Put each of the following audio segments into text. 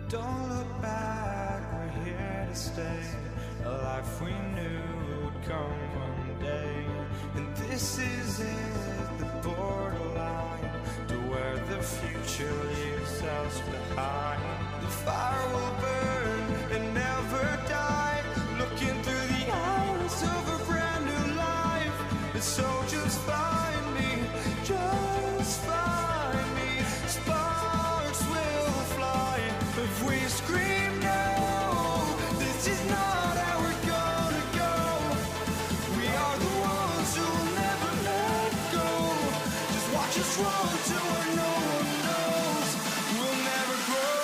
Don't look back, we're here to stay. A life we knew would come one day. And this is it, the borderline to where the future leaves us behind. The fire will burn and never die, looking through the eyes of a brand new life. And so just find me, just find me. Sparks will fly if we scream no. This is not how we're gonna go. We are the ones who will never let go. Just watch us run to where no one knows. We'll never grow.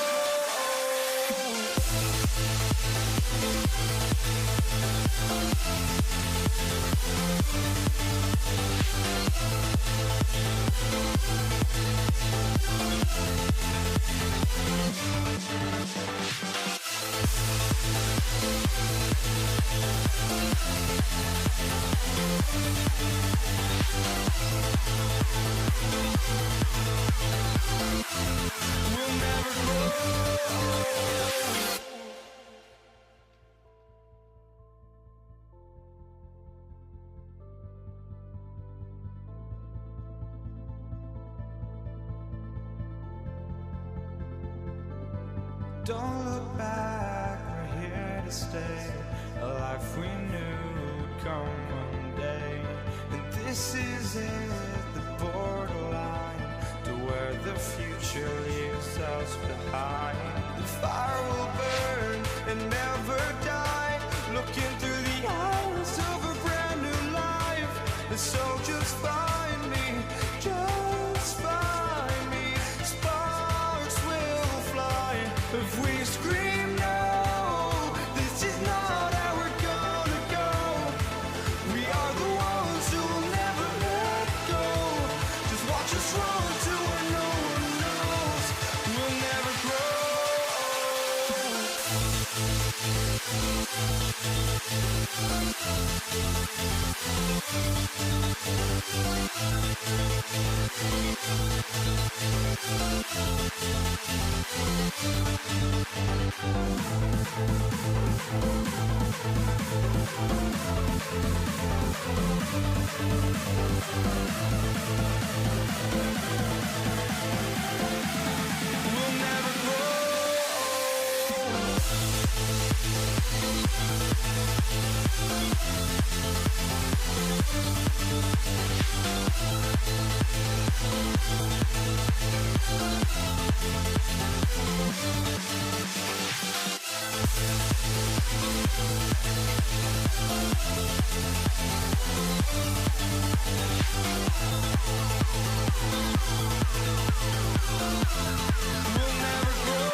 We'll never grow. Don't look back, we're here to stay. A life we knew would come one day. And this is it, the borderline to where the future leaves us behind. The fire will burn and never die, looking through the eyes of a brand new life. And so just find me, just find me. Sparks will fly if we scream no. This is not how we're gonna go. We are the ones who will never let go. Just watch us run to where no one knows. We'll never grow. We'll never grow. We'll never grow.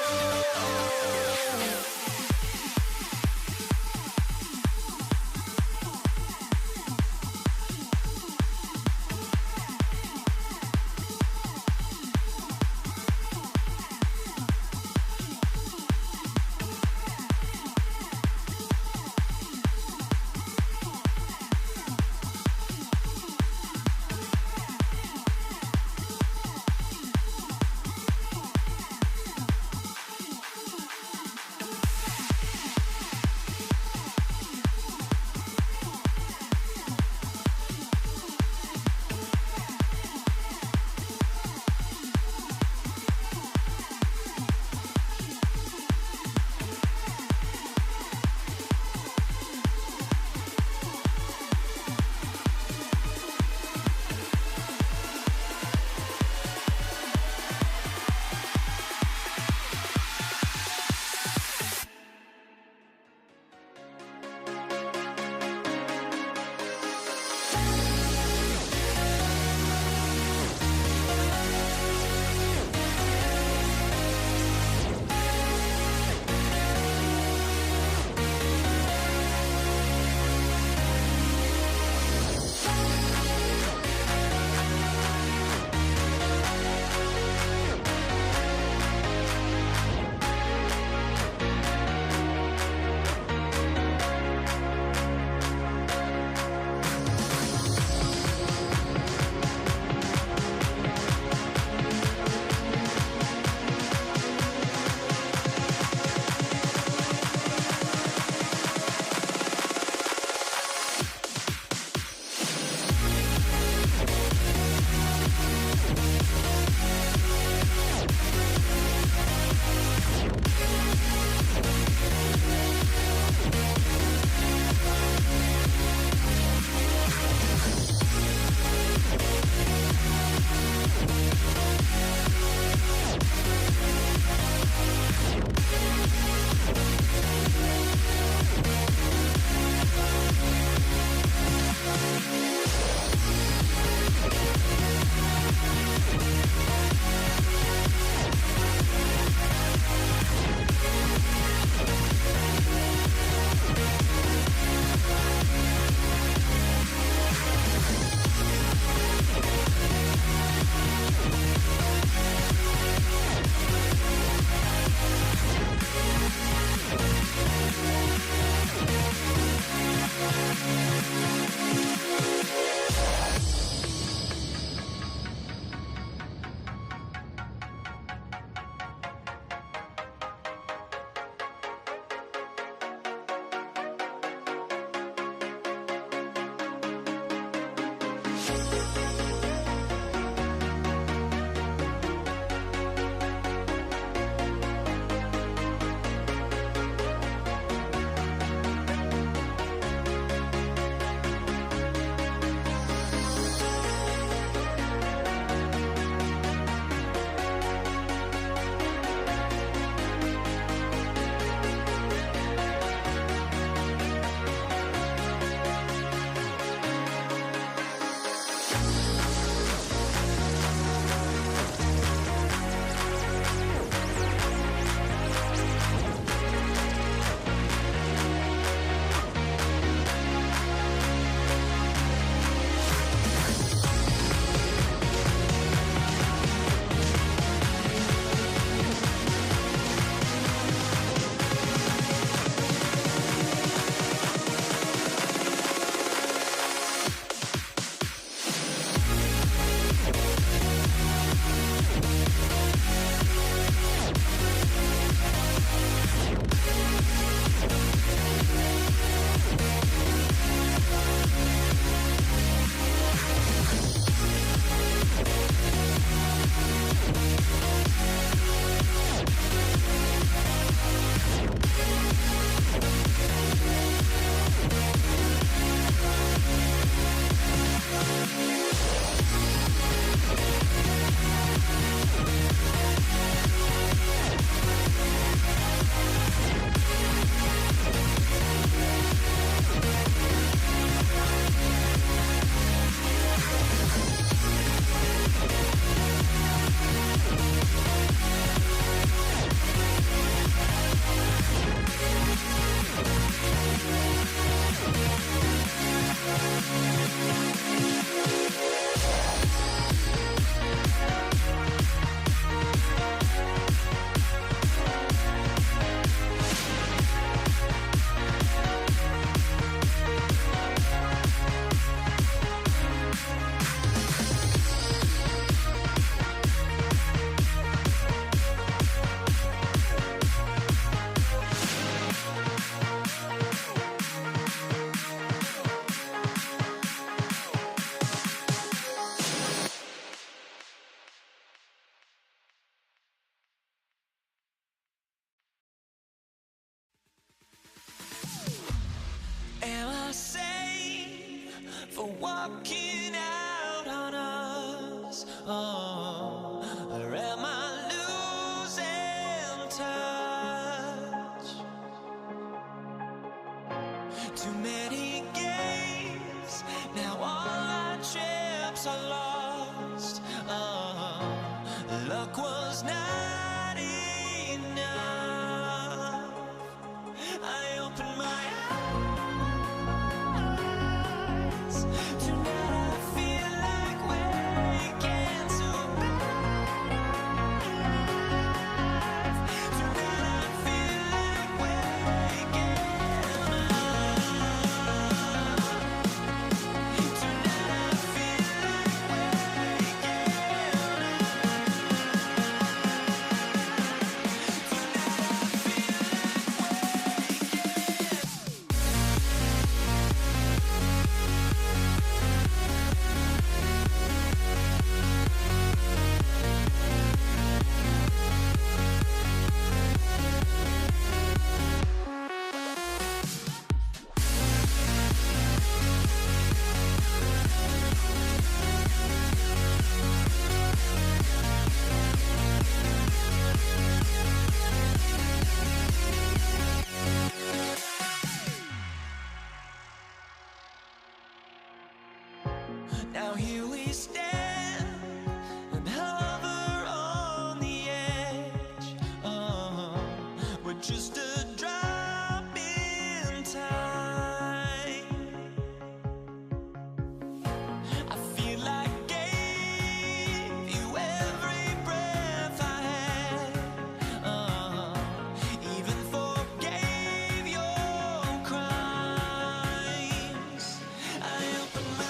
walking out on us. Oh, or am I losing touch? Too many games, now all our chips are lost. Oh, luck was not enough. I opened my eyes. Tonight I feel like waking to life. Tonight I feel like waking up. Tonight I feel like waking now here we stand and hover on the edge. Oh, we're just a drop in time. I feel like gave you every breath I had. Oh, even forgave your crimes. I opened my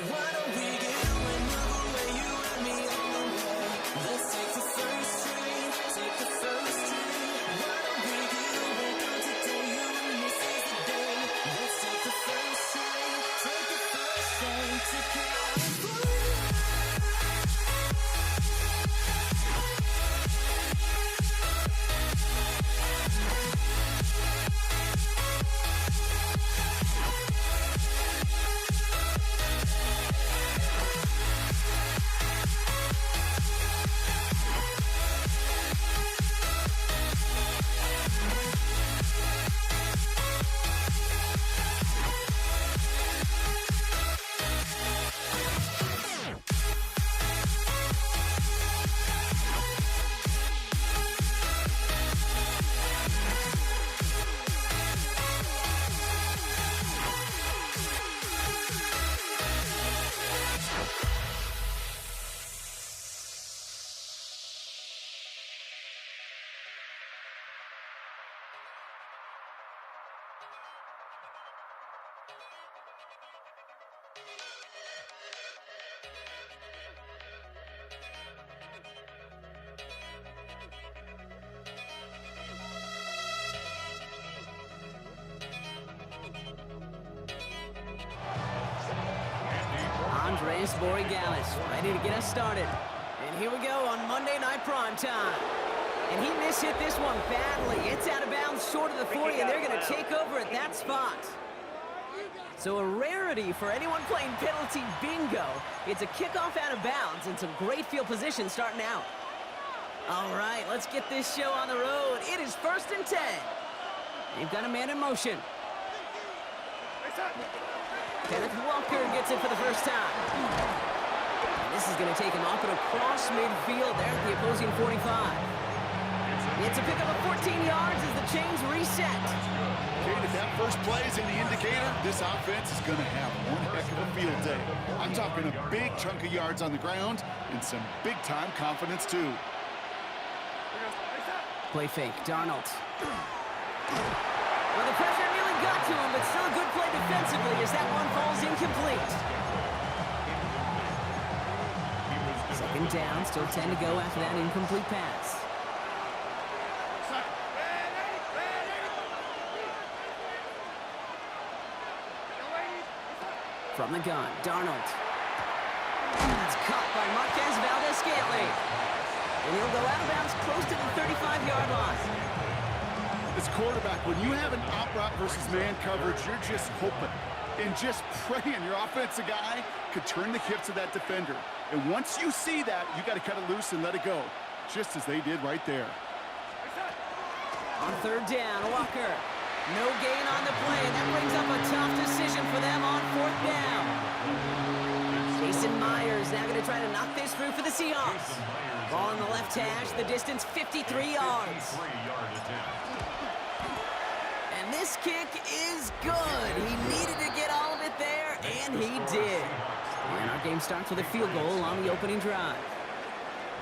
Why don't we get up and move away, you and me on the way? Let's take the first train, take the first train. Why don't we get away from today, you and me seize the day? Let's take the first train, take the first train to California. Andres Borregalis, ready to get us started. And here we go on Monday Night Primetime. And he mishit this one badly. It's out of bounds short of the 40, and they're going to take over at that spot. So a rarity for anyone playing penalty bingo. It's a kickoff out of bounds and some great field position starting out. All right, let's get this show on the road. It is 1st and 10. They've got a man in motion. Kenneth Walker gets it for the first time. And this is going to take him up and across midfield there at the opposing 45. It's a pickup of 14 yards as the chains reset. Kate, if that first play is in the indicator, this offense is going to have one heck of a field day. I'm talking a big chunk of yards on the ground and some big-time confidence, too. Play fake, Darnold. Well, the pressure nearly got to him, but still a good play defensively as that one falls incomplete. Second down, still 10 to go after that incomplete pass. From the gun, Darnold. That's caught by Marquez Valdez-Scantling. And he'll go out of bounds close to the 35-yard line. As quarterback, when you have an out route versus man coverage, you're just hoping and just praying your offensive guy could turn the hips of that defender. And once you see that, you got to cut it loose and let it go, just as they did right there. On third down, Walker. No gain on the play, and that brings up a tough decision for them on 4th down. Jason Myers now going to try to knock this through for the Seahawks. Ball on the left hash, the distance 53 yards. And this kick is good. He needed to get all of it there, and he did. And our game starts with a field goal on the opening drive.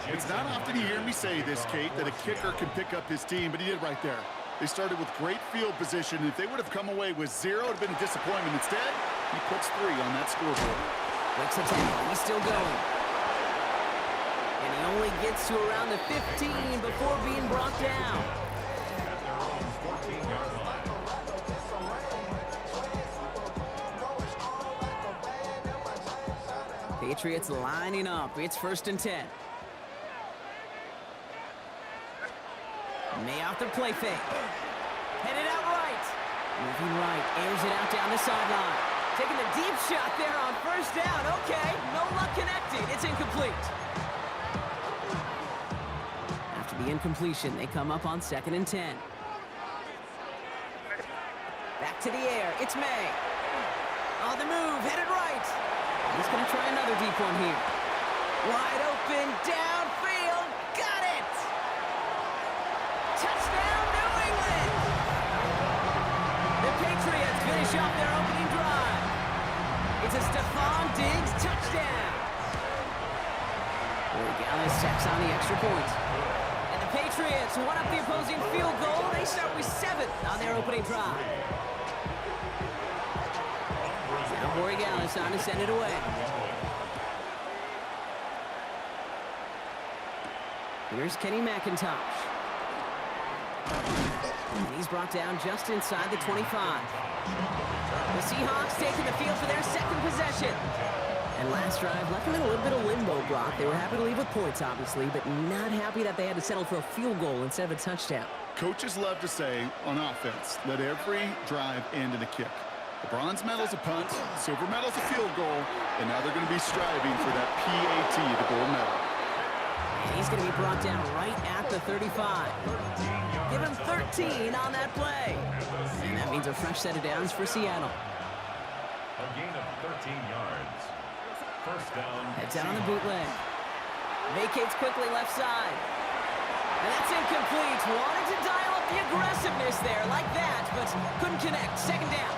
It's not often you hear me say this, Kate, that a kicker can pick up his team, but he did right there. They started with great field position. If they would have come away with 0, it would have been a disappointment. Instead, he puts 3 on that scoreboard. Breaks a tackle. He's still going. And he only gets to around the 15 before being brought down. Patriots lining up. It's 1st and 10. May off the play fake. Headed out right. Moving right, airs it out down the sideline. Taking a deep shot there on first down. Okay, no luck connecting. It's incomplete. After the incompletion, they come up on 2nd and 10. Back to the air. It's May. On the move, headed right. He's going to try another deep one here. Wide open, downfield. Got it! Touchdown, New England! The Patriots finish off their opening drive. It's a Stephon Diggs touchdown. Corey Gallis tacks on the extra point. And the Patriots one up the opposing field goal. They start with 7 on their opening drive. Now Corey Gallis on to send it away. Here's Kenny McIntosh. And he's brought down just inside the 25. The Seahawks taking the field for their second possession. And last drive left them in a little bit of limbo, Brock. They were happy to leave with points, obviously, but not happy that they had to settle for a field goal instead of a touchdown. Coaches love to say on offense, let every drive end in a kick. The bronze medal's a punt, silver medal's a field goal, and now they're going to be striving for that PAT, the gold medal. And he's going to be brought down right at the 35. Give him 13 on that play. And that means a fresh set of downs for Seattle. A gain of 13 yards. First down. Heads out on the bootleg. Vacates quickly left side. And that's incomplete. Wanted to dial up the aggressiveness there like that, but couldn't connect. Second down.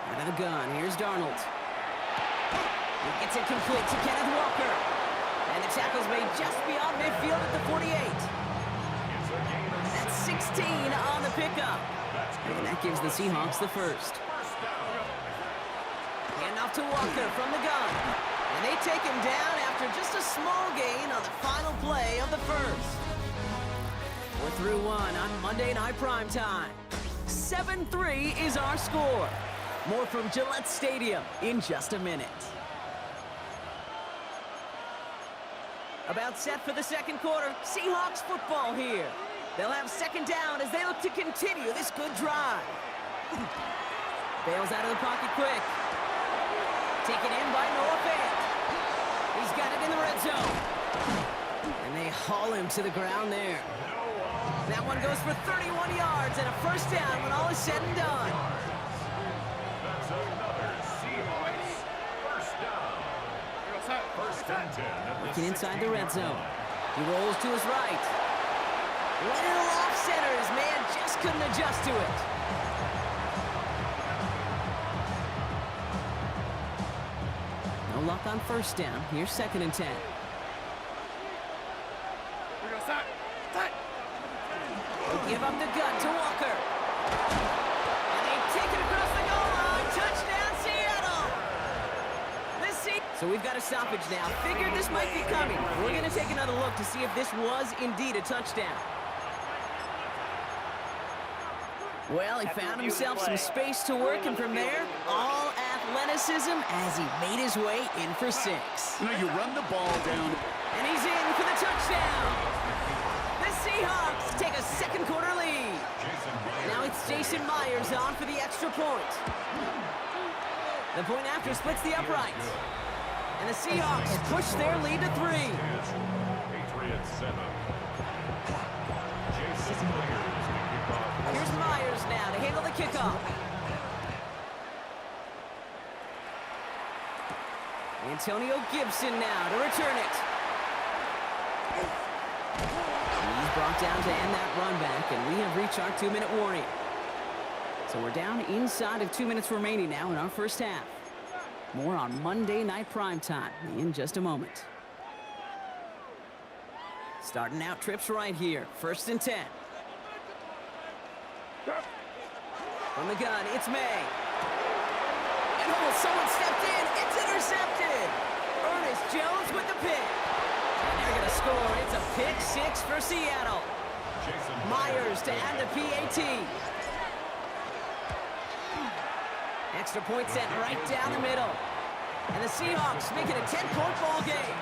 Out of the gun, here's Darnold. He gets it complete to Kenneth Walker. And the tackle's made just beyond midfield at the 48. That's 16 on the pickup. And that gives the Seahawks the first. Hand off to Walker from the gun. And they take him down after just a small gain on the final play of the first. We're through one on Monday Night Primetime. 7-3 is our score. More from Gillette Stadium in just a minute. About set for the second quarter. Seahawks football here. They'll have second down as they look to continue this good drive. Bails out of the pocket quick. Taken in by Noah Fant. He's got it in the red zone. And they haul him to the ground there. That one goes for 31 yards and a first down when all is said and done. That's another Seahawks first down. First and 10. Looking inside the red zone. He rolls to his right. Little off center. His man just couldn't adjust to it. No luck on first down. Here's 2nd and 10. They'll give up the gut to Walker. And they take it across the goal line. Touchdown, Seattle! So we've got a stoppage now. Figured this might be coming. We're going to take another look to see if this was indeed a touchdown. Well, he found himself some space to work, and from there, all athleticism as he made his way in for 6. You know, you run the ball down. And he's in for the touchdown. The Seahawks take a second quarter lead. Now it's Jason Myers on for the extra point. The point after splits the uprights. And the Seahawks push their lead to 3. Patriots 7. Jason Myers to kick off. Here's Myers now to handle the kickoff. Antonio Gibson now to return it. He's brought down to end that run back, and we have reached our 2-minute warning. So we're down inside of 2 minutes remaining now in our first half. More on Monday Night Primetime in just a moment. Starting out trips right here. 1st and 10. From the gun, it's May. And oh, someone stepped in. It's intercepted. Ernest Jones with the pick. And they're going to score. It's a pick 6 for Seattle. Myers to add the PAT. Extra point sent right down the middle. And the Seahawks make it a 10-point ball game.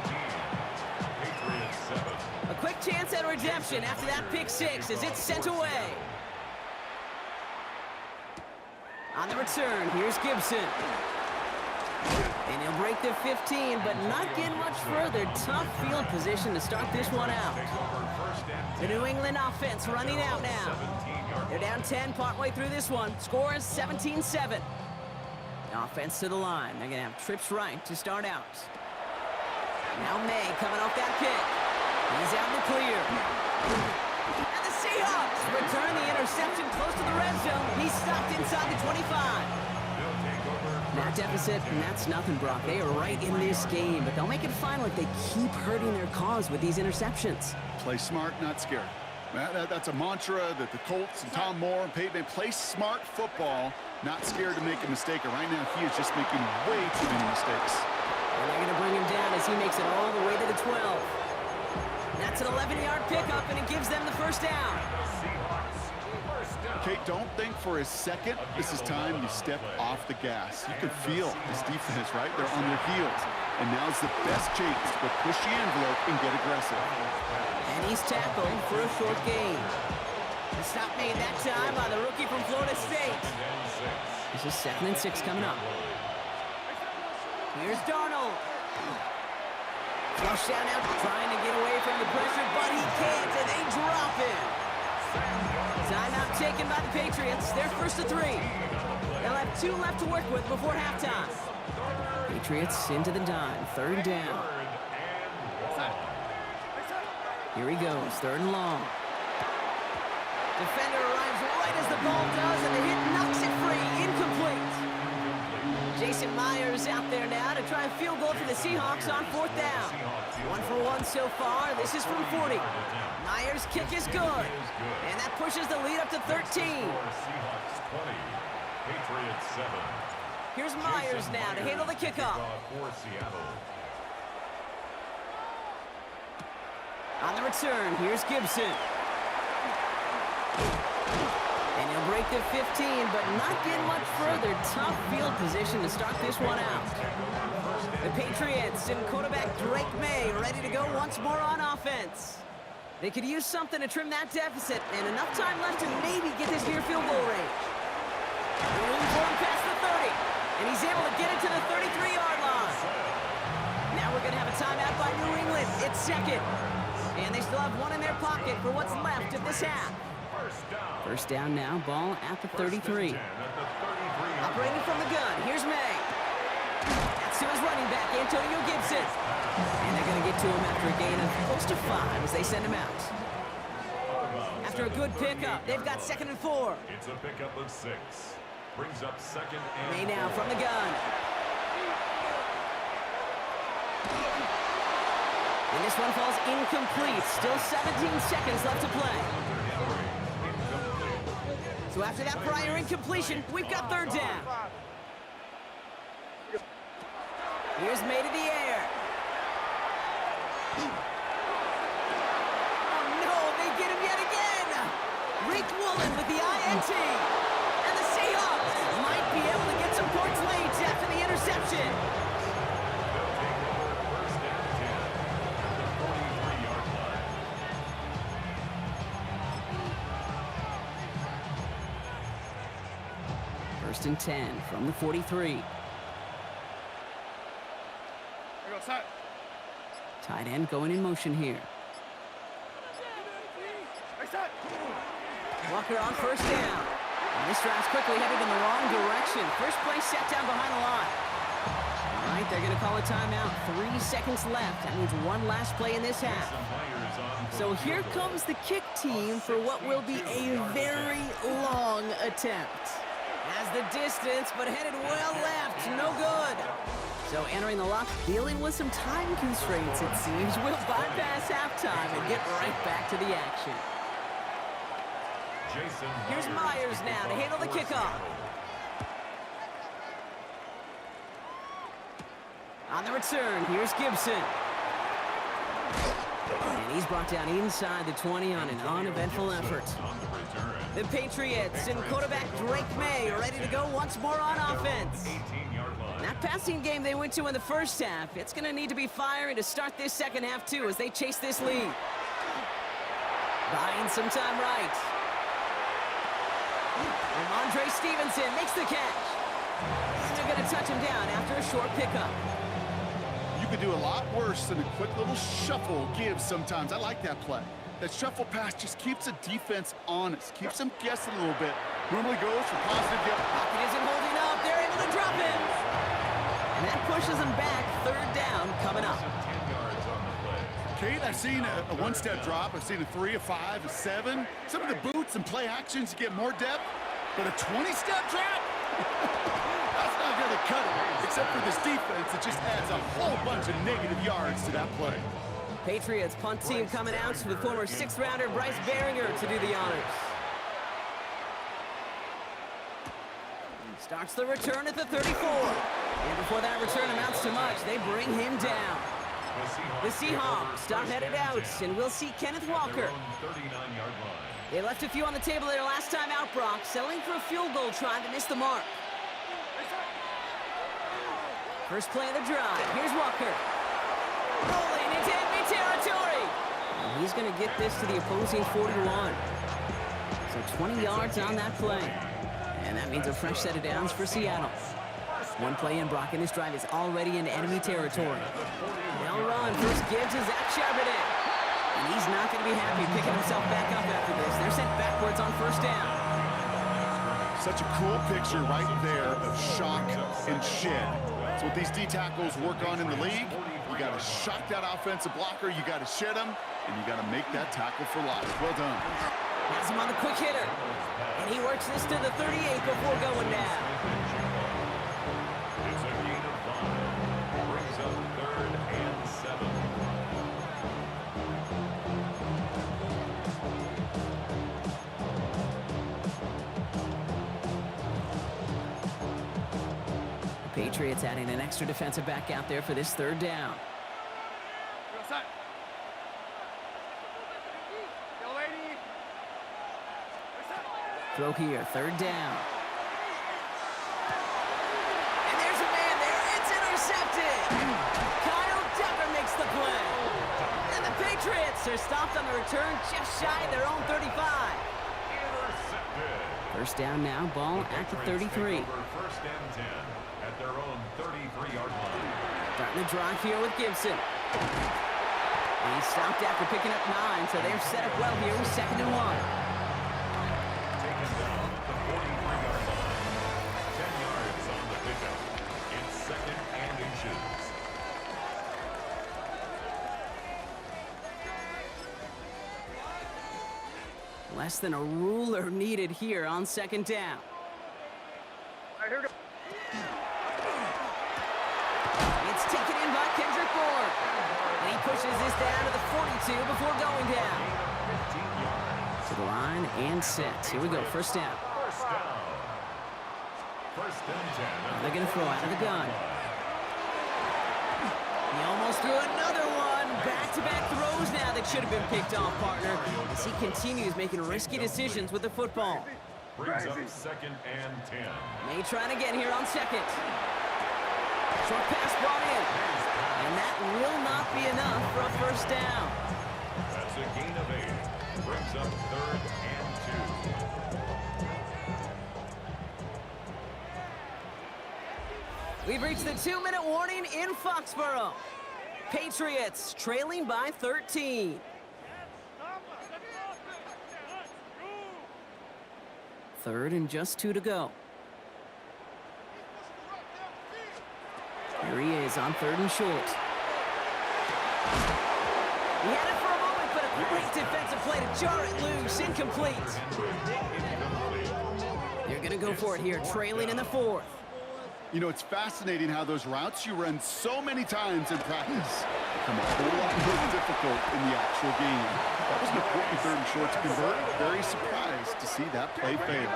A quick chance at redemption after that pick six as it's sent away. On the return, here's Gibson. And he'll break the 15, but not get much further. Tough field position to start this one out. The New England offense running out now. They're down 10 partway through this one. Score is 17-7. Offense to the line. They're going to have trips right to start out. Now May coming off that kick. He's out in the clear. And the Seahawks return the interception close to the red zone. He's stopped inside the 25. That deficit, and that's nothing, Brock. They are right in this game, but they'll make it final if they keep hurting their cause with these interceptions. Play smart, not scared. That's a mantra that the Colts and Tom Moore and Peyton, play smart football, not scared to make a mistake. And right now, he is just making way too many mistakes. And they're going to bring him down as he makes it all the way to the 12. That's an 11-yard pickup, and it gives them the first down. Okay, don't think for a second this is time you step off the gas. You can feel this defense, right? They're on their heels. And now's the best chance to push the envelope and get aggressive. And he's tackled for a short gain. The stop made that time by the rookie from Florida State. This is 2nd and 6 coming up. Here's Darnold. Flush down out, trying to get away from the pressure, but he can't, and they drop it. Timeout taken by the Patriots. They're 1st and 3. They'll have 2 left to work with before halftime. Patriots into the dime. 3rd down. Here he goes. 3rd and long. Defender arrives right as the ball does, and the hit knocks it free. Incomplete. Jason Myers out there now to try a field goal for the Seahawks on 4th down. 1 for 1 so far. This is from 40. Myers' kick is good. And that pushes the lead up to 13. Seahawks 20, Patriots 7. Here's Myers now to handle the kickoff. For Seattle. On the return, here's Gibson. And he'll break the 15, but not get much further. Tough field position to start this one out. The Patriots and quarterback Drake May ready to go once more on offense. They could use something to trim that deficit, and enough time left to maybe get this near field goal range. Room for him past the 30, and he's able to get it to the 33-yard line. Now we're going to have a timeout by New England. It's 2nd, and they still have 1 in their pocket for what's left of this half. First down now, ball at the 33. Operating from the gun, here's May. That's to his running back, Antonio Gibson. And they're going to get to him after a gain of close to 5 as they send him out. After a good pickup, they've got 2nd and 4. It's a pickup of 6. Brings up 2nd and May now from the gun. And this one falls incomplete. Still 17 seconds left to play. So after that prior incompletion, we've got 3rd down. Here's May to the air. Oh no, they get him yet again. Rick Woolen with the INT. And the Seahawks might be able to get some points late after the interception. First and 10 from the 43. Tight end going in motion here. Walker on 1st down. And this drive's quickly headed in the wrong direction. First play set down behind the line. All right, they're going to call a timeout. 3 seconds left. That means 1 last play in this half. So here comes the kick team for what will be a very long attempt. Has the distance, but headed well left. No good. So entering the lock, dealing with some time constraints, it seems. We'll bypass halftime and get right back to the action. Here's Myers now to handle the kickoff. On the return, here's Gibson. And he's brought down inside the 20 on an uneventful effort. On the return. The Patriots and quarterback Drake May are ready to go once more on offense. 18-yard line. That passing game they went to in the first half, it's going to need to be fiery to start this second half, too, as they chase this lead. Buying some time right. And Andre Stevenson makes the catch. And they're going to touch him down after a short pickup. You could do a lot worse than a quick little shuffle give sometimes. I like that play. That shuffle pass just keeps the defense honest, keeps them guessing a little bit. Normally goes for positive yard. Pocket isn't holding up. They're able to drop him. And that pushes them back. Third down coming up. 10 yards on the play. Kate, I've seen a one-step drop. I've seen a 3, a 5, a 7. Some of the boots and play actions to get more depth. But a 20-step drop? That's not going to cut it. Except for this defense, it just adds a whole bunch of negative yards to that play. Patriots punt team coming out with former 6th-rounder Bryce Baringer to do the honors. Starts the return at the 34. And before that return amounts to much, they bring him down. The Seahawks are headed out, and we'll see Kenneth Walker. 39-yard line. They left a few on the table their last time out, Brock, settling for a field goal try that missed the mark. First play of the drive. Here's Walker. Rolling into enemy territory. And he's going to get this to the opposing 41. So 20 yards on that play. And that means a fresh set of downs for Seattle. One play in, Brock, and this drive is already in enemy territory. They'll run. First give to Zach Charbonnet. And he's not going to be happy picking himself back up after this. They're sent backwards on first down. Such a cool picture right there of shock and shed. That's what these D-tackles work on in the league. You got to shock that offensive blocker, you got to shed him, and you got to make that tackle for life. Well done. Has him on the quick hitter. And he works this to the 38 before going down. It's a gain of 5. Brings up 3rd and 7. Patriots adding an extra defensive back out there for this third down. Throw here, third down. And there's a man there. It's intercepted. Kyle Decker makes the play. And the Patriots are stopped on the return just shy of their own 35. Intercepted. First down now, ball at the 33. First and 10 at their own 33-yard line. Starting the drive here with Gibson. And he stopped after picking up 9, so they're set up well here with 2nd and 1. Taken down at the 43-yard line. 10 yards on the pickup. It's 2nd and inches. Less than a ruler needed here on 2nd down. It's taken in by Kendrick Bourne. And he pushes this down to the 42 before going down. 15 yards. To the line and set. Here we go, first down. First down. First and 10. They're going to throw out of the gun. He almost threw another one. Back-to-back throws now that should have been picked off, partner, as he continues making risky decisions with the football. Brings up 2nd and 10. May trying again here on 2nd. Short pass brought in. And that will not be enough for a first down. That's a gain of 8. Brings up 3rd and 2. We've reached the 2-minute warning in Foxborough. Patriots trailing by 13. Third and just 2 to go. Here he is on 3rd and short. He had it for a moment, but a great defensive play to jar it loose. Incomplete. They're going to go for it here, trailing in the 4th. You know, it's fascinating how those routes you run so many times in practice become a whole lot more difficult in the actual game. That was an important 3rd and short to convert. Very surprised to see that play fail.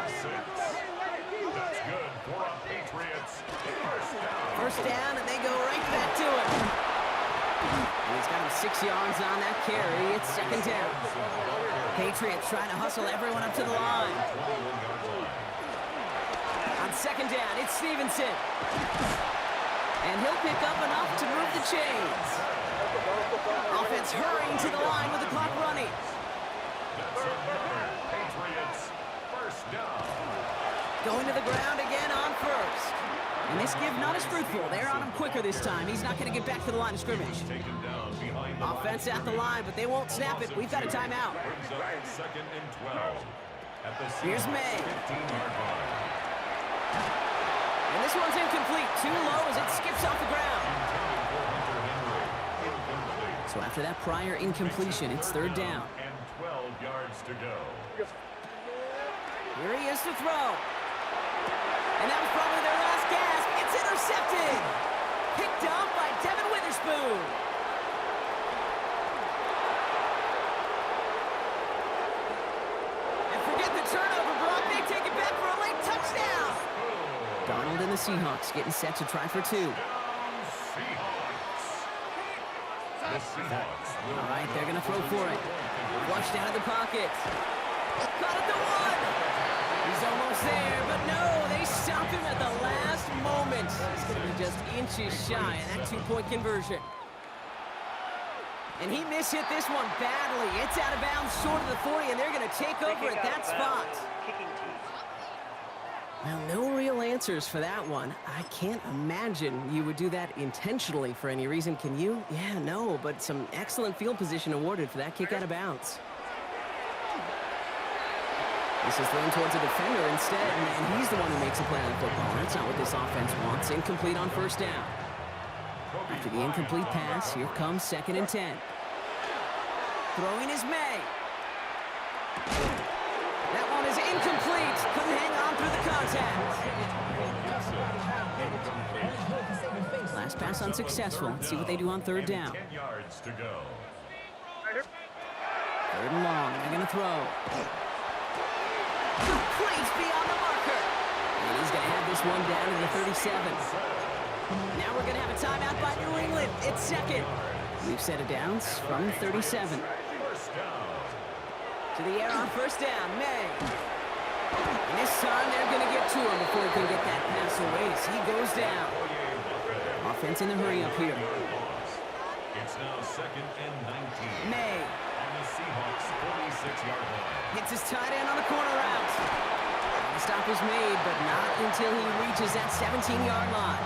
That's good for a Patriots. First down. First down, and they go right back to it. And he's got him 6 yards on that carry. It's second down. Patriots trying to hustle everyone up to the line. On second down, it's Stevenson. And he'll pick up enough to move the chains. Offense hurrying to the line with the clock running. Patriots first down. Going to the ground again on first. And this give not as fruitful. They're on him quicker this time. He's not going to get back to the line of scrimmage. Taken down behind the Offense at the line, but they won't snap it. We've got a timeout. brings up second and 12 at the Here's May. 15-yard line. And this one's incomplete. Too low as it skips off the ground. Incomplete. So after that prior incompletion, it's third down. And 12 yards to go. Here he is to throw. And that was probably their last gasp. It's intercepted. Picked off by Devin Witherspoon. And forget the turnover, Brock. They take it back for a late touchdown. Donald and the Seahawks getting set to try for two. Seahawks. The Seahawks will All right, they're going to throw for it. Flushed out of the pocket. Caught at the one. He's almost there, but no, they stop him at the last moment. He's going to be just inches shy of that two-point conversion. And he mishit this one badly. It's out of bounds short of the 40, and they're going to take over at that spot. Well, no real answers for that one. I can't imagine you would do that intentionally for any reason, can you? Yeah, no, but some excellent field position awarded for that kick out of bounds. This is thrown towards a defender instead, and he's the one who makes a play on the football. That's not what this offense wants. Incomplete on first down. After the incomplete pass, here comes second and 10. Throwing is May. That one is incomplete. Couldn't hang on through the contact. Last pass unsuccessful. Let's see what they do on third down. 10 yards to go. Third and long. They're going to throw. Complete beyond the marker. And he's going to have this one down to the 37. Now we're going to have a timeout by New England. It's second. We've set it downs from the 37. First down. To the air on first down, May. And this time they're going to get to him before he can get that pass away. So he goes down. Offense in the hurry up here. It's now second and 19. May On the Seahawks 46-yard line. hits his tight end on the corner route. The stop is made, but not until he reaches that 17-yard line.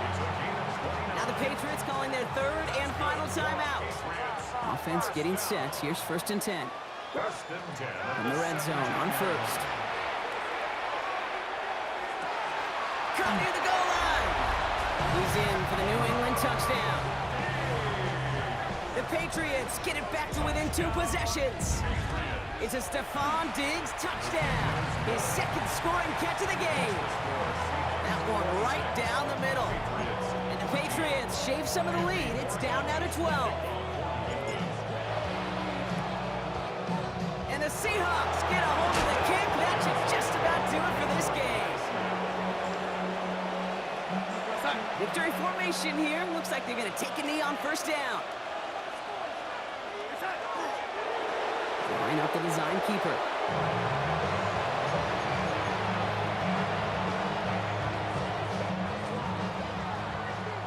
Now the Patriots calling their third and final timeout. Offense getting set. Here's first and 10. First and 10. From the red zone on first. Caught near the goal line. He's in for the New England touchdown. The Patriots get it back to within 2 possessions. It's a Stephon Diggs touchdown. His second scoring catch of the game. That one right down the middle. And the Patriots shave some of the lead. It's down now to 12. And the Seahawks get a hold of the kick. That should just about do it for this game. Victory formation here. Looks like they're going to take a knee on first down. Line up the design keeper.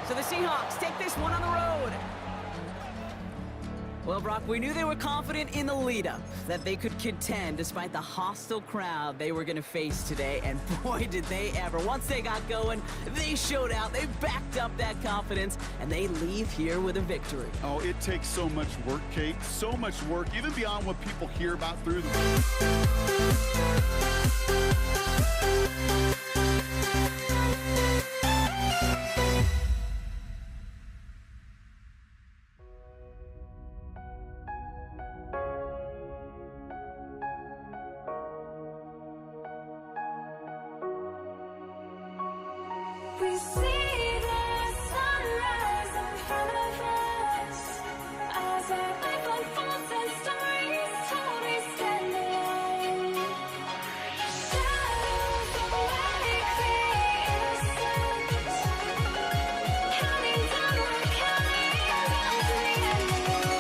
So the Seahawks take this one on the road. Well, Brock, we knew they were confident in the lead-up, that they could contend despite the hostile crowd they were going to face today, and boy, did they ever. Once they got going, they showed out, they backed up that confidence, and they leave here with a victory. Oh, it takes so much work, Kate, so much work, even beyond what people hear about through the... We see the sunrise in front of us as our life unfolds and stories told. We stand alone. Shadows away, innocent. Counting down, we're counting down to the end.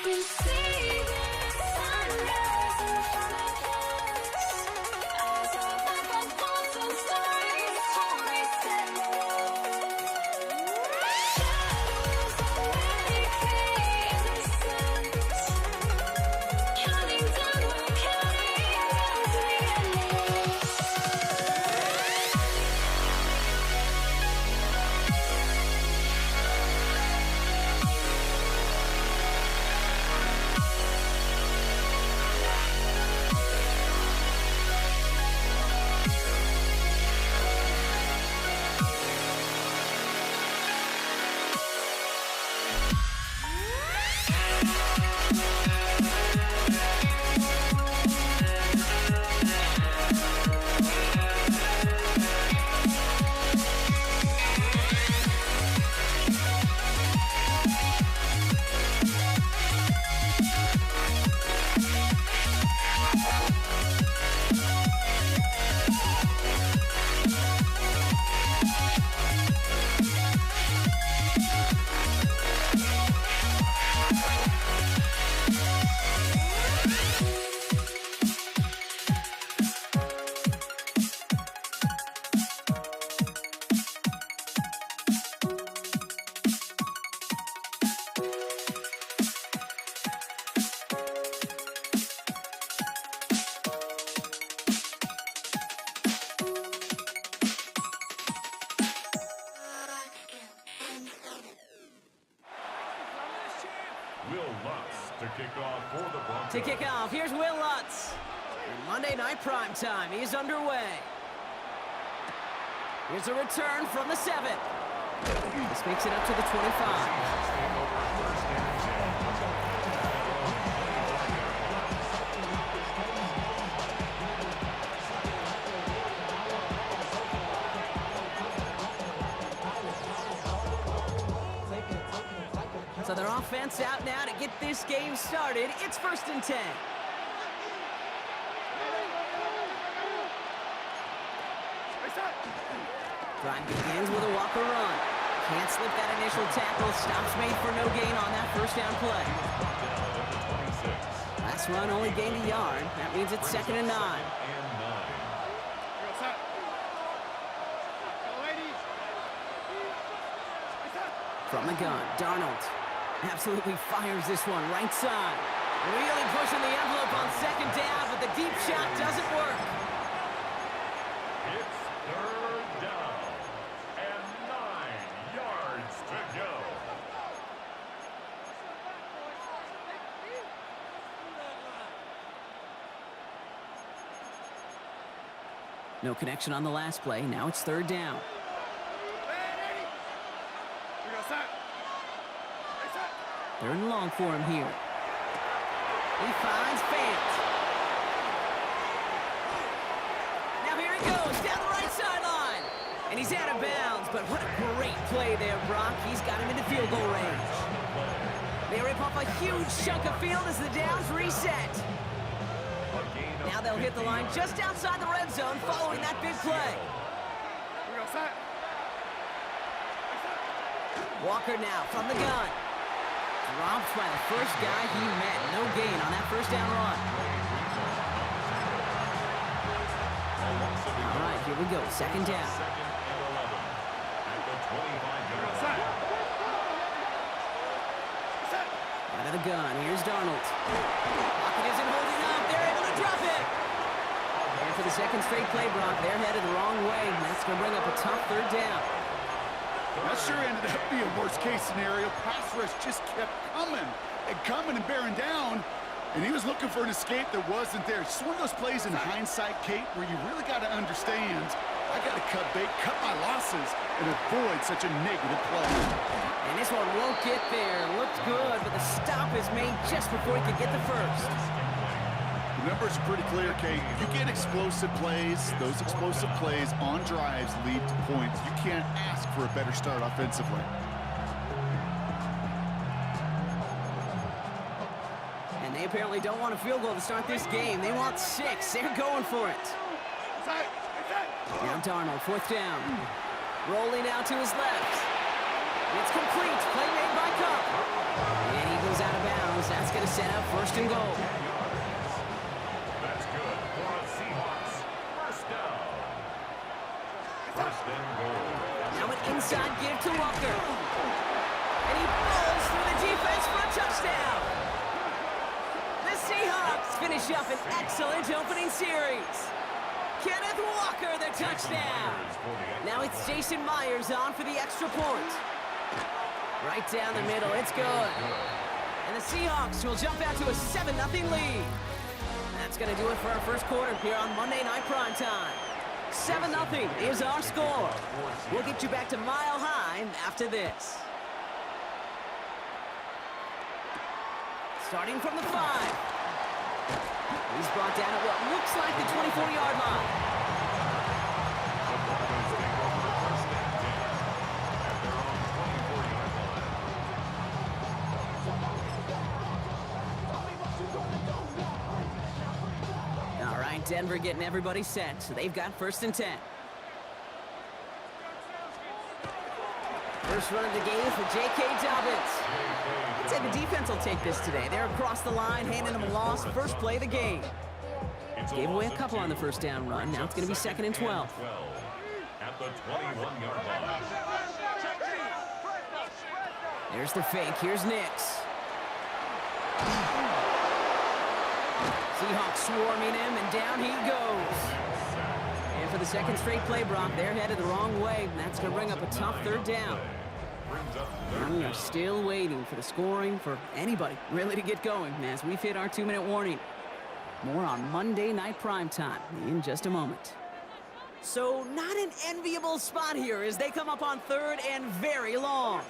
We see the sunrise in front of us as our life unfolds and stories told we stand alone. Shadows already fade innocent, counting down, we're counting down to the ending. Will Lutz to kick off for the Broncos. To kick off, here's Will Lutz. And Monday Night Primetime, he's underway. Here's a return from the 7. This makes it up to the 25. So their offense out now to get this game started. It's 1st and 10. Drive begins with a Walker run. Can't slip that initial tackle. Stops made for no gain on that first down play. Last run only gained a yard. That means it's 2nd and 9. From the gun, Darnold absolutely fires this one right side. Really pushing the envelope on 2nd down, but the deep shot doesn't work. It's 3rd down and 9 yards to go. No connection on the last play. Now it's 3rd down. Third and long for him here. He finds Fant. Now here he goes, down the right sideline. And he's out of bounds, but what a great play there, Brock. He's got him into field goal range. They rip off a huge chunk of field as the downs reset. Now they'll hit the line just outside the red zone following that big play. Walker now from the gun. Dropped by the first guy he met. No gain on that first down run. All right, here we go. 2nd down. 2nd and 11 at the 25-yard line. Out of the gun. Here's Darnold. Pocket isn't holding up. They're able to drop it. And for the 2nd straight play, Brock, they're headed the wrong way. And that's going to bring up a tough 3rd down. That sure ended up being worst-case scenario. Pass rush just kept coming and bearing down, and he was looking for an escape that wasn't there. It's one of those plays in hindsight, Kate, where you really got to understand I got to cut bait, cut my losses, and avoid such a negative play. And this one won't get there. Looked good, but the stop is made just before he could get the first. The numbers are pretty clear, Kate. You get explosive plays. Those explosive plays on drives lead to points. You can't ask for a better start offensively. And they apparently don't want a field goal to start this game. They want 6. They're going for it. Now Darnold, 4th down. Rolling out to his left. It's complete. Play made by Cup. And he goes out of bounds. That's going to set up 1st and goal. That's good for a Seahawks. First down. 1st and goal. Now an inside give to Walker. And he falls through the defense for a touchdown. The Seahawks finish up an excellent opening series. Kenneth Walker, the touchdown. Now it's Jason Myers on for the extra point. Right down the middle, it's good. And the Seahawks will jump out to a 7-0 lead. That's going to do it for our first quarter here on Monday Night Primetime. 7-0 is our score. We'll get you back to Mile High after this. Starting from the 5. He's brought down at what looks like the 24-yard line. The Broncos take over the 1st and 10 at their own 24-yard line. All right, Denver getting everybody set, so they've got 1st and 10. First run of the game for J.K. Dobbins. I'd say the defense will take this today. They're across the line, handing them a loss. First play of the game. Gave away a couple on the 1st down run. Now it's going to be 2nd and 12. At the 21-yard line. There's the fake. Here's Nix. Seahawks swarming him, and down he goes. And for the 2nd straight play, Brock, they're headed the wrong way. And that's going to bring up a tough 3rd down. And we are still waiting for the scoring for anybody really to get going as we've hit our 2-minute warning. More on Monday Night Primetime in just a moment. So not an enviable spot here as they come up on 3rd and very long.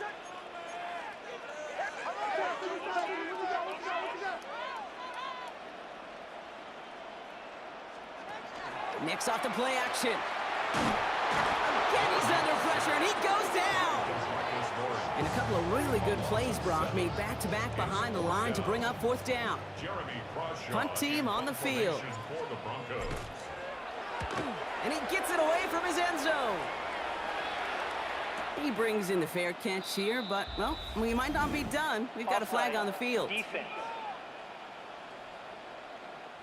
Nix off the play action. Again, he's under pressure, and he goes down. And a couple of really good plays, Brock, made back-to-back behind the line to bring up 4th down. Punt team on the field. And he gets it away from his end zone. He brings in the fair catch here, but, well, we might not be done. We've got a flag on the field.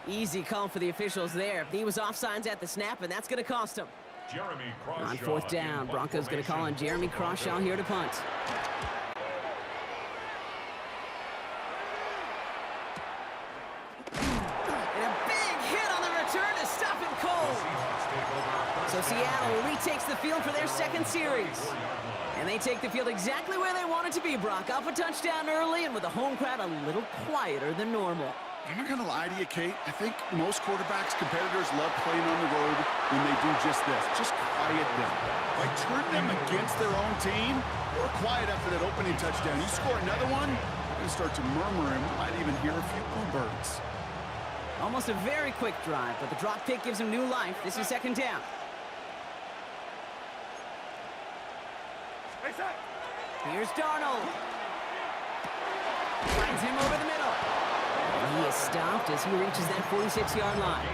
Easy call for the officials there. He was offsides at the snap, and that's going to cost him. On 4th down, Broncos going to call on Jeremy Crawshaw here to punt. And a big hit on the return to stop him cold. So Seattle retakes the field for their 2nd series. And they take the field exactly where they want it to be, Brock. Up a touchdown early, and with the home crowd a little quieter than normal. I'm not going to lie to you, Kate. I think most quarterbacks, competitors love playing on the road when they do just this. Just quiet them. Like, turn them against their own team. They were quiet after that opening touchdown. You score another one, you're going to start to murmur, and we might even hear a few bluebirds. Almost a very quick drive, but the drop kick gives him new life. This is 2nd down. Here's Darnold. Finds him over the middle. And he is stopped as he reaches that 46-yard line.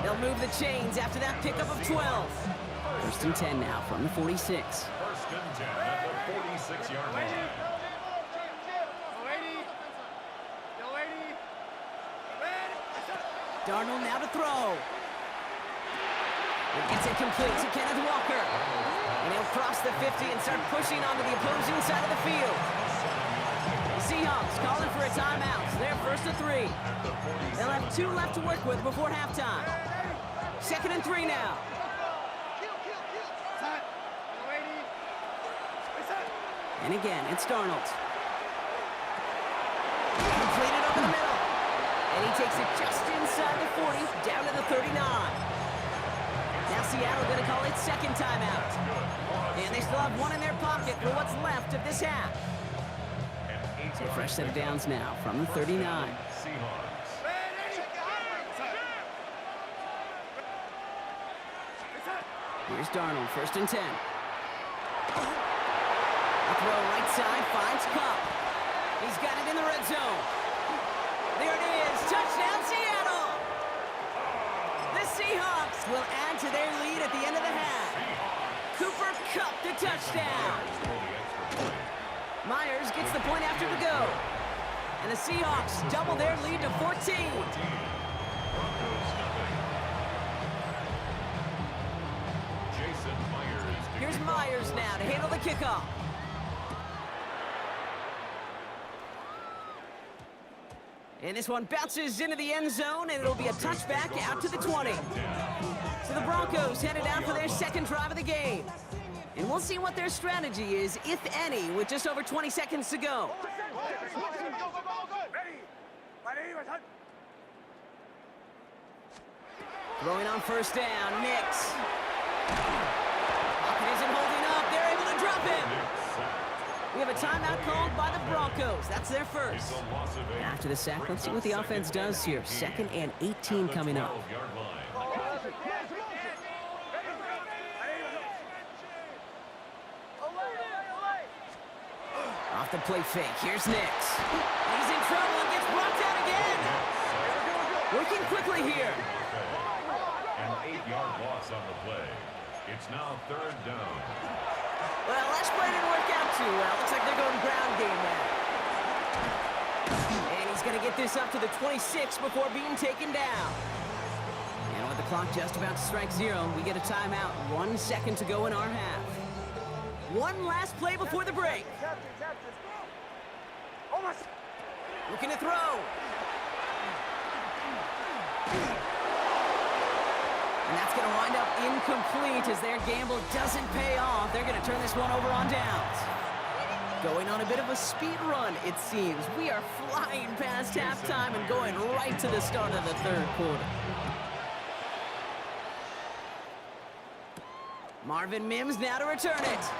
They'll move the chains after that pickup of 12. 1st and 10 now from the 46. 1st and 10 at the 46-yard line. Darnold now to throw. It gets it complete to Kenneth Walker. And he'll cross the 50 and start pushing onto the opposing side of the field. The Seahawks calling for a timeout. They're 1st and 3. They'll have 2 left to work with before halftime. 2nd and 3 now. And again, it's Darnold. Completed over the middle. And he takes it just inside the 40, down to the 39. Now Seattle going to call its second timeout. And they still have one in their pocket for what's left of this half. So a fresh set of downs now from the 39. Seahawks. Here's Darnold, 1st and 10. A throw right side, finds Cup. He's got it in the red zone. There it is, touchdown Seattle! The Seahawks will add to their lead at the end of the half. Cooper Kupp the touchdown. Myers gets the point after the go. And the Seahawks double their lead to 14. Jason Myers. Here's Myers now to handle the kickoff. And this one bounces into the end zone, and it'll be a touchback out to the 20. So the Broncos headed out for their second drive of the game. And we'll see what their strategy is, if any, with just over 20 seconds to go. Throwing on 1st down, Nix. Pocket isn't holding up. They're able to drop him. We have a timeout called by the Broncos. That's their first. After the sack, let's see what the offense does here. 2nd and 18 coming up. Off the play fake. Here's Nix. He's in trouble and gets brought down again. Working quickly here. An 8-yard loss on the play. It's now 3rd down. Well, last play didn't work out too well. Looks like they're going ground game now. And he's going to get this up to the 26 before being taken down. And with the clock just about to strike 0, we get a timeout. 1 second to go in our half. One last play before the break. Looking to throw. And that's going to wind up incomplete as their gamble doesn't pay off. They're going to turn this one over on downs. Going on a bit of a speed run, it seems. We are flying past halftime and going right to the start of the 3rd quarter. Marvin Mims now to return it.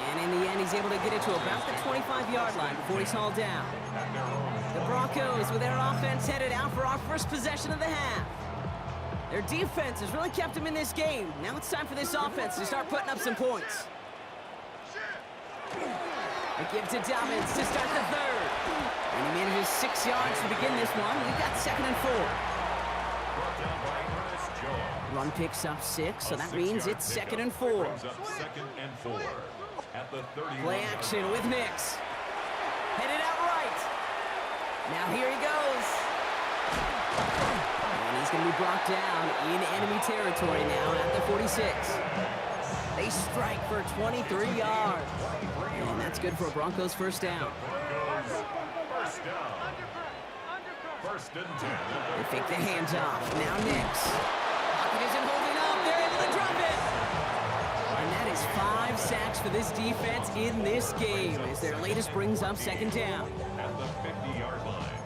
And in the end, he's able to get it to about the 25-yard line before he's hauled down. The Broncos with their offense headed out for our first possession of the half. Their defense has really kept them in this game. Now it's time for this offense to start putting up some points. A give to Dobbins to start the 3rd. And he manages 6 yards to begin this one. We've got 2nd and 4. Run picks up 6, so that means it's 2nd and 4. Play action with Nix. Headed out right. Now here he goes. And he's going to be brought down in enemy territory now at the 46. They strike for 23 yards. And that's good for a Broncos 1st down. First and 10. They fake the handoff. Now Nix. Pocket isn't holding up. They're able to drop it. And that is 5 sacks for this defense in this game as their latest brings up 2nd down. At the 50-yard line.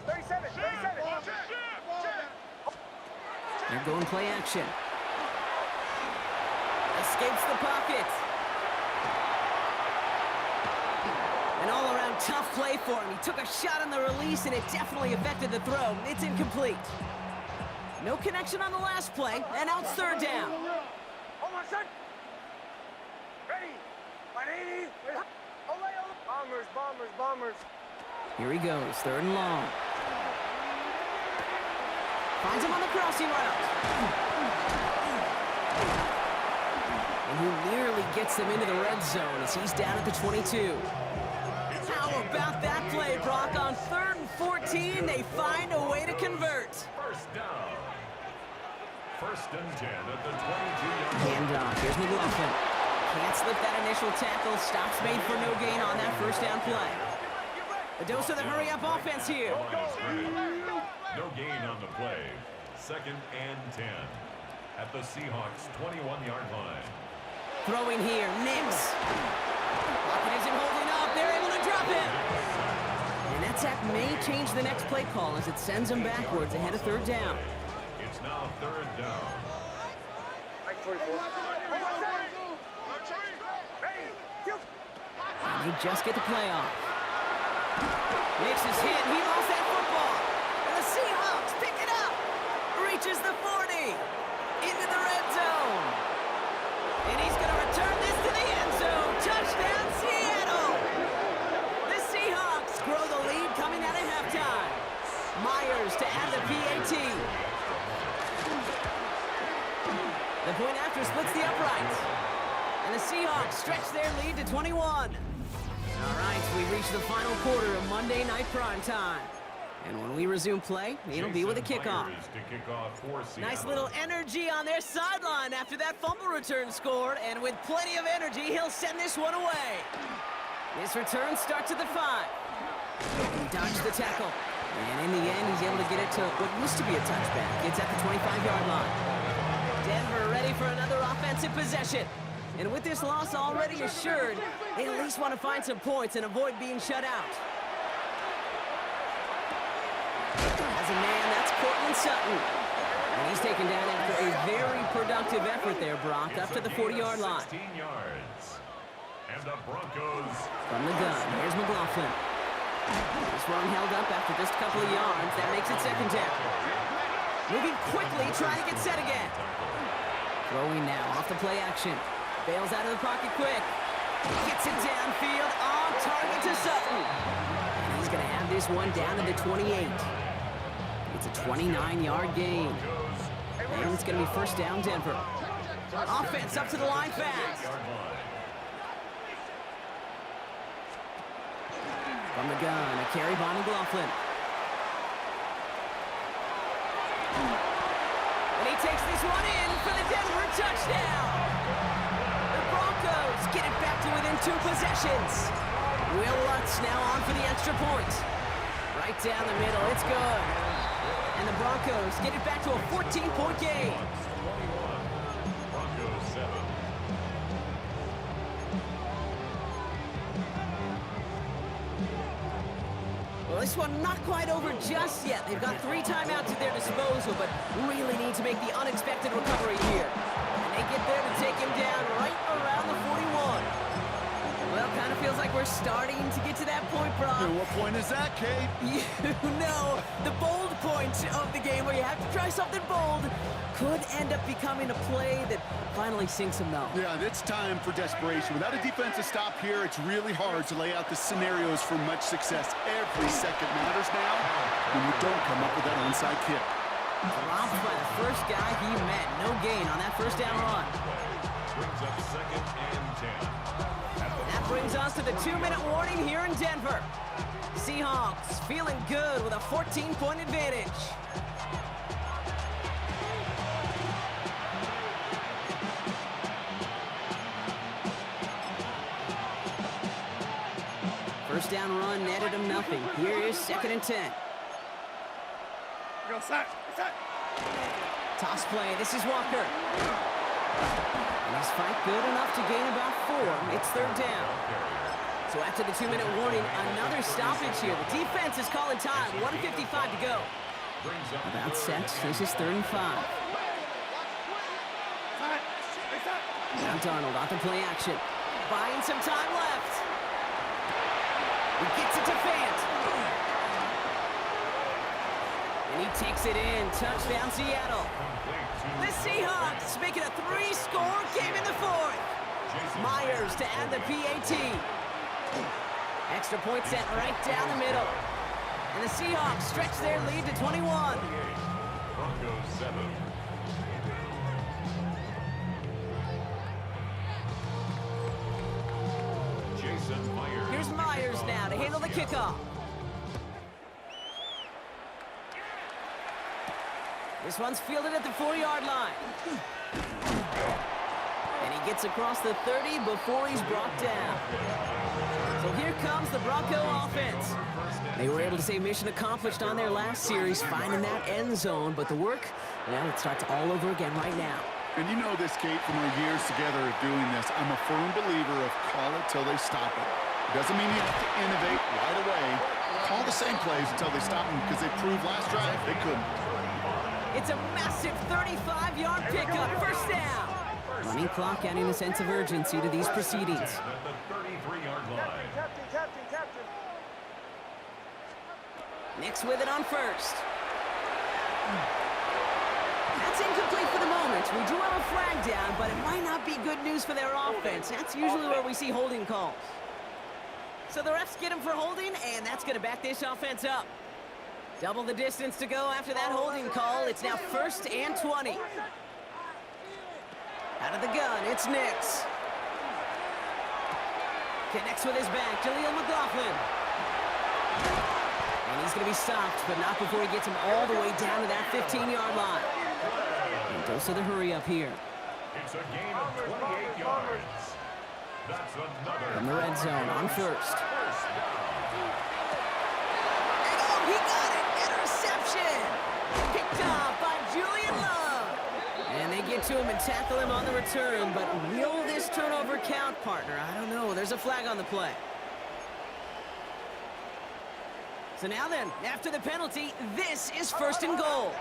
37. They're going play action. Escapes the pocket. An all-around tough play for him. He took a shot on the release, and it definitely affected the throw. It's incomplete. No connection on the last play, and now it's 3rd down. Ready. 180. Bombers. Here he goes, 3rd and long. Finds him on the crossing route. And he nearly gets them into the red zone as he's down at the 22. How about that play, Brock? On 3rd and 14, they find a way to convert. First down. 1st and 10 at the 22-yard line. Handoff. Here's McLaughlin. Can't slip that initial tackle. Stops made for no gain on that 1st down play. A dose of the hurry-up offense here. No gain on the play. 2nd and 10 at the Seahawks 21-yard line. Throwing here, Nix. Pocket isn't holding up. They're able to drop him. And that sack may change the next play call as it sends them backwards ahead of 3rd down. It's It's now third down. Like 44. Ready, shoot. And they just get the play off. Makes his hit. He lost that football. And the Seahawks pick it up. Reaches the 40. Into the red zone. And he's going to return this to the end zone. Touchdown, Seattle. The Seahawks grow the lead coming out of halftime. Myers to add the PAT. The point after splits the uprights. And the Seahawks stretch their lead to 21. All right, we reach the final quarter of Monday Night Primetime. And when we resume play, it'll be with a kickoff. Myers to kick off for Seattle. Nice little energy on their sideline after that fumble return scored. And with plenty of energy, he'll send this one away. This return starts at the 5. He dodged the tackle. And in the end, he's able to get it to what used to be a touchback. It's at the 25-yard line. Denver ready for another offensive possession. And with this loss already assured, they at least want to find some points and avoid being shut out. As a man, that's Cortland Sutton. And he's taken down after a very productive effort there, Brock, up to the 40-yard line. 16 yards. And the Broncos. From the gun, here's McLaughlin. This one held up after just a couple of yards. That makes it second down. Moving quickly, trying to get set again. Throwing now off the play action. Bails out of the pocket quick. Gets it downfield, on target to Sutton. And he's going to have this one down to the 28. It's a 29-yard gain. And it's going to be first down, Denver. Offense up to the line fast. From the gun, a carry by McLaughlin. And he takes this one in for the Denver touchdown. The Broncos get it back to within 2 possessions. Will Lutz now on for the extra point. Right down the middle, it's good. And the Broncos get it back to a 14-point game. Broncos 7. Well, this one not quite over just yet. They've got 3 timeouts at their disposal, but really need to make the unexpected recovery here. And they get there to take him down right around the 41. Well, kind of feels like we're starting to get to that point, Brock. And what point is that, Kate? You know, the bold point of the game where you have to try something bold could end up becoming a play that finally sinks them, though. Yeah, it's time for desperation. Without a defensive stop here, it's really hard to lay out the scenarios for much success. Every second matters now when you don't come up with that onside kick. Dropped by the first guy he met. No gain on that first down run. Brings up second and 10. That brings us to the 2-minute warning here in Denver. Seahawks feeling good with a 14-point advantage. First down run netted him nothing. Here is second and 10. Go, set. Toss play. This is Walker. And his fight good enough to gain about 4. It's third down. So after the 2-minute warning, another stoppage here. The defense is calling time. 1:55 to go. About set. This is third and 5. Now Darnold off the play action. Buying some time left. He gets it to Fant. And he takes it in. Touchdown, Seattle. The Seahawks making a 3-score game in the 4th. Myers to add the PAT. Extra point set right down the middle. And the Seahawks stretch their lead to 21. Broncos 7. Jason Myers. Here's Myers now to handle the kickoff. This one's fielded at the 4-yard line. And he gets across the 30 before he's brought down. So here comes the Bronco offense. They were able to say mission accomplished on their last series, finding that end zone. But the work, well, it starts all over again right now. And you know this, Kate, from our years together of doing this. I'm a firm believer of call it till they stop it. It doesn't mean you have to innovate right away. Call the same plays until they stop them, because they proved last drive they couldn't. It's a massive 35-yard pickup, first down. Running clock adding a sense of urgency to these proceedings. At the 33-yard line. Captain. Nix with it on first. That's incomplete for the moment. We do have a flag down, but it might not be good news for their offense. That's usually where we see holding calls. So the refs get him for holding, and that's going to back this offense up. Double the distance to go after that holding call. It's now 1st and 20. Out of the gun, it's Nix. Connects with his back, Jaleel McLaughlin. And he's going to be stopped, but not before he gets him all the way down to that 15-yard line. And dose of the hurry up here. It's a gain of 28 yards. That's another. From the red zone on first. First down. And oh, he got it! Interception! Picked off by Julian Love. And they get to him and tackle him on the return, but will this turnover count, partner? I don't know. There's a flag on the play. So now then, after the penalty, this is 1st and goal.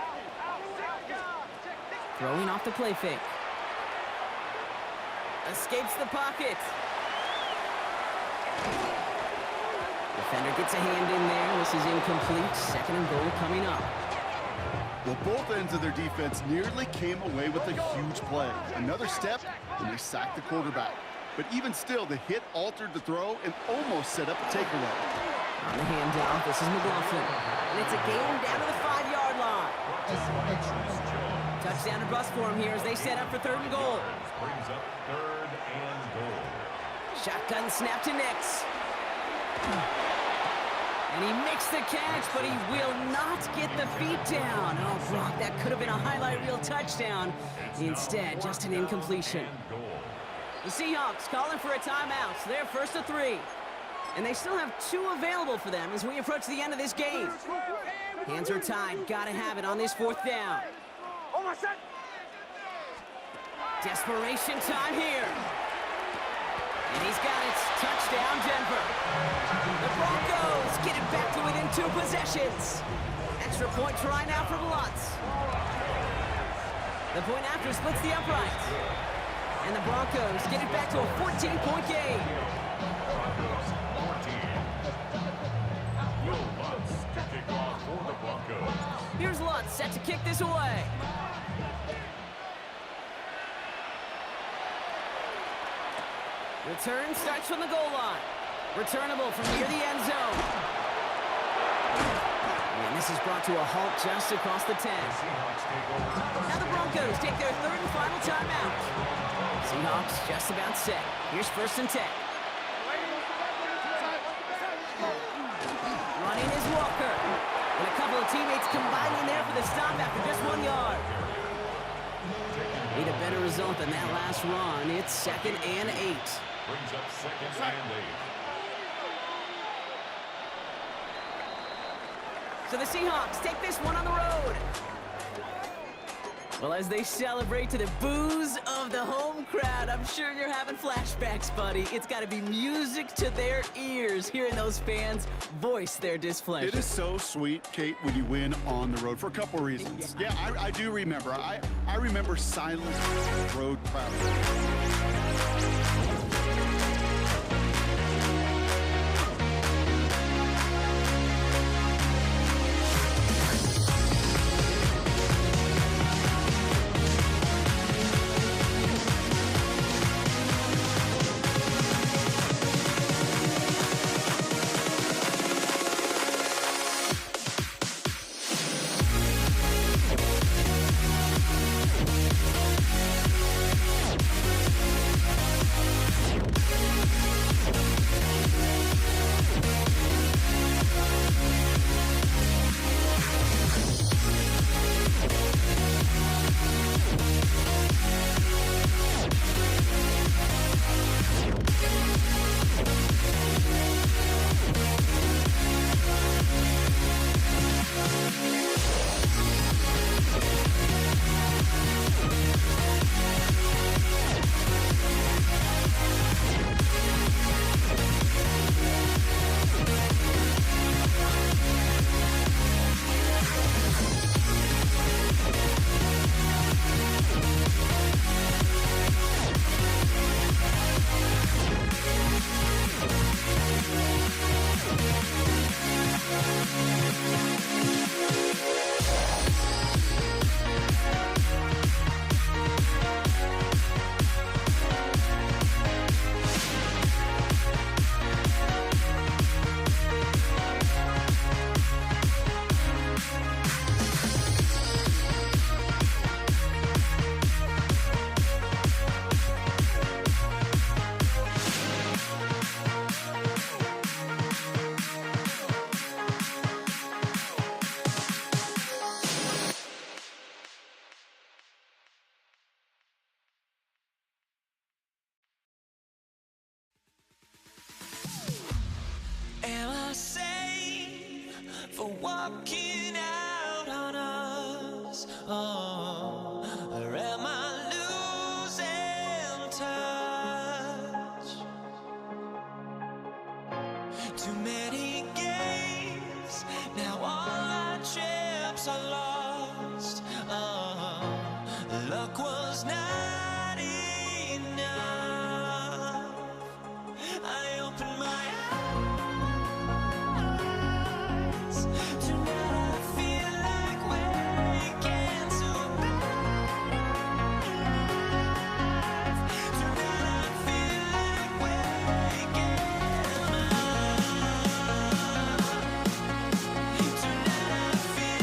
Throwing off the play fake. Escapes the pocket. Defender gets a hand in there. This is incomplete. 2nd and goal coming up. Well, both ends of their defense nearly came away with a huge play. Another step, and they sacked the quarterback. But even still, the hit altered the throw and almost set up a takeaway. On the handoff, this is McLaughlin. And it's a gain down to the 5-yard line. Touchdown to bust for him here as they set up for 3rd and goal. Brings up 3rd and goal. Shotgun snap to Nix. And he makes the catch, but he will not get the feet down. Oh, Brock, that could have been a highlight reel touchdown. Instead, just an incompletion. The Seahawks calling for a timeout, so they're 1st and 3. And they still have 2 available for them as we approach the end of this game. Hands are tied. Gotta have it on this 4th down. Almost set. Desperation time here. And he's got it. Touchdown, Denver. The Broncos get it back to within 2 possessions. Extra point try now from Lutz. The point after splits the upright. And the Broncos get it back to a 14-point game. Will Lutz to kick off for the Broncos. Here's Lutz set to kick this away. Return starts from the goal line. Returnable from near the end zone. And this is brought to a halt just across the 10. Now the Broncos take their 3rd and final timeout. Seahawks just about set. Here's 1st and 10. Running is Walker. And a couple of teammates combining there for the stop after just 1 yard. Need a better result than that last run. It's 2nd and 8. Brings up 2nd and 8. So the Seahawks take this one on the road. Well, as they celebrate to the boos of the home crowd, I'm sure you're having flashbacks, buddy. It's got to be music to their ears, hearing those fans voice their displeasure. It is so sweet, Kate, when you win on the road for a couple reasons. Yeah, I do remember. I remember silent road crowd. walking out on us. Oh, or am I losing touch? Too many games, now all our chips are lost. Oh, luck was not enough. I opened my eyes. Tonight I feel like waking to a better life. Tonight I feel like waking up. Tonight I feel like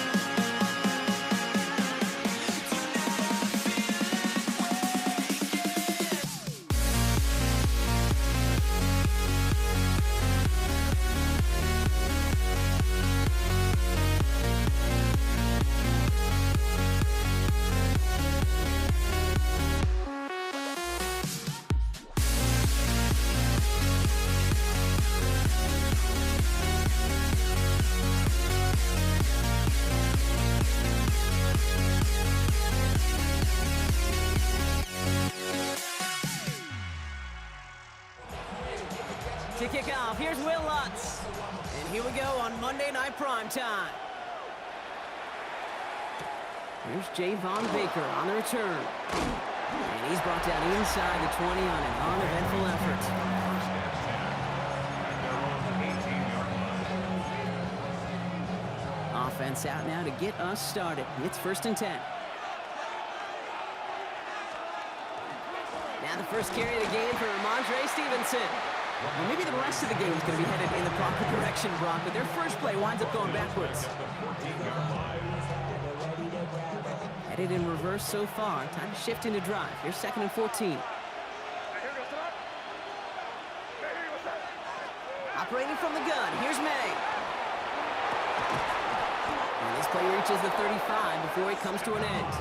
waking To kick off, here's Will Lutz. And here we go on Monday Night Primetime. Here's Javon Baker on the return. And he's brought down inside the 20 on an uneventful effort. Offense out now to get us started. It's 1st and 10. Now the first carry of the game for Ramondre Stevenson. Well, maybe the rest of the game is going to be headed in the proper direction, Brock, but their first play winds up going backwards. Headed in reverse so far. Time to shift into drive. Here's 2nd and 14. Operating from the gun. Here's May. And this play reaches the 35 before it comes to an end.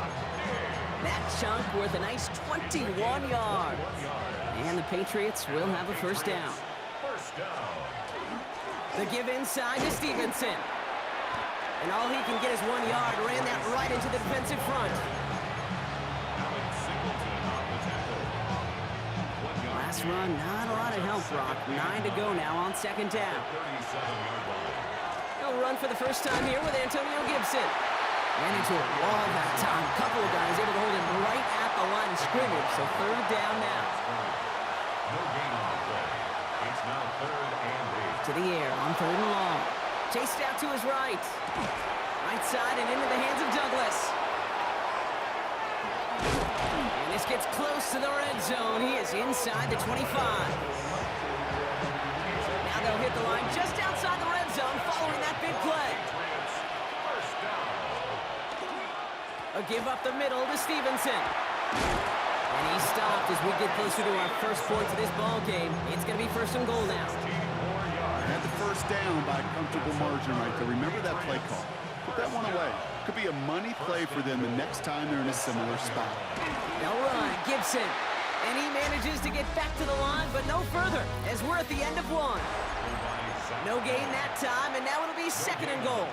That chunk worth a nice 21 yards. And the Patriots will have a 1st down. The give inside to Stevenson. And all he can get is 1 yard. Ran that right into the defensive front. Last run, not a lot of help, Brock. 9 to go now on 2nd down. He'll run for the first time here with Antonio Gibson. Ran into a wall that time. A couple of guys able to hold him right at the line of scrimmage. So 3rd down now. No gain on the play. It's now 3rd and 8. To the air on 3rd and long. Chased out to his right. Right side and into the hands of Douglas. And this gets close to the red zone. He is inside the 25. Now they'll hit the line just outside the red zone following that big play. A give up the middle to Stevenson. And he stopped as we get closer to our first point to this ball game. It's going to be 1st and goal now. Had the 1st down by a comfortable margin right there. Remember that play call. Put that one away. Could be a money play for them the next time they're in a similar spot. They'll run, Gibson. And he manages to get back to the line, but no further, as we're at the end of 1. No gain that time, and now it'll be 2nd and goal.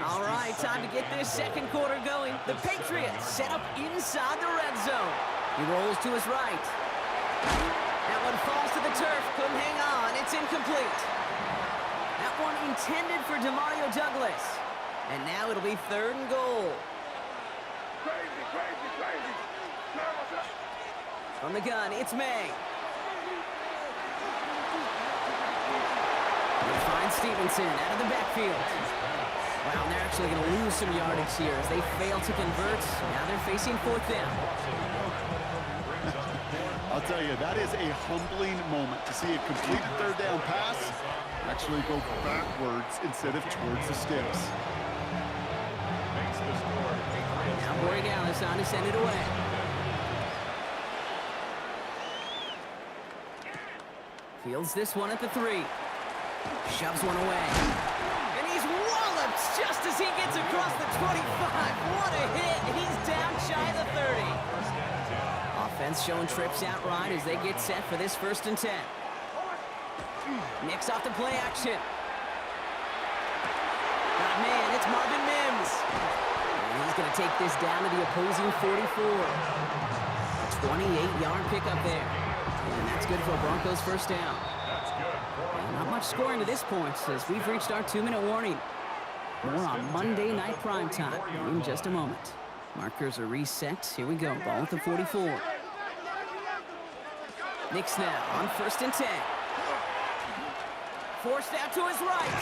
All right, time to get this 2nd quarter going. The Patriots set up inside the red zone. He rolls to his right. That one falls to the turf, couldn't hang on, it's incomplete. That one intended for Demario Douglas. And now it'll be 3rd and goal. Crazy, crazy, crazy. From the gun, it's May. They find Stevenson out of the backfield. Wow, and they're actually going to lose some yardage here as they fail to convert. Now they're facing 4th down. I'll tell you, that is a humbling moment to see a completed 3rd down pass actually go backwards instead of towards the sticks. Now Corey Dallas on to send it away. Fields this one at the 3. Shoves one away. And he's walloped just as he gets across the 25. What a hit. He's down shy of the 30. Offense showing trips out right as they get set for this 1st and 10. Nix off the play action. Oh, man, it's Marvin Mims. And he's going to take this down to the opposing 44. A 28-yard pickup there. And that's good for a Broncos first down. That's good. And not much scoring to this point as we've reached our 2-minute warning. More on Monday Night Primetime in just a moment. Markers are reset. Here we go. Ball at the 44. Nix now on 1st and 10. Forced out to his right.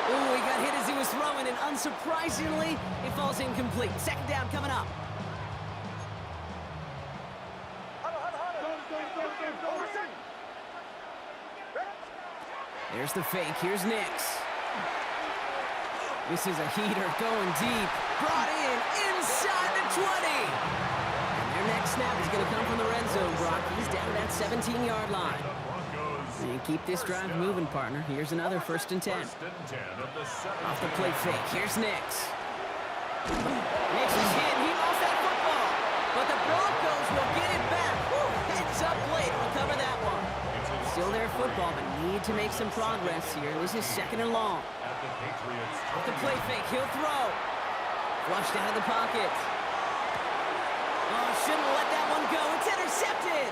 Oh, he got hit as he was throwing, and unsurprisingly, it falls incomplete. Second down coming up. There's the fake. Here's Nix. This is a heater going deep. Brought in inside the 20. And their next snap is going to come from the red zone, Brock. He's down at that 17-yard line. And keep this drive moving, partner. Here's another 1st and 10. Off the play fake. Here's Nix. Nix is hit. He lost that football. But the Broncos will get it back. Woo, heads up play to recover that one. Still their football, but need to make some progress here. This is 2nd and long. Off the play fake. He'll throw. Flushed out of the pocket. Oh, shouldn't let that one go. It's intercepted.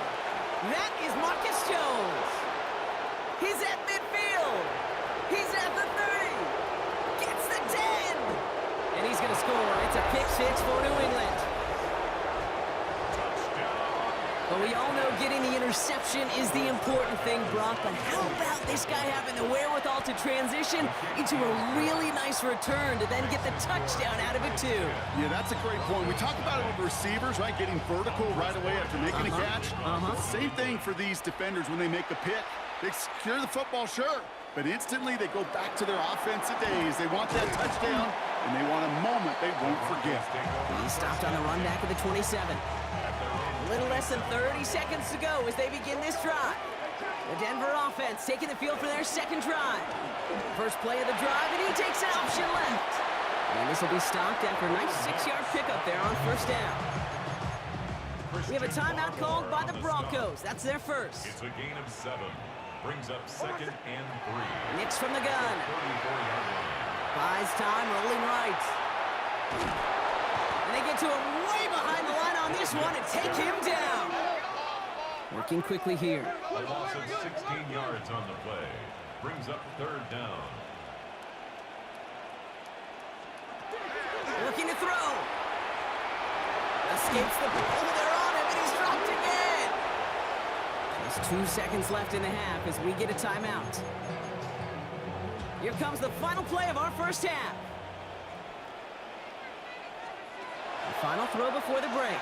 That is Marcus Jones. He's at midfield. He's at the 30. Gets the 10. And he's going to score. It's a pick six for New England. But we all know getting the interception is the important thing, Brock. But how about this guy having the wherewithal to transition into a really nice return to then get the touchdown out of it, too? Yeah, that's a great point. We talk about it with receivers, right? Getting vertical right away after making a catch. Same thing for these defenders when they make a pick. They secure the football, sure, but instantly they go back to their offensive days. They want that touchdown, and they want a moment they won't forget. He stopped on the run back at the 27. A little less than 30 seconds to go as they begin this drive. The Denver offense taking the field for their second drive. First play of the drive, and he takes an option left. And this will be stopped after a nice 6-yard pickup there on 1st down. We have a timeout called by the Broncos. That's their first. It's a gain of 7. Brings up 2nd and 3. Nix from the gun. 34-yard line. Buys time, rolling right. And they get to him way behind the line on this one and take him down. Working quickly here. A loss of 16 yards on the play. Brings up 3rd down. Looking to throw. Escapes the ball. They're on him, and he's dropped again. Just 2 seconds left in the half as we get a timeout. Here comes the final play of our first half. The final throw before the break.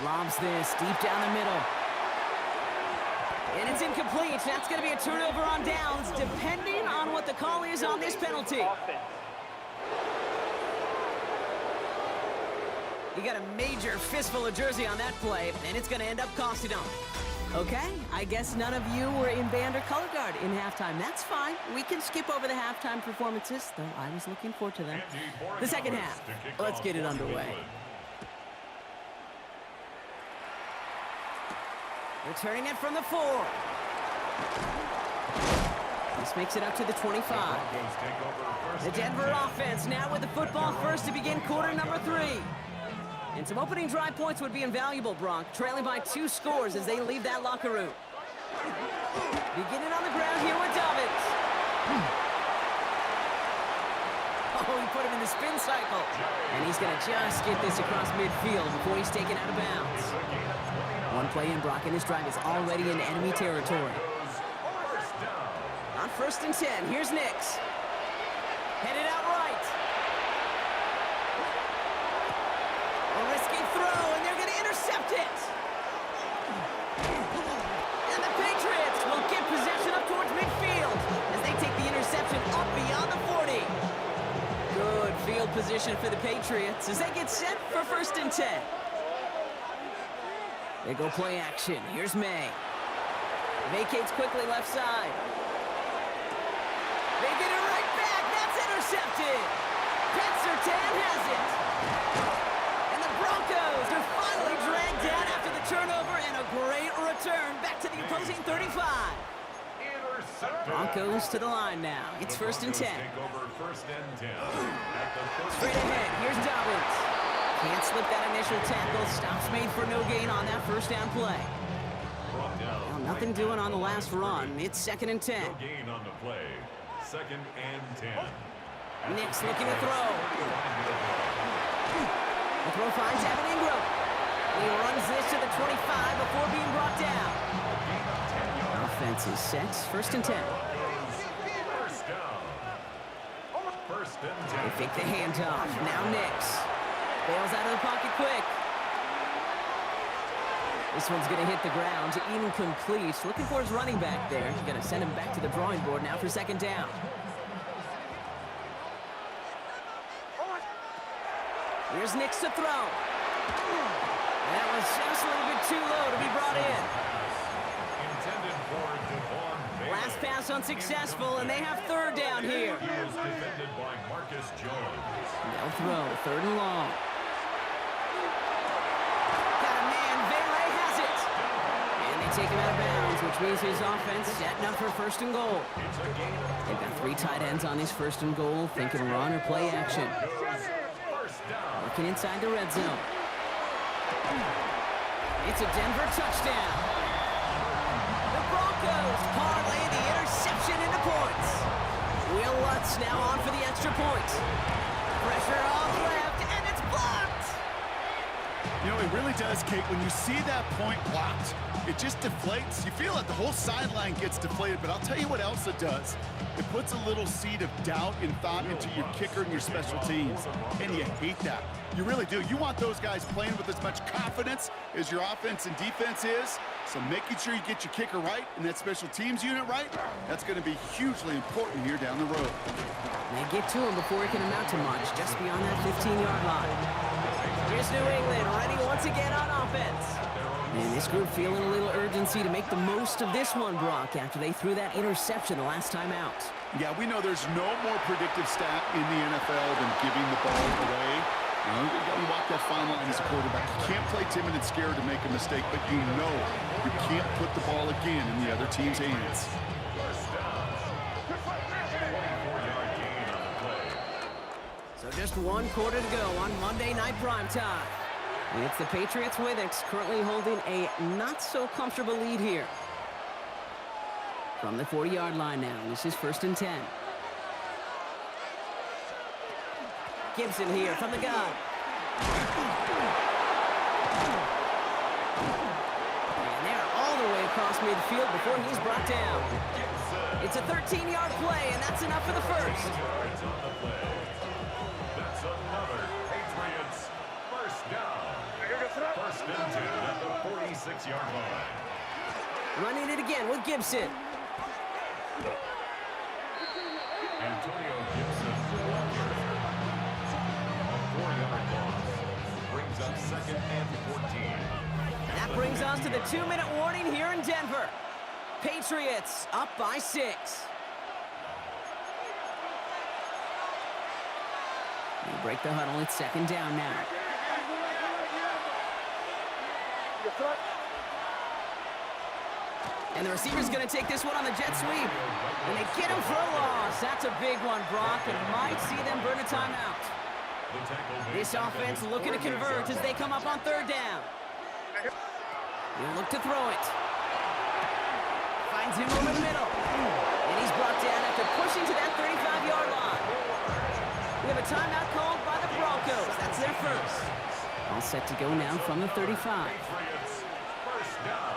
Lobs this deep down the middle. And it's incomplete. That's going to be a turnover on downs, depending on what the call is on this penalty. He got a major fistful of jersey on that play, and it's going to end up costing him. Okay, I guess none of you were in band or color guard in halftime. That's fine. We can skip over the halftime performances, though I was looking forward to them. The second half. Let's get it underway. Returning it from the 4. This makes it up to the 25. The Denver offense now with the football first to begin quarter number 3. And some opening drive points would be invaluable, Bronk, trailing by 2 scores as they leave that locker room. Beginning on the ground here with Dobbins. Oh, he put him in the spin cycle. And he's going to just get this across midfield before he's taken out of bounds. One play in, Brock, and this drive is already in enemy territory. On 1st and 10, here's Nix. Headed out right. A risky throw, and they're going to intercept it. And the Patriots will get possession up towards midfield as they take the interception up beyond the 40. Good field position for the Patriots as they get set for 1st and 10. They go play action. Here's May. Vacates quickly left side. They get it right back. That's intercepted. Pat Surtain has it. And the Broncos are finally dragged down after the turnover and a great return back to the opposing 35. Broncos to the line now. It's The 1st and 10. Broncos take over 1st and 10 at the 30. Straight ahead, here's Dobbins. Can't slip that initial tackle. Stops made for no gain on that first down play. Brought down. Well, nothing doing on the last run. It's 2nd and 10. No gain on the play. 2nd and 10. Nick's looking to throw. The throw finds Evan Ingram. He runs this to the 25 before being brought down. Offense is set. 1st and 10. First down. 1st and They 10. fake the handoff. Now Nix. Bails out of the pocket quick. This one's going to hit the ground. Incomplete. Looking for his running back there. Going to send him back to the drawing board now for 2nd down. Here's Nix to throw. And that was just a little bit too low to be brought in. Intended for Devon Bailey. Last pass unsuccessful, and they have 3rd down here. He was defended by Marcus Jones. No throw, 3rd and long. Got a man, Bailey has it. And they take him out of bounds, which means his offense setting up for 1st and goal. It's a gain. They've got 3 tight ends on this 1st and goal, thinking run or play action. First down. Looking inside the red zone. It's a Denver touchdown. The Broncos parlay the interception into points. Will Lutz now on for the extra point. Pressure off left, and it's blocked. You know, it really does, Kate. When you see that point blocked, it just deflates. You feel like the whole sideline gets deflated, but I'll tell you what else it does. It puts a little seed of doubt and thought into your kicker and your special teams, and you hate that. You really do. You want those guys playing with as much confidence as your offense and defense is, so making sure you get your kicker right and that special teams unit right, that's going to be hugely important here down the road. They get to him before he can amount to much, just beyond that 15-yard line. Here's New England, ready once again on offense. And this group feeling a little urgency to make the most of this one, Brock, after they threw that interception the last time out. Yeah, we know there's no more predictive stat in the NFL than giving the ball away. You know, you got to walk that fine line as a quarterback. You can't play timid and scared to make a mistake, but you know you can't put the ball again in the other team's hands. First down. 44-yard gain on the play. So just 1 quarter to go on Monday Night Primetime. It's the Patriots with it, currently holding a not-so-comfortable lead here. From the 40-yard line now, this is 1st and 10. Gibson here from the gun. And they're all the way across midfield before he's brought down. It's a 13-yard play, and that's enough for the first. Yards on the play. That's another Patriots first down. 1st and 10 at the 46-yard line. Running it again with Gibson. Antonio Gibson will carry it. A 4-yard loss brings up 2nd and 14. That brings us to the 2-minute warning here in Denver. Patriots up by 6. They break the huddle. It's 2nd down now. And the receiver's going to take this one on the jet sweep. And they get him for a loss. That's a big one, Brock, and might see them burn a timeout. This offense looking to convert as they come up on 3rd down. He'll look to throw it. Finds him over the middle. And he's brought down after pushing to that 35-yard line. We have a timeout called by the Broncos. That's their first. All set to go now from the 35. First down.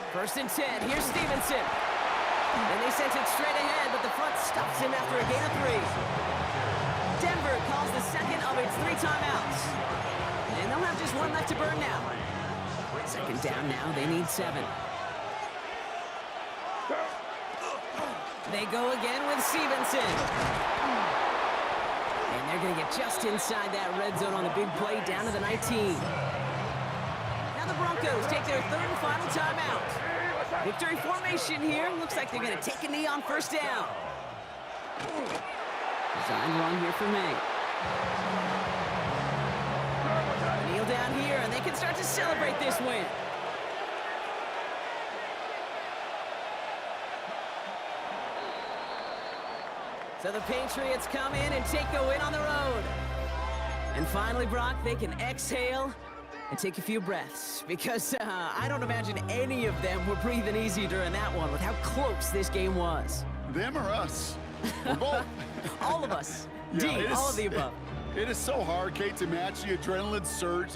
1st and 10. Here's Stevenson. And they sent it straight ahead, but the front stops him after a gain of 3. Denver calls the second of its 3 timeouts. And they'll have just 1 left to burn now. 2nd down now. They need 7. They go again with Stevenson. And they're going to get just inside that red zone on the big play down to the 19. Now the Broncos take their 3rd and final timeout. Victory formation here. Looks like they're going to take a knee on 1st down. Designed wrong here for me. Kneel down here, and they can start to celebrate this win. So the Patriots come in and take the win on the road. And finally, Brock, they can exhale and take a few breaths, because I don't imagine any of them were breathing easy during that one with how close this game was. Them or us? We're both. All of us. Yeah, D, all of the above. It is so hard, Kate, to match the adrenaline surge.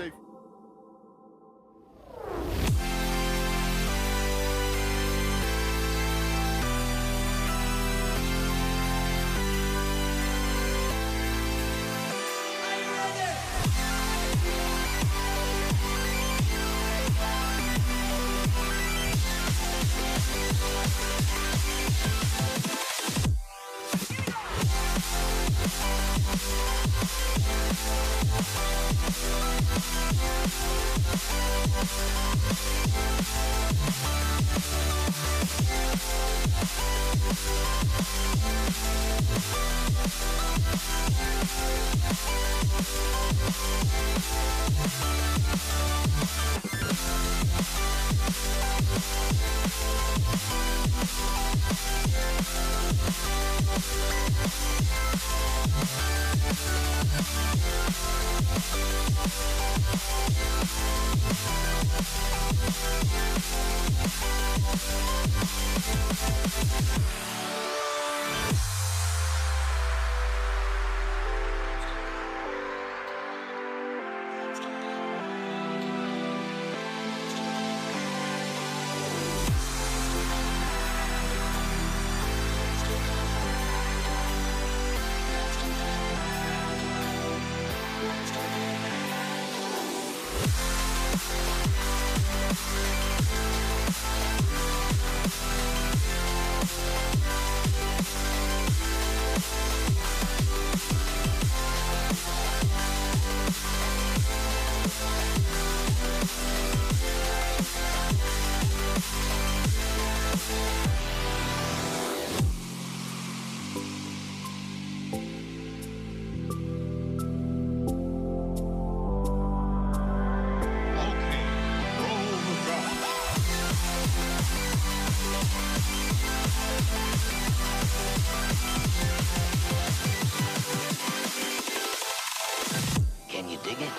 Can you dig it?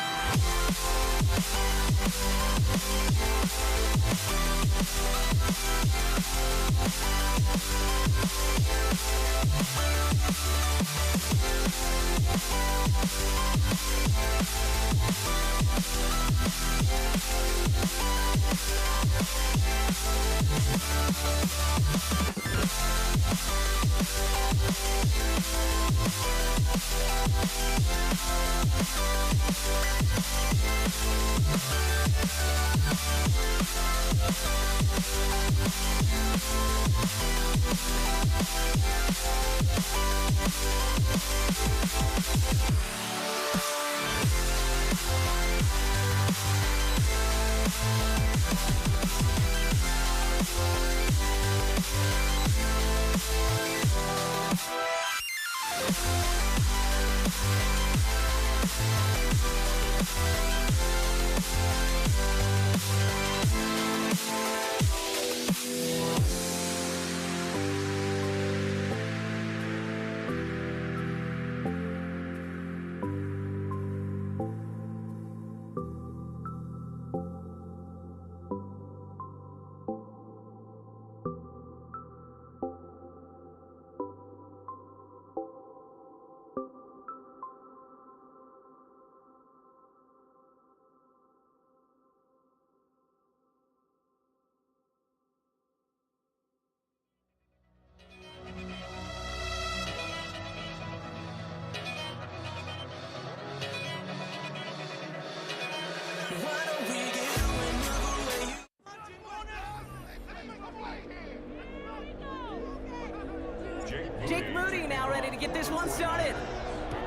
Jake Moody now ready to get this one started.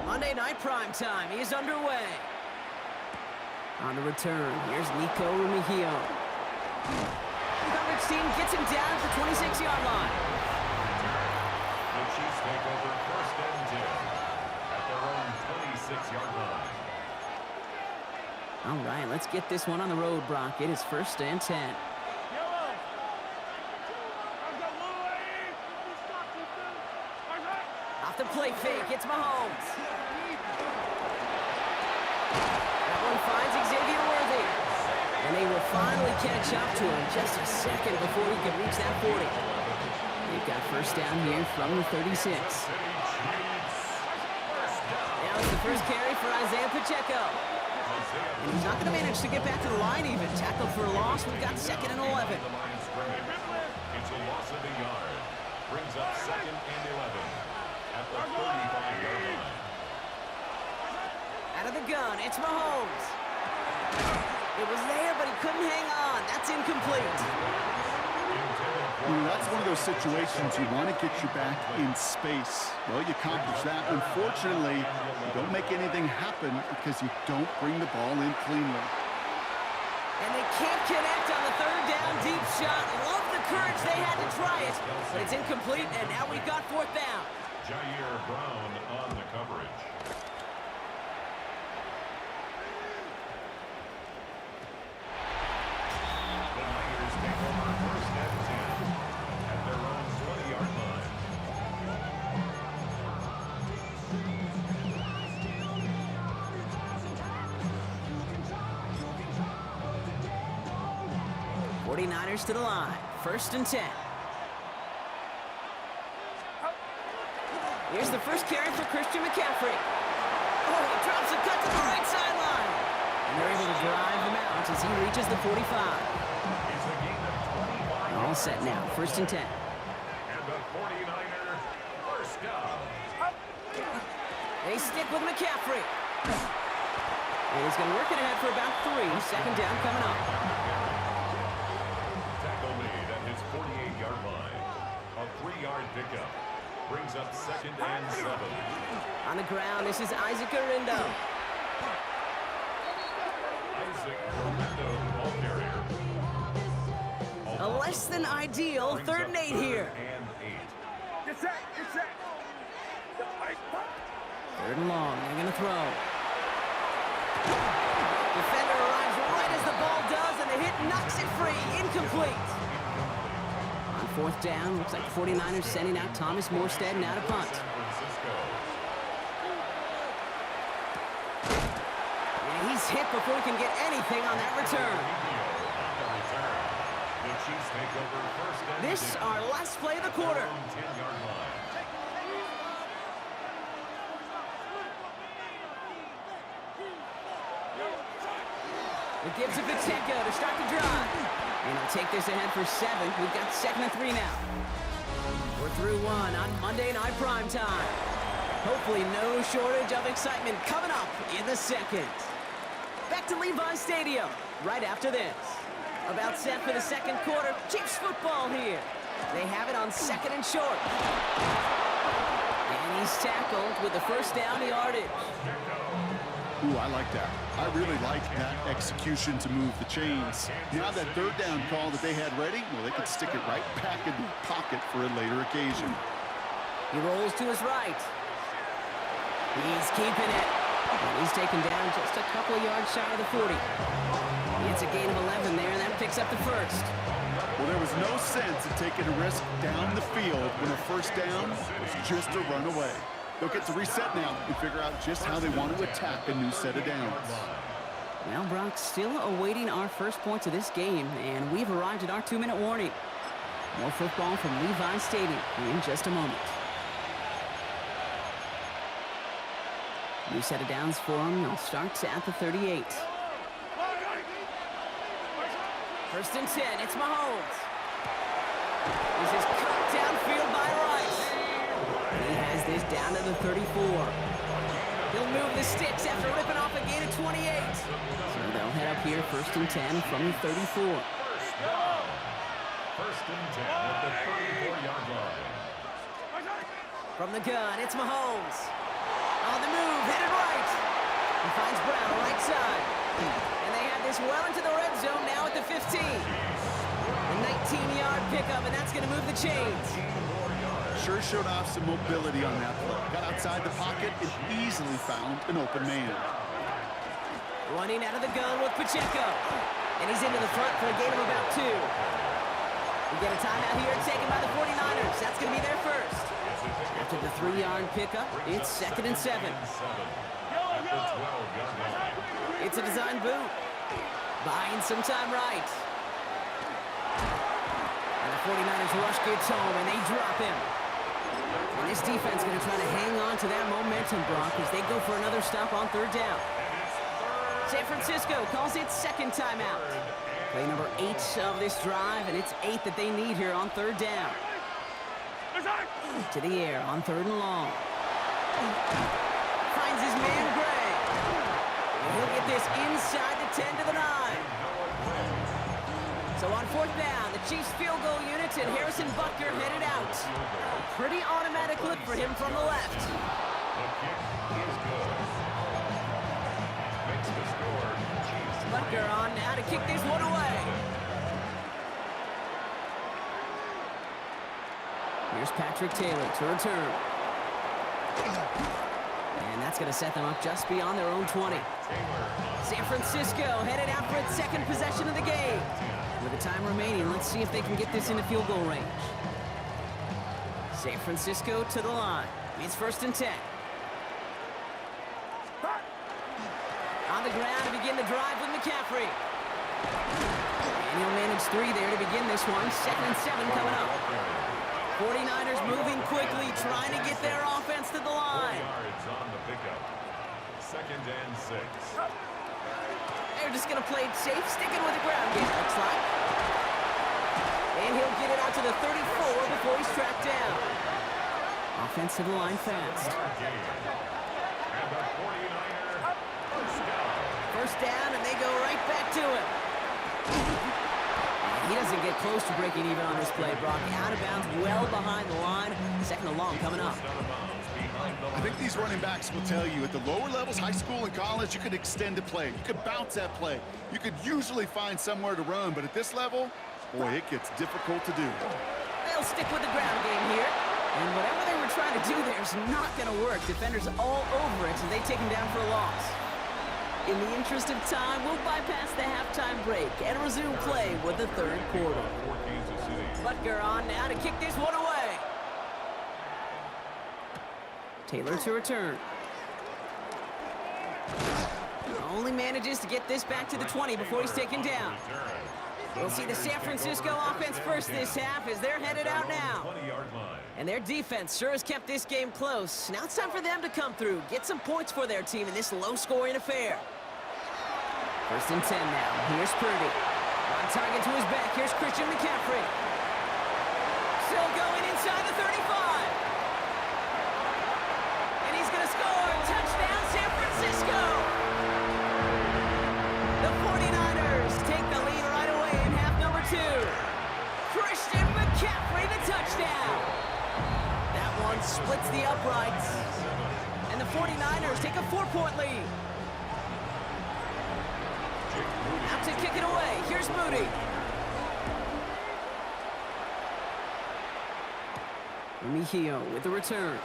Monday Night Prime Time is underway. On the return, here's Nico Remigio. The coverage team gets him down at the 26-yard line. The Chiefs take over 1st and 10 at their own 26-yard line. All right, let's get this one on the road, Brock. It is 1st and 10. Off the play fake. It's Mahomes. That one finds Xavier Worthy. And they will finally catch up to him just a second before he can reach that 40. They've got first down here from the 36. Now it's the first carry for Isaiah Pacheco. And he's not going to manage to get back to the line even. Tackled for a loss. We've got 2nd and 11. It's a loss of a yard. Brings up 2nd and 11 at the 35-yard line. Out of the gun, it's Mahomes. It was there, but he couldn't hang on. That's incomplete. That's one of those situations you want to get you back in space. Well, you accomplish that. Unfortunately, you don't make anything happen because you don't bring the ball in cleanly. And they can't connect on the 3rd down deep shot. Love the courage they had to try it, but it's incomplete, and now we've got 4th down. Jair Brown on the coverage. The Niners take over 1st and 10 at their own 20-yard line. Niners to the line. 1st and 10. Here's the first carry for Christian McCaffrey. Oh, he drops a cut to the right sideline. And they're able to drive him out as he reaches the 45. All set now. 1st and 10. And the 49er first down. They stick with McCaffrey. And he's going to work it ahead for about 3. 2nd down coming up. Tackle made at his 48-yard line. A 3-yard pickup. Brings up 2nd and 7. On the ground, this is Isaac Orindo. Isaac Orindo, ball carrier. A less than ideal 3rd and 8 here. And 8. Get set, get set. 3rd and long, they're going to throw. Defender arrives right as the ball does, and the hit knocks it free. Incomplete. On 4th down, looks like 49ers sending out Thomas Morstead now to punt. And he's hit before he can get anything on that return. The Chiefs take over 1st and 10. This our last play of the quarter. 10-yard line. It gives to Pacheco to start the drive. And he'll take this ahead for 7. We've got 2nd and 3 now. We're through 1 on Monday Night Primetime. Hopefully no shortage of excitement coming up in the 2nd. Back to Levi Stadium right after this. About set for the 2nd quarter. Chiefs football here. They have it on 2nd and short. And he's tackled with the first down yardage. Ooh, I like that. I really like that execution to move the chains. Now that 3rd down call that they had ready, well, they could stick it right back in the pocket for a later occasion. He rolls to his right. He's keeping it. And he's taken down just a couple of yards shy of the 40. It's a gain of 11 there, and that picks up the 1st. Well, there was no sense in taking a risk down the field when a 1st down was just a run away. They'll get to reset now and figure out just how they want to attack a new set of downs. Well, Brock, still awaiting our first points of this game, and we've arrived at our 2-minute warning. More football from Levi Stadium in just a moment. New set of downs for them. They'll start at the 38. 1st and 10. It's Mahomes. This is cut downfield by Rice. He has this down to the 34. He'll move the sticks after ripping off a gain of 28. So they'll head up here 1st and 10 from the 34. 1st and 10 at the 34-yard line. From the gun, it's Mahomes. On the move, headed right. He finds Brown right side. And they have this well into the red zone now at the 15. A 19-yard pickup, and that's going to move the chains. Sure showed off some mobility on that play. Got outside the pocket and easily found an open man. Running out of the gun with Pacheco. And he's into the front for a gain of about 2. We get a timeout here taken by the 49ers. That's going to be their first. After the 3-yard pickup, it's 2nd and 7. It's a design boot. Buying some time right. And the 49ers rush gets home, and they drop him. And this defense going to try to hang on to that momentum, Brock, as they go for another stop on 3rd down. San Francisco calls it 2nd timeout. Play number 8 of this drive, and it's 8 that they need here on 3rd down. To the air on 3rd and long. Finds his man, Gray. And he'll get this inside the 10 to the 9. So on 4th down, the Chiefs field goal unit and Harrison Butker headed out. Pretty automatic look for him from the left. The kick is good. Makes the score. Chiefs Butker on now to kick this one away. Here's Patrick Taylor to return. And that's going to set them up just beyond their own 20. San Francisco headed out for its 2nd possession of the game. With the time remaining, let's see if they can get this into field goal range. San Francisco to the line. It's 1st and 10. On the ground to begin the drive with McCaffrey. And he'll manage 3 there to begin this one. 2nd and 7 coming up. 49ers moving quickly, trying to get their offense to the line. 4 yards on the pickup. 2nd and 6. They're just going to play it safe, sticking with the ground game, looks like. And he'll get it out to the 34 before he's tracked down. Offense to the line fast. And the 49er First down, and they go right back to it. He doesn't get close to breaking even on this play, Brock. Out of bounds, well behind the line. 2nd and long coming up. I think these running backs will tell you, at the lower levels, high school and college, you could extend a play. You could bounce that play. You could usually find somewhere to run, but at this level, boy, it gets difficult to do. They'll stick with the ground game here. And whatever they were trying to do there is not going to work. Defenders all over it, so they take him down for a loss. In the interest of time, we'll bypass the halftime break and resume play with the 3rd quarter. Butker on now to kick this one away. Taylor to return. Only manages to get this back to the 20 before he's taken down. We'll see the San Francisco offense first this half as they're headed out now. 20-yard line. And their defense sure has kept this game close. Now it's time for them to come through, get some points for their team in this low-scoring affair. 1st and 10 now. Here's Purdy. On target to his back. Here's Christian McCaffrey. Still going inside the 35. And he's going to score. Touchdown, San Francisco. The 49ers take the lead right away in half number 2. Christian McCaffrey, the touchdown. That one splits the uprights. And the 49ers take a 4-point lead. Out to kick it away. Here's Moody. Mejio with the return.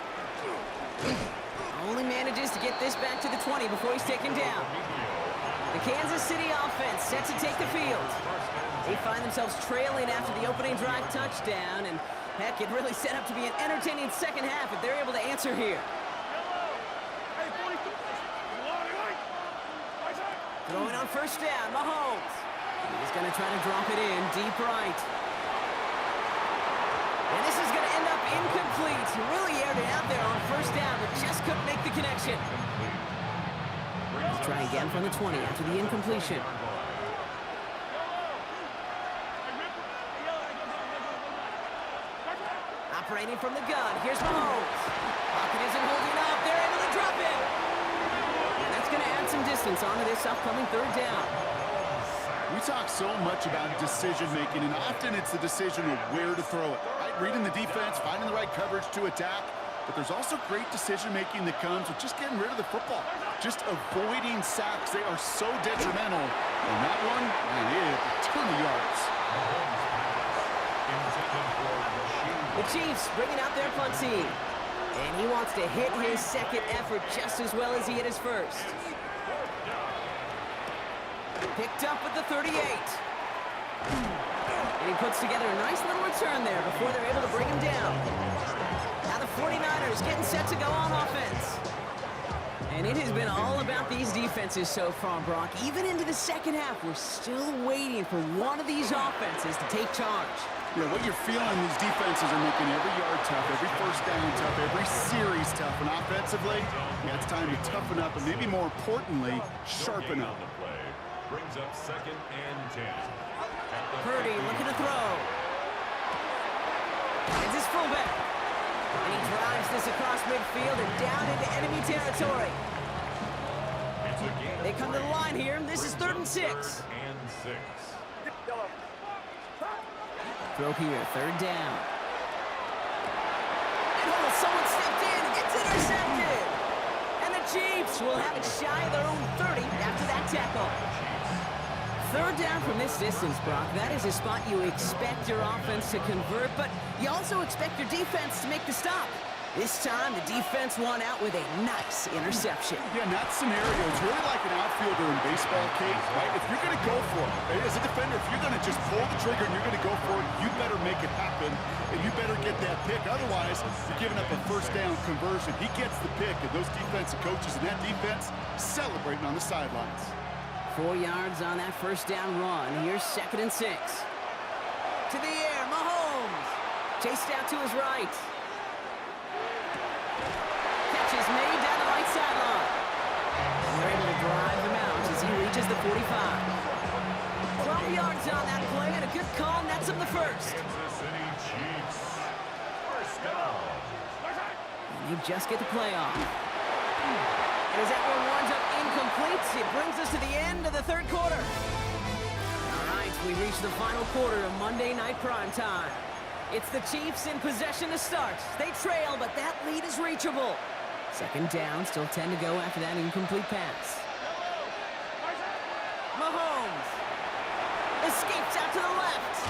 Only manages to get this back to the 20 before he's taken down. The Kansas City offense set to take the field. They find themselves trailing after the opening drive touchdown, and heck, it really set up to be an entertaining 2nd half if they're able to answer here. Throwing on 1st down, Mahomes. He's going to try to drop it in deep right. And this is going to end up incomplete. He really aired it out there on 1st down, but just couldn't make the connection. Let's try again from the 20 after the incompletion. Operating from the gun, here's Mahomes. Pocket isn't holding up. They're able to drop it. And that's going to add some distance onto this upcoming 3rd down. We talk so much about decision-making, and often it's the decision of where to throw it. Right? Reading the defense, finding the right coverage to attack. But there's also great decision-making that comes with just getting rid of the football. Just avoiding sacks. They are so detrimental. And that one, man, it hit a ton of yards. The Chiefs bringing out their punt team. And he wants to hit his 2nd effort just as well as he hit his 1st. Picked up at the 38. And he puts together a nice little return there before they're able to bring him down. Now the 49ers getting set to go on offense. And it has been all about these defenses so far, Brock. Even into the second half, we're still waiting for one of these offenses to take charge. Yeah, what you're feeling, these defenses are making every yard tough, every first down tough, every series tough. And offensively, yeah, it's time to toughen up and maybe more importantly, sharpen up. Brings up 2nd and 10. Purdy looking to throw. It's his fullback. And he drives this across midfield and down into enemy territory. They come to the line here. This is 3rd and 6. And 6. Throw here, 3rd down. And someone stepped in. It's intercepted. And the Chiefs will have it shy of their own 30 after that tackle. 3rd down from this distance, Brock. That is a spot you expect your offense to convert, but you also expect your defense to make the stop. This time, the defense won out with a nice interception. Yeah, in that scenario, it's really like an outfielder in baseball, Kate, right? If you're going to go for it, as a defender, if you're going to just pull the trigger and you're going to go for it, you better make it happen, and you better get that pick. Otherwise, you're giving up a first down conversion. He gets the pick, and those defensive coaches and that defense celebrating on the sidelines. 4 yards on that first down run. Here's 2nd and 6. To the air, Mahomes. Chased out to his right. Catch is made down the right sideline. And they're able to drive him out as he reaches the 45. 12 yards on that play, and a good call nets him the first. Kansas City Chiefs. First down. And they just get the play off. As that one winds up incomplete, it brings us to the end of the 3rd quarter. All right, we reach the final quarter of Monday Night Primetime. It's the Chiefs in possession to start. They trail, but that lead is reachable. 2nd down, still 10 to go after that incomplete pass. Mahomes escapes out to the left.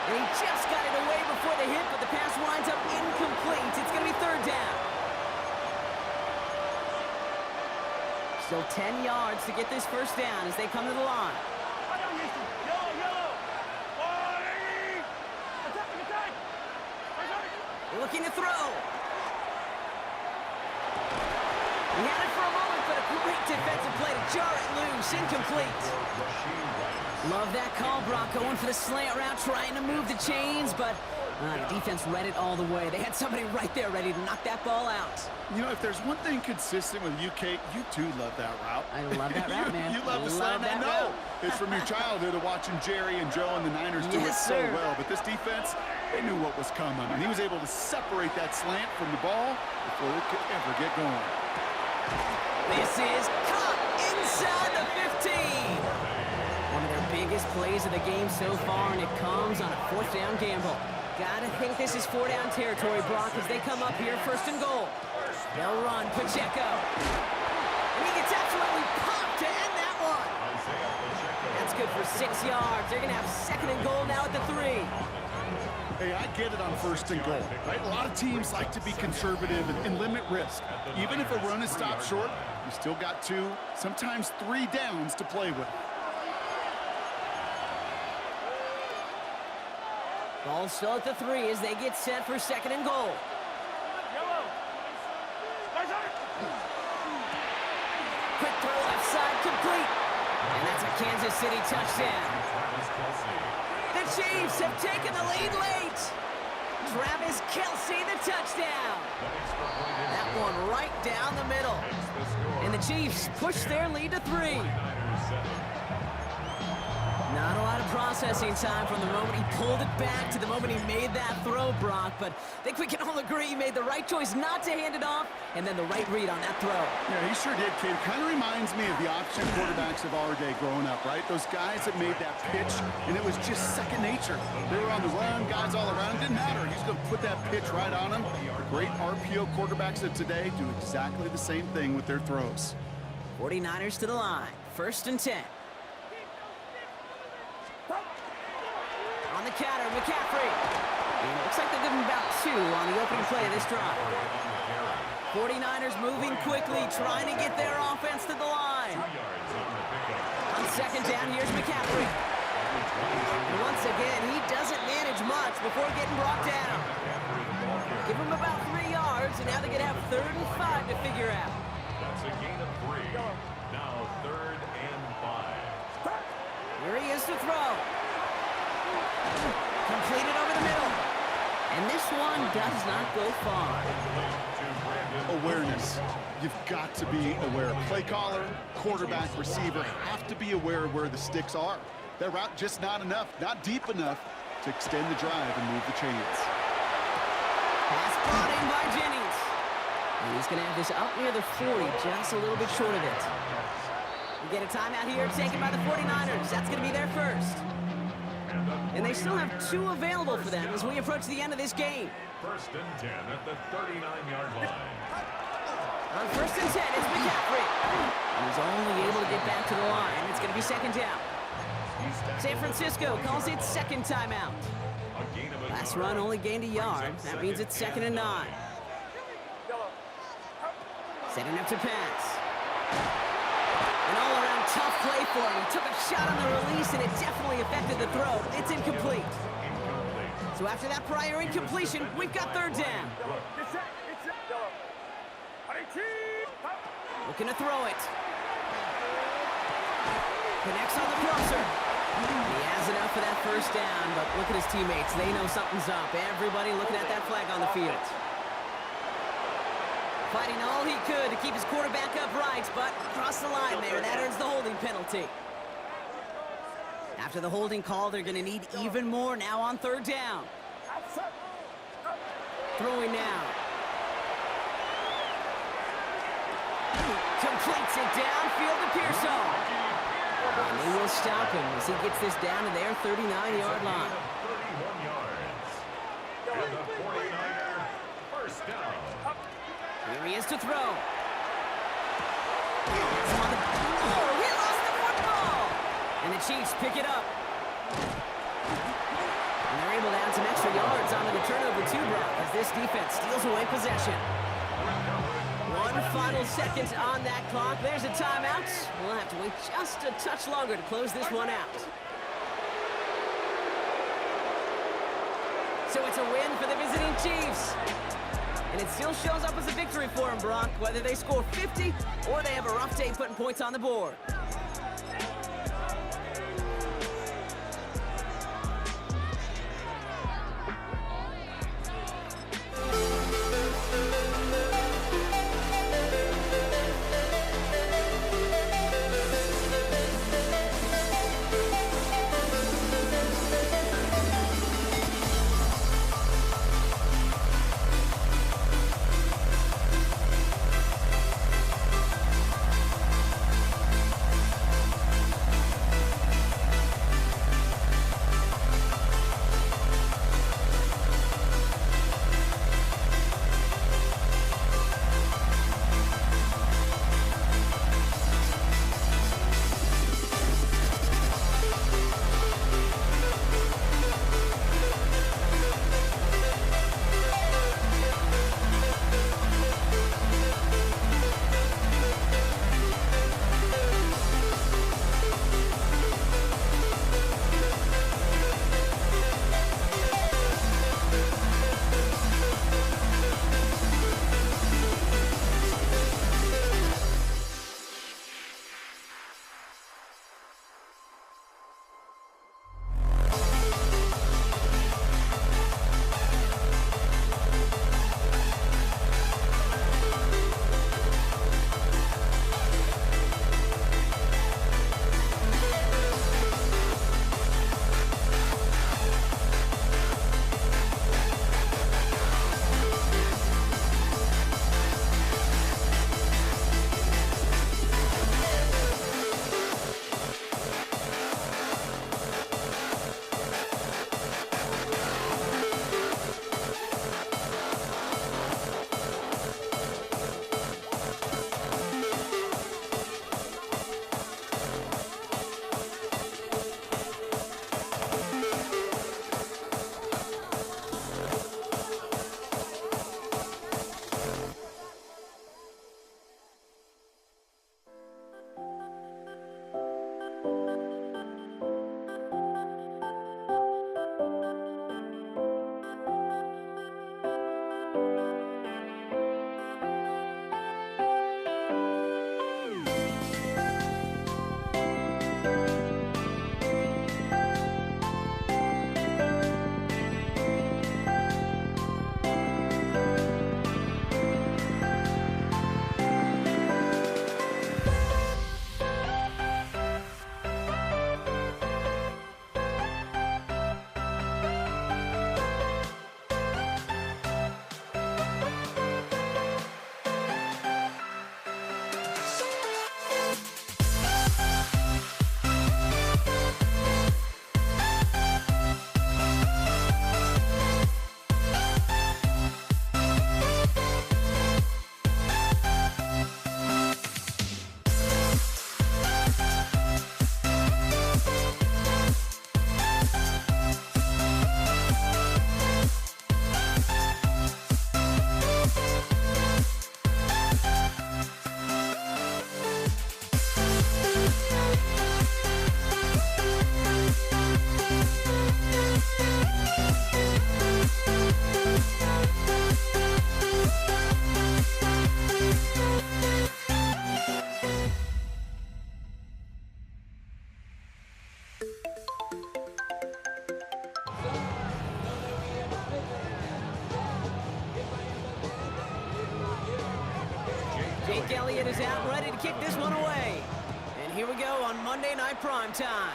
And he just got it away before the hit, but the pass winds up incomplete. It's going to be 3rd down. Still 10 yards to get this first down as they come to the line. Looking to throw. He had it for a moment, but a great defensive play to jar it loose. Incomplete. Love that call, Brock. Going for the slant route, trying to move the chains, but the defense read it all the way. They had somebody right there ready to knock that ball out. You know, if there's one thing consistent with you, Kate, you do love that route. I love that route, man. You love the slant. I know. It's from your childhood of watching Jerry and Joe and the Niners do it so well. But this defense, they knew what was coming. And he was able to separate that slant from the ball before it could ever get going. This is caught inside the 15. One of their biggest plays of the game so far, and it comes on a 4th down gamble. Gotta think this is 4 down territory, Brock, as they come up here 1st and goal. They'll run, Pacheco. And he gets absolutely popped to end that one. That's good for 6 yards. They're gonna have 2nd and goal now at the 3. Hey, I get it on 1st and goal, right? A lot of teams like to be conservative and limit risk. Even if a run is stopped short, you still got 2, sometimes 3 downs to play with. Ball still at the 3 as they get set for 2nd and goal. Quick throw left side, complete. And that's a Kansas City touchdown. The Chiefs have taken the lead late. Travis Kelce, the touchdown. That one right down the middle. And the Chiefs push their lead to 3. Not a lot of processing time from the moment he pulled it back to the moment he made that throw, Brock. But I think we can all agree he made the right choice not to hand it off, and then the right read on that throw. Yeah, he sure did, Kate. Kind of reminds me of the option quarterbacks of our day growing up, right? Those guys that made that pitch, and it was just second nature. They were on the run, guys all around. Didn't matter. He's going to put that pitch right on them. The great RPO quarterbacks of today do exactly the same thing with their throws. 49ers to the line. 1st and 10. On the counter, McCaffrey. And it looks like they'll give him about 2 on the opening play of this drive. 49ers moving quickly, trying to get their offense to the line. On 2nd down, here's McCaffrey. And once again, before getting brought down. Give them about 3 yards, and now they're going to have 3rd and 5 to figure out. That's a gain of 3. Now 3rd and 5. Here he is to throw. Completed over the middle. And this one does not go far. Awareness. You've got to be aware. Play caller, quarterback, receiver have to be aware of where the sticks are. That route just not enough, not deep enough to extend the drive and move the chains. Pass brought in by Jennings. And he's going to have this up near the 40, just a little bit short of it. We get a timeout here taken by the 49ers. That's going to be their first. And they still have 2 available for them as we approach the end of this game. 1st and 10 at the 39-yard line. On 1st and 10, it's McCaffrey. He's only able to get back to the line. It's going to be 2nd down. San Francisco calls it 2nd timeout. Last run only gained a yard. That means it's 2nd and 9. Setting up to pass. An all-around tough play for him. He took a shot on the release, and it definitely affected the throw. It's incomplete. So after that prior incompletion, we've got 3rd down. Looking to throw it. Connects on the crosser. He has enough for that 1st down, but look at his teammates. They know something's up. Everybody looking at that flag on the field. Fighting all he could to keep his quarterback upright, but across the line there, that earns the holding penalty. After the holding call, they're going to need even more now on 3rd down. Throwing now. Completes it downfield to Pearson. And they will stop him as he gets this down to their 39-yard line. 31 yards. And the 49er 1st down. Here he is to throw. Oh, he lost the football! And the Chiefs pick it up. And they're able to add some extra yards onto the turnover too, Brock, as this defense steals away possession. 1 final second on that clock. There's a timeout. We'll have to wait just a touch longer to close this one out. So it's a win for the visiting Chiefs. And it still shows up as a victory for them, Brock, whether they score 50 or they have a rough day putting points on the board. Jake Elliott is out ready to kick this one away. And here we go on Monday Night Primetime.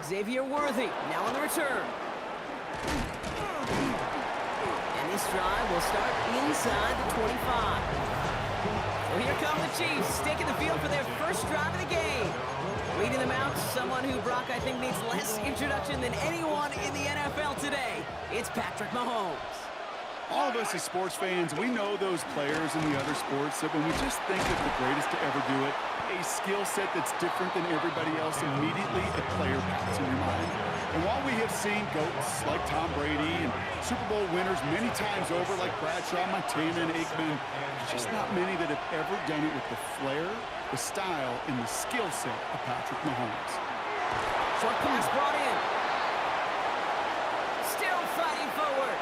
Xavier Worthy now on the return. And this drive will start inside the 25. Well, here come the Chiefs, taking the field for their first drive of the game. Leading them out, someone who Brock, I think, needs less introduction than anyone in the NFL today. It's Patrick Mahomes. All of us as sports fans, we know those players in the other sports that when we just think of the greatest to ever do it, a skill set that's different than everybody else, immediately a player pops in your mind. And while we have seen GOATs like Tom Brady and Super Bowl winners many times over like Bradshaw, Montana, and Aikman, there's just not many that have ever done it with the flair, the style, and the skill set of Patrick Mahomes. Short pass brought in. Still fighting forward.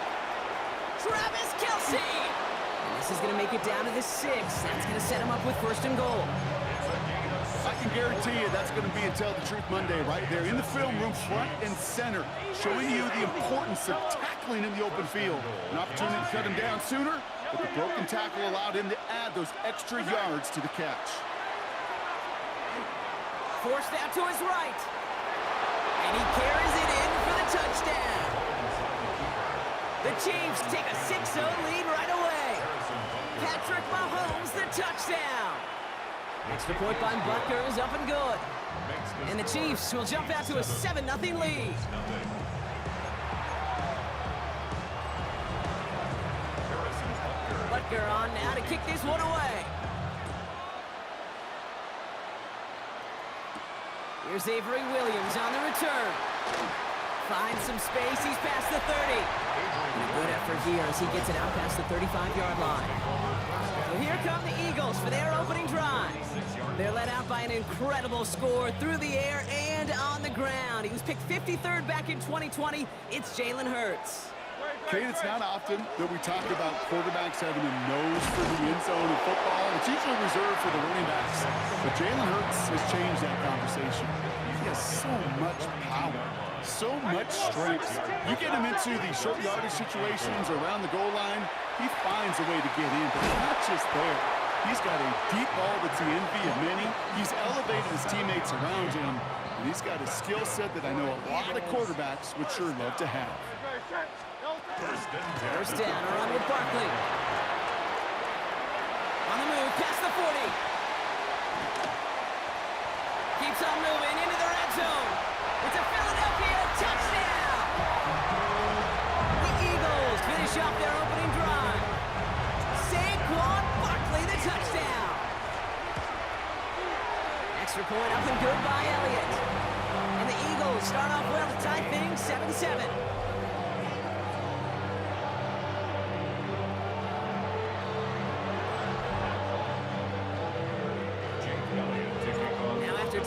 Travis Kelce! And this is going to make it down to the 6. That's going to set him up with 1st and goal. I can guarantee you that's going to be a Tell the Truth Monday right there in the film room, front and center, showing you the importance of tackling in the open field. An opportunity to cut him down sooner, but the broken tackle allowed him to add those extra yards to the catch. Forced out to his right. And he carries it in for the touchdown. The Chiefs take a 6-0 lead right away. Patrick Mahomes, the touchdown. Extra point by Butker is up and good. And the Chiefs will jump out to a 7-0 lead. Butker on now to kick this one away. Here's Avery Williams on the return. Finds some space, he's past the 30. And a good effort here as he gets it out past the 35-yard line. So here come the Eagles for their opening drive. They're led out by an incredible score through the air and on the ground. He was picked 53rd back in 2020. It's Jalen Hurts. Kate, it's not often that we talk about quarterbacks having a nose for the end zone in football. It's usually reserved for the running backs. But Jalen Hurts has changed that conversation. He has so much power, so much strength. You get him into the short yardage situations around the goal line, he finds a way to get in. But it's not just there. He's got a deep ball that's the envy of many. He's elevated his teammates around him. And he's got a skill set that I know a lot of quarterbacks would sure love to have. First down, a run with Barkley. On the move, past the 40. Keeps on moving into the red zone. It's a Philadelphia touchdown. The Eagles finish off their opening drive. Saquon Barkley, the touchdown. Extra point up and good by Elliott. And the Eagles start off well to tie things 7-7.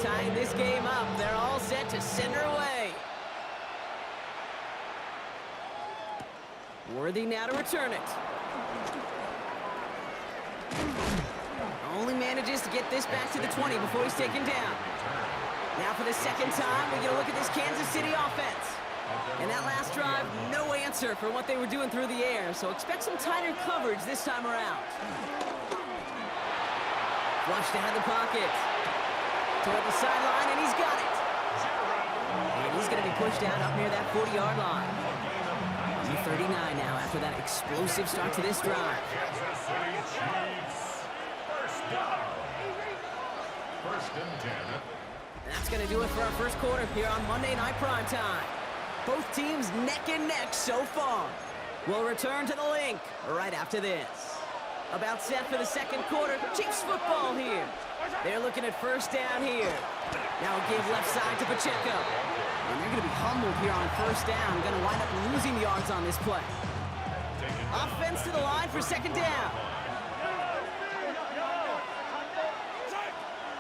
Tying this game up, they're all set to send her away. Worthy now to return it. Only manages to get this back to the 20 before he's taken down. Now for the second time, we get a look at this Kansas City offense. And that last drive, no answer for what they were doing through the air, so expect some tighter coverage this time around. Flushed out of the pocket. Toward the sideline, and he's got it. And he's going to be pushed out up near that 40-yard line. He's 39 now after that explosive start to this drive. Kansas City Chiefs. First down. 1st and 10. That's going to do it for our first quarter here on Monday Night Primetime. Both teams neck and neck so far. We'll return to the link right after this. About set for the second quarter. Chiefs football here. They're looking at first down here. Now a give left side to Pacheco. And they're going to be humbled here on first down. Going to wind up losing yards on this play. Offense to the line for second down.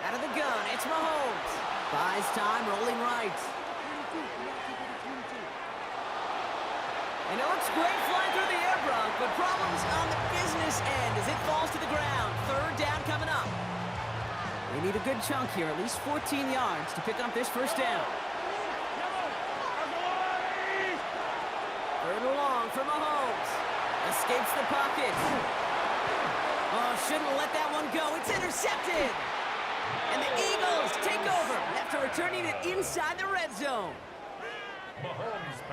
Out of the gun, it's Mahomes. Buys time, rolling right. And it looks great flying through the air, Brock, but problems on the business end as it falls to the ground. Third down coming up. They need a good chunk here, at least 14 yards to pick up this first down. Third and long for Mahomes. Escapes the pocket. Oh, shouldn't have let that one go. It's intercepted. And the Eagles take over after returning it inside the red zone.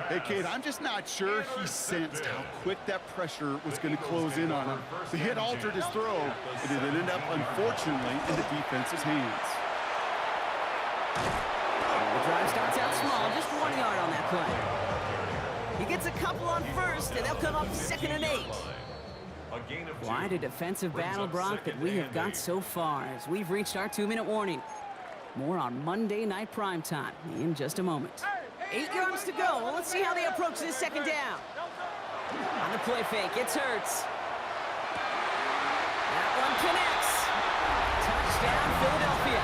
Hey, Kate, I'm just not sure he sensed how quick that pressure was going to close in on him. The hit altered his throw, and it ended up, unfortunately, in the defense's hands. The drive starts out small, just 1 yard on that play. He gets a couple on first, and they'll come up 2nd and 8. Quite a defensive battle, Brock, that we have got so far as we've reached our 2-minute warning. More on Monday Night Primetime in just a moment. 8 yards to go. Well, let's see how they approach this 2nd down. On the play fake, it's Hurts. That one connects. Touchdown, Philadelphia.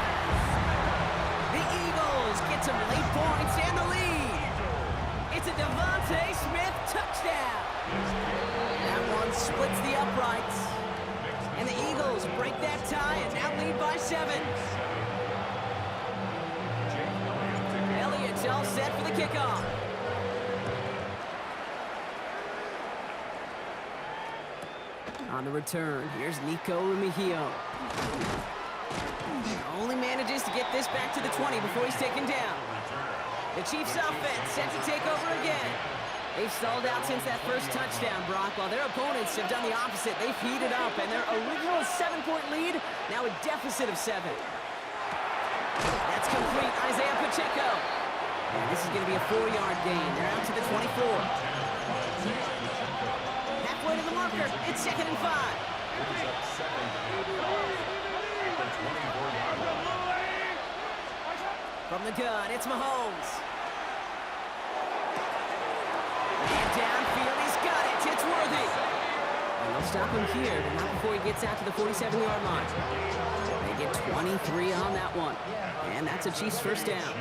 The Eagles get some late points and the lead. It's a Devontae Smith touchdown. That one splits the uprights. And the Eagles break that tie and now lead by 7. Elliott's all set for the kickoff. On the return, here's Nico Remigio. Only manages to get this back to the 20 before he's taken down. The Chiefs offense set to take over again. They've stalled out since that first touchdown, Brock, while their opponents have done the opposite. They've heated up, and their original 7-point lead, now a deficit of 7. That's complete. Isaiah Pacheco. And this is going to be a 4-yard gain. They're out to the 24. Halfway to the marker. It's 2nd and 5. From the gun, it's Mahomes. And downfield, he's got it. It's Worthy. And they'll stop him here, but not before he gets out to the 47-yard line. They get 23 on that one. And that's a Chiefs first down.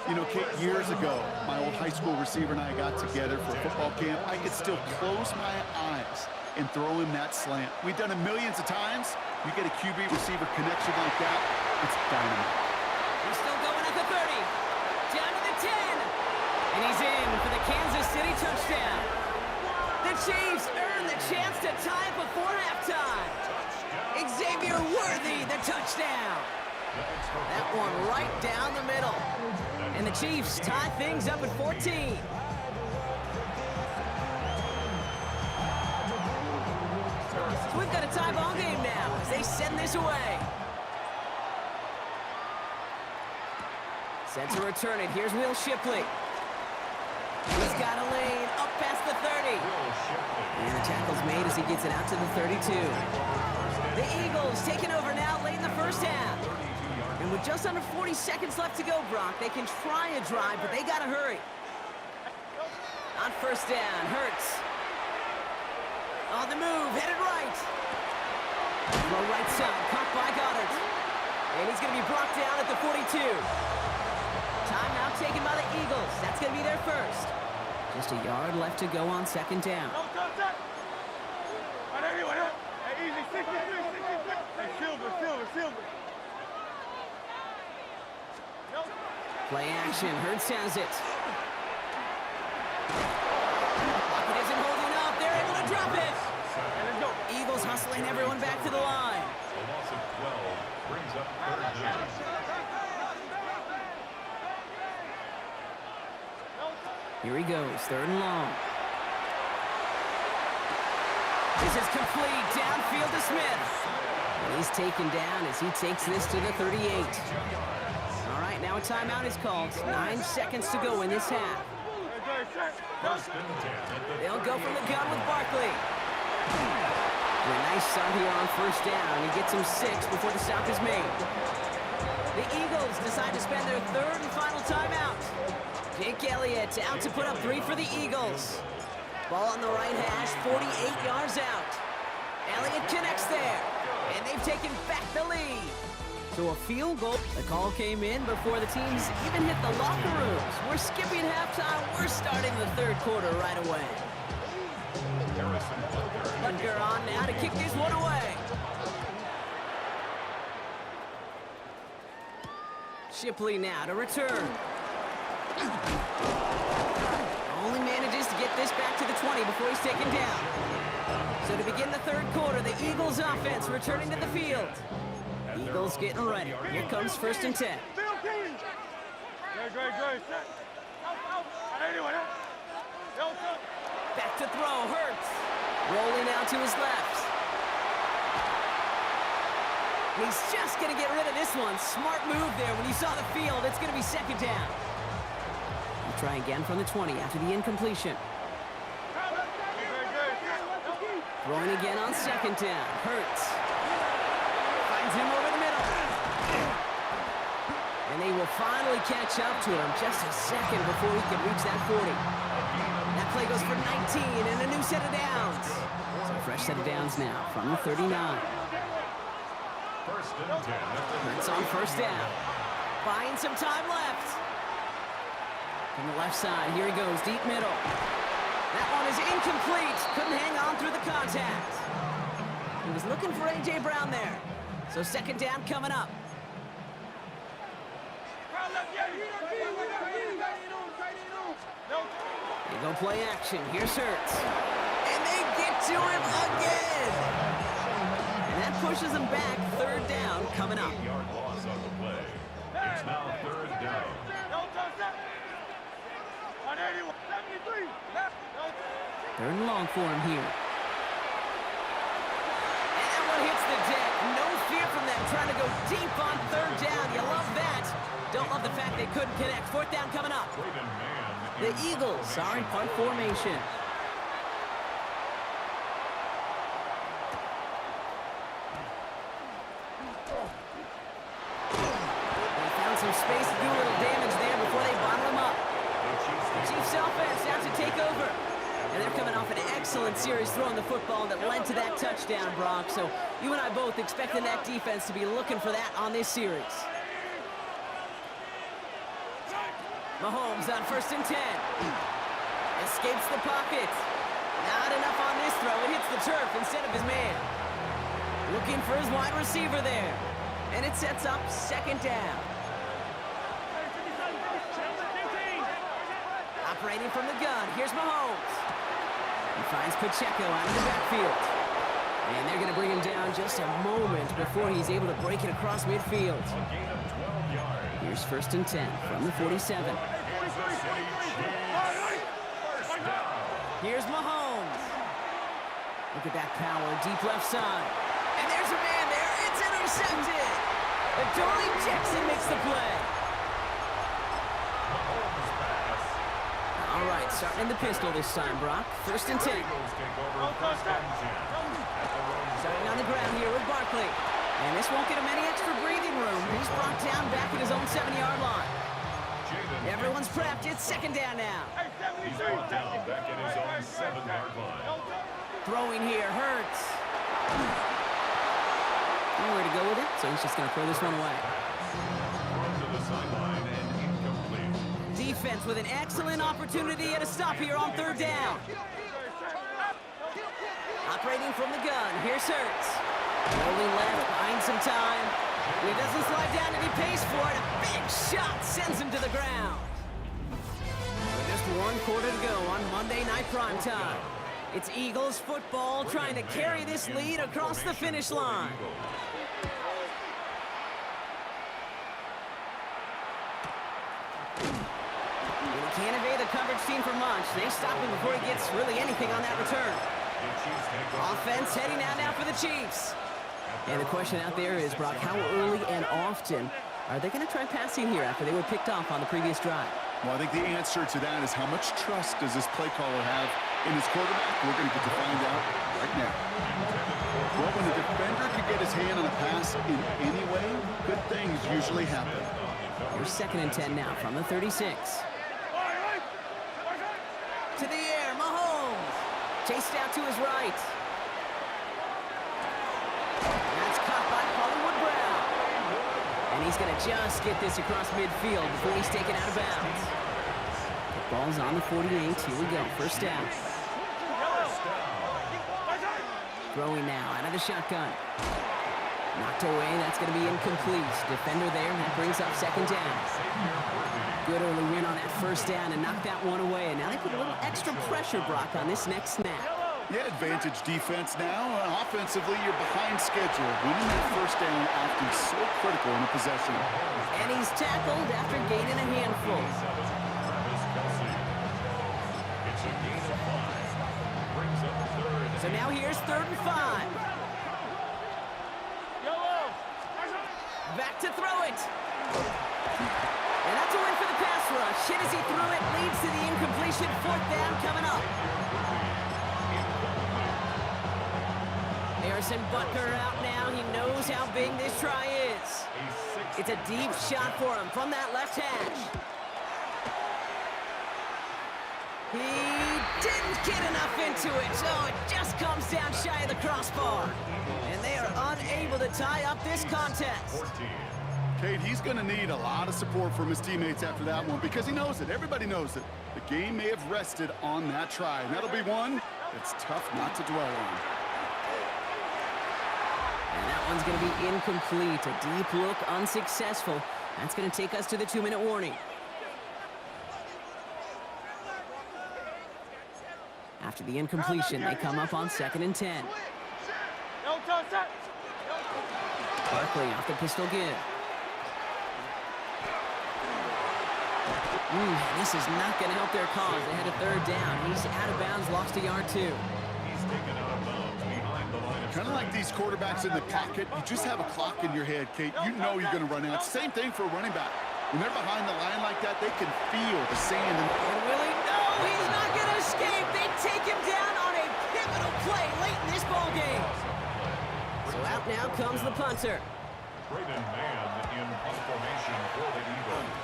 You know, Kate, years ago, my old high school receiver and I got together for a football camp. I could still close my eyes and throw him that slant. We've done it millions of times. You get a QB receiver connection like that, it's dynamite. He's still going at the 30. Down to the 10. And he's in for the Kansas City touchdown. The Chiefs earn the chance to tie it before halftime. Xavier Worthy, the touchdown. That one right down the middle. And the Chiefs tie things up at 14. So we've got a tie ball game now as they send this away. Set to return it. Here's Will Shipley. He's got a lane up past the 30. And the tackle's made as he gets it out to the 32. The Eagles taking over now late in the first half. And with just under 40 seconds left to go, Brock, they can try a drive, but they got to hurry. On first down, Hurts. On the move, headed right. Throw right side, caught by Goddard. And he's going to be brought down at the 42. Timeout taken by the Eagles. That's going to be their first. Just a yard left to go on 2nd down. Play action, Hurts has it. Pocket isn't holding up, they're able to drop it. Eagles hustling everyone back to the line. A loss of 12 brings up 3rd down. Here he goes, 3rd and long. This is complete, downfield to Smith. And he's taken down as he takes this to the 38. All right, now a timeout is called. 9 seconds to go in this half. They'll go from the gun with Barkley. And a nice start here on first down. He gets him 6 before the stop is made. The Eagles decide to spend their 3rd and final timeout. Jake Elliott out to put up 3 for the Eagles. Ball on the right hash, 48 yards out. Elliott connects there, and they've taken back the lead. So a field goal. The call came in before the teams even hit the locker rooms. We're skipping halftime. We're starting the 3rd quarter right away. Butker on now to kick this one away. Shipley now to return. Only manages to get this back to the 20 before he's taken down. So to begin the third quarter, the Eagles offense returning to the field. Eagles getting ready. Here comes 1st and 10. Back to throw, Hurts. Rolling out to his left. He's just going to get rid of this one. Smart move there when he saw the field. It's going to be 2nd down. We'll try again from the 20 after the incompletion. Throwing again on 2nd down. Hurts. Finds him over the middle. And they will finally catch up to him just a second before he can reach that 40. That play goes for 19 and a new set of downs. So a fresh set of downs now from the 39. 1st and 10. Hurts on 1st down. Buying some time left. From the left side, here he goes, deep middle. That one is incomplete. Couldn't hang on through the contact. He was looking for A.J. Brown there. So 2nd down coming up. They go play action. Here's Hurts. And they get to him again. And that pushes him back. 3rd down coming up. 8-yard loss on the play. It's now 3rd down. 3rd and long for him here. And that one hits the deck. No fear from them trying to go deep on 3rd down. You love that. Don't love the fact they couldn't connect. 4th down coming up. The Eagles are in punt formation. They found some space to do a little damage there before they bottle him up. The Chiefs offense out to take over. And they're coming off an excellent series throwing the football that led to that touchdown, Brock. So you and I both expecting that defense to be looking for that on this series. Mahomes on 1st and 10. Escapes the pocket. Not enough on this throw. It hits the turf instead of his man. Looking for his wide receiver there. And it sets up 2nd down. Operating from the gun. Here's Mahomes. He finds Pacheco out of the backfield. And they're going to bring him down just a moment before he's able to break it across midfield. A gain of 12 yards. Here's 1st and 10 from the 47. Here's Mahomes. Look at that power, deep left side. And there's a man there. It's intercepted. Adoree Jackson makes the play. All right, starting in the pistol this time, Brock. 1st and 10. Starting on the ground here with Barkley. And this won't get him any extra breathing room. He's brought down back at his own 7-yard line. Everyone's prepped. It's 2nd down now. He's brought down back at his own 7-yard line. Throwing here, Hurts. Nowhere to go with it, so he's just going to throw this one away. Thrown to the sideline and incomplete. Defense with an excellent opportunity and a stop here on 3rd down. Operating from the gun, here's Hurts. Rolling left, buying some time. He doesn't slide down and he pays for it. A big shot sends him to the ground. With just 1 quarter to go on Monday Night Primetime. It's Eagles football trying to carry this lead across the finish line. And he can't evade the coverage team for much. They stop him before he gets really anything on that return. Offense heading out now for the Chiefs. And the question out there is, Brock, how early and often are they going to try passing here after they were picked off on the previous drive? Well, I think the answer to that is how much trust does this play caller have in his quarterback? We're going to get to find out right now. Well, when a defender can get his hand on a pass in any way, good things usually happen. Here's 2nd and 10 now from the 36. To the air, Mahomes. Chased out to his right. That's caught by Hollywood Brown. And he's going to just get this across midfield before he's taken out of bounds. The ball's on the 48. Here we go. 1st down. Throwing now out of the shotgun. Knocked away. That's going to be incomplete. Defender there. That brings up 2nd down. Good early win on that 1st down and knock that one away. And now they put a little extra pressure, Brock, on this next snap. Yeah, advantage defense now. Offensively, you're behind schedule. Winning that first down often so critical in a possession. And he's tackled after gaining a handful. Travis Kelce. It's a gain of 5. Brings up 3rd. So now here's 3rd and 5. Back to throw it. And that's a win for the pass rush. Hit as he threw it, leads to the incompletion. 4th down coming up. Harrison Butker out now. He knows how big this try is. It's a deep shot for him from that left hash. He didn't get enough into it, so it just comes down shy of the crossbar. And they are unable to tie up this contest. 14. Kate, he's going to need a lot of support from his teammates after that one because he knows it. Everybody knows it. The game may have rested on that try, and that'll be one that's tough not to dwell on. And that one's going to be incomplete. A deep look, unsuccessful. That's going to take us to the 2-minute warning. After the incompletion, they come up on 2nd and 10. Barkley off the pistol give. This is not going to help their cause. They had a 3rd down. He's out of bounds, lost a yard too. He's taken out of bounds behind the line of Kind of like these quarterbacks in the pocket. You just have a clock in your head, Kate. You know you're going to run out. Same thing for a running back. When they're behind the line like that, they can feel the sand. And Willie, no, he's not going to escape. They take him down on a pivotal play late in this ball game. So out now comes the punter. Braden Mann in punt formation for the Eagles.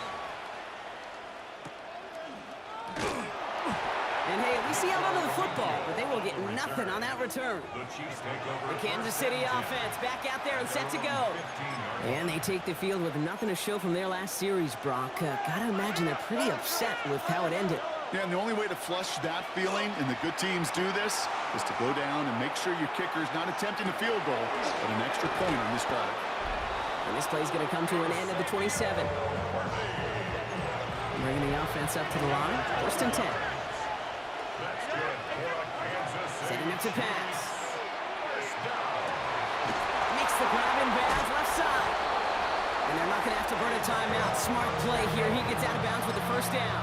And hey, we see held onto the football, but they will get nothing on that return. The Chiefs take over. The Kansas City offense back out there and set to go. And they take the field with nothing to show from their last series, Brock. Gotta imagine they're pretty upset with how it ended. Yeah, and the only way to flush that feeling, and the good teams do this, is to go down and make sure your kicker's not attempting a field goal, but an extra point on this drive. And this play's going to come to an end at the 27. Bringing the offense up to the line. 1st and 10. Setting up to pass. Makes the grab in bounds left side. And they're not going to have to burn a timeout. Smart play here. He gets out of bounds with the 1st down.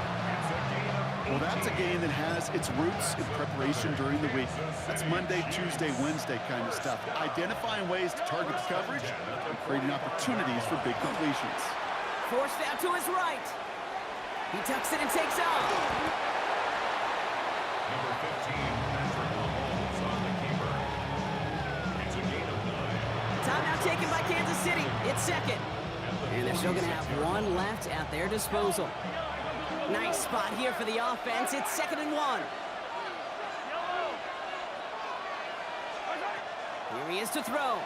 Well, that's a game that has its roots in preparation during the week. That's Monday, Tuesday, Wednesday kind of stuff. Identifying ways to target the coverage and creating opportunities for big completions. Forced out to his right. He tucks it and takes off. Number 15, Patrick Mahomes on the keeper. It's a gain of 9. Timeout taken by Kansas City. It's 2nd. And they're still going to have 1 left at their disposal. Nice spot here for the offense. It's 2nd and 1. Here he is to throw.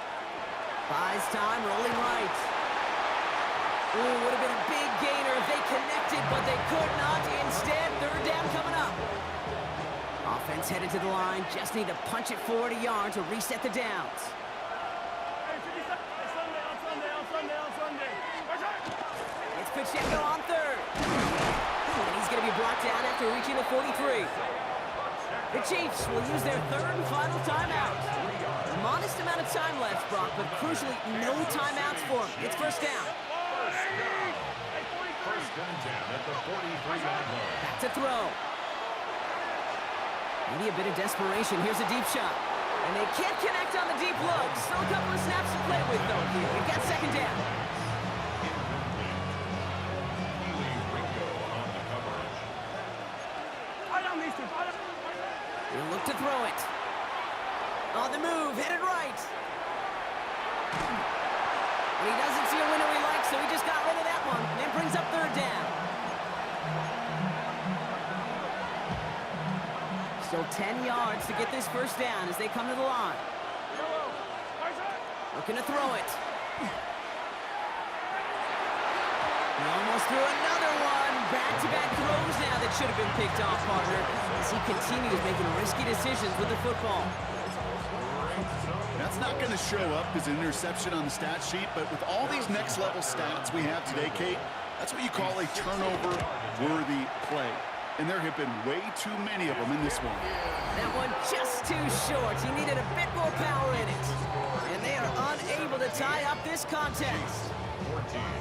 Buys time, rolling right. Ooh, would have been a big gainer if they connected, but they could not. Instead, 3rd down coming up. Offense headed to the line. Just need to punch it forward a yard to reset the downs. It's Pacheco on 3rd. And he's going to be brought down after reaching the 43. The Chiefs will use their 3rd and final timeout. A modest amount of time left, Brock, but crucially, no timeouts for him. It's 1st down. 1st and 10 at the 43-yard line. Back to throw. Maybe a bit of desperation. Here's a deep shot. And they can't connect on the deep look. Still a couple of snaps to play with, though. We've got 2nd down. He'll look to throw it. On the move, headed right. And he doesn't see a window he likes, so he just got rid of that one. And it brings up 3rd down. Still 10 yards to get this 1st down as they come to the line. Looking to throw it. He almost threw another one. Back-to-back throws now that should have been picked off, partner, as he continues making risky decisions with the football. That's not going to show up as an interception on the stat sheet, but with all these next-level stats we have today, Kate, that's what you call a turnover-worthy play. and there have been way too many of them in this one. That one just too short. He needed a bit more power in it. And they are unable to tie up this contest.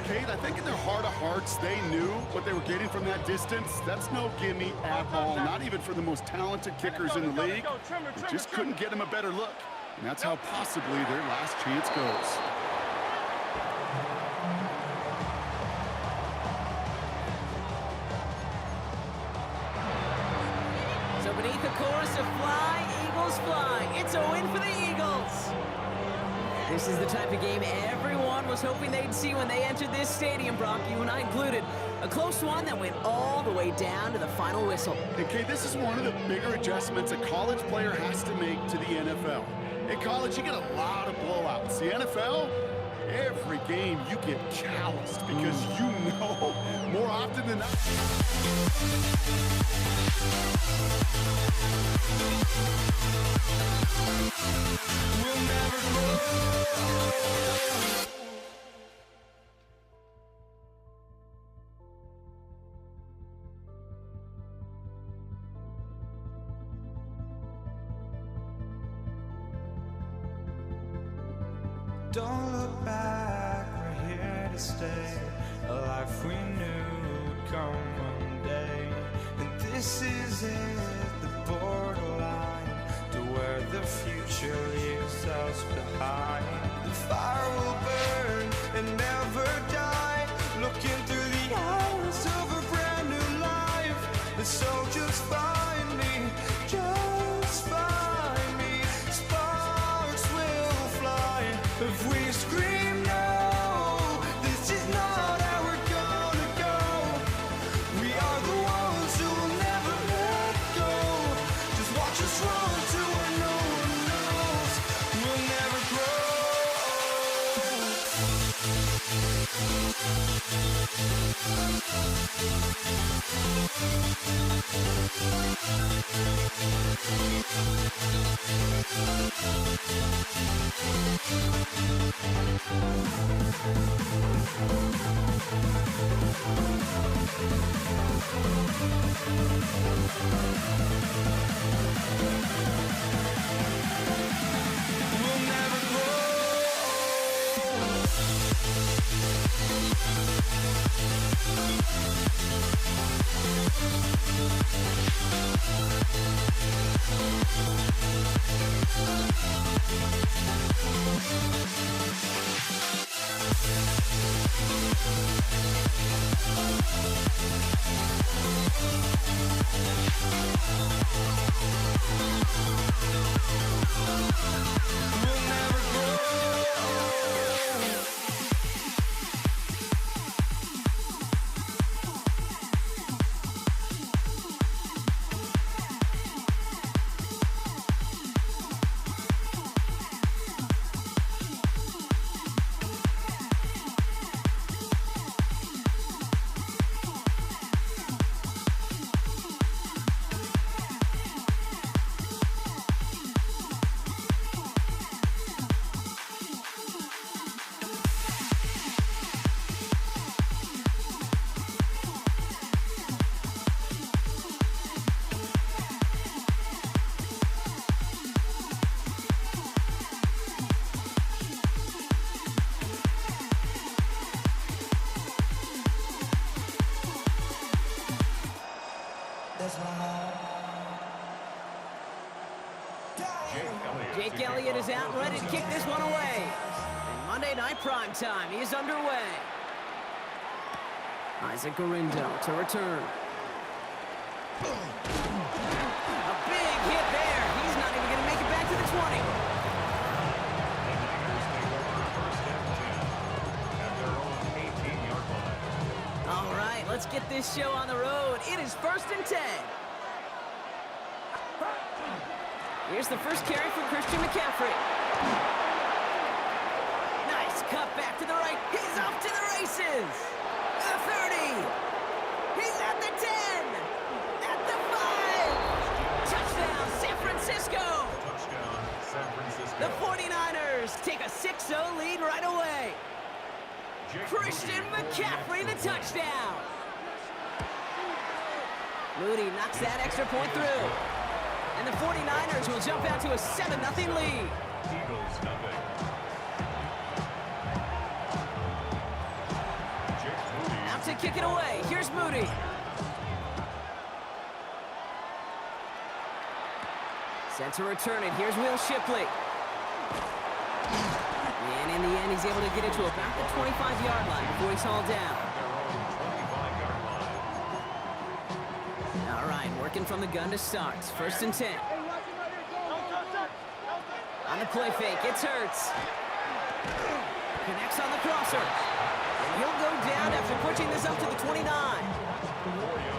Kate, I think in their heart of hearts, they knew what they were getting from that distance. That's no gimme at all, not even for the most talented kickers in the league. They just couldn't get him a better look. And that's how possibly their last chance goes. So beneath a chorus of fly, Eagles fly. It's a win for the Eagles. This is the type of game everyone was hoping they'd see when they entered this stadium, Brock, you and I included. A close one that went all the way down to the final whistle. And Kate, this is one of the bigger adjustments a college player has to make to the NFL. In college, you get a lot of blowouts. The NFL, every game you get calloused because you know more often than not. We'll never grow. Don't look back, we're here to stay. A life we knew would come one day. And this is it, the borderline to where the future leaves us behind. The fire will burn and never die, looking through the eyes of a brand new life. And so just find me, just find me. Sparks will fly if we scream no. This is not how we're gonna go. We are the ones who will never let go. Just watch us run to where no one knows. We'll never grow. We'll never grow. We'll never grow. Jake Elliott is out and ready to kick this one away. And Monday Night Primetime is underway. Isaac Garindo to return. A big hit there. He's not even going to make it back to the 20. All right, let's get this show on the road. It is 1st and 10. Here's the first carry for Christian McCaffrey. Nice cut back to the right. He's off to the races. The 30. He's at the 10. At the 5. Touchdown, San Francisco. Touchdown, San Francisco. The 49ers take a 6-0 lead right away. Christian McCaffrey, the touchdown. Moody knocks that extra point through. And the 49ers will jump out to a 7-0 lead. Eagles nothing. Jake Moody. Out to kick it away. Here's Moody. Set to return it. Here's Will Shipley. And in the end, he's able to get it to about the 25-yard line before he's hauled down. Their own 25-yard line. All right, working from the gun to start. 1st and 10. On the play fake, it's Hurts. Connects on the crosser. And he'll go down after pushing this up to the 29.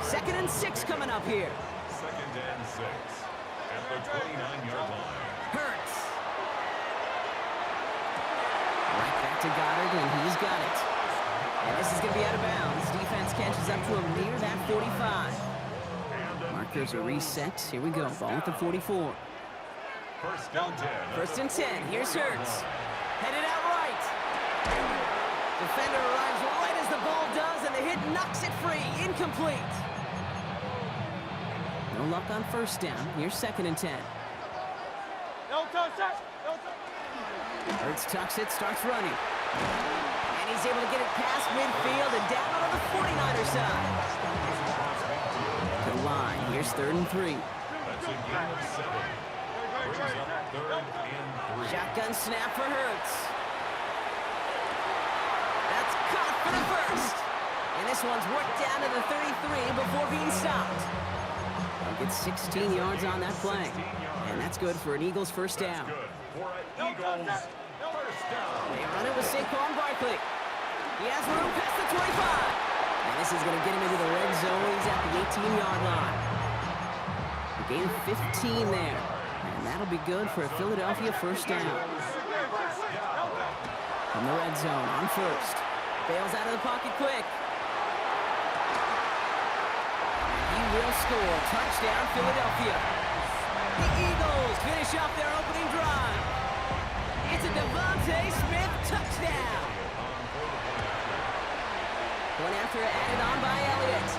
2nd and 6 coming up here. 2nd and 6 at the 29-yard line. Hurts. Right back to Goddard, and he's got it. And this is going to be out of bounds. Defense catches up to him near that 45. Markers are reset. Here we go. Ball at the 44. 1st and 10. 1st and 10. Here's Hurts. Headed out right. Defender arrives right as the ball does, and the hit knocks it free. Incomplete. No luck on 1st down. Here's 2nd and 10. Hurts tucks it, starts running. And he's able to get it past midfield and down on the 49er side. To the line. Here's 3rd and 3. That's a gain of 7. Brings up 3rd and 3. Shotgun snap for Hurts. That's caught for the 1st. And this one's worked down to the 33 before being stopped. He'll get 16 yards on that play. And that's good for an Eagles 1st down. Good for an Eagles 1st down. They run it with Saquon Barkley. He has room past the 25. And this is going to get him into the red zone. He's at the 18-yard line. A gain of 15 there. And that'll be good for a Philadelphia 1st down. From the red zone on 1st. Bails out of the pocket quick. He will score. Touchdown, Philadelphia. The Eagles finish off their opening drive. It's a Devontae Smith touchdown. One after added on by Elliott.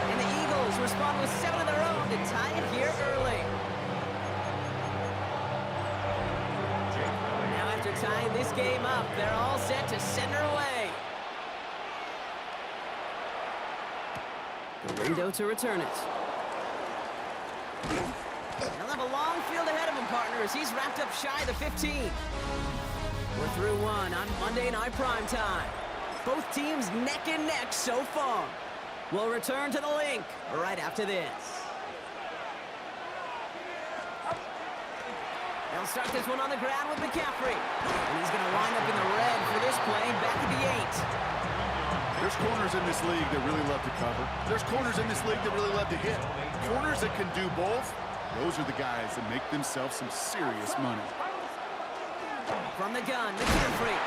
And the Eagles respond with 7 of their own to tie it here early. Now after tying this game up, they're all set to send her away. The window to return it. He'll have a long field ahead of him, partners. He's wrapped up shy of the 15. We're through one on Monday Night Primetime. Both teams neck and neck so far. We'll return to the link right after this. They'll start this one on the ground with McCaffrey. And he's going to wind up in the red for this play back at the 8. There's corners in this league that really love to cover. There's corners in this league that really love to hit. Corners that can do both, those are the guys that make themselves some serious money. From the gun, McCaffrey.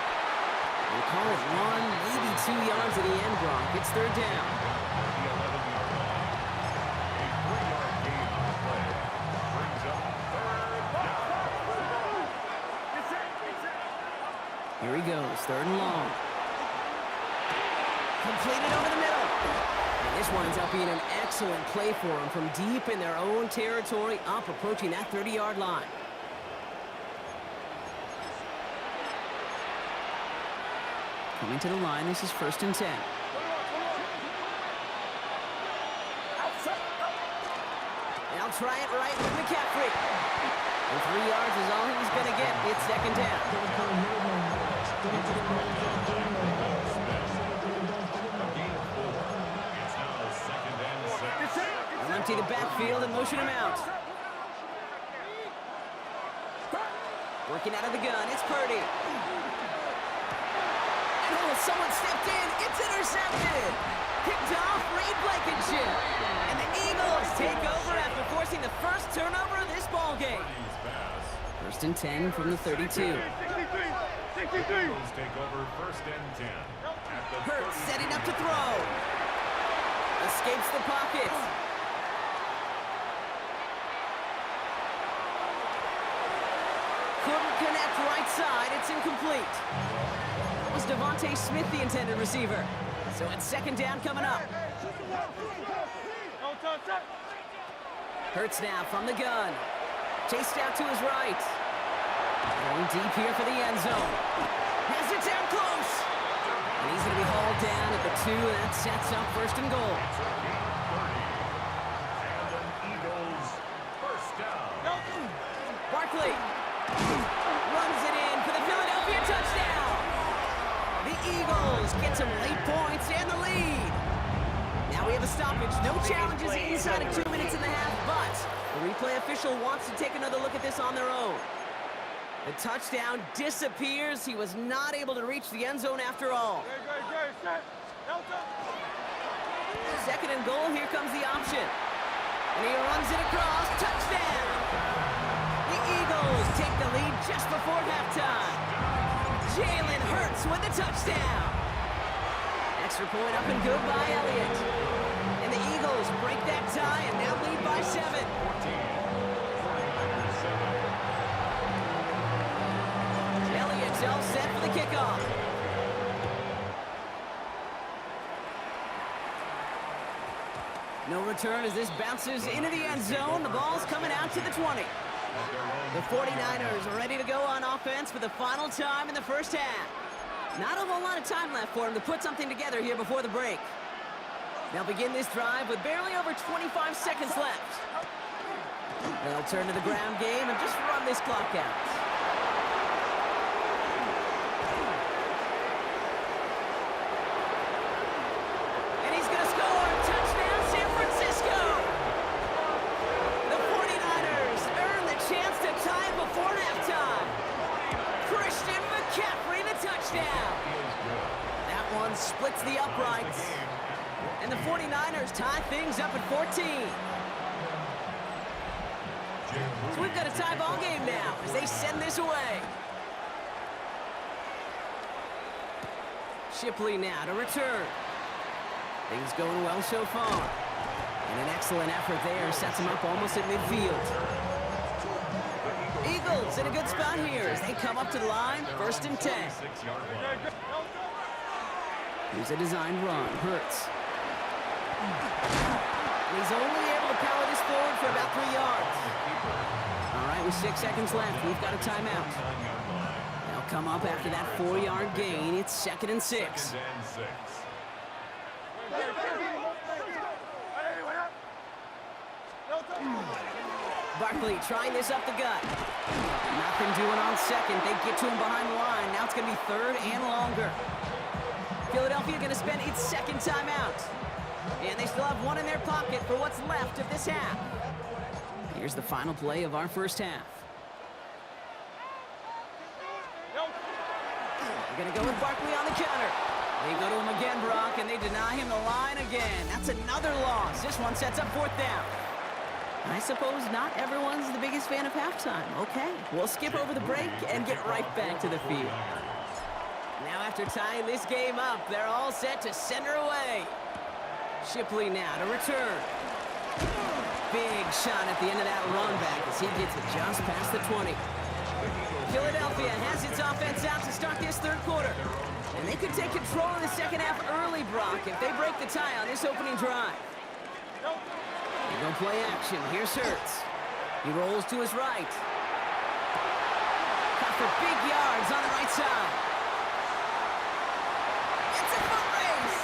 We'll call it 1, maybe 2 yards at the end, Gronk. It's 3rd down. The 11-yard line. A 3-yard gain on the play. Brings up 3rd down. Here he goes, 3rd and long. Completed over the middle. And this winds up being an excellent play for him from deep in their own territory, up approaching that 30-yard line. Coming to the line, this is 1st and 10. They'll try it right with McCaffrey. And 3 yards is all he's going to get. It's 2nd down. They'll empty the backfield and motion him out. Working out of the gun, it's Purdy. And oh, someone stepped in. It's intercepted. Picked off Reed Blankenship. And the Eagles take over after forcing the first turnover of this ball game. 1st and 10 from the 32. Eagles take over 1st and 10. Hurts setting up to throw. Escapes the pocket. Couldn't connect right side. It's incomplete. Was Devontae Smith the intended receiver? So it's 2nd down coming up. Hurts now from the gun. Chased out to his right. Going deep here for the end zone. Has it down close. And he's going to be hauled down at the 2. That sets up first and goal. And an Eagles first down. Barkley runs it in for the Philadelphia touchdown. The Eagles get some late points and the lead. Now we have a stoppage. No challenges inside of 2 minutes and a half, but the replay official wants to take another look at this on their own. The touchdown disappears. He was not able to reach the end zone after all. Second and goal, here comes the option. And he runs it across, touchdown! The Eagles take the lead just before halftime. Jalen Hurts with the touchdown. Extra point up and good by Elliott. And the Eagles break that tie and now lead by 7. 14. Elliott's all set for the kickoff. No return as this bounces into the end zone. The ball's coming out to the 20. The 49ers are ready to go on offense for the final time in the first half. Not a whole lot of time left for them to put something together here before the break. They'll begin this drive with barely over 25 seconds left. They'll turn to the ground game and just run this clock out. And he's going to score. Touchdown, San Francisco! The 49ers earn the chance to tie it before halftime. Christian McCaffrey, the touchdown. That one splits the uprights. And the 49ers tie things up at 14. So we've got a tie ball game now as they send this away. Shipley now to return. Things going well so far. And an excellent effort there sets him up almost at midfield. Eagles in a good spot here as they come up to the line, 1st and 10. Here's a designed run. Hurts. And he's only able to power this forward for about 3 yards. All right, with 6 seconds left, we've got a timeout. They'll come up after that 4-yard gain. It's 2nd and 6. Barkley trying this up the gut. Nothing doing on second. They get to him behind the line. Now it's going to be 3rd and longer. Philadelphia going to spend its 2nd timeout. And they still have 1 in their pocket for what's left of this half. Here's the final play of our first half. They're going to go with Barkley on the counter. They go to him again, Brock, and they deny him the line again. That's another loss. This one sets up 4th down. I suppose not everyone's the biggest fan of halftime. Okay, we'll skip over the break and get right back to the field. Now after tying this game up, they're all set to send her away. Shipley now to return. Big shot at the end of that run back as he gets it just past the 20. Philadelphia has its offense out to start this 3rd quarter. And they could take control in the second half early, Brock, if they break the tie on this opening drive. They're going to play action. Here's Hurts. He rolls to his right. Caught for big yards on the right side. It's a foot race.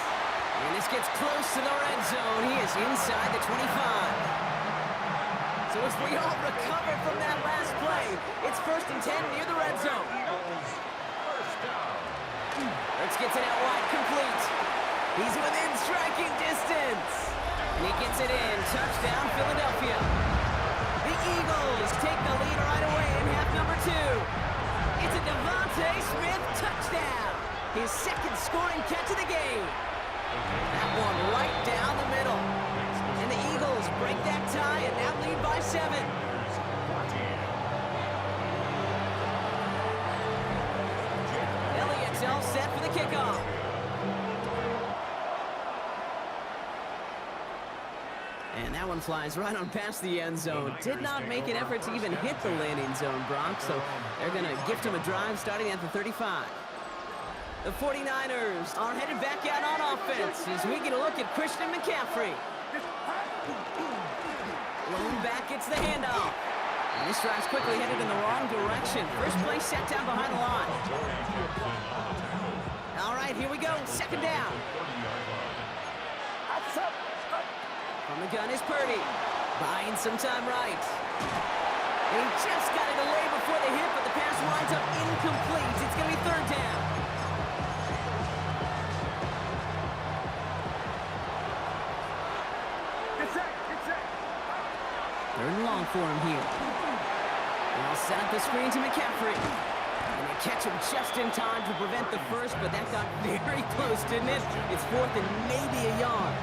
And this gets close to the red zone. He is inside the 25. So as we all recover from that last play, it's 1st and 10 near the red zone. Hurts gets it out wide, complete. He's within striking distance. And he gets it in. Touchdown, Philadelphia. The Eagles take the lead right away in half number 2. It's a Devontae Smith touchdown. His 2nd scoring catch of the game. That one right down the middle. And the Eagles break that tie and now lead by 7. Elliott's all set for the kickoff. And that one flies right on past the end zone. Did not make an effort to even hit the landing zone, Brock, so they're going to gift him a drive starting at the 35. The 49ers are headed back out on offense as we get a look at Christian McCaffrey. Lone back gets the handoff. And this drive's quickly headed in the wrong direction. First play set down behind the line. All right, here we go. Second down. From the gun is Purdy. Buying some time right. And he just got it away before the hit, but the pass winds up incomplete. It's going to be third down. Third and long for him here. And I'll set up the screen to McCaffrey. And they catch him just in time to prevent the first, but that got very close, didn't it? It's fourth and maybe a yard.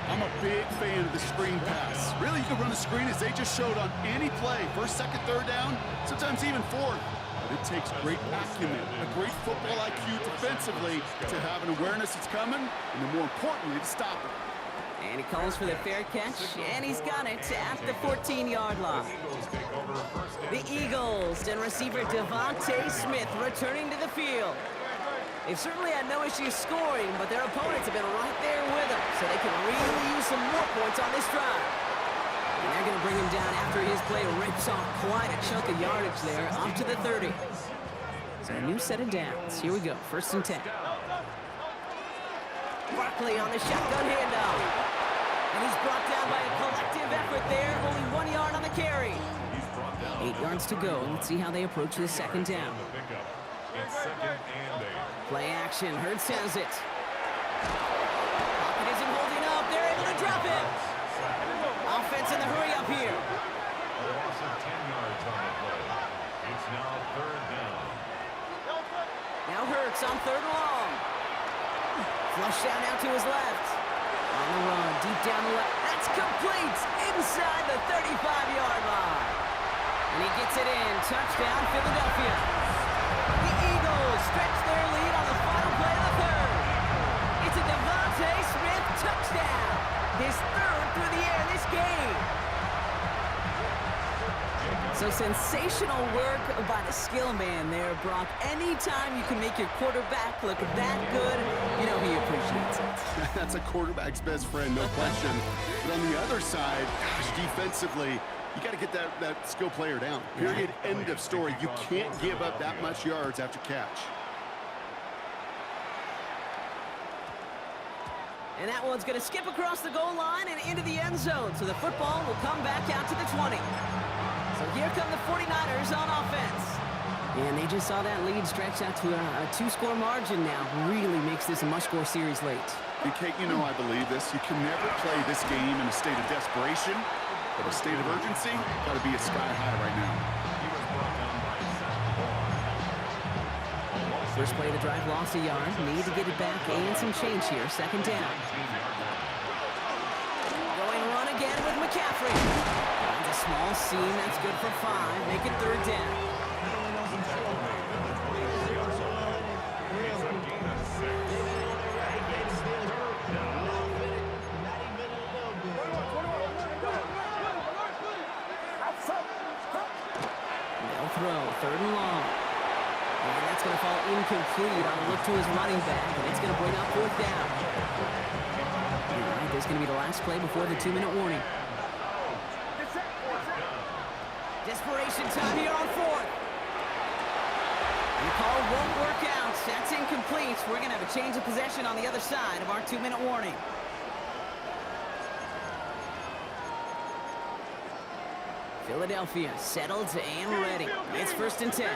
I'm a big fan of the screen pass. Really, you can run a screen as they just showed on any play. First, second, third down, sometimes even fourth. But it takes great acumen, a great football IQ defensively to have an awareness it's coming, and then more importantly, to stop it. And he calls for the fair catch, and he's got it at the 14-yard line. The Eagles and receiver Devontae Smith returning to the field. They've certainly had no issues scoring, but their opponents have been right there with them, so they can really use some more points on this drive. And they're going to bring him down after his play rips off quite a chunk of yardage there, up to the 30. So a new set of downs. Here we go, first and 10. Barkley on the shotgun handoff. And he's brought down by a collective effort there, only 1 yard on the carry. 8 yards to go. Let's see how they approach this second down. Play action. Hurts has it. Pocket isn't holding up. They're able to drop him. Offense in the hurry up here. A loss of 10 yards on the play. It's now third down. Now Hurts on third and long. Flush down now to his left. On the run, deep down the left. That's complete inside the 35-yard line. And he gets it in. Touchdown, Philadelphia. The Eagles stretch their lead on the final play of the third. It's a Devontae Smith touchdown. His third through the air this game. So sensational work by the skill man there, Brock. Anytime you can make your quarterback look that good, you know he appreciates it. That's a quarterback's best friend, no question. But on the other side, gosh, defensively, you got to get that skill player down. Period, end of story. You can't give up that much yards after catch. And that one's going to skip across the goal line and into the end zone. So the football will come back out to the 20. So here come the 49ers on offense. And they just saw that lead stretch out to a 2-score margin now. Really makes this a must-score series late. And Kate, you know I believe this. You can never play this game in a state of desperation, but a state of urgency got to be at sky high right now. First play of the drive, lost a yard. Need to get it back and some change here. Second down. Going run again with McCaffrey. Finds a small seam. That's good for 5. Make it third down. They'll throw. Third and long. And that's going to fall incomplete on a look to his running back, and it's going to bring up fourth down. All right, there's going to be the last play before the 2-minute warning. Desperation time here on fourth. And the call won't work out. That's incomplete. We're going to have a change of possession on the other side of our 2-minute warning. Philadelphia settled and ready. It's first and 10.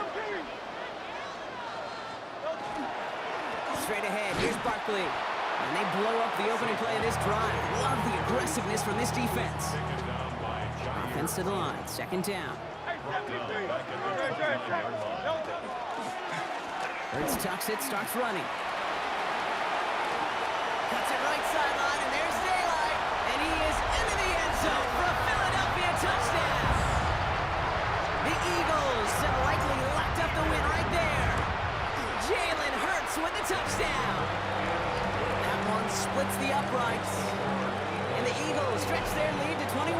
Straight ahead, here's Barkley. And they blow up the opening play of this drive. Love the aggressiveness from this defense. Offense to the line, second down. Hurts tucks it, starts running. Cuts it right sideline, and there's daylight. And he is into the end zone for a Philadelphia touchdown. The Eagles have likely locked up the win right there. Jalen Hurts with the touchdown. That one splits the uprights. And the Eagles stretch their lead to 21.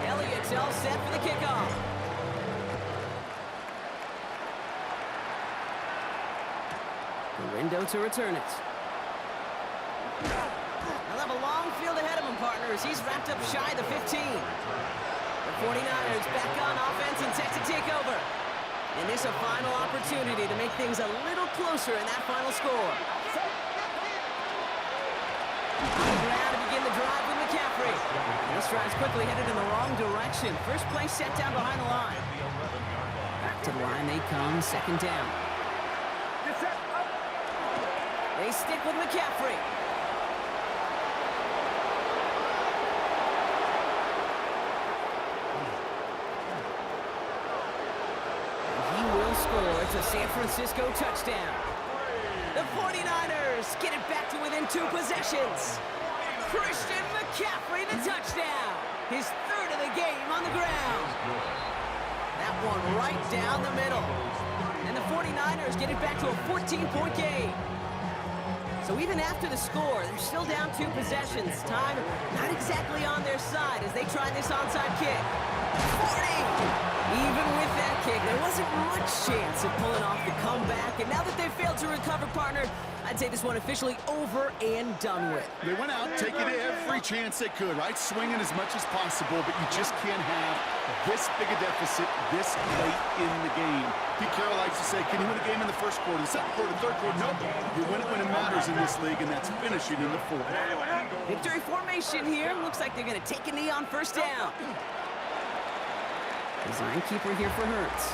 Elliott's all set for the kickoff. Window to return it. He'll have a long field ahead of him, partners. He's wrapped up shy of the 15. The 49ers back on offense and set to take over. And this a final opportunity to make things a little closer in that final score. On the ground to begin the drive with McCaffrey. And this drive's quickly headed in the wrong direction. First play set down behind the line. Back to the line they come, second down. They stick with McCaffrey. Score. It's a San Francisco touchdown. The 49ers get it back to within 2 possessions. Christian McCaffrey, the touchdown. His third of the game on the ground. That one right down the middle. And the 49ers get it back to a 14-point game. So even after the score, they're still down 2 possessions. Time not exactly on their side as they try this onside kick. 40! Even with that kick, there wasn't much chance of pulling off the comeback. And now that they've failed to recover, partner, I'd say this one officially over and done with. They went out taking every chance they could, right? Swinging as much as possible, but you just can't have this big a deficit this late in the game. Pete Carroll likes to say, can you win a game in the first quarter, the second quarter, third quarter? Nope. You win it when it matters in this league, and that's finishing in the fourth. Victory formation here. Looks like they're going to take a knee on first down. Design keeper here for Hurts.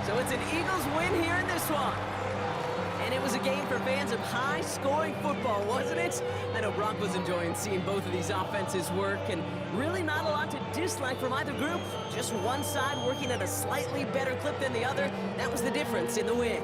So it's an Eagles win here in this one. And it was a game for fans of high-scoring football, wasn't it? I know Brock was enjoying seeing both of these offenses work, and really not a lot to dislike from either group. Just one side working at a slightly better clip than the other. That was the difference in the win.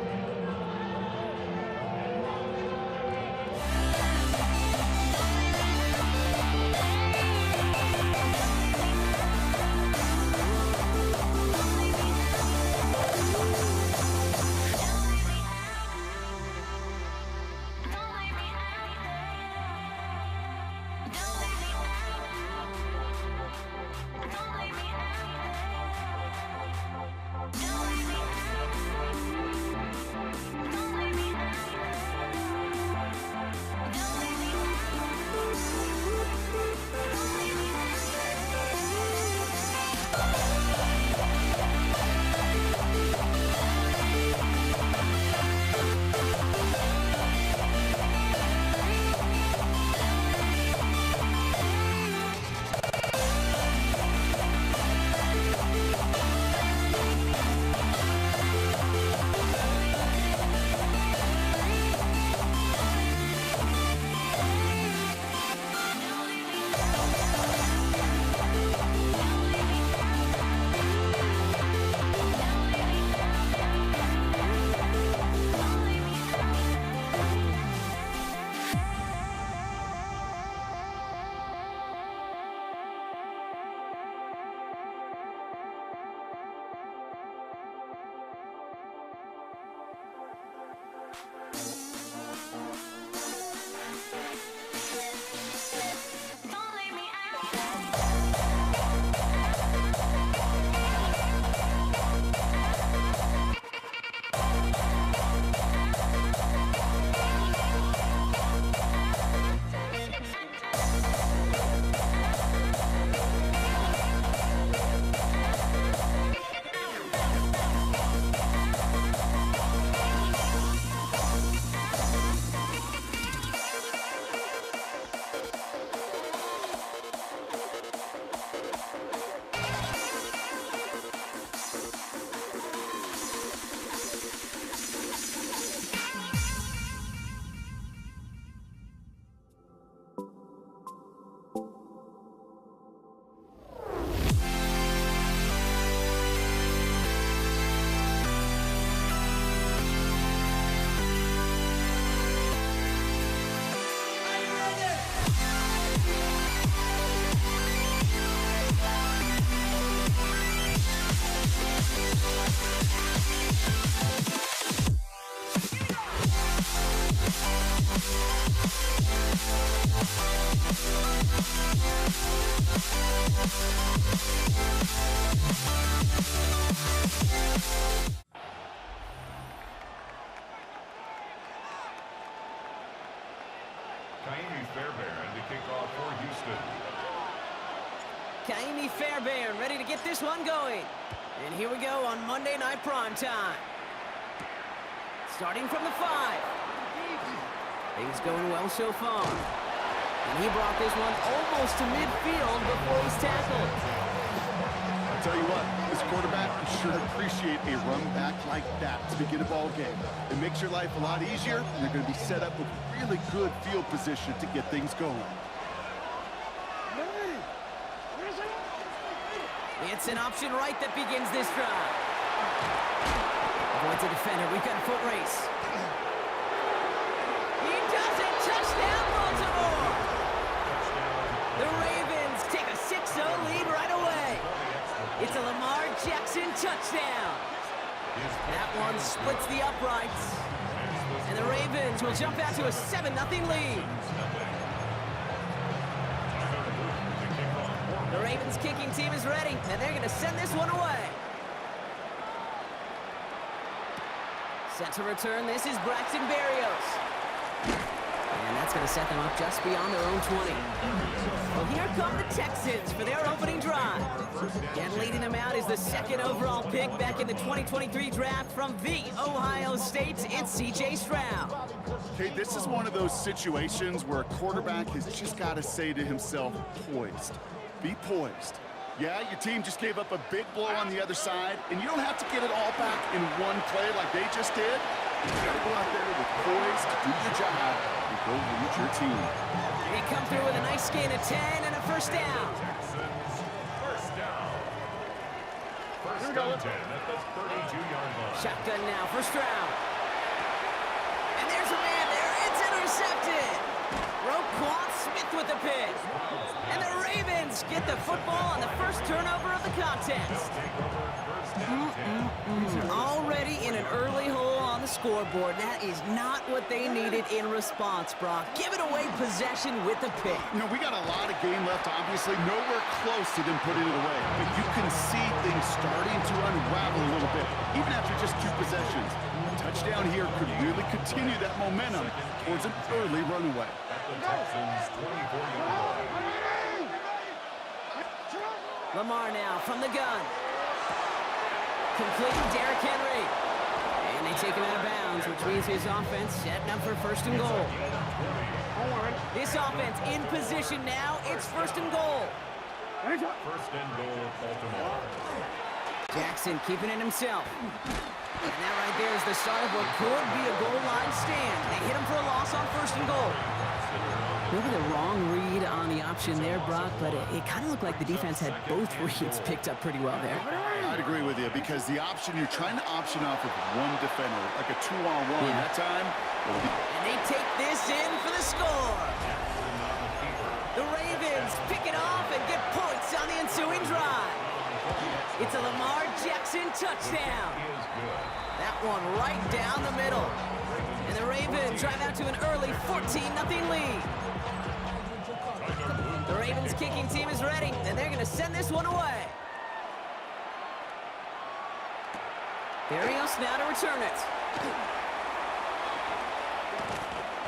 Fairbairn ready to get this one going. And here we go on Monday Night Primetime. Starting from the 5. Things going well so far. And he brought this one almost to midfield before he's tackled. I'll tell you what, this quarterback should appreciate a run back like that to begin a ball game. It makes your life a lot easier, and you're going to be set up with really good field position to get things going. It's an option right that begins this drive. Avoids a defender. We've got a foot race. He does it. Touchdown, Baltimore. The Ravens take a 6-0 lead right away. It's a Lamar Jackson touchdown. That one splits the uprights. And the Ravens will jump out to a 7-0 lead. The Ravens kicking team is ready, and they're going to send this one away. Set to return, this is Braxton Berrios. And that's going to set them up just beyond their own 20. Well, here come the Texans for their opening drive. Again, leading them out is the 2nd overall pick back in the 2023 draft from the Ohio State. It's C.J. Stroud. Okay, this is one of those situations where a quarterback has just got to say to himself, poised. Be poised. Yeah, your team just gave up a big blow on the other side, and you don't have to get it all back in one play like they just did. You got to go out there with poise to do your job and go lead your team. They come through with a nice gain of 10 and a first down. Texans, first down. First down 10 at the 32-yard line. Shotgun now for Stroud. And there's a man there. It's intercepted. Roquan Smith with the pick. And the Ravens get the football on the first turnover of the contest. Already in an early hole on the scoreboard. That is not what they needed in response, Brock. Give it away possession with the pick. You know, we got a lot of game left, obviously. Nowhere close to them putting it away. But you can see things starting to unravel a little bit, even after just 2 possessions. A touchdown here could really continue that momentum towards an early runaway. The Texans 24-yard line. Lamar now from the gun. Complete Derrick Henry. And they take him out of bounds, which means his offense setting up for 1st and goal. This offense in position now. It's 1st and goal. First and goal, Baltimore. Jackson keeping it himself. And that right there is the start of what could be a goal line stand. They hit him for a loss on 1st and goal. Maybe the wrong read on the option there, Brock, but it kind of looked like the defense had both reads picked up pretty well there. I'd agree with you, because the option, you're trying to option off of one defender, like a 2-on-1 that time. And they take this in for the score. The Ravens pick it off and get points on the ensuing drive. It's a Lamar Jackson touchdown. That one right down the middle. And the Ravens drive out to an early 14-0 lead. The Ravens kicking team is ready, and they're going to send this one away. Berrios now to return it.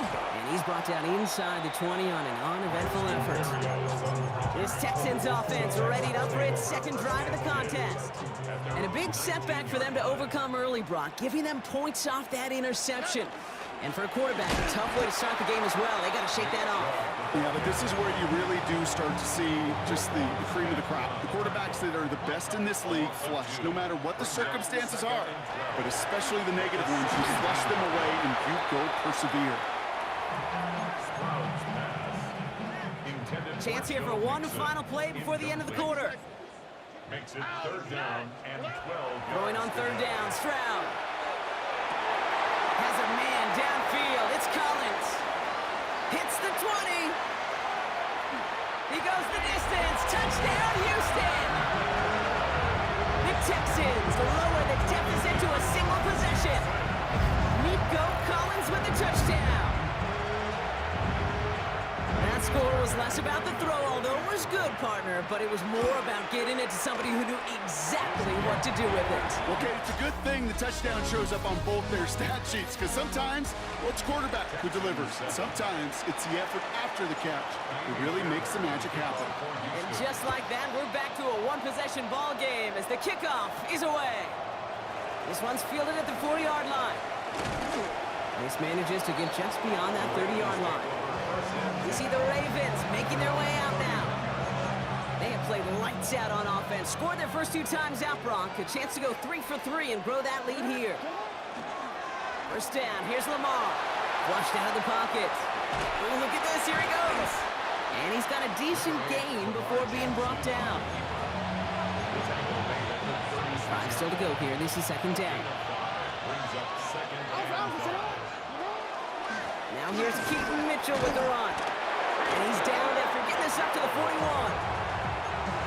And he's brought down inside the 20 on an uneventful effort. This Texans offense ready up for its 2nd drive of the contest. And a big setback for them to overcome early, Brock, giving them points off that interception. And for a quarterback, a tough way to start the game as well. They got to shake that off. Yeah, but this is where you really do start to see just the cream of the crop. The quarterbacks that are the best in this league flush, no matter what the circumstances are. But especially the negative ones, you flush them away and you go persevere. Chance here for one final play before the end of the quarter. Makes it 3rd down and 12. Going on 3rd down, Stroud. Has a man downfield. It's Collins. Hits the 20. He goes the distance. Touchdown, Houston. The Texans lower the deficit to a single possession. Nico Collins with the touchdown. That score was less about the throw, although it was good partner, but it was more about getting it to somebody who knew exactly what to do with it. Okay, it's a good thing the touchdown shows up on both their stat sheets, because sometimes, well, it's quarterback who delivers. Sometimes it's the effort after the catch that really makes the magic happen. And just like that, we're back to a one-possession ball game as the kickoff is away. This one's fielded at the 40-yard line. This manages to get just beyond that 30-yard line. You see the Ravens making their way out now. They have played lights out on offense. Scored their first 2 times out, Bronk. A chance to go 3 for 3 and grow that lead here. First down. Here's Lamar. Flushed out of the pocket. Ooh, look at this. Here he goes. And he's got a decent gain before being brought down. 5 still to go here. This is second down. Now here's Keaton Mitchell with the run. And he's down after getting this up to the 41.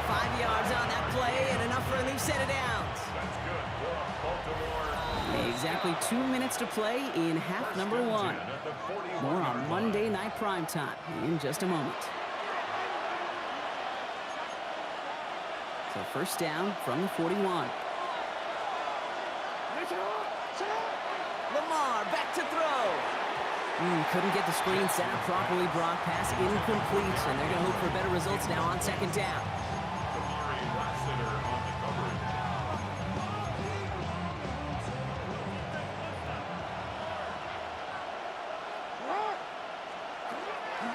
5 yards on that play and enough for a new set of downs. Exactly 2 minutes to play in half number 1. More on Monday Night Primetime in just a moment. So first down from the 41. Lamar back to throw. Couldn't get the screen set up properly. Brock pass incomplete, and they're going to hope for better results now on second down.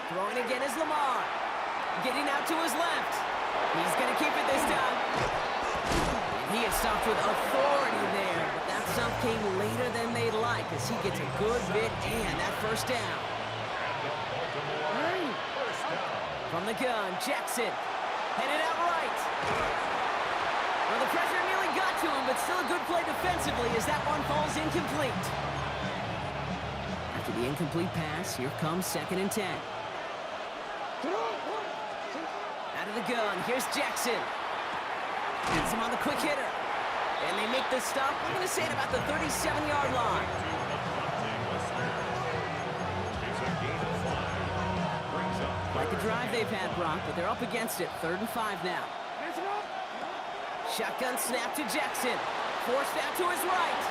Throwing again is Lamar. Getting out to his left. He's going to keep it this time. And he is stopped with authority there, but that stop came later than they'd like as he gets a good bit and that first down. From the gun, Jackson. Headed out right. Well, the pressure nearly got to him, but still a good play defensively as that one falls incomplete. After the incomplete pass, here comes second and 10. Out of the gun, here's Jackson. Gets him on the quick hitter. And they make the stop, we're going to say at about the 37-yard line. Like the drive they've had, Brock, but they're up against it. 3rd and 5 now. Shotgun snap to Jackson. Forced out to his right.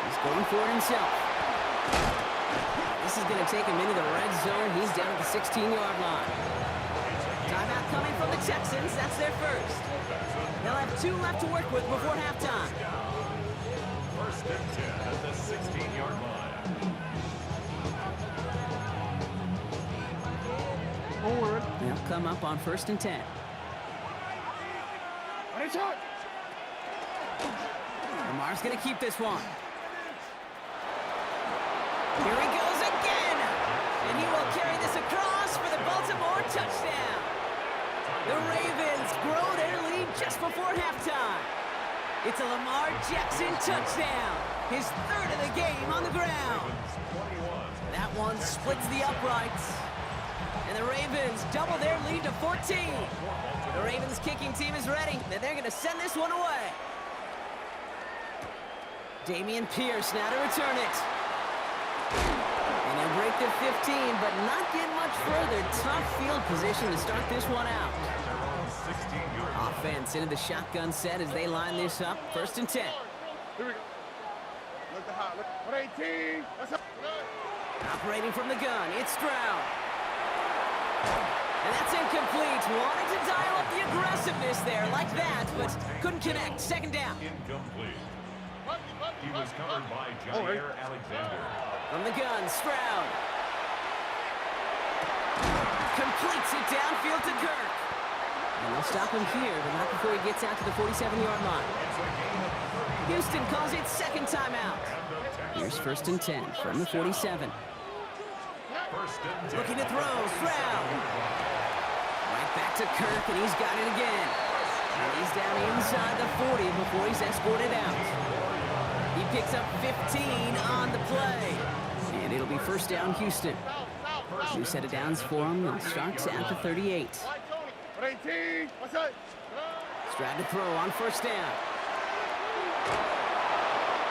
He's going for it himself. This is going to take him into the red zone. He's down at the 16-yard line. Timeout coming from the Texans. That's their first. They'll have 2 left to work with before halftime. First and 10 at the 16-yard line. They'll come up on 1st and 10. Lamar's going to keep this one. Here he goes again. And he will carry this across for the Baltimore touchdown. The Ravens grow their lead just before halftime. It's a Lamar Jackson touchdown. His 3rd of the game on the ground. That one splits the uprights. And the Ravens double their lead to 14. The Ravens kicking team is ready, and they're going to send this one away. Dameon Pierce now to return it. And he'll break the 15, but not get much further. Tough field position to start this one out. Offense into the shotgun set as they line this up. 1st and 10. Here we go. Look the hot. Look. 118. What's up? Operating from the gun, it's Stroud. And that's incomplete. Wanted to dial up the aggressiveness there like that, but couldn't connect. 2nd down. Incomplete. He was covered by Jair Alexander. From the gun, Stroud. Completes it downfield to Kirk. And they'll stop him here, but not before he gets out to the 47-yard line. Houston calls it 2nd timeout. Here's 1st and 10 from the 47. Looking to throw, Stroud. Right back to Kirk, and he's got it again. And he's down inside the 40 before he's escorted out. He picks up 15 on the play. And it'll be 1st down, Houston. New set of downs for him. It starts at the 38. 118. What's up? Stroud to throw on 1st down.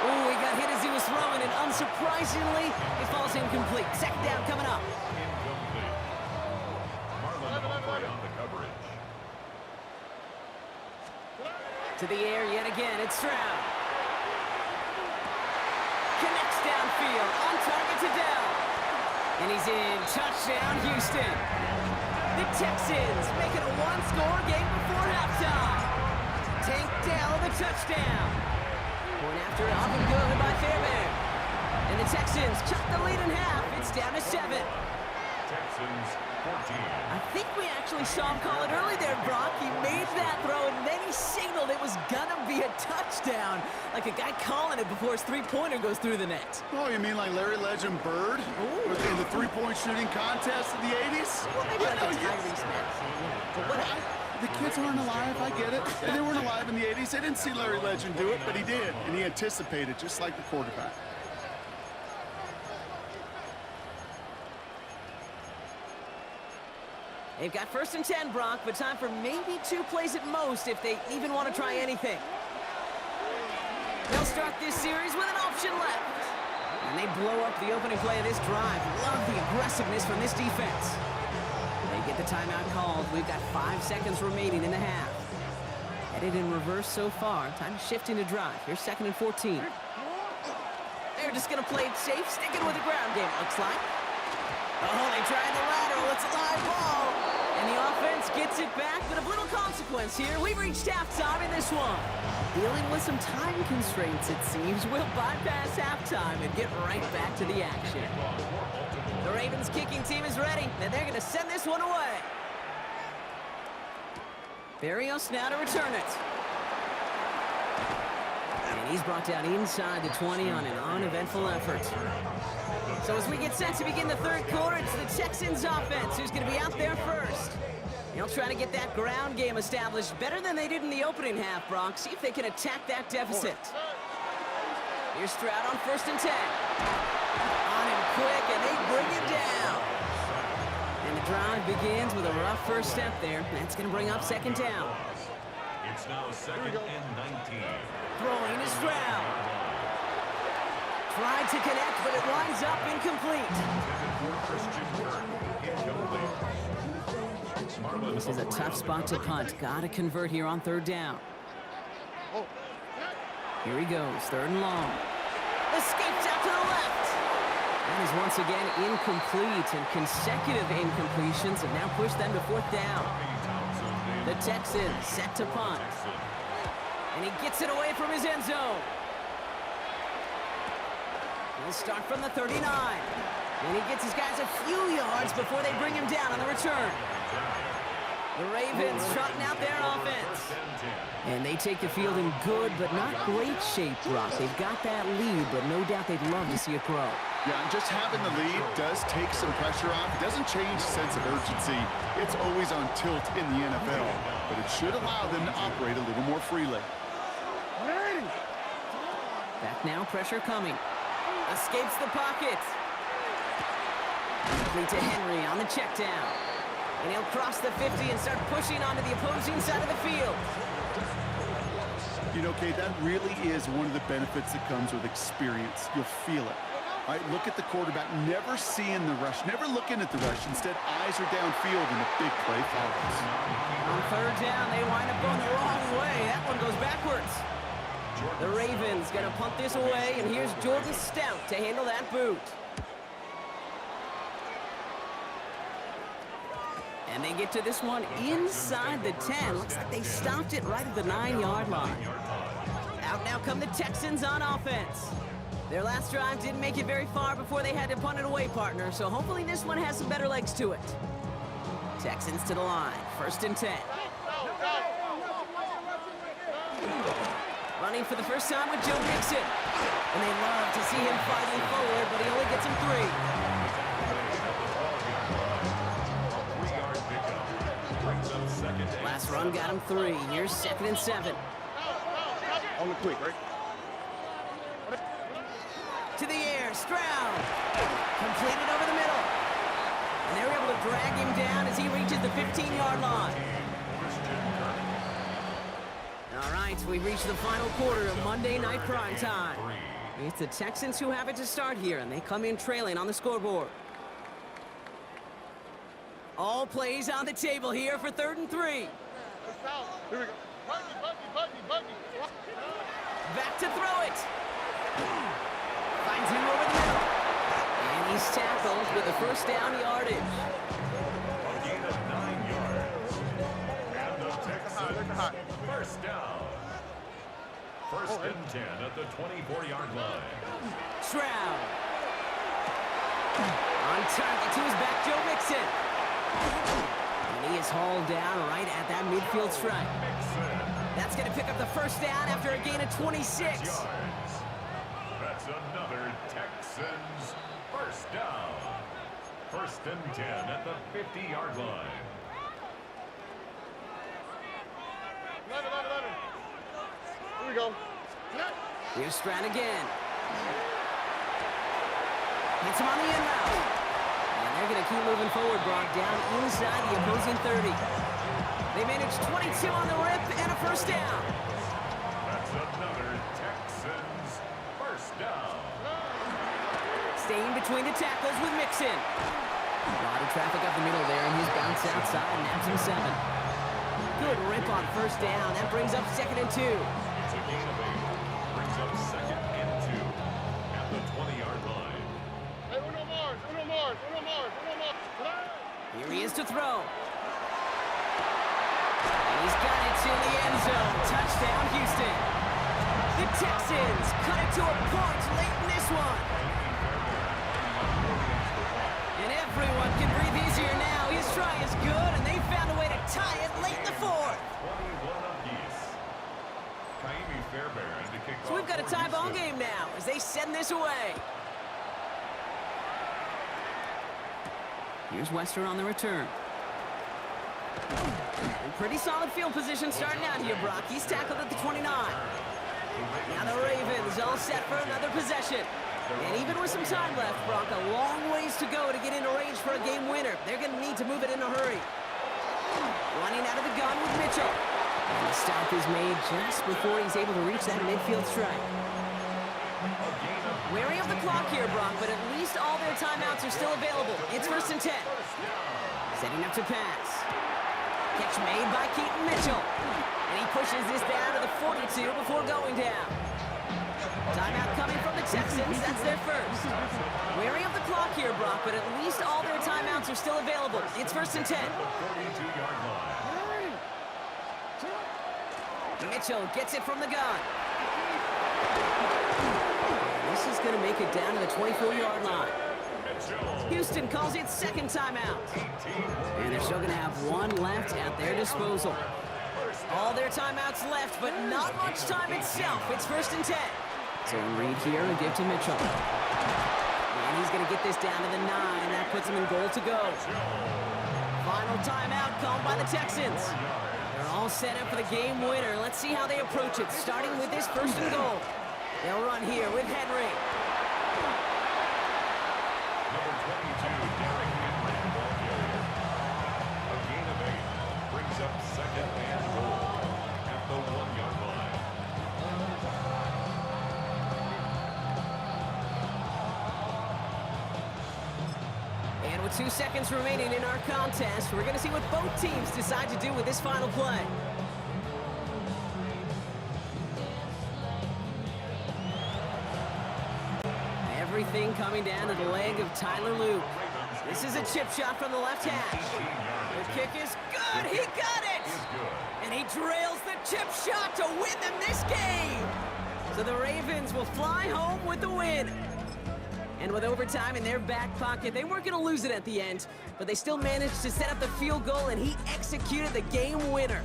Oh, he got hit as he was throwing, and unsurprisingly, it falls incomplete. 2nd down coming up. Incomplete. Marlon Humphrey on the coverage. To the air yet again, it's Stroud. Connects downfield, on target to Dell. And he's in. Touchdown, Houston. The Texans make it a one-score game before halftime. Tank Dell, the touchdown. Point after it, off and good by Fairbairn. And the Texans cut the lead in half. It's down to 7. Texans 14. I think we actually saw him call it early there, Brock. He made that throw, and then he signaled it was gonna be a touchdown. Like a guy calling it before his three-pointer goes through the net. Oh, you mean like Larry Legend Bird? In the three-point shooting contest in the 80s? Well, maybe like No, a you- Tyrese Maxey. But whatever. The kids aren't alive, I get it. And they weren't alive in the 80s. They didn't see Larry Legend do it, but he did. And he anticipated, just like the quarterback. They've got 1st and 10, Brock, but time for maybe 2 plays at most if they even want to try anything. They'll start this series with an option left. And they blow up the opening play of this drive. Love the aggressiveness from this defense. They get the timeout called. We've got 5 seconds remaining in the half. Headed in reverse so far. Time to shift into drive. Here's 2nd and 14. They're just going to play it safe, sticking with the ground game, looks like. Oh, they tried the lateral. It's a live ball. And the offense gets it back, but of little consequence here. We've reached halftime in this one. Dealing with some time constraints, it seems. We'll bypass halftime and get right back to the action. The Ravens kicking team is ready, and they're going to send this one away. Barrios now to return it. And he's brought down inside the 20 on an uneventful effort. So as we get set to begin the third quarter, it's the Texans offense who's going to be out there first. They'll try to get that ground game established better than they did in the opening half, Brock. See if they can attack that deficit. Here's Stroud on 1st and 10. On him quick, and they bring him down. And the drive begins with a rough first step there. That's going to bring up 2nd down. It's now 2nd and 19. Throwing to Stroud. Tried to connect, but it winds up incomplete. Christian Kirk, incomplete. This is a tough spot to punt. Got to convert here on 3rd down. Here he goes, 3rd and long. Escapes out to the left. That is once again incomplete, and consecutive incompletions have now pushed them to 4th down. The Texans set to punt. And he gets it away from his end zone. He'll start from the 39. And he gets his guys a few yards before they bring him down on the return. The Ravens trotting out their offense. And they take the field in good but not great shape, Brock. They've got that lead, but no doubt they'd love to see it grow. Yeah, and just having the lead does take some pressure off. It doesn't change the sense of urgency. It's always on tilt in the NFL, but it should allow them to operate a little more freely. Back now, pressure coming. Escapes the pocket. Complete to Henry on the check down. And he'll cross the 50 and start pushing onto the opposing side of the field. You know, Kate, that really is one of the benefits that comes with experience. You'll feel it. All right, look at the quarterback, never seeing the rush, never looking at the rush. Instead, eyes are downfield and the big play follows. On 3rd down, they wind up going the wrong way. That one goes backwards. The Ravens going to punt this away, and here's Jordan Stout to handle that boot. And they get to this one inside the 10. Looks like they stopped it right at the 9-yard line. Out now come the Texans on offense. Their last drive didn't make it very far before they had to punt it away, partner, so hopefully this one has some better legs to it. Texans to the line, 1st and 10. Running for the first time with Joe Mixon. And they love to see him fighting forward, but he only gets him 3. Last run got him 3. Here's 2nd and 7. On the quick, right? To the air, Stroud. Completed over the middle. And they were able to drag him down as he reaches the 15-yard line. All right, we've reached the final quarter of Monday Night Primetime. It's the Texans who have it to start here, and they come in trailing on the scoreboard. All plays on the table here for 3rd and 3. Here we go. Back to throw it. Finds him over the middle. And he's tackled with the first down yardage. A gain of 9 yards. And the Texans, first down. First and 10 at the 24-yard line. Stroud. On target to his back, Joe Mixon. And he is hauled down right at that midfield stripe. That's going to pick up the first down after a gain of 26. Yards. That's another Texans first down. First and 10 at the 50-yard line. 11. Here we go. Here's Stroud again. Hits him on the end route. And they're going to keep moving forward, Brock, down inside the opposing 30. They managed 22 on the rip and a first down. That's another Texans first down. Staying between the tackles with Mixon. A lot of traffic up the middle there, and he's bounced outside and nabs him 7. Good rip on first down. That brings up second and 2. It's a gain of 8. Brings up second and 2 at the 20-yard line. Hey, uno more. Here he is to throw. And he's got it to the end zone. Touchdown, Houston. The Texans cut it to a point late in this one. And everyone can breathe easier now. His try is good, and they found a way to tie it late in the fourth. 21 apiece. Kaimi Fairbairn to kick So we've got a tie ball game now as they send this away. Here's Wester on the return. Pretty solid field position starting out here, Brock. He's tackled at the 29. Now the Ravens all set for another possession. And even with some time left, Brock, a long ways to go to get into range for a game winner. They're going to need to move it in a hurry. Running out of the gun with Mitchell. And the stop is made just before he's able to reach that midfield strike. Wary of the clock here, Brock, but at least all their timeouts are still available. It's first and 10. Setting up to pass. Catch made by Keaton Mitchell. And he pushes this down to the 42 before going down. Timeout coming from the Texans. That's their first. Wary of the clock here, Brock, but at least all their timeouts are still available. It's first and 10. Mitchell gets it from the gun. This is going to make it down to the 24-yard line. Houston calls it second timeout. And they're still going to have one left at their disposal. All their timeouts left, but not much time itself. It's first and 10. So Reed here and give to Mitchell. And he's going to get this down to the 9. That puts him in goal to go. Final timeout called by the Texans. They're all set up for the game winner. Let's see how they approach it, starting with this first and goal. They'll run here with Henry. Number 22, Derrick Henry, ball carrier. A gain of 8 brings up second and goal at the 1-yard line. And with 2 seconds remaining in our contest, we're going to see what both teams decide to do with this final play. Everything coming down to the leg of Tyler Luke. This is a chip shot from the left hash. The kick is good. He got it. And he drills the chip shot to win them this game. So the Ravens will fly home with the win. And with overtime in their back pocket, they weren't going to lose it at the end, but they still managed to set up the field goal, and he executed the game winner.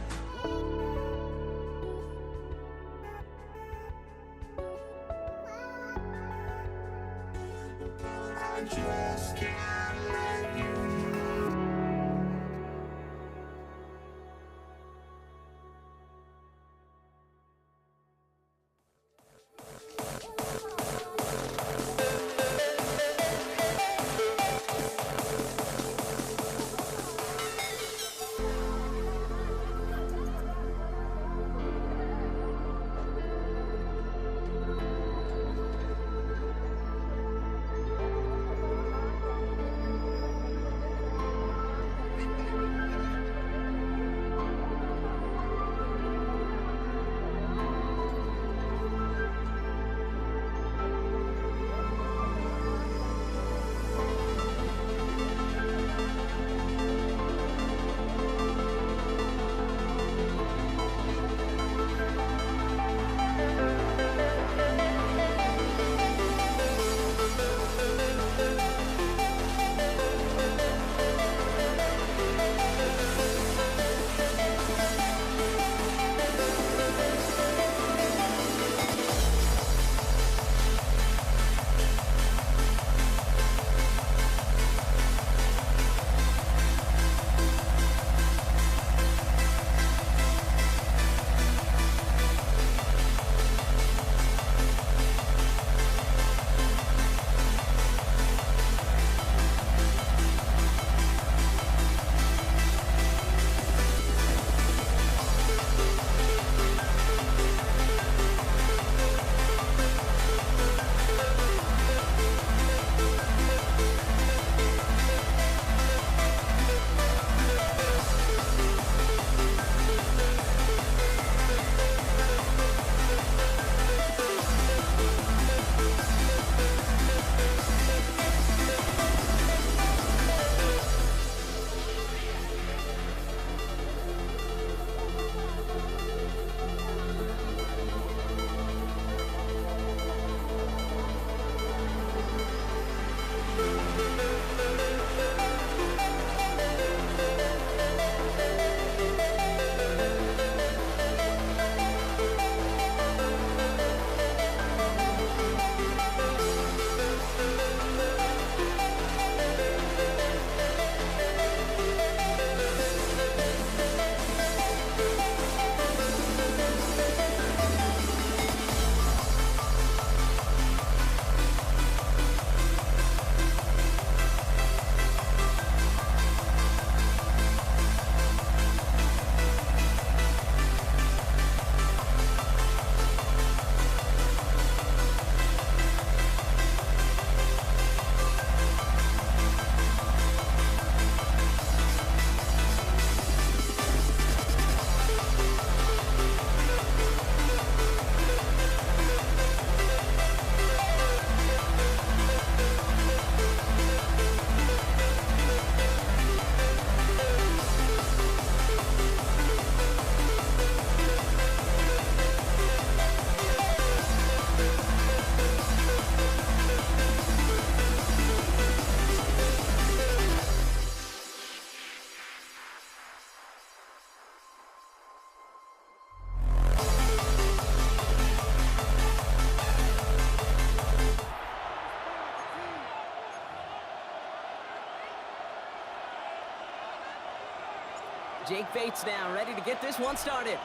Jake Bates now ready to get this one started.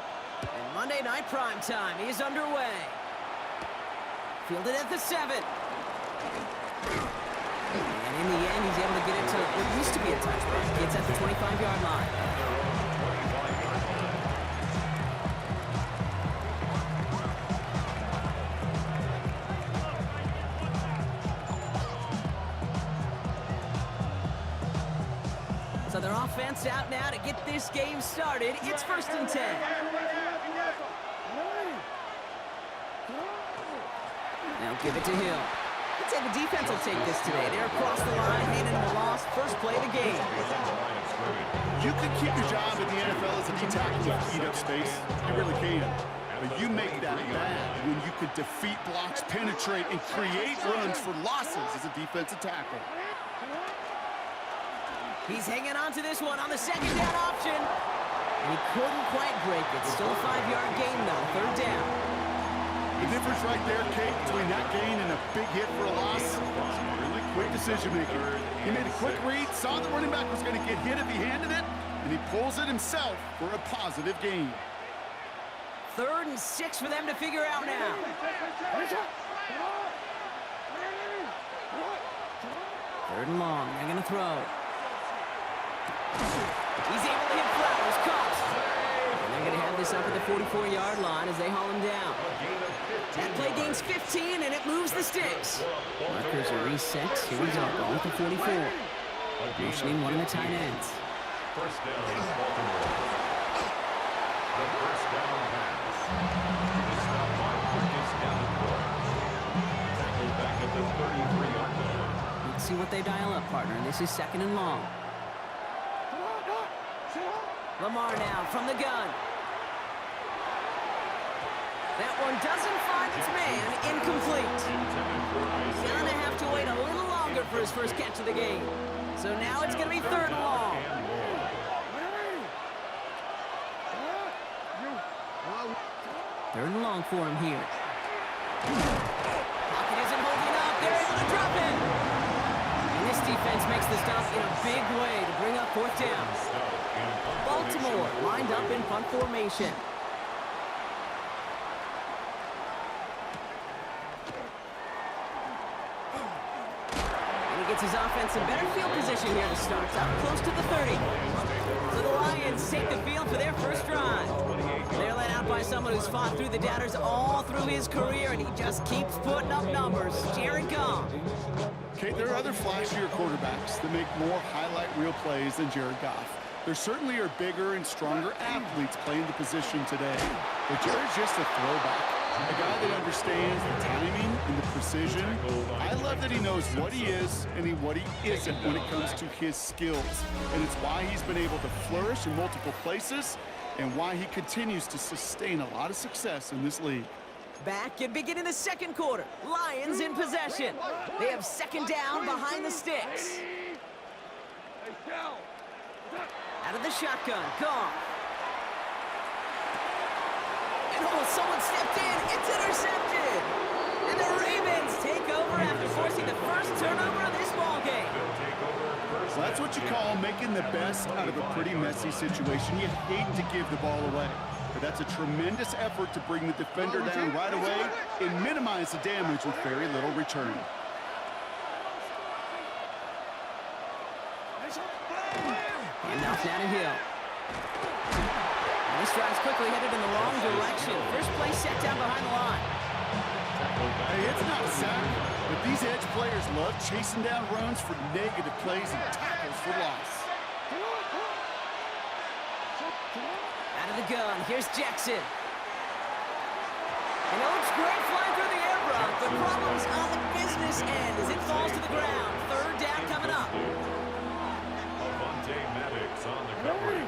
And Monday Night Primetime is underway. Fielded at the 7. And in the end, he's able to get it to what used to be a touchback. Gets at the 25-yard line. So their offense out now to get this game started. It's 1st and 10. Now give it to Hill. I'd say the defense will take this today. They're across the line, handing them a loss. First play of the game. You can keep your job in the NFL as a D-tackle if you eat up space. You really can. But you make that bad when you could defeat blocks, penetrate, and create runs for losses as a defensive tackle. He's hanging on to this one on the 2nd down option. And he couldn't quite break it. Still a 5-yard gain, though. 3rd down. The difference right there, Kate, between that gain and a big hit for a loss, really quick decision-making. He made a quick read, saw the running back was going to get hit if he handed it, and he pulls it himself for a positive gain. 3rd and 6 for them to figure out now. 3rd and long. They're going to throw. He's able to hit Flowers. Caught. And they're going to have this up at the 44-yard line as they haul him down. That play gains 15, and it moves the sticks. Markers are reset. Here we go. Going with the 44. Motioning one of the tight ends. 1st down, Baltimore. The 1st down pass. It's now Marcus Davenport. Tackled back at the 33-yard line. Let's see what they dial up, partner. This is 2nd and long. Lamar now from the gun. That one doesn't find its man. Incomplete. He's gonna have to wait a little longer for his first catch of the game. So now it's gonna be 3rd and long. 3rd and long for him here. Pocket isn't holding up. They're able to drop it. And this defense makes the stop in a big way to bring up 4th down. Baltimore lined up in punt formation. And he gets his offense in better field position here to start. Up close to the 30. So the Lions take the field for their first drive. They're led out by someone who's fought through the doubters all through his career, and he just keeps putting up numbers. Jared Goff. Okay, there are other flashier quarterbacks that make more highlight reel plays than Jared Goff. There certainly are bigger and stronger athletes playing the position today. But Jared's just a throwback. A guy that understands the timing and the precision. I love that he knows what he is and what he isn't when it comes to his skills. And it's why he's been able to flourish in multiple places and why he continues to sustain a lot of success in this league. Back and beginning the 2nd quarter. Lions in possession. They have 2nd down behind the sticks. Out of the shotgun. Goff. And someone stepped in. It's intercepted. And the Ravens take over after forcing the first turnover of this ballgame. So that's what you call making the best out of a pretty messy situation. You hate to give the ball away. But that's a tremendous effort to bring the defender down right away and minimize the damage with very little return. And now down to Hill. And this drive's quickly headed in the wrong direction. First play set down behind the line. Hey, it's not a sack, but these edge players love chasing down runs for negative plays and tackles for loss. Out of the gun, here's Jackson. And it looks great flying through the air, Brock, but problems on the business end as it falls to the ground. 3rd down coming up. Avonte Maddox on the cover.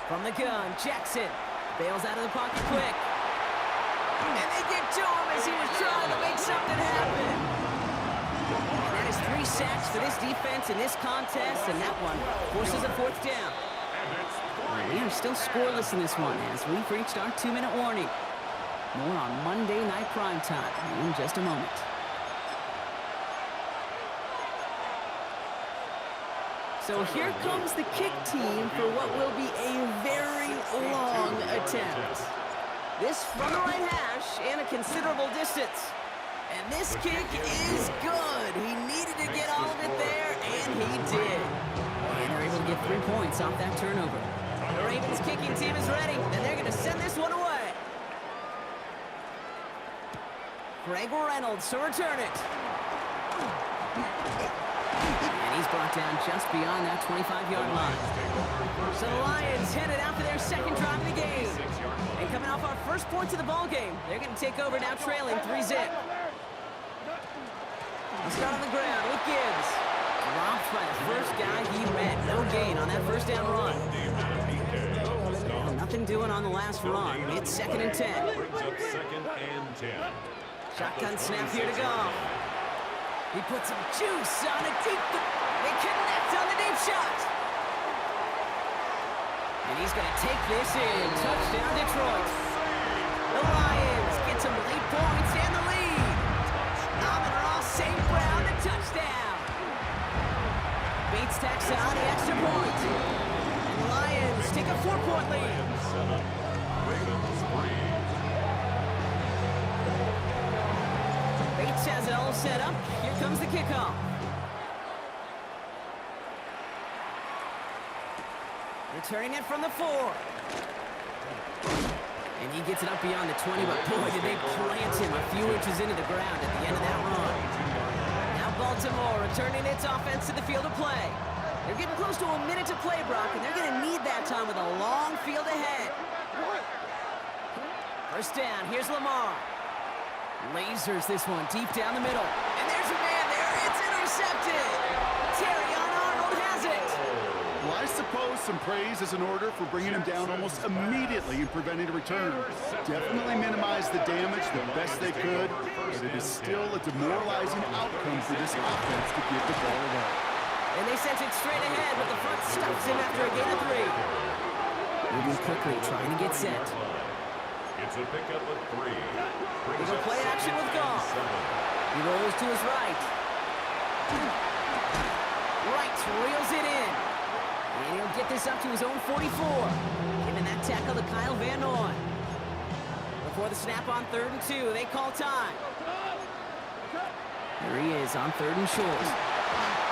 From the gun, Jackson bails out of the pocket quick. And they get to him as he was trying to make something happen. And that is 3 sacks for this defense in this contest, and that one forces a 4th down. We are still scoreless in this one as we've reached our 2-minute warning. More on Monday Night Primetime in just a moment. So here comes the kick team for what will be a very long attempt. This from the right hash and a considerable distance. And this kick is good. He needed to get all of it there, and he did. And they're able to get 3 points off that turnover. The Ravens kicking team is ready, and they're going to send this one away. Greg Reynolds to return it. And he's brought down just beyond that 25-yard line. So the Lions headed out for their second drive of the game. And coming off our first points of the ball game, they're going to take over now trailing 3-zip. He'll start on the ground with Gibbs. Dropped by the first guy he met. No gain on that first down run. Well, nothing doing on the last run. It's 2nd and 10. Shotgun snap here to go. He puts some juice on a deep... They connect on the deep shot. And he's going to take this in. Touchdown, Detroit. The Lions get some lead points and the lead. Amon-Ra St. Brown, the touchdown. Bates tacks on the extra point. And the Lions take a 4-point lead. Bates has it all set up. Here comes the kickoff. Returning it from the 4. And he gets it up beyond the 20, but boy, did they plant him a few inches into the ground at the end of that run. Now Baltimore returning its offense to the field of play. They're getting close to a minute to play, Brock, and they're going to need that time with a long field ahead. First down, here's Lamar. Lasers this one deep down the middle. And there's a man there. It's intercepted. Terrion Arnold has it. Well, I suppose some praise is in order for bringing him down almost immediately and preventing a return. Definitely minimized the damage the best they could, but it is still a demoralizing outcome for this offense to give the ball away. And they sent it straight ahead, but the front stops him after a gain of 3. Moving quickly, trying to get set. It's a pickup of 3. He's a play action with Goff. He rolls to his right. Right, reels it in. And he'll get this up to his own 44. Giving that tackle to Kyle Van Noy. Before the snap on 3rd and 2, they call time. There he is on 3rd and short.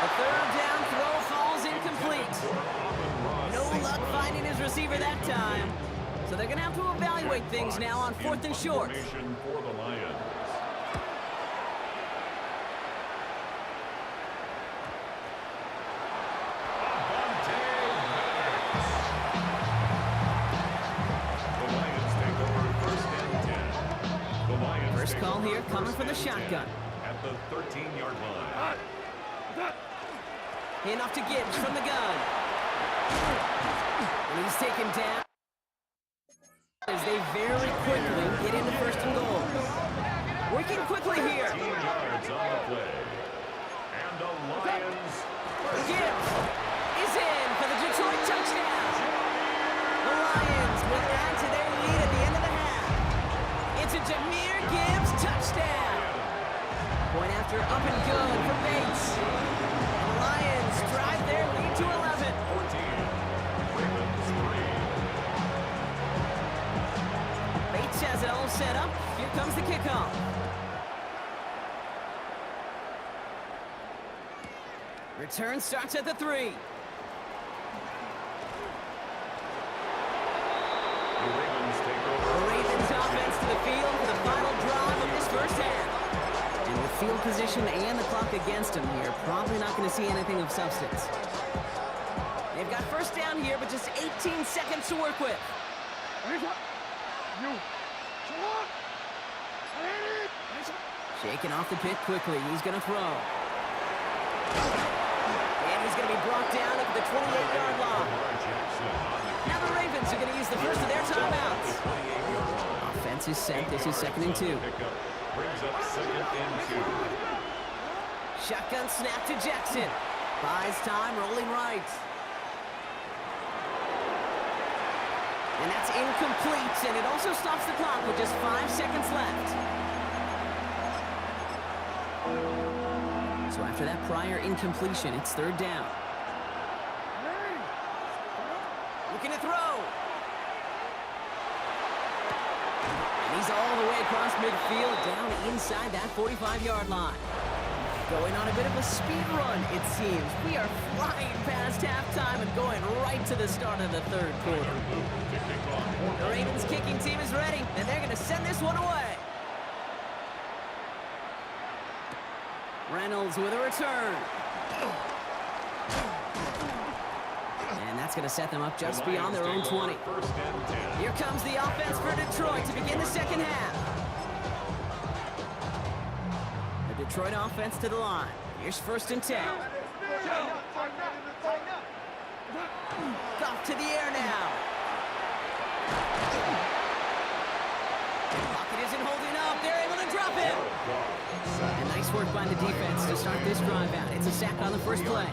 A 3rd down throw falls incomplete. No luck finding his receiver that time. So they're going to have to evaluate things now on 4th and short. For the Lions. First call here coming from the shotgun. At the 13-yard line. Handoff to Gibbs from the gun. And he's taken down as they very quickly get into 1st and goal. Working quickly here. 15 yards on the play. And the Lions. Gibbs is in for the Detroit touchdown. The Lions will add to their lead at the end of the half. It's a Jahmyr Gibbs touchdown. Point after up and good for Bates. The Lions drive their lead to 11. 14. Ravens 3. Bates has it all set up. Here comes the kickoff. Return starts at the 3. The Ravens take The over. Ravens offense to the field for the final drive of this first half. And with field position and the clock against them here, probably not going to see anything of substance. They've got first down here, but just 18 seconds to work with. Shaking off the pit quickly. He's going to throw. And he's going to be brought down at the 28-yard line. Now the Ravens are going to use the first of their timeouts. Offense is set. This is 2nd and 2. Brings up 2nd and 2. Shotgun snap to Jackson. Buys time, rolling right. And that's incomplete, and it also stops the clock with just 5 seconds left. So after that prior incompletion, it's 3rd down. to throw. And he's all the way across midfield, down inside that 45-yard line. Going on a bit of a speed run, it seems. We are flying past halftime and going right to the start of the third quarter. The Ravens kicking team is ready, and they're going to send this one away. Reynolds with a return. And that's going to set them up just beyond their own 20. Here comes the offense for Detroit to begin the second half. The Detroit offense to the line. Here's 1st and 10. Off to the air now. Pocket isn't holding up. They're able to drop him. And nice work by the defense to start this drive out. It's a sack on the first play.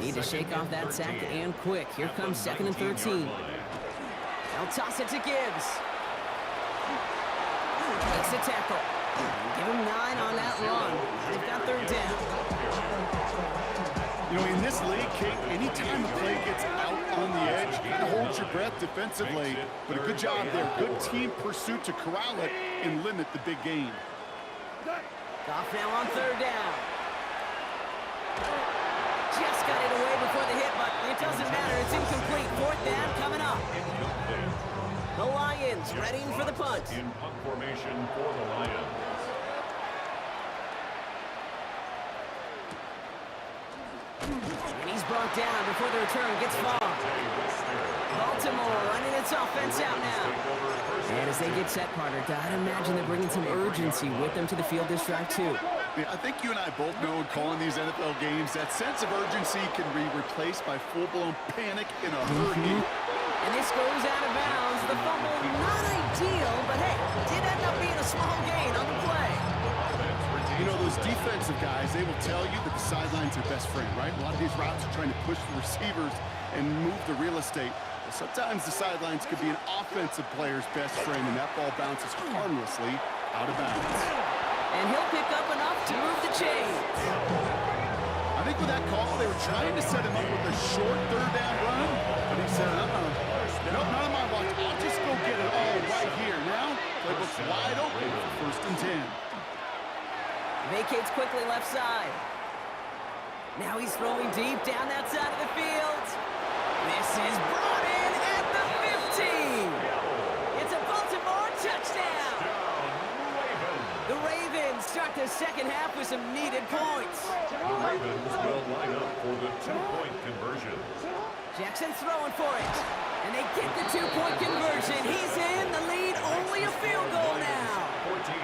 Need to shake off that sack and quick. Here comes 2nd and 13. They'll toss it to Gibbs. Makes a tackle. Give him 9 on that run. They've got 3rd down. You know, in this league, Kate, anytime a play gets out on the edge, you gotta hold your breath defensively. But a good job there. Good team pursuit to corral it and limit the big gain. Goff now on 3rd down. Just got it away before the hit, but it doesn't matter. It's incomplete. 4th down coming up. The Lions readying for the punt. In punt formation for the Lions. And he's brought down before the return gets far. Baltimore running its offense out now. And as they get set, Carter, I'd imagine they're bringing some urgency with them to the field this drive, too. Yeah, I think you and I both know in calling these NFL games, that sense of urgency can be replaced by full-blown panic in a hurry. And this goes out of bounds. The fumble, not ideal, but hey, did end up being a small gain on the play. You know, those defensive guys, they will tell you that the sideline's their best friend, right? A lot of these routes are trying to push the receivers and move the real estate. But sometimes the sidelines could be an offensive player's best friend, and that ball bounces harmlessly out of bounds. And he'll pick up enough to move the chains. I think with that call, they were trying to set him up with a short 3rd down run, but he said, nope, not on my watch. I'll just go get it all right here. Now, playbook's wide open for 1st and 10. Vacates quickly left side. Now he's throwing deep down that side of the field. This is brought in at the 15. It's a Baltimore touchdown. The Ravens start the second half with some needed points. The Ravens will line up for the 2-point conversion. Jackson's throwing for it. And they get the 2-point conversion. He's in the lead, only a field goal now. 14.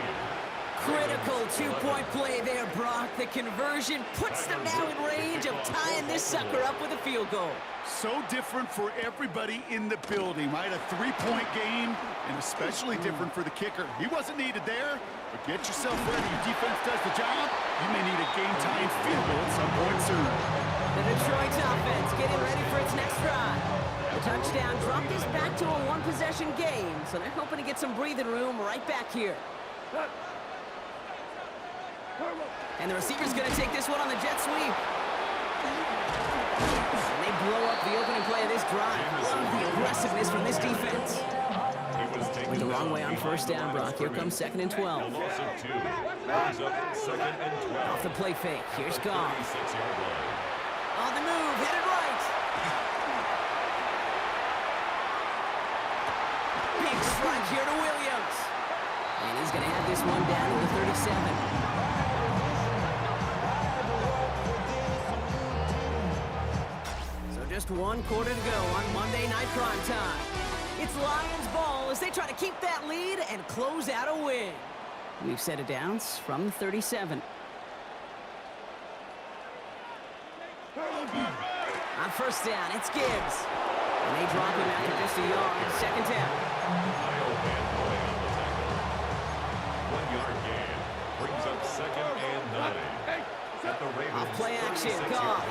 Critical 2-point play there, Brock. The conversion puts them now in range of tying this sucker up with a field goal. So different for everybody in the building, right? A 3-point game, and especially different for the kicker. He wasn't needed there, but get yourself ready. Your defense does the job. You may need a game-tying field goal at some point soon. The Detroit offense getting ready for its next drive. The touchdown dropped us back to a 1-possession game, so they're hoping to get some breathing room right back here. And the receiver's going to take this one on the jet sweep. And they blow up the opening play of this drive. Love the aggressiveness from this defense. Went the wrong way on 1st down, Brock. Here comes 2nd and 12. Off the play fake. Here's Goff. On the move, headed right. Big strike here to Williams. And he's going to have this one down to the 37. Just 1 quarter to go on Monday Night Prime Time. It's Lions ball as they try to keep that lead and close out a win. We've set it down from the 37. On 1st down, it's Gibbs. And they drop him after just a yard. 2nd down. 1-yard gain brings up 2nd and 9. At the Ravens. Off play action, Goff.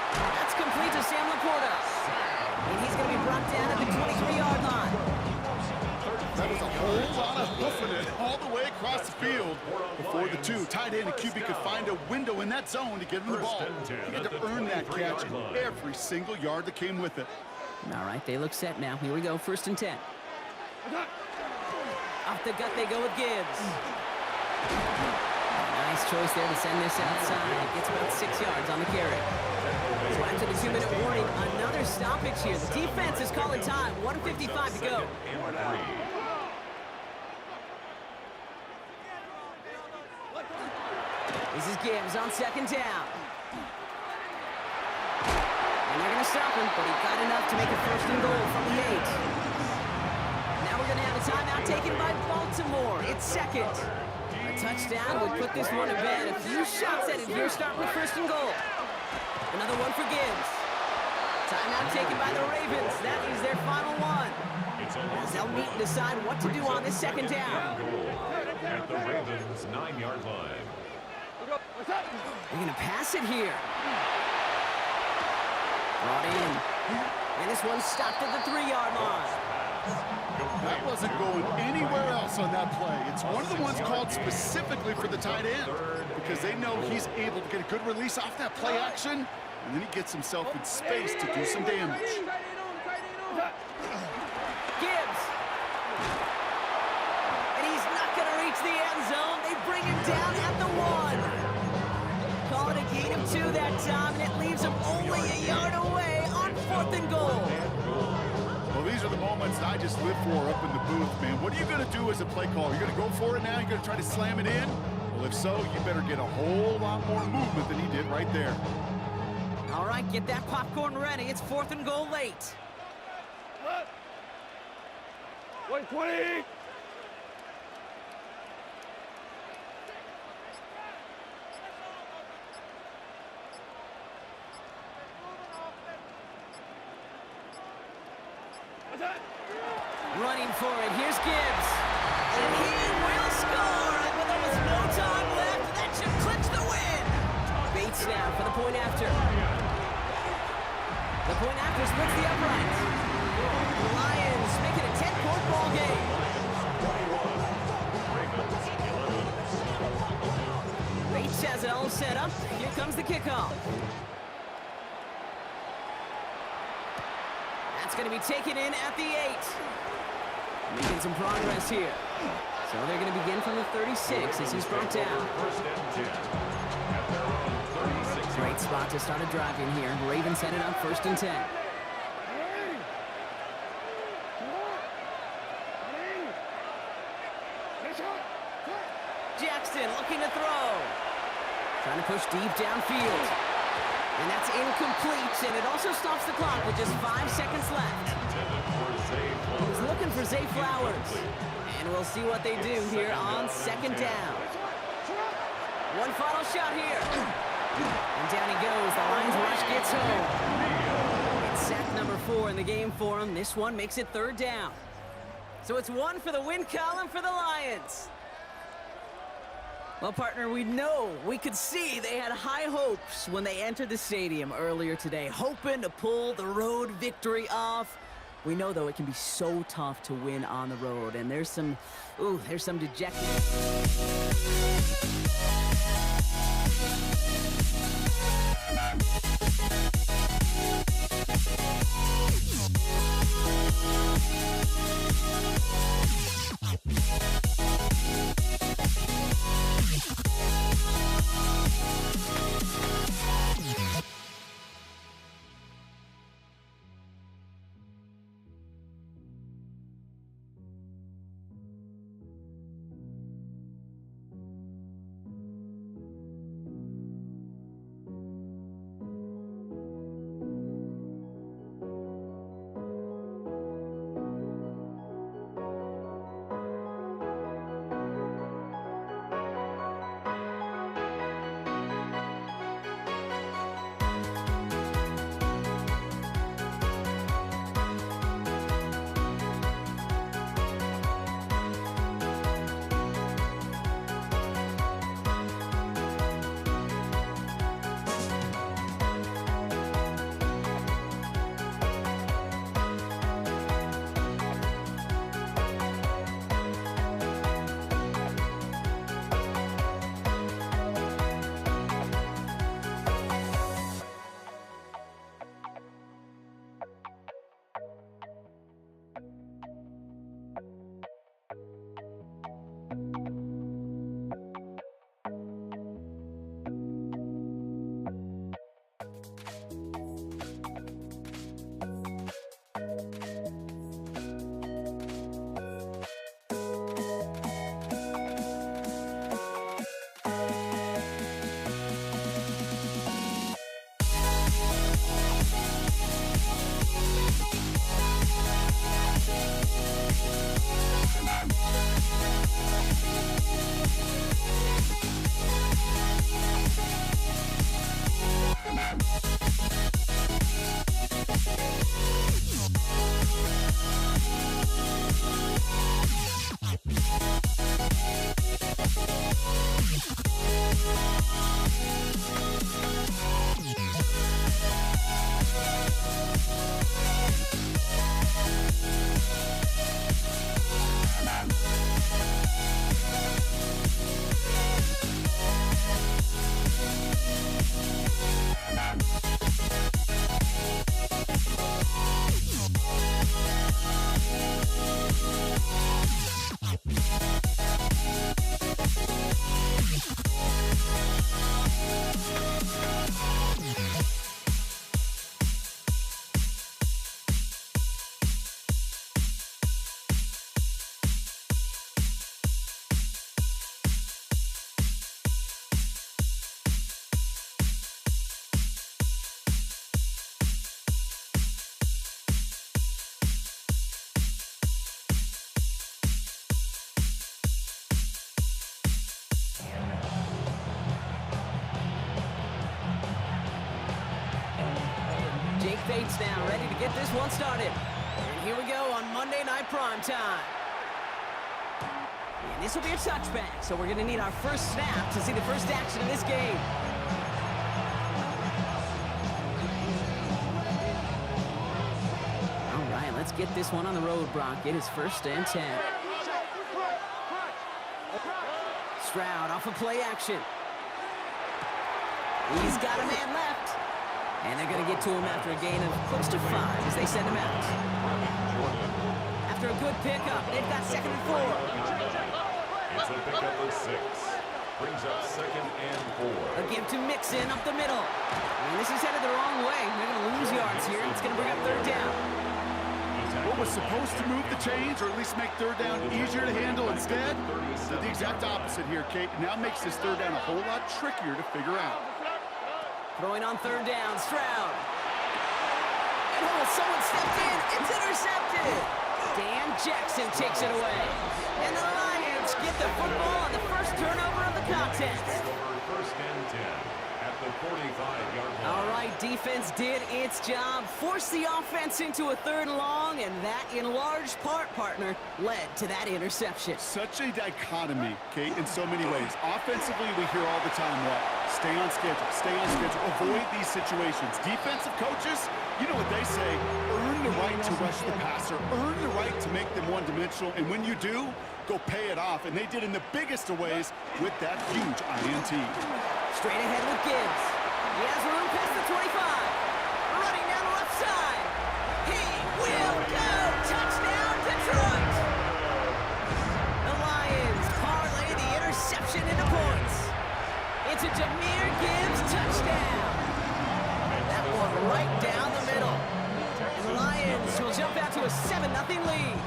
That's complete to Sam Laporta. And he's going to be brought down at the 23-yard line. That was a whole lot of hoofing it all the way across the field before the 2. Tight end and QB could find a window in that zone to get him the ball. He had to earn that catch every single yard that came with it. All right, they look set now. Here we go, 1st and 10. Off the gut they go with Gibbs. Nice choice there to send this outside. It gets about 6 yards on the carry. So after the 2-minute warning, another stoppage here. The defense is calling time. 1:55 to go. This is Gibbs on 2nd down. And they're going to stop him, but he got enough to make a 1st and goal from the 8. Now we're going to have a timeout taken by Baltimore. It's 2nd. A touchdown would put this one to bed. A few shots at it here, start with 1st and goal. Another one for Gibbs. Timeout taken by the Ravens. That is their final one. As they'll meet and decide what to do on this 2nd down. At the Ravens' 9-yard line. They're going to pass it here. Brought in. And this one stopped at the 3-yard line. That wasn't going anywhere else on that play. It's one of the ones called specifically for the tight end because they know he's able to get a good release off that play action, and then he gets himself in space to do some damage. Gibbs. And he's not going to reach the end zone. They bring him down at the 1. Call it a gain of 2 that time, and it leaves him only a yard away on 4th and goal. Well, these are the moments that I just live for up in the booth, man. What are you going to do as a play caller? You're going to go for it now? You're going to try to slam it in? Well, if so, you better get a whole lot more movement than he did right there. All right, get that popcorn ready. It's 4th and goal late. 120. Running for it. Here's Gibbs. And he will score. But there was no time left. That should clinch the win. Bates now for the point after. The point after splits the upright. The Lions make it a 10-point ball game. Bates has it all set up. Here comes the kickoff. That's going to be taken in at the 8. Making some progress here. So they're going to begin from the 36 as he's brought down. Great spot to start a drive in here. Ravens headed up 1st and 10. Jackson looking to throw. Trying to push deep downfield. And that's incomplete, and it also stops the clock with just 5 seconds left. He's looking for Zay Flowers. And we'll see what they do here on 2nd down. One final shot here. And down he goes. The Lions rush gets home. It's sack number 4 in the game for him. This one makes it 3rd down. So it's 1 for the win column for the Lions. Well, partner, we could see they had high hopes when they entered the stadium earlier today, hoping to pull the road victory off. We know, though, it can be so tough to win on the road, and there's some dejection. States now, ready to get this one started. And here we go on Monday Night Primetime. And this will be a touchback, so we're going to need our first snap to see the first action of this game. All right, let's get this one on the road, Brock. It is 1st and 10. Stroud off of play action. He's got a man left. And they're going to get to him after a gain of close to 5 as they send him out. After a good pickup, they've got 2nd and 4. It's a pickup of 6. Brings up 2nd and 4. A give to Mixon up the middle. And this is headed the wrong way. They're going to lose yards here. It's going to bring up 3rd down. What was supposed to move the chains, or at least make 3rd down easier to handle instead, did the exact opposite here, Kate. Now makes this 3rd down a whole lot trickier to figure out. Throwing on 3rd down, Stroud. And someone stepped in. It's intercepted. Dan Jackson takes it away. And the Lions get the football on the first turnover of the contest. 1st and 10 at the 45-yard line. All right, defense did its job. Forced the offense into a 3rd and long, and that, in large part, partner, led to that interception. Such a dichotomy, Kate, in so many ways. Offensively, we hear all the time what? Stay on schedule, avoid these situations. Defensive coaches, you know what they say, earn the right to rush the passer, earn the right to make them one-dimensional, and when you do, go pay it off. And they did in the biggest of ways with that huge INT. Straight ahead with Gibbs. He has room past the 25. Running down the left side. He will go. Touchdown, Detroit. The Lions parlay the interception into points. It's a Jahmyr Gibbs touchdown. That one right down the middle. And the Lions will jump out to a 7-0 lead.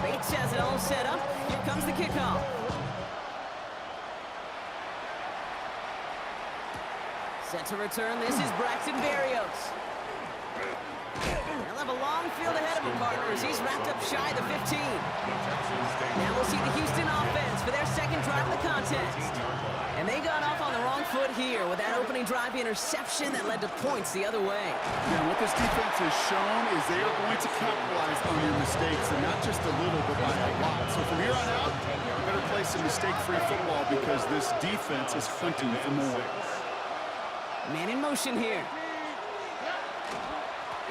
Bates has it all set up. Here comes the kickoff. Set to return, this is Braxton Berrios. They'll have a long field ahead of him, partners. He's wrapped up shy of the 15. Now we'll see the Houston offense for their 2nd drive of the contest. And they got off on the wrong foot here with that opening drive interception that led to points the other way. Yeah, what this defense has shown is they are going to capitalize on your mistakes, and not just a little, but by a lot. So from here on out, you better play some mistake-free football because this defense is hunting for more. Man in motion here.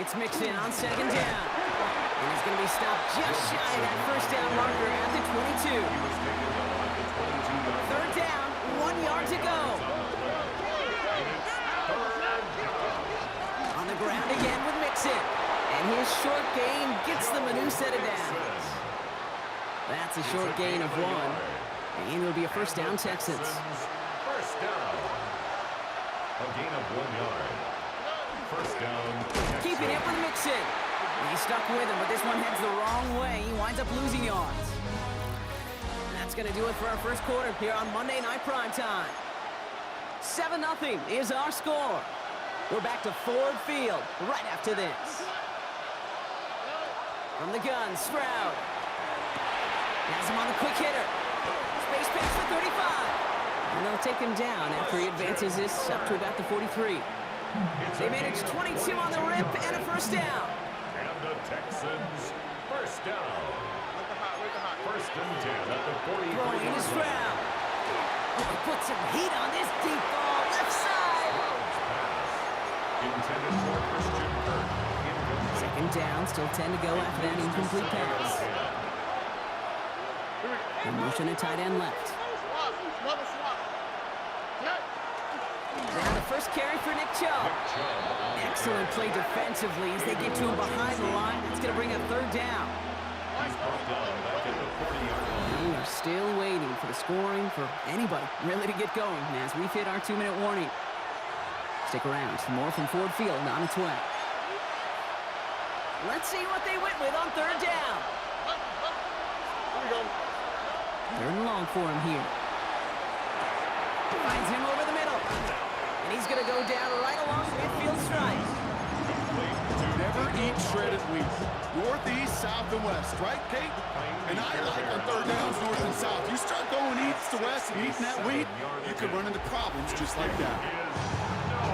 It's Mixon on 2nd down. And he's going to be stopped just shy of that 1st down marker at the 22. 3rd down, 1 yard to go. On the ground again with Mixon. And his short gain gets them a new set of downs. That's a short gain of 1. And it'll be a 1st down, Texans. 1st down. A gain of 1 yard. 1st down. Keeping it with Mixon. He's stuck with him, but this one heads the wrong way. He winds up losing yards. That's going to do it for our 1st quarter here on Monday Night Primetime. 7-0 is our score. We're back to Ford Field right after this. From the gun, Stroud. Has him on the quick hitter. Space pass for 35. And they'll take him down after he advances this up to about the 43. They manage 22 on the rip and a 1st down. And the Texans, 1st down. 1st and 10 at the 43. Throwing to Stroud. Oh, he put some heat on this deep ball. Left side. Intended for Christian Kirk. 2nd down, still 10 to go after that incomplete pass. And motion a tight end left. Now the 1st carry for Nick Chubb. Excellent play defensively as they get to him behind the line. That's going to bring up 3rd down. We are still waiting for the scoring for anybody really to get going as we've hit our 2-minute warning. Stick around. More from Ford Field on its way. Let's see what they went with on 3rd down. 3rd and long for him here. Finds him over the middle. And he's going to go down right along the midfield stripe. Never eat shredded wheat. Northeast, south, and west, right, Kate? And I like on 3rd downs, north and south. You start going east to west and eating that wheat, you can run into problems just like that.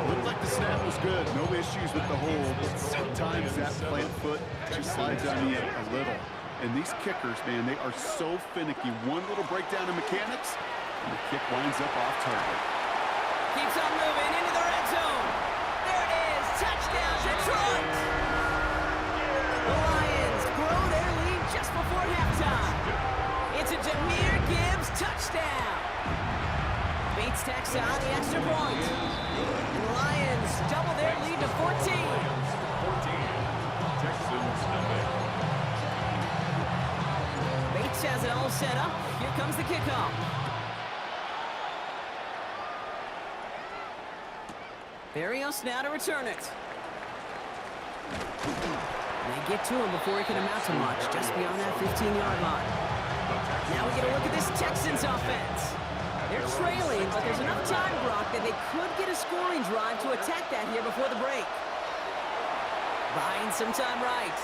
Looked like the snap was good. No issues with the hold, but sometimes that plant foot just slides on you a little. And these kickers, man, they are so finicky. One little breakdown in mechanics, and the kick winds up off target. Keeps on moving into the red zone. There it is. Touchdown, Detroit. The Lions grow their lead just before halftime. It's a Jahmyr Gibbs touchdown. Beats Texas on the extra point. And the Lions double their lead to 14. 14. Texans nothing. Bates has it all set up. Here comes the kickoff. Berrios now to return it. They get to him before he can amount to much, just beyond that 15-yard line. Now we get a look at this Texans offense. They're trailing, but there's enough time, Brock, that they could get a scoring drive to attack that here before the break. Buying some time right.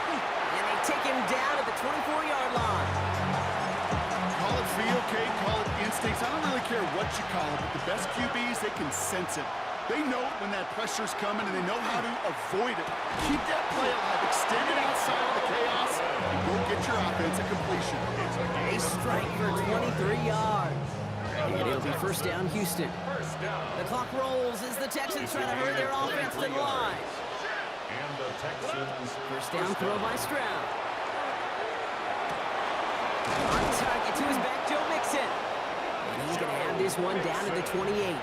And they take him down at the 24-yard line. Call it feel, okay, call it instincts. I don't really care what you call it, but the best QBs, they can sense it. They know when that pressure's coming, and they know how to avoid it. Keep that play alive. Extend it outside of the chaos, and go get your offense a completion. A strike for 23 yards. And it'll be first down, Houston. The clock rolls as the Texans try to hurry their offense to the line. And the Texans First down throw by Stroud. On target to his back, Joe Mixon. And he's going to have this one down to the 28.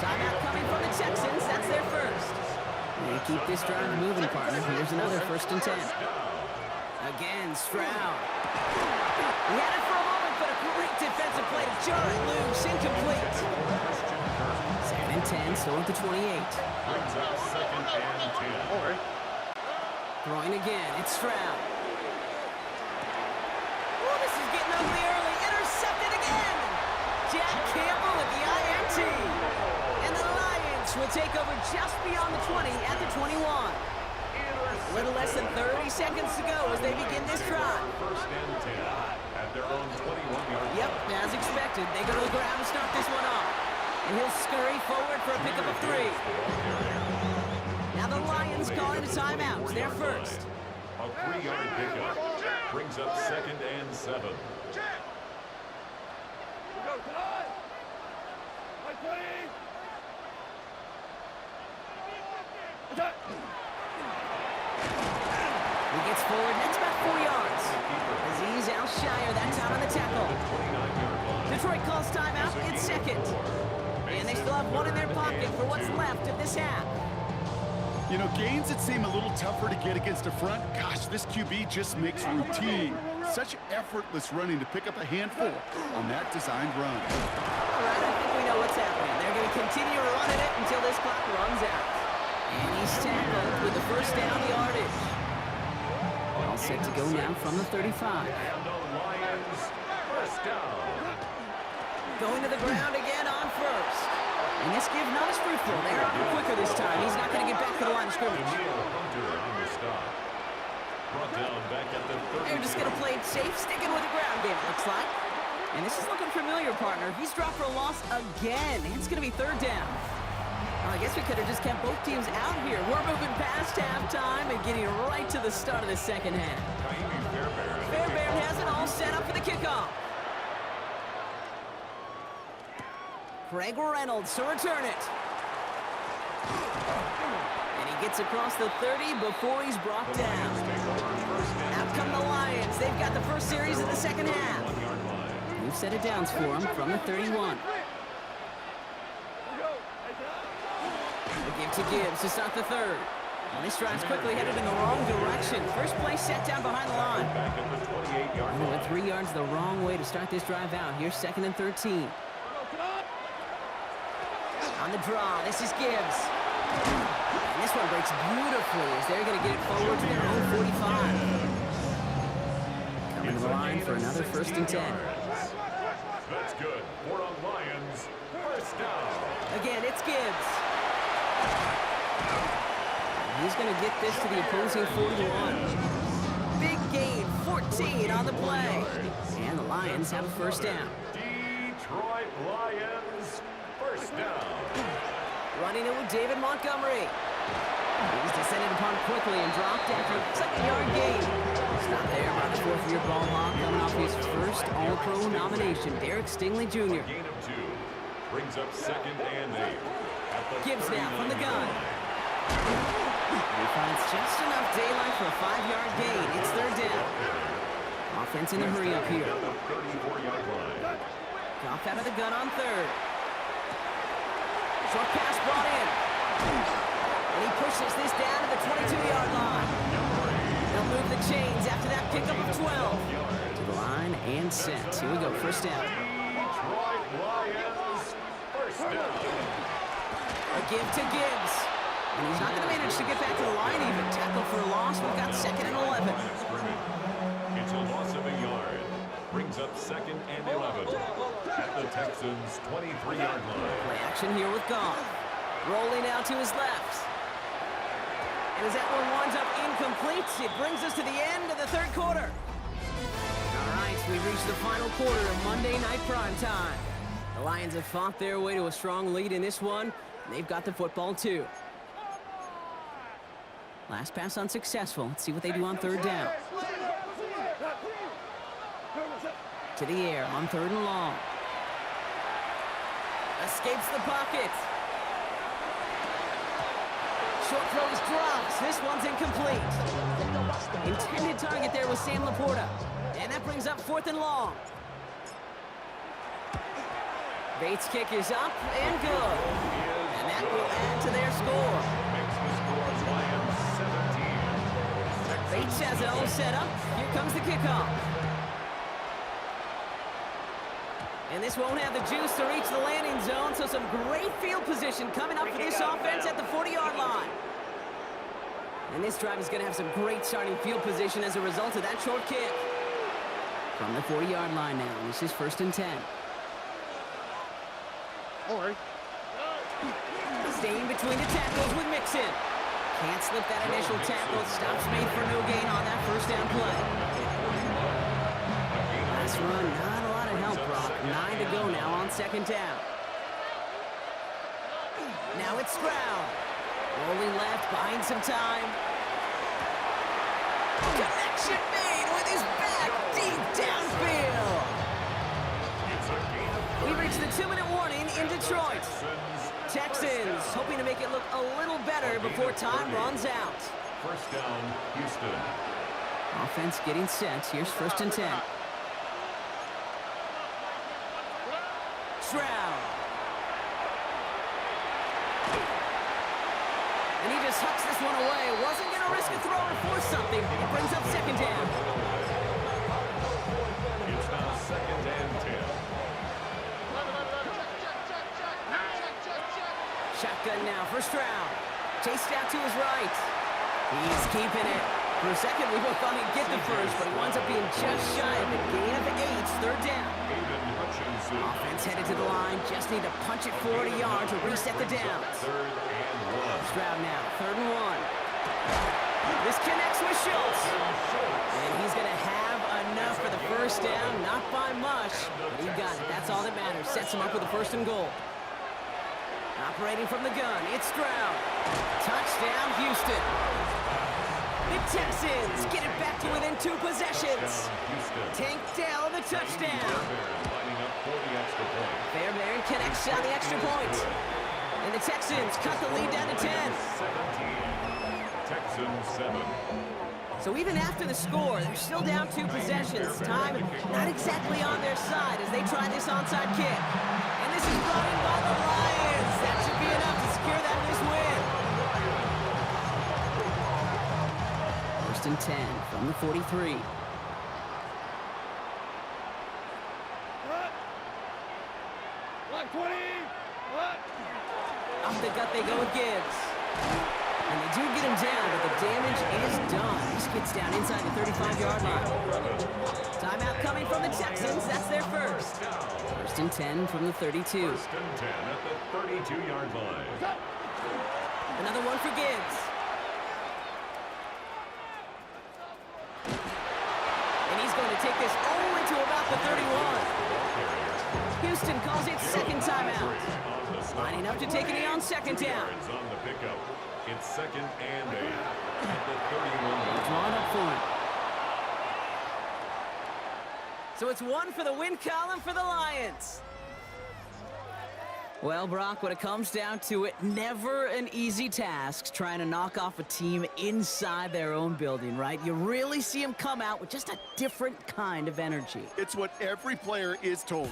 Timeout coming from the Texans. That's their first. They keep this drive moving, partner. Here's another 1st and 10. Again, Stroud. He had it for a moment, but a great defensive play to jar it loose. Incomplete. 2nd and 10, still at the 28. brings up 2nd and 10. Throwing again, it's Stroud. Oh, this is getting ugly early. Intercepted again. Jack Campbell with the INT. And the Lions will take over just beyond the 20 at the 21. A little less than 30 seconds to go as they begin this drive. 1st and 10 at their own 21-yard line. Yep, as expected. They go to the ground to start this one off. And he'll scurry forward for a pickup of 3. Now the Lions calling a timeout. They're first. A 3-yard pickup brings up 2nd and 7. He gets forward, that's about 4 yards. Azeez Al-Shire that time on the tackle. Detroit calls timeout, it's 2nd. And they still have one in their pocket for what's left of this half. You know, gains that seem a little tougher to get against a front, gosh, this QB just makes routine. Such effortless running to pick up a handful on that designed run. All right, I think we know what's happening. They're going to continue running it until this clock runs out. And he's tackled with the first down yardage. All set to go now from the 35. And the Lions, 1st down. Going to the ground again on first. And this give not as fruitful. They're up quicker this time. He's not going to get back to the line of scrimmage. Neil Hunter on the stop. Brought down back at the 30. They're just going to play it safe, sticking with the ground game, it looks like. And this is looking familiar, partner. He's dropped for a loss again. It's going to be 3rd down. Well, I guess we could have just kept both teams out here. We're moving past halftime and getting right to the start of the 2nd half. Fairbairn has it all set up for the kickoff. Craig Reynolds to return it. And he gets across the 30 before he's brought down. Out come the Lions. They've got the first series of the 2nd half. New set of downs for them from the 31. The give to Gibbs to start the 3rd. And this drive's quickly headed in the wrong direction. First play set down behind the line. Back at the 28-yard They line. went 3 yards the wrong way to start this drive out. Here's 2nd and 13. On the draw, this is Gibbs. And this one breaks beautifully as they're going to get it forward to their own 45. Coming to the line for another 1st and 10. That's good for the Lions. 1st down. Again, it's Gibbs. He's going to get this to the opposing 41. Big gain, 14 on the play. And the Lions have a 1st down. Detroit Lions, First down. Running it with David Montgomery. He's descended upon quickly and dropped after a second-yard gain. Stop there by the fourth-year ball hawk coming off his first All-Pro nomination, Derek Stingley Jr. Gain of 2. Brings up 2nd and 8. At the Gibbs now from the 39 gun. line. He finds just enough daylight for a 5-yard gain. It's third down. Offense in the hurry up here. At the 34-yard line. Goff out of the gun on third. Short pass brought in. And he pushes this down to the 22-yard line. They'll move the chains after that pickup of 12. To the line and set. Here we go, first down. Detroit Lions. First down. A give to Gibbs. And he's not going to manage to get back to the line even. Tackle for a loss. We've got 2nd and 11. It's a loss of a yard. Brings up 2nd and 11. At the Texans' 23-yard line. Play action here with Goff. Rolling out to his left. And as that one winds up incomplete, it brings us to the end of the third quarter. All right, we reached the final quarter of Monday Night Primetime. The Lions have fought their way to a strong lead in this one. And they've got the football, too. Last pass unsuccessful. Let's see what they do on third down. To the air on 3rd and long. Escapes the pocket. Short throw is dropped. This one's incomplete. Intended target there was Sam Laporta. And that brings up 4th and long. Bates' kick is up and good. And that will add to their score. Makes the score Lions 17. Bates has it all set up. Here comes the kickoff. And this won't have the juice to reach the landing zone, so some great field position coming up for this offense at the 40-yard line. And this drive is going to have some great starting field position as a result of that short kick. From the 40-yard line now, this is 1st and 10. All right. Staying between the tackles with Mixon. Can't slip that initial tackle. Stops made for no gain on that first down play. Last run, not a lot of help, Brock. 9 to go now on 2nd down. Now it's Stroud. Rolling left, buying some time. Connection made with his back deep downfield. We reached the 2-minute warning in Detroit. Texans hoping to make it look a little better before time runs out. First down, Houston. Offense getting set. Here's 1st and 10. Stroud. And he just hucks this one away. Wasn't going to risk a throw or force something. It brings up 2nd down. It's now 2nd and 10. Shotgun now for Stroud. Chased out to his right. He's keeping it. For a second, we both thought he'd get the first, but he winds up being just shy of a gain of 8. 3rd down. Aiden Hutchinson. Offense headed to the line. Just need to punch it 40 yards to reset the downs. 3rd and 1. Stroud now, 3rd and 1. This connects with Schultz. And he's going to have enough for the first down. Not by much, but he got it. That's all that matters. Sets him up with a 1st and goal. Operating from the gun, it's Stroud. Touchdown, Houston. The Texans get it back to within 2 possessions. Tank Dell, the touchdown. Lining up for the extra point. Fairbairn connects on the extra point. And the Texans cut the lead down to 10. 17. Texans 7. So even after the score, they're still down 2 possessions. Time not exactly on their side as they try this onside kick. And this is brought in by the Lions. That should be enough to secure that this win. 1st and 10 from the 43. Off the gut they go with Gibbs. And they do get him down, but the damage is done. He skids down inside the 35-yard line. Timeout coming from the Texans. That's their first. 1st and 10 from the 32. 1st and 10 at the 32-yard line. Another one for Gibbs. And he's going to take this all the way to about the 31. Houston calls it 2nd timeout. on the stop. Lining up to take a knee on second 2 down. yards on the pickup. It's 2nd and 8 at the 31. Drawn up for it. So it's 1 for the win column for the Lions. Well, Brock, when it comes down to it, never an easy task trying to knock off a team inside their own building, right? You really see them come out with just a different kind of energy. It's what every player is told.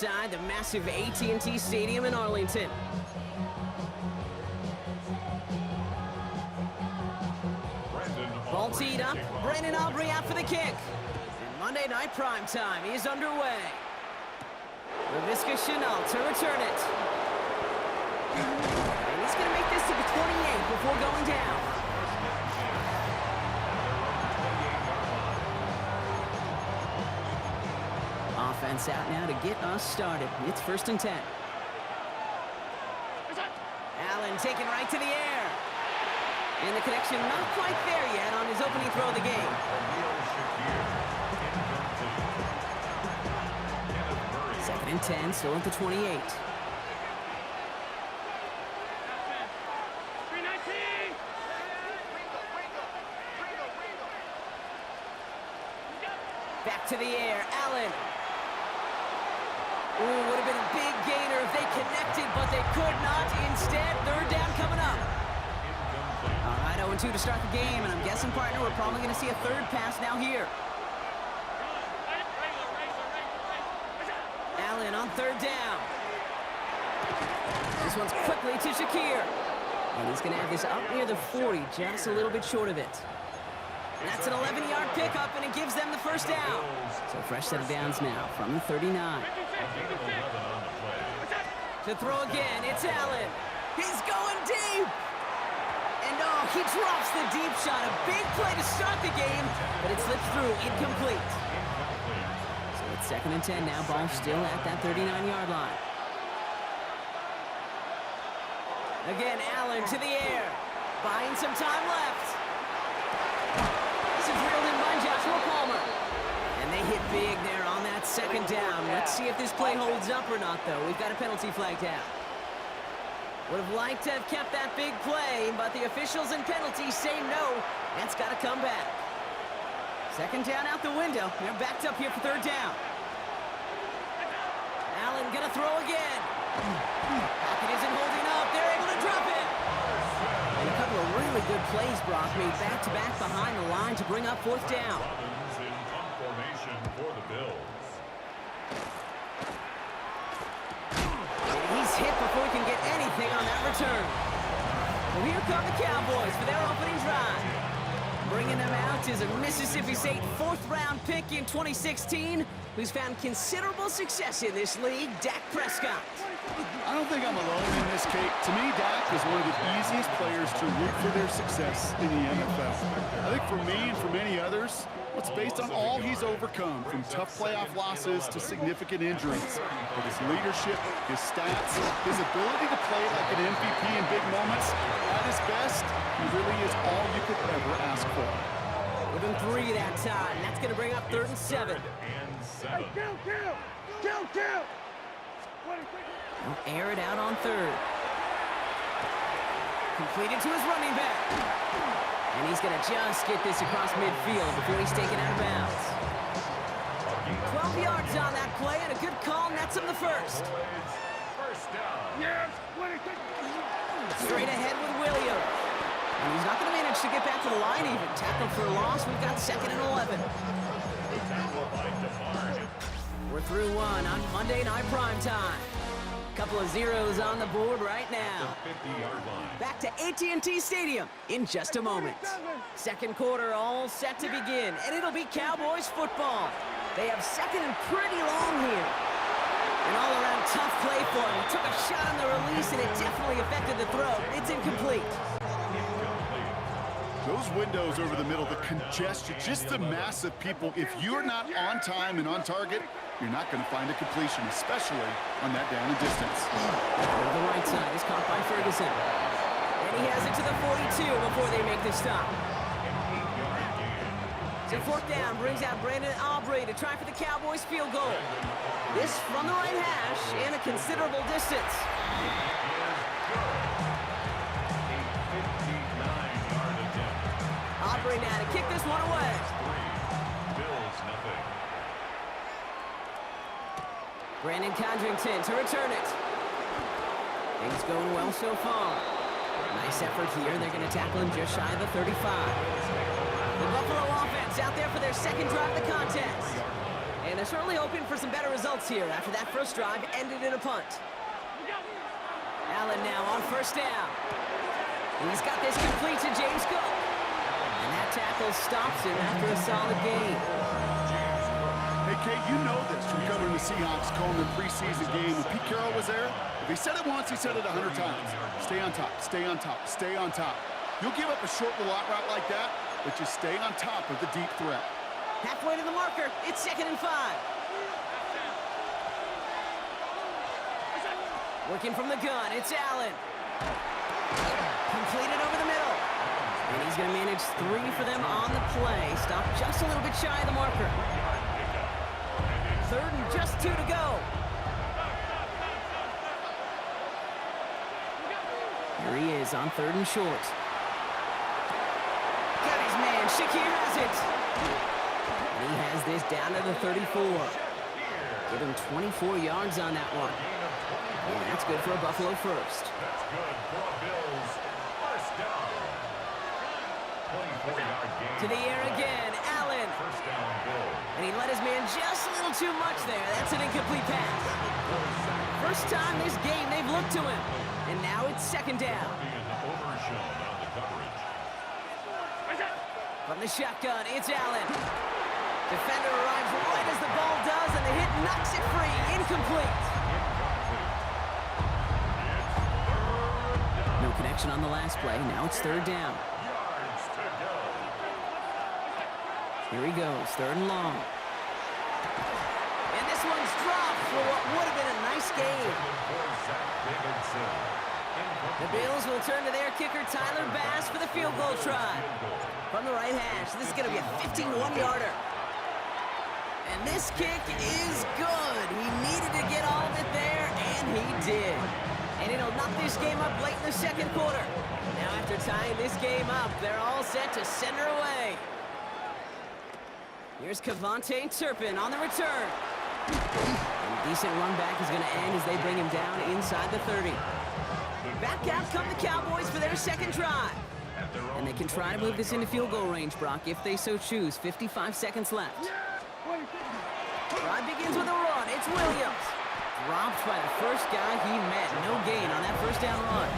Inside the massive AT&T Stadium in Arlington. Ball teed up, Brandon Aubrey out for the kick. And Monday Night Primetime is underway. Laviska Shenault to return it. And he's going to make this to the 28 before going down. Offense out now to get us started. It's 1st and 10. Allen taken right to the air. And the connection not quite there yet on his opening throw of the game. 2nd and 10, still at the 28. Back to the air, Allen. Ooh, would have been a big gainer if they connected, but they could not. Instead, third down coming up. All right, 0-2 to start the game, and I'm guessing, partner, we're probably going to see a third pass now here. Allen on third down. This one's quickly to Shakir. And he's going to have this up near the 40, just a little bit short of it. That's an 11-yard pickup, and it gives them the first down. So fresh set of downs now from the 39. To throw again, it's Allen. He's going deep. And oh, he drops the deep shot. A big play to start the game, but it slips through, incomplete. So it's 2nd and 10 now, ball still at that 39-yard line. Again, Allen to the air. Buying some time left. This is reeled in by Joshua Palmer. And they hit big there on that 2nd down. Let's see if this play holds up or not, though. We've got a penalty flag down. Would have liked to have kept that big play, but the officials and penalties say no. That's got to come back. 2nd down out the window. They're backed up here for 3rd down. Allen gonna throw again. Pocket isn't holding up. They're able to drop it. And a couple of really good plays, Brock, made back-to-back behind the line to bring up 4th down. In formation for the Bills. And he's hit before he can get anything on that return. Well, here come the Cowboys for their opening drive. Bringing them out is a Mississippi State 4th-round pick in 2016, who's found considerable success in this league, Dak Prescott. I don't think I'm alone in this, Kate. To me, Dak is one of the easiest players to root for their success in the NFL. I think for me and for many others, it's based on all he's overcome, from tough playoff losses to significant injuries. But his leadership, his stats, his ability to play like an MVP in big moments, at his best, he really is all you could ever ask for. Within 3 that time. That's going to bring up 3rd and 7. Kill! He'll air it out on 3rd. Completed to his running back. And he's going to just get this across midfield before he's taken out of bounds. 12 yards on that play, and a good call nets him the first. First down. Yes! Straight ahead with Williams. And he's not going to manage to get back to the line even. Tackled for a loss. We've got 2nd and 11. We're through one on Monday Night Primetime. Couple of zeros on the board right now. Back to AT&T Stadium in just a moment. 2nd quarter all set to begin, and it'll be Cowboys football. They have 2nd and pretty long here. An all-around tough play for him. He took a shot on the release, and it definitely affected the throw. It's incomplete. Those windows over the middle, the congestion, just the mass of people. If you're not on time and on target, you're not going to find a completion, especially on that down and distance. To the right side is caught by Ferguson. And he has it to the 42 before they make the stop. So 4th down brings out Brandon Aubrey to try for the Cowboys field goal. This from the right hash and a considerable distance. Aubrey now to kick this one away. Bills nothing. Brandon Condrington to return it. Things going well so far. Nice effort here. They're going to tackle him just shy of the 35. The Buffalo offense out there for their 2nd drive of the contest. And they're certainly hoping for some better results here after that first drive ended in a punt. Allen now on 1st down. He's got this complete to James Cook. And that tackle stops him after a solid gain. Hey, Kate, you know this from covering the Seahawks calling the preseason game. When Pete Carroll was there, if he said it once, he said it 100 times. Stay on top, stay on top, stay on top. You'll give up a short lot route like that, but just stay on top of the deep threat. Halfway to the marker, it's 2nd and 5. Working from the gun, it's Allen. Completed over the middle. And he's going to manage 3 for them on the play. Stop just a little bit shy of the marker. 3rd and just 2 to go. Here he is on 3rd and short. Got his man, Shakir has it. And he has this down to the 34. Give him 24 yards on that one. And that's good for a Buffalo first. That's good for a Bills first down. 24-yard gain. To the air again, Allen. First down, Bills. And he let his man just a little too much there. That's an incomplete pass. First time this game they've looked to him. And now it's second down. Being overshown on the coverage. From the shotgun, it's Allen. Defender arrives right as the ball does, and the hit knocks it free. Incomplete. No connection on the last play. Now it's third down. Yards to go. Here he goes, third and long. And this one's dropped for what would have been a nice game. For Zach Davidson. The Bills will turn to their kicker, Tyler Bass, for the field goal try. From the right hash, this is going to be a 51-yarder. And this kick is good. He needed to get all of it there, and he did. And it'll knock this game up late in the second quarter. Now after tying this game up, they're all set to send her away. Here's Kevontae Turpin on the return. And a decent run back is going to end as they bring him down inside the 30. Back out come the Cowboys for their second drive. And they can try to move this into field goal range, Brock, if they so choose. 55 seconds left. Drive begins with a run. It's Williams. Dropped by the first guy he met. No gain on that first down run.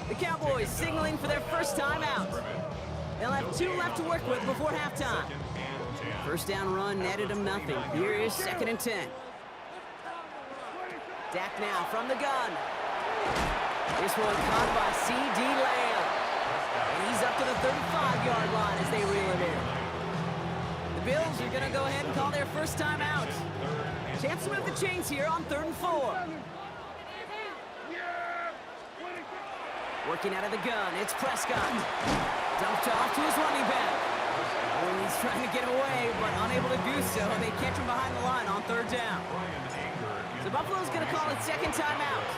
The Cowboys signaling for their first time out. They'll have 2 left to work with before halftime. First down run netted them nothing. Here is second and 10. Dak now from the gun. This one caught by C.D. Lamb. And he's up to the 35-yard line as they reel it in. The Bills are going to go ahead and call their first time out. Chance to move the chains here on 3rd and 4. Working out of the gun, it's Prescott. Dumped off to his running back. Oh, he's trying to get away, but unable to do so. They catch him behind the line on 3rd down. So Buffalo's going to call it second timeout.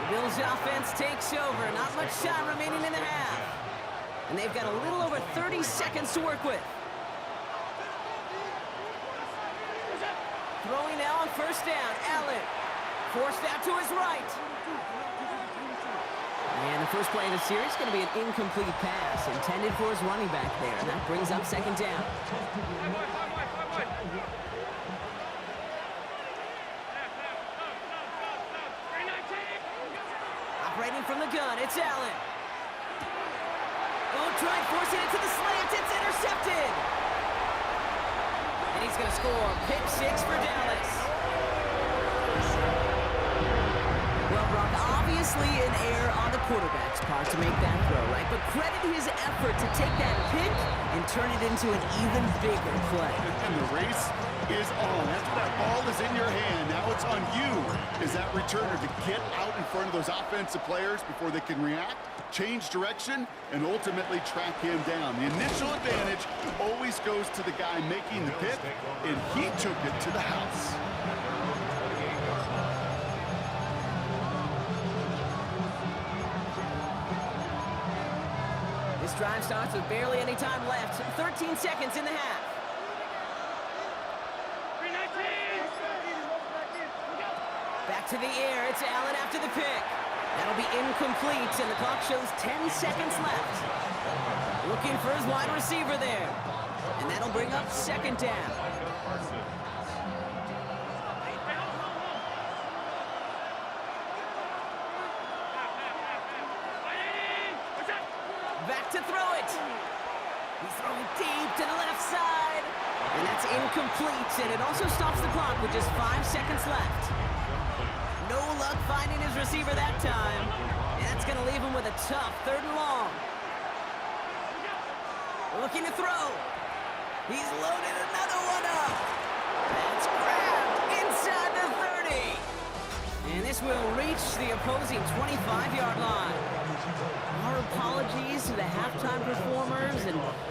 The Bills offense takes over. Not much time remaining in the half. And they've got a little over 30 seconds to work with. Throwing now on first down. Allen forced out to his right. And the first play of the series is going to be an incomplete pass intended for his running back there. And that brings up second down. Operating from the gun, it's Allen. Oh, trying forcing it to the slant. It's intercepted. And he's going to score pick 6 for Dallas. Well, Brock, obviously an error on the quarterback's part to make that throw, right? But credit his effort to take that pick and turn it into an even bigger play. And the race is on. After that ball is in your hand, now it's on you as that returner to get out in front of those offensive players before they can react, change direction, and ultimately track him down. The initial advantage always goes to the guy making the pick, and he took it to the house. This drive starts with barely any time left. 13 seconds in the half. Back to the air. It's Allen after the pick. That'll be incomplete, and the clock shows 10 seconds left. Looking for his wide receiver there. And that'll bring up second down. Back to throw it. He's throwing deep to the left side. And that's incomplete, and it also stops the clock with just 5 seconds left. No luck finding his receiver that time. And that's going to leave him with a tough 3rd and long. Looking to throw. He's loaded another one up. That's grabbed inside the 30. And this will reach the opposing 25-yard line. Our apologies to the halftime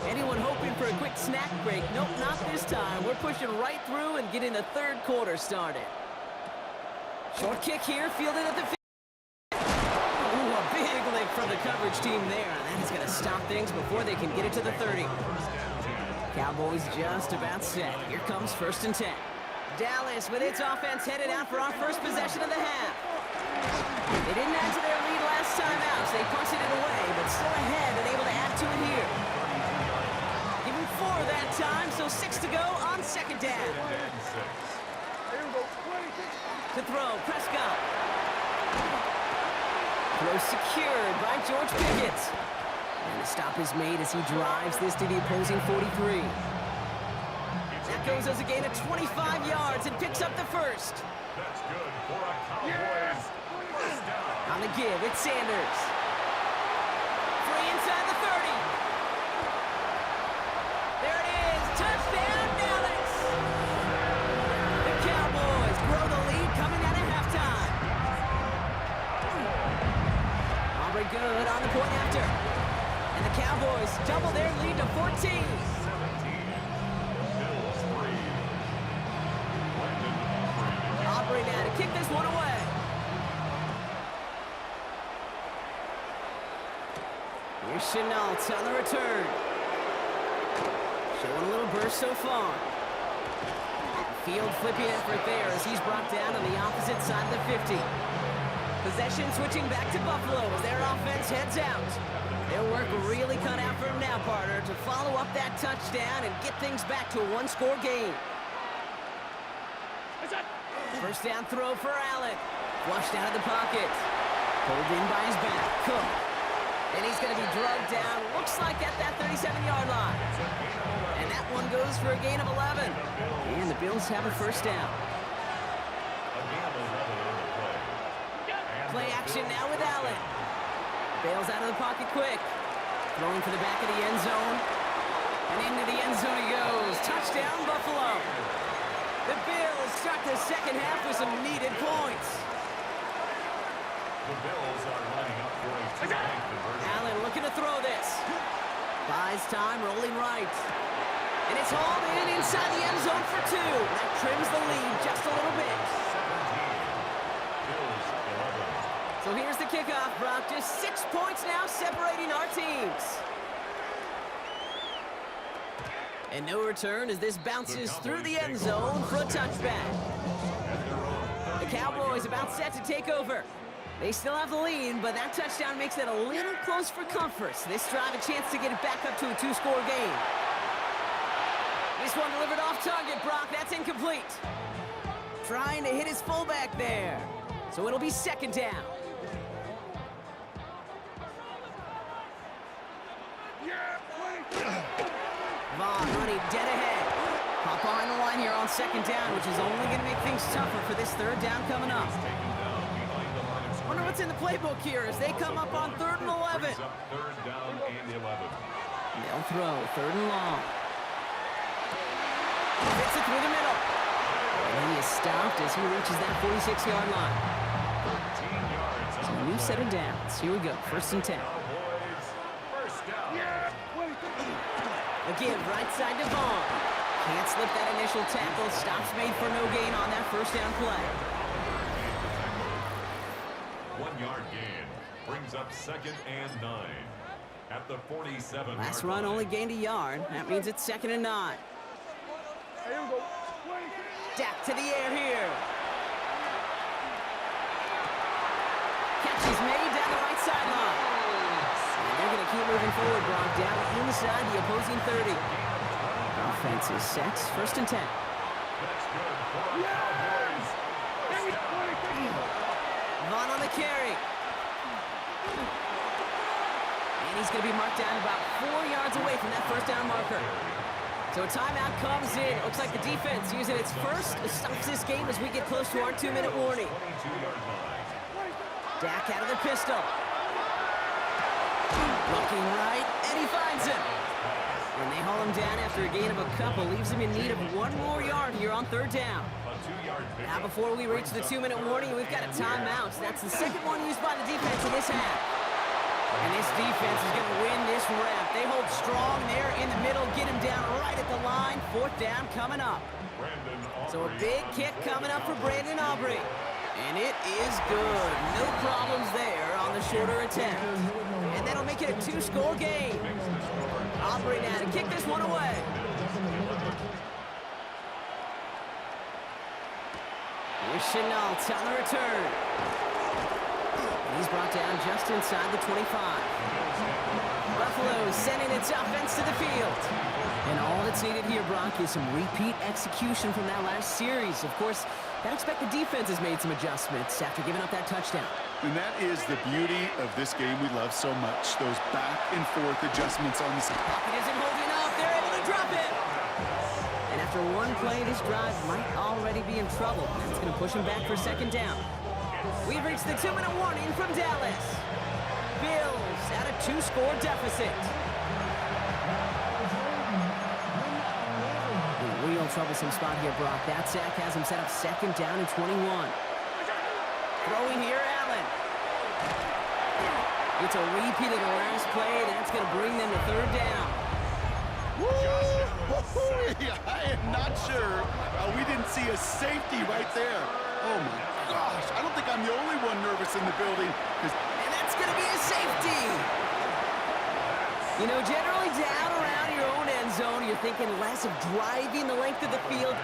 Anyone hoping for a quick snack break? Nope, not this time. We're pushing right through and getting the third quarter started. Short kick here, fielded at the 50. Ooh, a big lick from the coverage team there. That is going to stop things before they can get it to the 30. Cowboys just about set. Here comes 1st and 10. Dallas with its offense headed out for our first possession of the half. They didn't add to their lead last time out, so they punted it away, but still ahead and able to add to it here. Give him 4 that time, so 6 to go on 2nd down. To throw, Prescott. Throw secured by George Pickett. And the stop is made as he drives this to the opposing 43. That goes as a gain of 25 yards and picks up the first. That's good for a Cowboys first down. On the give, it's Sanders. Free inside the 30. There it is. Touchdown, Dallas. The Cowboys grow the lead coming out of halftime. Aubrey good on the point after. And the Cowboys double their lead to 14. Aubrey now to kick this one away. Here's Chenault on the return. Showing a little burst so far. Field flipping effort there as he's brought down on the opposite side of the 50. Possession switching back to Buffalo as their offense heads out. Their work really cut out for him now, partner, to follow up that touchdown and get things back to a one-score game. First down throw for Allen. Flushed out of the pocket. Pulled in by his back. Cook. And he's going to be drugged down. Looks like at that 37-yard line. And that one goes for a gain of 11. And the Bills have a first down. Play action now with Allen. Bails out of the pocket quick. Throwing for the back of the end zone. And into the end zone he goes. Touchdown, Buffalo. The Bills start the second half with some needed points. The Bills are lining up for a two-point conversion. Allen looking to throw this. Buys time, rolling right. And it's hauled in inside the end zone for 2. That trims the lead just a little bit. 17. Bills 11. So here's the kickoff, Brock. Just 6 points now separating our teams. And no return as this bounces through the end zone for a touchback. The Cowboys about set to take over. They still have the lead, but that touchdown makes it a little close for comfort. So this drive a chance to get it back up to a 2-score game. This one delivered off target, Brock. That's incomplete. Trying to hit his fullback there. So it'll be 2nd down. Vaughn running dead ahead. Pop on the line here on 2nd down, which is only going to make things tougher for this 3rd down coming up. Wonder what's in the playbook here as they come up on 3rd and 11. 3rd down and 11. They'll throw 3rd and long. Fits it through the middle. And he is stopped as he reaches that 46-yard line. 13 yards. So a new set of downs. Here we go, 1st and 10. Cowboys first down. Again, right side to Vaughn. Can't slip that initial tackle. Stops made for no gain on that 1st down play. 1-yard gain brings up 2nd and 9 at the 47. Last run only gained a yard. That means it's 2nd and 9. Dak to the air here. Catch is made down the right sideline. And they're going to keep moving forward, Brock, down inside the opposing 30. Offense is set. 1st and 10. That's good for the Cowboys. First down. Vaughn on the carry. And he's going to be marked down about 4 yards away from that 1st down marker. So a timeout comes in. Looks like the defense using its first stops this game as we get close to our 2-minute warning. 22-yard line. Dak out of the pistol. Looking right, and he finds him. And they haul him down after a gain of a couple. Leaves him in need of 1 more yard here on 3rd down. A 2-yard pickup. Now before we reach the 2-minute warning, we've got a timeout. That's the 2nd one used by the defense in this half. And this defense is going to win this rep. They hold strong there middle, get him down right at the line. 4th down coming up. So a big kick coming up for Brandon Aubrey. And it is good. No problems there on the shorter attempt. And that'll make it a 2-score game. Aubrey now to kick this one away. Here's Chenault on the return. And he's brought down just inside the 25. Buffalo sending its offense to the field. And all that's needed here, Brock, is some repeat execution from that last series. Of course, I expect the defense has made some adjustments after giving up that touchdown. And that is the beauty of this game we love so much. Those back and forth adjustments on the side. Pocket isn't holding up. They're able to drop it. And after one play, this drive might already be in trouble. That's going to push him back for 2nd down. We've reached the 2-minute warning from Dallas. Bills at a 2-score deficit. Real troublesome spot here, Brock. That sack has him set up 2nd down and 21. Throwing here, Allen. It's a repeat of the last play. That's going to bring them to 3rd down. I am not sure we didn't see a safety right there. Oh, my gosh. I don't think I'm the only one nervous in the building. And that's going to be a safety. You know, generally down around your own end zone, you're thinking less of driving the length of the field.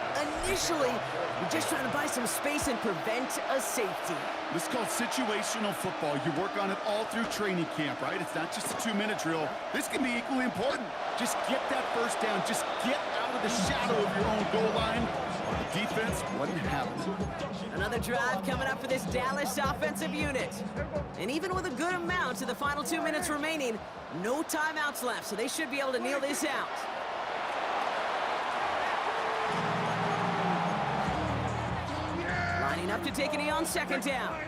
Initially, you're just trying to buy some space and prevent a safety. This is called situational football. You work on it all through training camp, right? It's not just a 2-minute drill. This can be equally important. Just get that 1st down. Just get out of the shadow of your own goal line. The defense wasn't having it. Another drive coming up for this Dallas offensive unit. And even with a good amount to the final 2 minutes remaining, no timeouts left, so they should be able to kneel this out. Lining up to take a knee on 2nd down.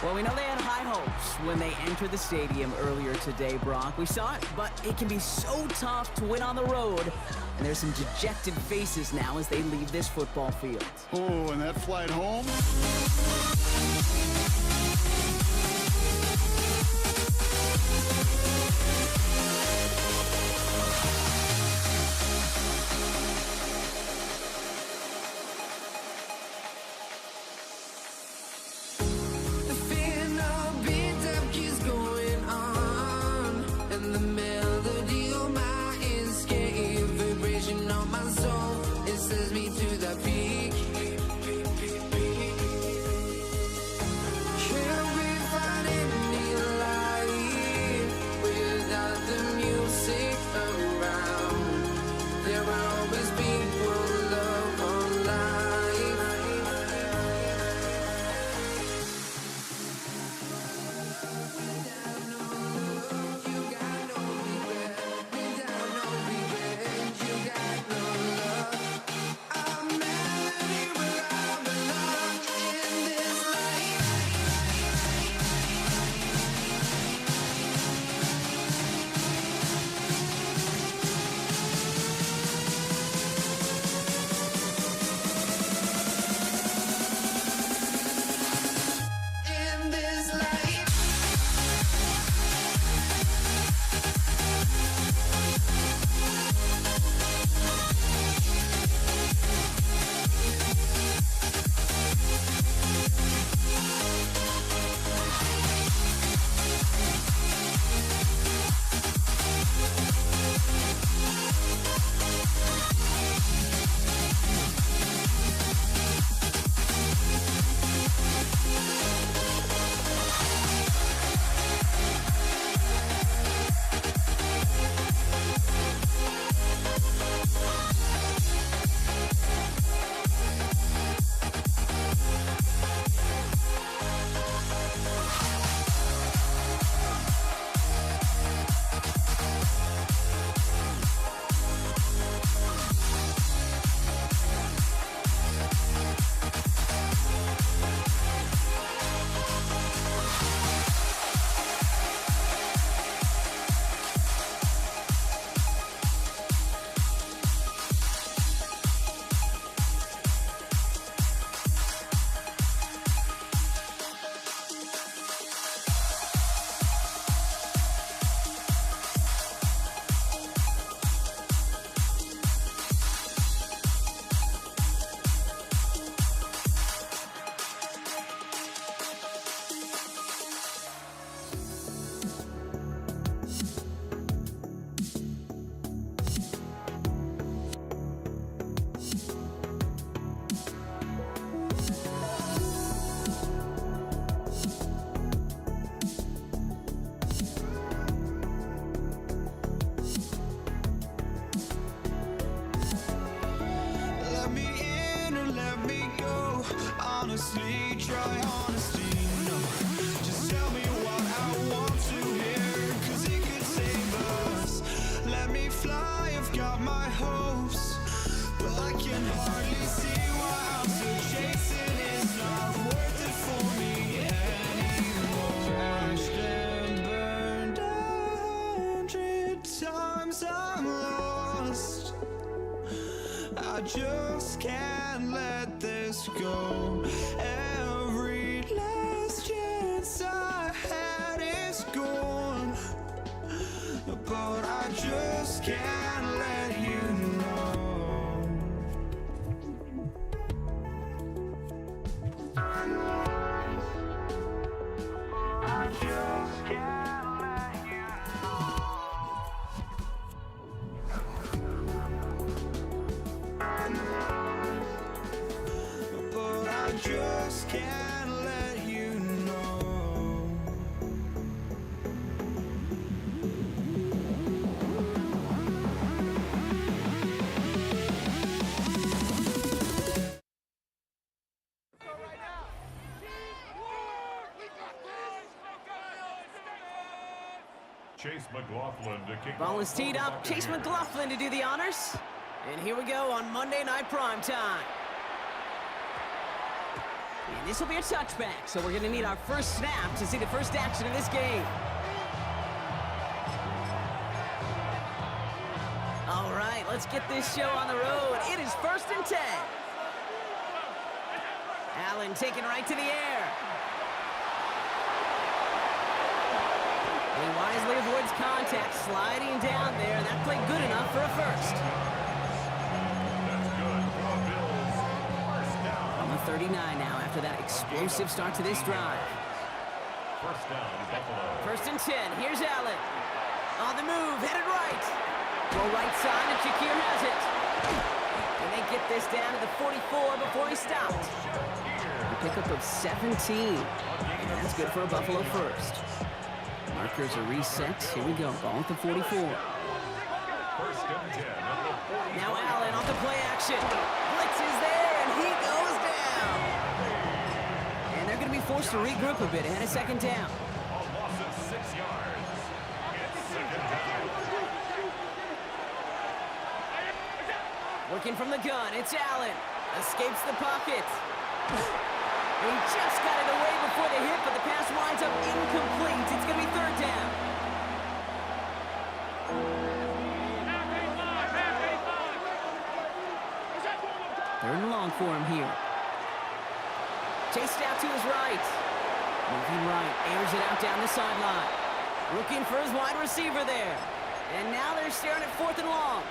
Well, we know they had high hopes when they entered the stadium earlier today, Brock. We saw it, but it can be so tough to win on the road. And there's some dejected faces now as they leave this football field. Oh, and that flight home? Can't be let me in or let me go. Honestly, try honesty. No, just tell me what I want to hear, 'cause it could save us. Let me fly, I've got my hopes, but I can hardly see why I'm still chasing. It's not worth it for me anymore. Crashed and burned 100 times, I'm lost. I just can't let this go. Every last chance I had is gone, but I just can't let you know. I just can't let you know. But I just can't let you know. Chase McLaughlin to kick Ball off is teed for the up. Chase Buccaneers. McLaughlin to do the honors. And here we go on Monday Night Primetime. And this will be a touchback, so we're going to need our first snap to see the first action of this game. All right, let's get this show on the road. It is 1st and 10. Allen taken right to the air. He wisely avoids contact, sliding down there, and that played good enough for a first. That's good for the Bills. First down. On the 39 now after that explosive start to this drive. First down, Buffalo. 1st and 10. Here's Allen. On the move, headed right. Go right side, and Shakir has it. And they get this down to the 44 before he stopped. A pickup of 17. And that's good for a Buffalo first. Markers are reset. Here we go. Ball at the 44. First and 10 at the 40. Now Allen off the play action. Blitz is there, and he goes down. And they're going to be forced to regroup a bit ahead of 2nd down. A loss of 6 yards. It's 2nd down. Working from the gun, it's Allen. Escapes the pocket. He just got it away before the hit, but the pass winds up incomplete. It's going to be 3rd down. Third and long for him here. Chased out to his right. Moving right, airs it out down the sideline. Looking for his wide receiver there. And now they're staring at 4th and long.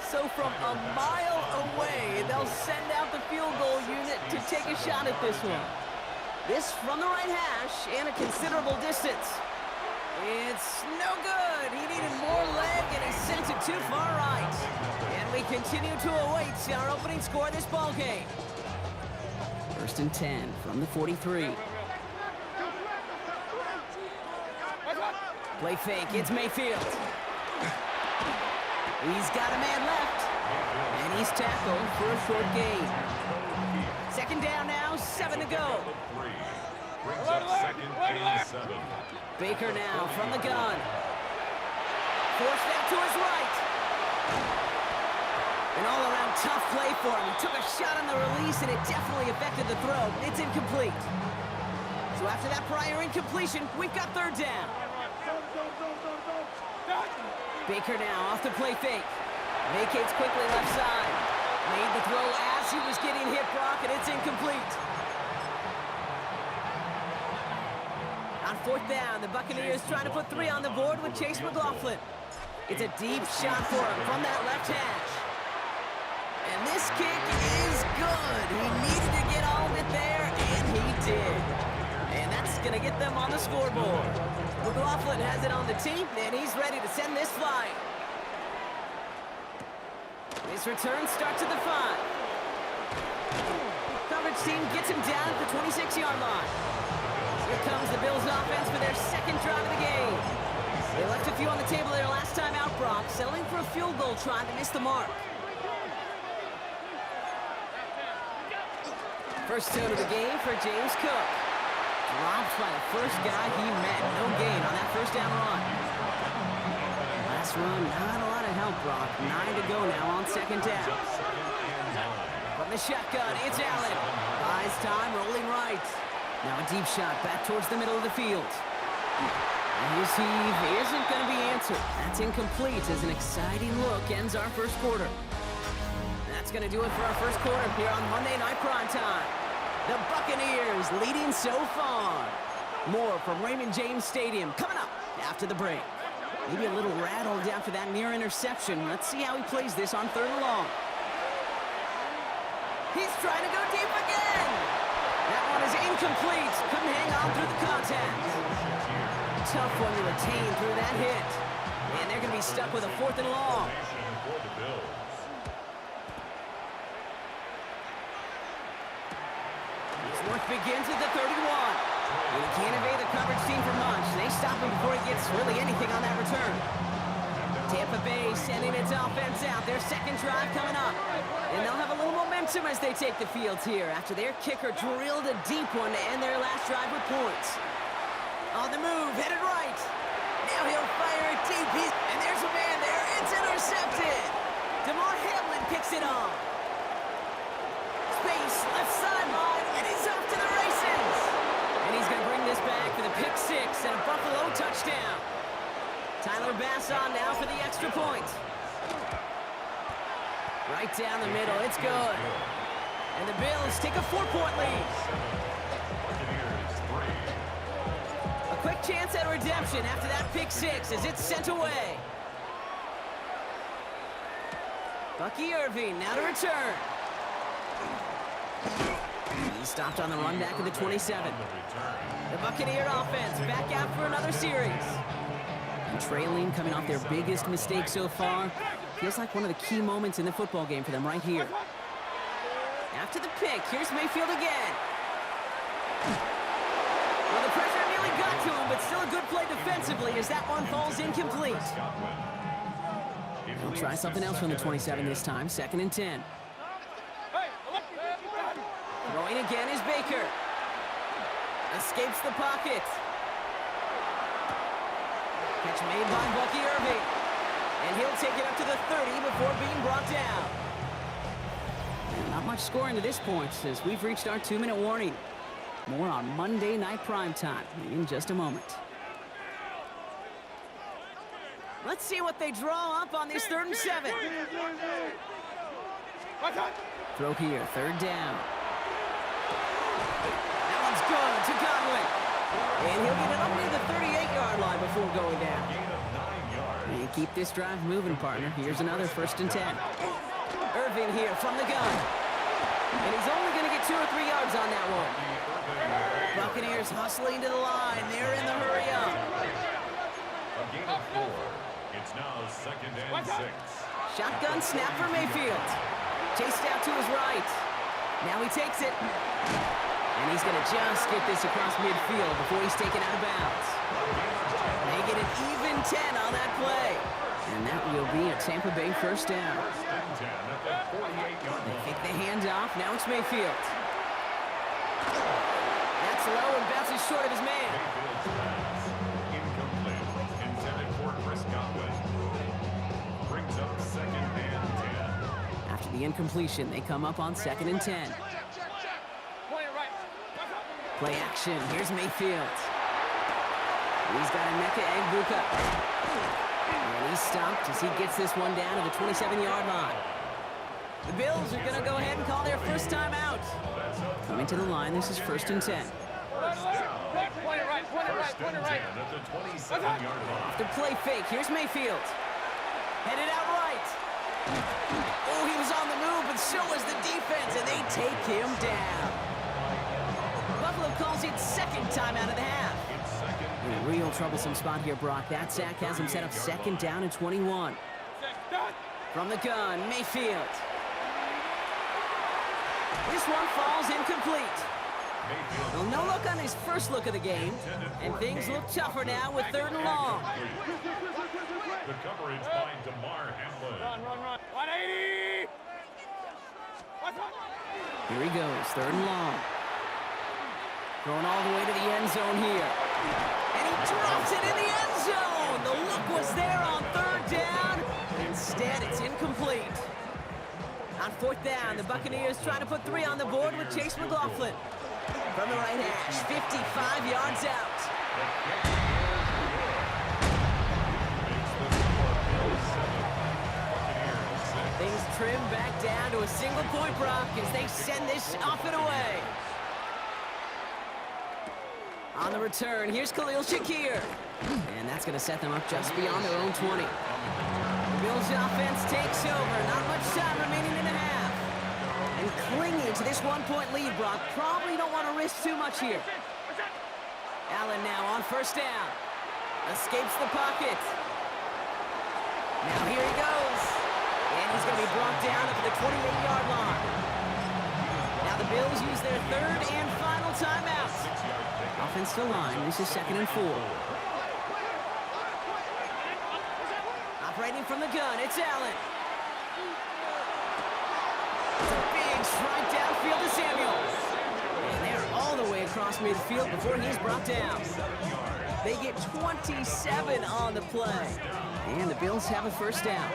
So from a mile away, they'll send out the field goal unit to take a shot at this one. This from the right hash and a considerable distance. It's no good. He needed more leg, and he sent it too far right. And we continue to await our opening score of this ball game. 1st and 10 from the 43. Play fake. It's Mayfield. He's got a man left, and he's tackled for a short gain. 2nd down now, 7 to go. 3. Brings up 2nd and 7. Baker now from the gun. Forced out to his right. An all-around tough play for him. He took a shot on the release, and it definitely affected the throw. It's incomplete. So after that prior incompletion, we've got 3rd down. Baker now off the play fake. Vacates quickly left side. Made the throw as he was getting hit, Brock, and it's incomplete. On 4th down, the Buccaneers trying to put 3 on the board with Chase McLaughlin. It's a deep shot for him from that left hash. And this kick is good. He needed to get all of it there, and he did. And that's going to get them on the scoreboard. McLaughlin has it on the tee, and he's ready to send this flying. This return starts at the 5. Coverage team gets him down at the 26-yard line. Here comes the Bills offense for their 2nd drive of the game. They left a few on the table their last time out, Brock, settling for a field goal try to miss the mark. First tone of the game for James Cook. Dropped by the first guy he met. No gain on that first down run. Last run, not a lot of help, Brock. 9 to go now on second down. From the shotgun, it's Allen. Buys time, rolling right. Now a deep shot back towards the middle of the field. His heave isn't going to be answered. That's incomplete as an exciting look ends our first quarter. That's going to do it for our first quarter here on Monday Night Primetime. The Buccaneers leading so far. More from Raymond James Stadium coming up after the break. Maybe a little rattled after that near interception. Let's see how he plays this on 3rd and long. He's trying to go deep again. That one is incomplete. Couldn't hang on through the contact. Tough one to retain through that hit. And they're going to be stuck with a 4th and long. His work begins at the 31. And he can't evade the coverage team for much. They stop him before he gets really anything on that return. Tampa Bay sending its offense out. Their second drive coming up. And they'll have a little momentum as they take the field here after their kicker drilled a deep one to end their last drive with points. On the move, headed right. Now he'll fire it deep. And there's a man there. It's intercepted. DeMar Hamlin picks it off. Space, left sideline, and he's off to the races. And he's going to bring this back for the pick 6 and a Buffalo touchdown. Tyler Bass on now for the extra point. Right down the middle, it's good. And the Bills take a 4-point lead. A quick chance at redemption after that pick 6 as it's sent away. Bucky Irving now to return. He stopped on the run back of the 27. The Buccaneer offense back out for another series. And trailing, coming off their biggest mistake so far. Feels like one of the key moments in the football game for them right here. After the pick, here's Mayfield again. Well, the pressure nearly got to him, but still a good play defensively as that one falls incomplete. He'll try something else from the 27 this time, 2nd and 10. Throwing again is Baker. Escapes the pocket. Catch made by Bucky Irving. And he'll take it up to the 30 before being brought down. And not much scoring to this point as we've reached our 2-minute warning. More on Monday Night Primetime in just a moment. Let's see what they draw up on this 3rd and 7. Throw here, 3rd down. That one's good to Godwin. And he'll get it up near the 38-yard line before going down. And keep this drive moving, partner. Here's another 1st and 10. Irving here from the gun. And he's only going to get 2 or 3 yards on that one. Buccaneers hustling to the line. They're in the hurry up. A gain of 4. It's now 2nd and 6. Shotgun snap for Mayfield. Chased out to his right. Now he takes it. And he's going to just get this across midfield before he's taken out of bounds. They get an even 10 on that play. And that will be a Tampa Bay 1st down. They kick the handoff. Now it's Mayfield. That's low and bounces short of his man. Incomplete. Intended for Chris Godwin. Brings up 2nd and 10. After the incompletion, they come up on 2nd and 10. Play action. Here's Mayfield. He's got Emeka Egbuka. And he's stopped as he gets this one down to the 27-yard line. The Bills are going to go ahead and call their first time out. Coming to the line, this is 1st and 10. After play fake, here's Mayfield. Headed out right. Oh, he was on the move, but so was the defense, and they take him down. Buffalo calls it 2nd time out of the half. In a real troublesome spot here, Brock. That sack has him set up 2nd down and 21. From the gun, Mayfield. This one falls incomplete. Well, no look on his first look of the game, and things look tougher now with 3rd and long. The coverage by DeMar Hamlin. Run. 180! Here he goes, 3rd and long. Going all the way to the end zone here. And he drops it in the end zone. The look was there on 3rd down. Instead, it's incomplete. On 4th down, the Buccaneers trying to put 3 on the board with Chase McLaughlin. From the right hash, 55 yards out. Things trim back down to a single-point Brock as they send this off and away. On the return, here's Khalil Shakir. And that's going to set them up just beyond their own 20. The Bills' offense takes over. Not much time remaining in the half. And clinging to this 1-point lead, Brock probably don't want to risk too much here. Allen now on 1st down. Escapes the pocket. Now here he goes. And he's going to be brought down at the 28-yard line. Now the Bills use their 3rd and final timeout. Offensive line, this is 2nd and 4. Operating from the gun, it's Allen. It's a big strike downfield to Samuels. And they're all the way across midfield before he's brought down. They get 27 on the play. And the Bills have a 1st down.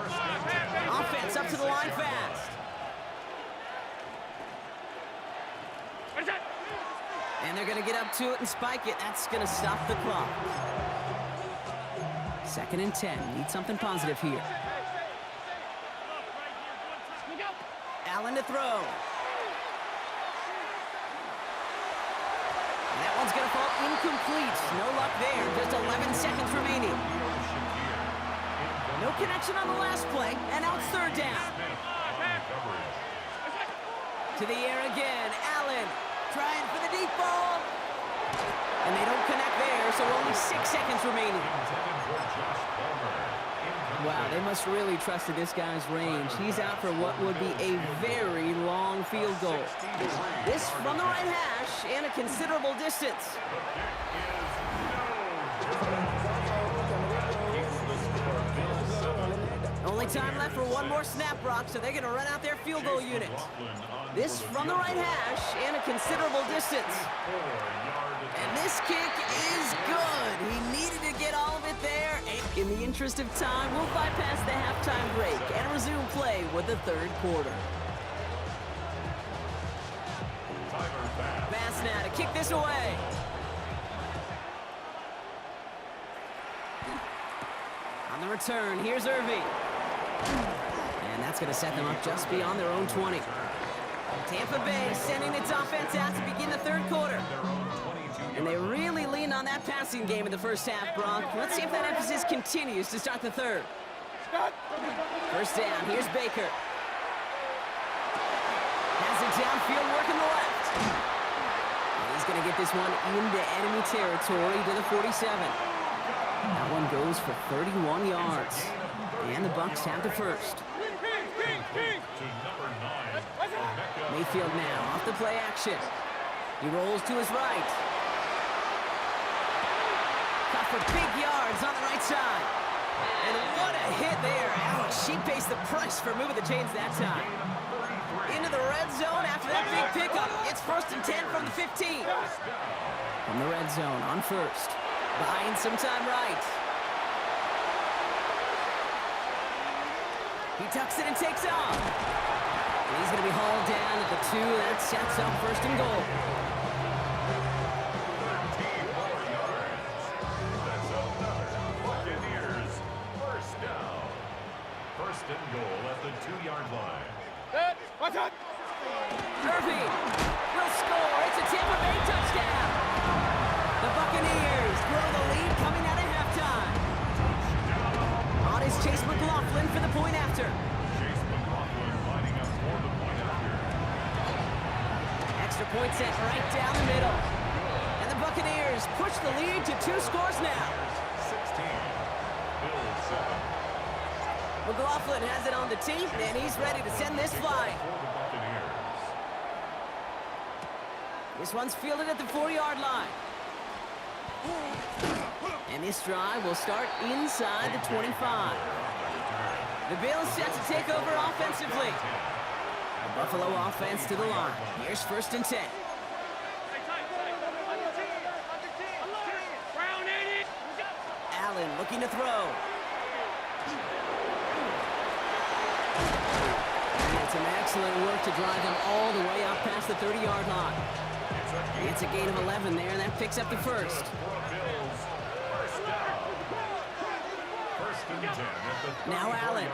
Offense up to the line fast. And they're going to get up to it and spike it. That's going to stop the clock. 2nd and 10. Need something positive here. Allen to throw. And that one's going to fall incomplete. No luck there. Just 11 seconds remaining. No connection on the last play. And now it's 3rd down. To the air again. Allen trying for the deep ball. And they don't connect there, so only 6 seconds remaining. Wow, they must really trusted this guy's range. He's out for what would be a very long field goal. This from the right hash and a considerable distance. Only time left for one more snap, Brock, so they're going to run out their field goal unit. This from the right hash and a considerable distance. And this kick is good. He needed to get all of it there. And in the interest of time, we'll bypass the halftime break and resume play with the 3rd quarter. Bass now to kick this away. On the return, here's Irving. And that's going to set them up just beyond their own 20. Tampa Bay sending its offense out to begin the 3rd quarter. And they really leaned on that passing game in the 1st half, Brock. Let's see if that emphasis continues to start the 3rd. 1st down, here's Baker. Has it downfield, working the left. And he's going to get this one into enemy territory to the 47. That one goes for 31 yards. And the Bucs have the 1st. Mayfield now off the play action. He rolls to his right. Caught for big yards on the right side. And what a hit there. Ouch, she pays the price for moving the chains that time. Into the red zone after that big pickup. It's 1st and 10 from the 15. From the red zone on 1st. Buying some time right. He tucks it and takes off. And he's going to be hauled down at the 2. That sets up 1st and goal. 13 more yards. That's another Buccaneers 1st down. 1st and goal at the 2-yard line. Watch out! Irving will score. It's a Tampa Bay touchdown. The Buccaneers grow the lead coming out of halftime. On is Chase McLaughlin for the point after. Chase McLaughlin lining up for the point after. Extra point set right down the middle. And the Buccaneers push the lead to 2 scores now. 16. Bills 7. McLaughlin has it on the tee, and he's ready to send this flying. For the Buccaneers. This one's fielded at the 4-yard line. And this drive will start inside the 25. The Bills set to take over offensively. The Buffalo offense to the line. Here's 1st and 10. Allen looking to throw. And some excellent work to drive them all the way up past the 30-yard line. It's a gain of 11 there, and that picks up the first. Now Allen,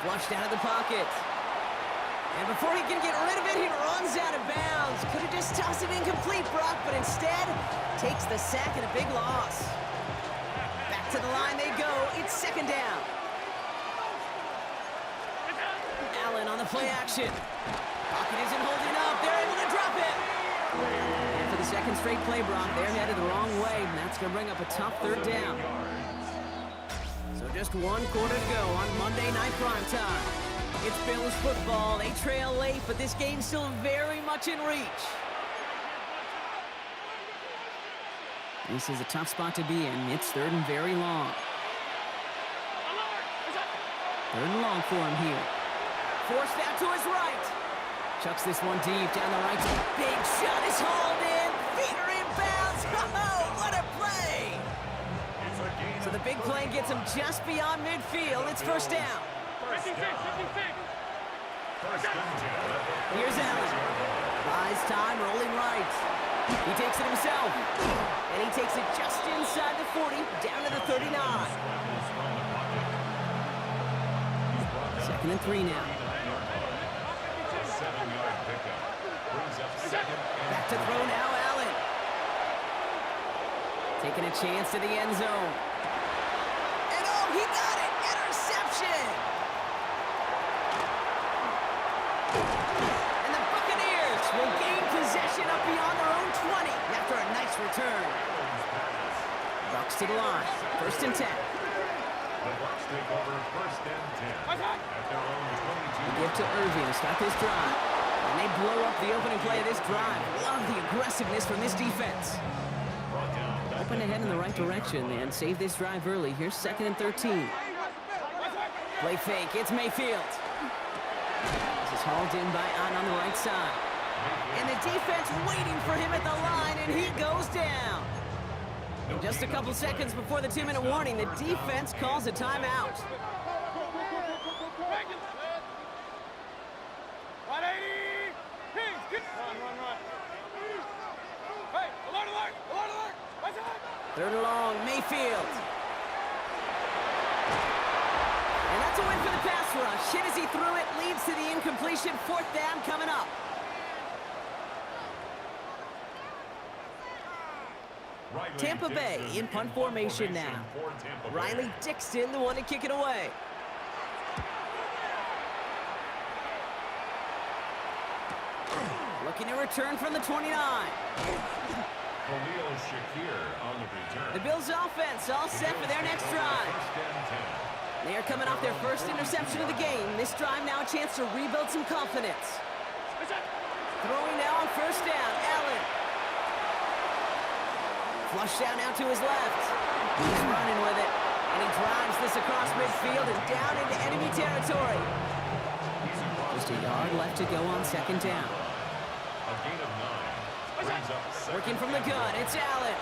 flushed out of the pocket. And before he can get rid of it, he runs out of bounds. Could have just tossed it incomplete, Brock, but instead takes the sack and a big loss. Back to the line they go. It's 2nd down. Allen on the play action. Pocket isn't holding up. They're able to drop it. And for the 2nd straight play, Brock, they're headed the wrong way, and that's going to bring up a tough 3rd down. So just 1 quarter to go on Monday Night Primetime. It's Bills football. They trail late, but this game's still very much in reach. This is a tough spot to be in. It's 3rd and very long. 3rd and long for him here. Forced out to his right. Chucks this one deep down the right. Big shot is hauled in. Feet are in bounds. Oh, what a play! So the big play gets him just beyond midfield. It's 1st down. Here's Allen. Buys time, rolling right. He takes it himself. And he takes it just inside the 40, down to the 39. 2nd and 3 now. Back to throw now, Allen. Taking a chance to the end zone. And oh, he got it! Interception! And the Buccaneers will gain possession up beyond their own 20 after a nice return. Bucks to the line. 1st and 10. The Bucks take over 1st and 10 at their own 22. Give to Irving to start this drive. And they blow up the opening play of this drive. Love the aggressiveness from this defense. Open ahead in the right direction and save this drive early. Here's 2nd and 13. Play fake. It's Mayfield. This is hauled in by Ahn on the right side. And the defense waiting for him at the line, and he goes down. And just a couple seconds before the 2-minute warning, the defense calls a timeout. Third and long, Mayfield. And that's a win for the pass rush. Hit as he threw it, leads to the incompletion. 4th down coming up. Tampa Bay in punt formation now. Riley Dixon, the one to kick it away. Looking to return from the 29. Khalil Shakir on the return. The Bills offense all set for their next drive. They are coming off their first interception of the game. This drive now a chance to rebuild some confidence. Throwing now on 1st down, Allen. Flush down now to his left. He's running with it. And he drives this across midfield and down into enemy territory. Just a yard left to go on 2nd down. A gain of 9. Brings up 2nd. Working from the gun, it's Allen.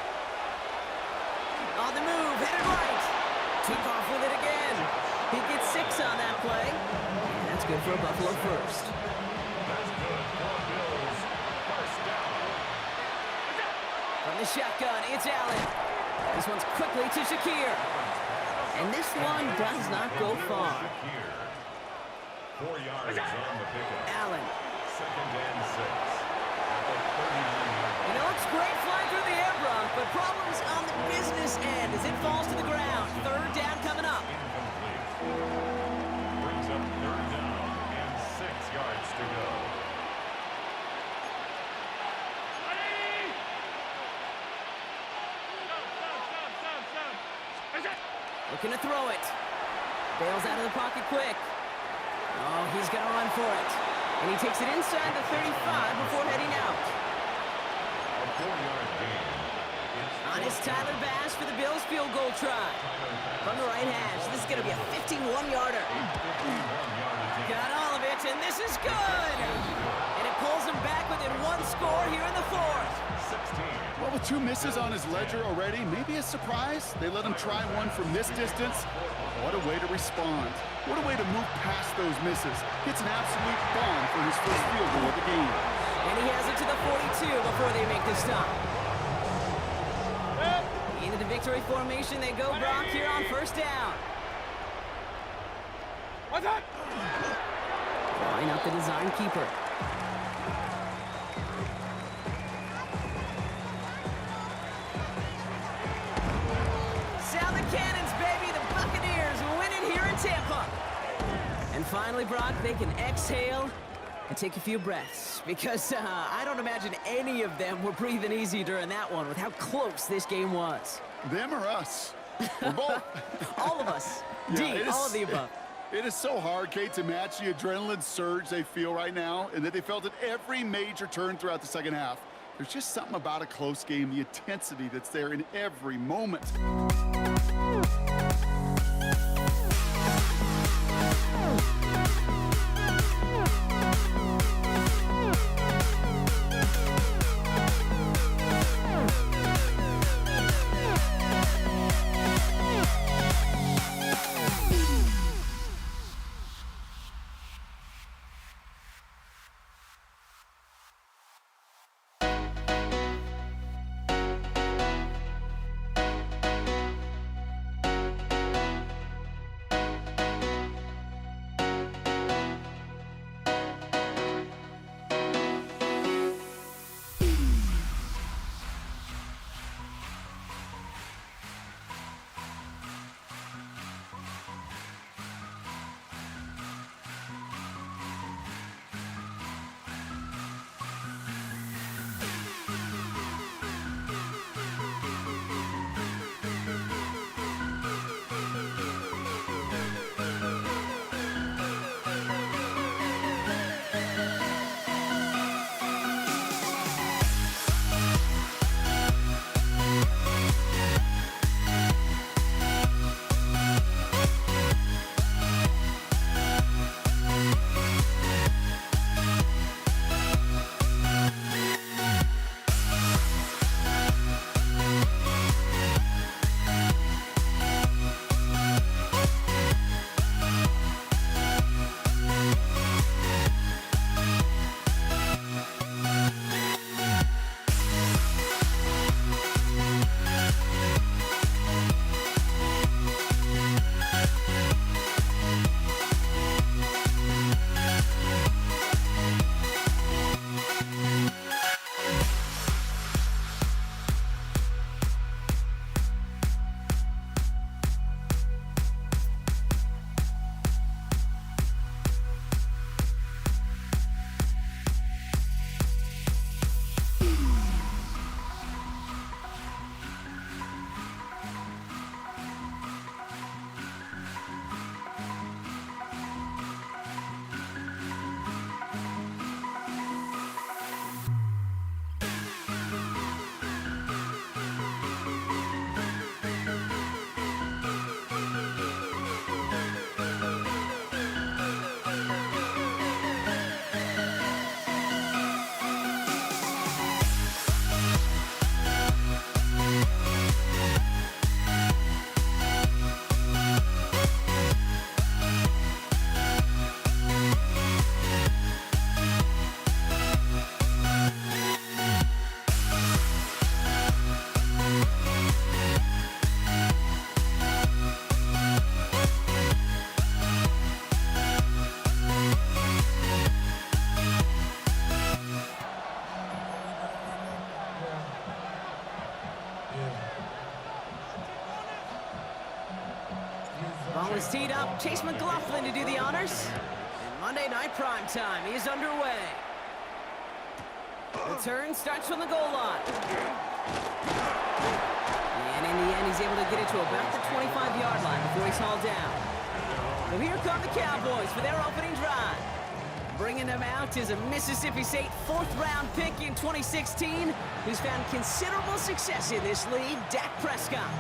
On the move, headed right. Took off with it again. He gets 6 on that play. And that's good for a Buffalo first. That's good for Bills. 1st down. From the shotgun, it's Allen. This one's quickly to Shakir. And this one does not go far. Shakir. 4 yards on the pickup. Allen. 2nd and 6. At the 39-yard line. You know, it's great flying through the air, Brock, but problems on the business end as it falls to the ground. 3rd down coming up. Incomplete. Brings up 3rd down and 6 yards to go. Looking to throw it. Bails out of the pocket quick. Oh, he's going to run for it. And he takes it inside the 35 before heading out. A 4-yard gain. On is Tyler Bass for the Bills field goal try. From the right hash, this is going to be a 51-yarder. Got all of it, and this is good! within one score here in the fourth. 16. Well, with 2 misses on his ledger already, maybe a surprise. They let him try one from this distance. What a way to respond. What a way to move past those misses. Hits an absolute bomb for his first field goal of the game. And he has it to the 42 before they make the stop. Into the victory formation they go, Brock, here on first down. What's up? Line up the design keeper. Sound the cannons, baby. The Buccaneers winning here in Tampa. And finally, Brock, they can exhale and take a few breaths, because I don't imagine any of them were breathing easy during that one with how close this game was. Them or us? We're both. All of us. Yeah, D, all of the above. It is so hard, Kate, to match the adrenaline surge they feel right now, and that they felt at every major turn throughout the second half. There's just something about a close game, the intensity that's there in every moment. Ball is teed up. Chase McLaughlin to do the honors. And Monday Night Prime Time is underway. The turn starts from the goal line. And in the end, he's able to get it to about the 25-yard line before he's hauled down. So here come the Cowboys for their opening drive. Bringing them out is a Mississippi State fourth-round pick in 2016 who's found considerable success in this league, Dak Prescott.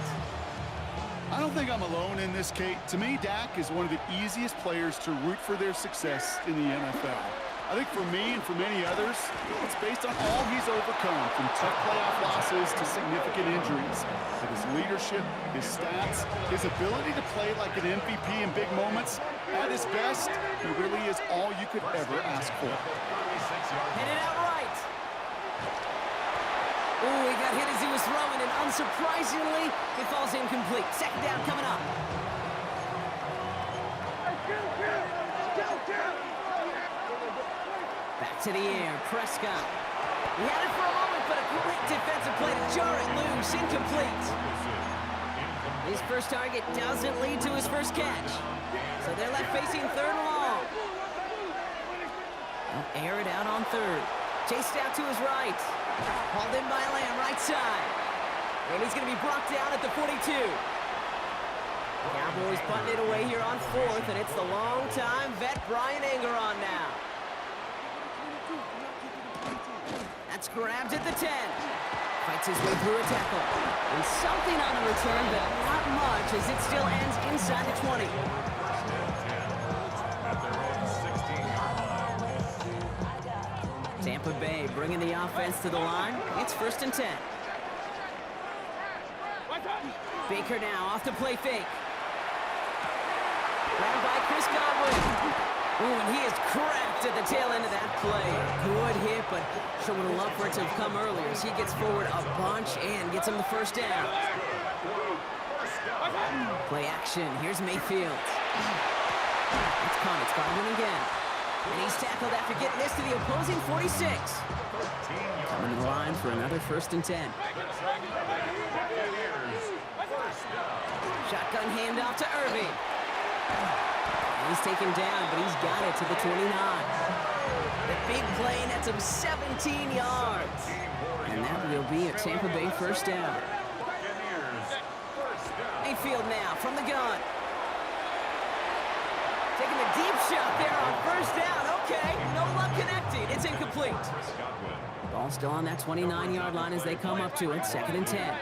I don't think I'm alone in this, Kate. To me, Dak is one of the easiest players to root for their success in the NFL. I think for me and for many others, it's based on all he's overcome, from tough playoff losses to significant injuries. But his leadership, his stats, his ability to play like an MVP in big moments, at his best, he really is all you could ever ask for. Headed out right. Ooh, he got hit as he was throwing, and unsurprisingly, it falls incomplete. Second down coming up. Back to the air, Prescott. He had it for a moment, but a great defensive play to jar it loose, incomplete. His first target doesn't lead to his first catch. So they're left facing third and long. They'll air it out on third. Chased out to his right. Hauled in by Lamb, right side. And he's going to be brought down at the 42. Cowboys punting it away here on fourth, and it's the long-time vet Brian Anger on now. That's grabbed at the 10. Fights his way through a tackle. And something on the return, but not much, as it still ends inside the 20. Tampa Bay bringing the offense to the line. It's first and 10. Baker now off the play fake. Grabbed by Chris Godwin. Ooh, and he is cracked at the tail end of that play. Good hit, but sure would have loved for it to have come earlier as he gets forward a bunch and gets him the first down. Play action. Here's Mayfield. It's Godwin again. And he's tackled after getting this to the opposing 46. Coming to the line for another first and 10. Shotgun handoff to Irving. He's taken down, but he's got it to the 29. The big play nets him 17 yards. And that will be a Tampa Bay first down. Mayfield now from the gun. Taking a deep shot there on first down. Okay, no luck connecting. It's incomplete. Ball still on that 29-yard line as they come up to it. Second and 10.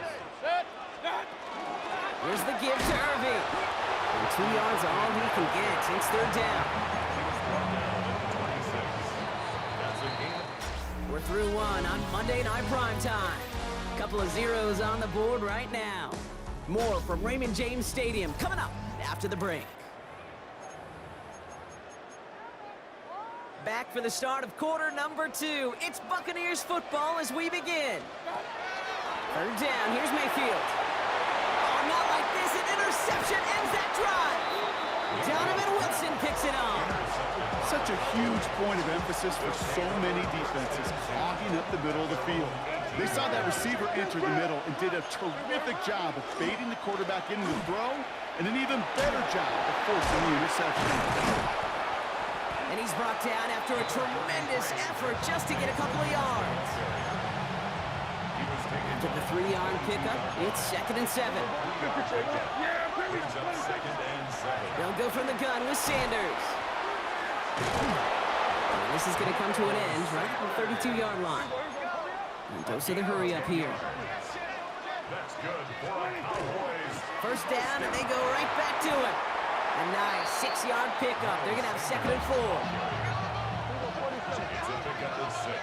Here's the give to Irving. And 2 yards all he can get. It's third down. We're through one on Monday Night Primetime. Couple of zeros on the board right now. More from Raymond James Stadium coming up after the break. Back for the start of quarter number 2. It's Buccaneers football as we begin. Third down. Here's Mayfield. Oh, not like this. An interception ends that drive. Donovan Wilson picks it off. Such a huge point of emphasis for so many defenses, clogging up the middle of the field. They saw that receiver enter the middle and did a terrific job of baiting the quarterback into the throw, and an even better job of forcing the interception. And he's brought down after a tremendous effort just to get a couple of yards. After the 3-yard pickup, it's second and 7. They'll go from the gun with Sanders. And this is going to come to an end right at the 32-yard line. And dose of the hurry up here. First down, and they go right back to it. A nice 6-yard pickup. They're going to have second and 4. It's a pickup of 6.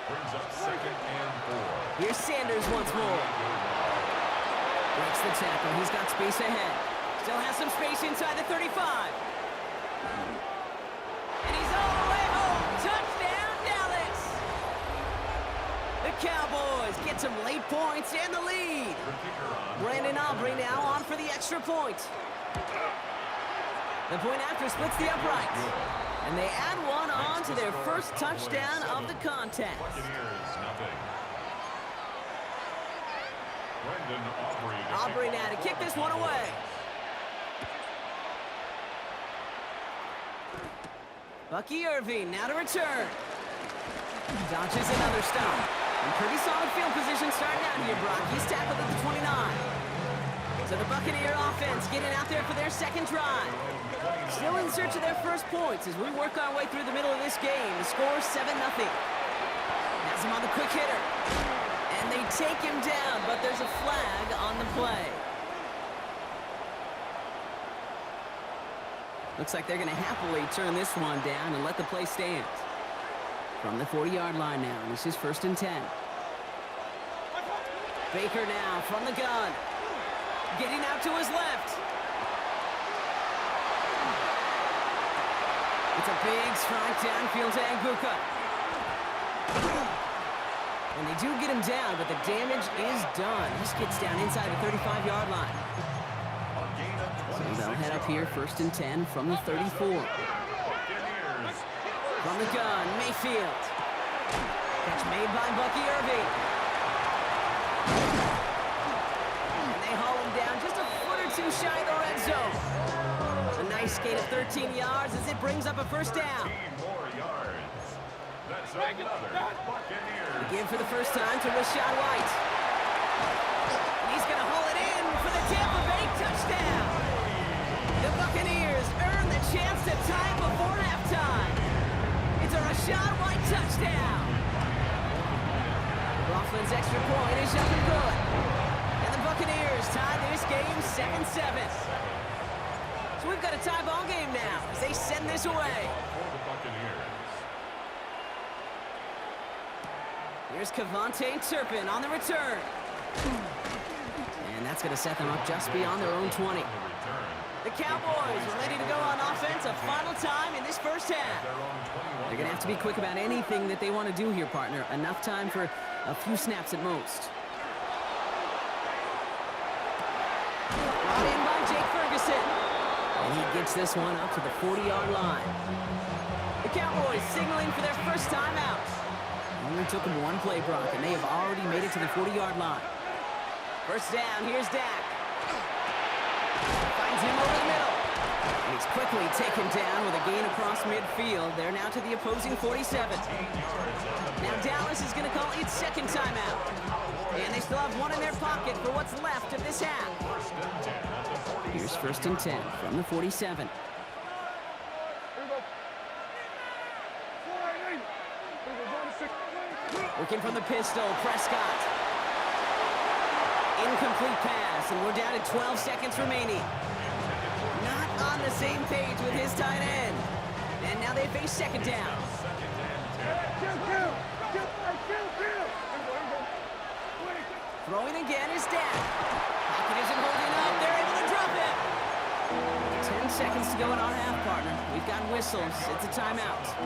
Brings up second and 4. Here's Sanders once more. Breaks the tackle. He's got space ahead. Still has some space inside the 35. And he's all the way home. Touchdown, Dallas. The Cowboys get some late points and the lead. Brandon Aubrey now on for the extra point. The point after splits the upright. And they add one on to their first touchdown of the contest. Aubrey now to kick this one away. Bucky Irving now to return. Dodges another stop. And pretty solid field position starting out here, Brock. He's tackled at the 29. So the Buccaneer offense getting out there for their second drive. Still in search of their first points as we work our way through the middle of this game. The score is 7-0. Has him on the quick hitter. And they take him down, but there's a flag on the play. Looks like they're going to happily turn this one down and let the play stand. From the 40-yard line now. This is 1st and 10. Baker now from the gun. Getting out to his left. It's a big strike downfield to Egbuka. And they do get him down, but the damage is done. This gets down inside the 35-yard line. So they'll head up here, 1st and 10 from the 34. From the gun, Mayfield. Catch made by Bucky Irving. And they haul him down just a foot or two shy of the red zone. A nice gain of 13 yards as it brings up a 1st down. Again for the first time to Rachaad White. And he's going to haul it in for the Tampa Bay touchdown. The Buccaneers earn the chance to tie before halftime. It's a Rachaad White touchdown. Coughlin's extra point is up and good. And the Buccaneers tie this game 7-7. So we've got a tie ball game now as they send this away. Here's Kevontae Turpin on the return. And that's going to set them up just beyond their own 20. The Cowboys are ready to go on offense a final time in this first half. They're going to have to be quick about anything that they want to do here, partner. Enough time for a few snaps at most. Brought in by Jake Ferguson. And he gets this one up to the 40-yard line. The Cowboys signaling for their first timeout. Only took them one play, Brock, and they have already made it to the 40-yard line. First down, here's Dak. Finds him over the middle. And he's quickly taken down with a gain across midfield. They're now to the opposing 47. Now Dallas is going to call its second timeout. And they still have one in their pocket for what's left of this half. Here's 1st and 10 from the 47. Working from the pistol, Prescott. Incomplete pass, and we're down to 12 seconds remaining. Not on the same page with his tight end. And now they face 2nd down. Throwing again is Dak. Pocket isn't holding up. They're able to drop it. 10 seconds to go in our half, partner. We've got whistles. It's a timeout.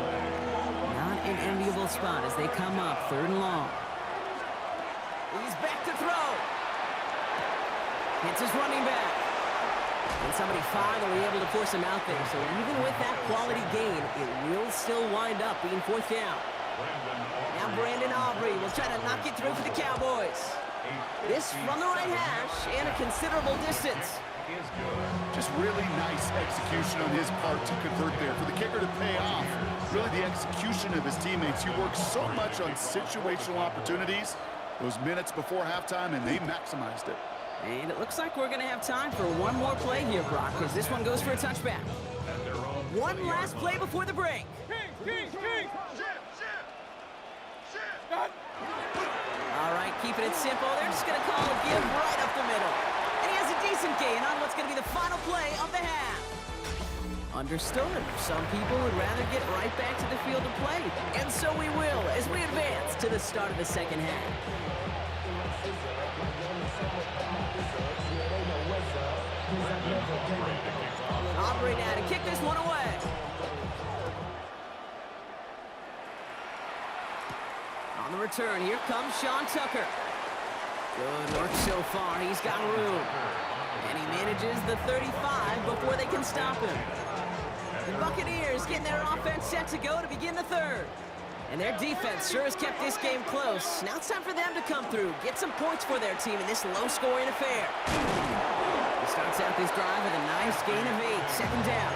Not an enviable spot as they come up 3rd and long. He's back to throw. Hits his running back. And somebody finally able to force him out there. So even with that quality gain, it will still wind up being 4th down. Now Brandon Aubrey will try to knock it through for the Cowboys. This from the right hash and a considerable distance. Just really nice execution on his part to convert there. For the kicker to pay off, really the execution of his teammates. He works so much on situational opportunities those minutes before halftime, and they maximized it. And it looks like we're going to have time for one more play here, Brock, because this one goes for a touchback. One last play before the break. All right, keeping it simple. They're just going to call a give right up the middle. And he has a decent gain on what's going to be the final play of the half. Understood. Some people would rather get right back to the field of play. And so we will as we advance to the start of the second half. Aubrey now to kick this one away. On the return, here comes Sean Tucker. Good work so far. He's got room. And he manages the 35 before they can stop him. The Buccaneers getting their offense set to go to begin the 3rd. And their defense sure has kept this game close. Now it's time for them to come through, get some points for their team in this low-scoring affair. He starts out this drive with a nice gain of 8, 2nd down.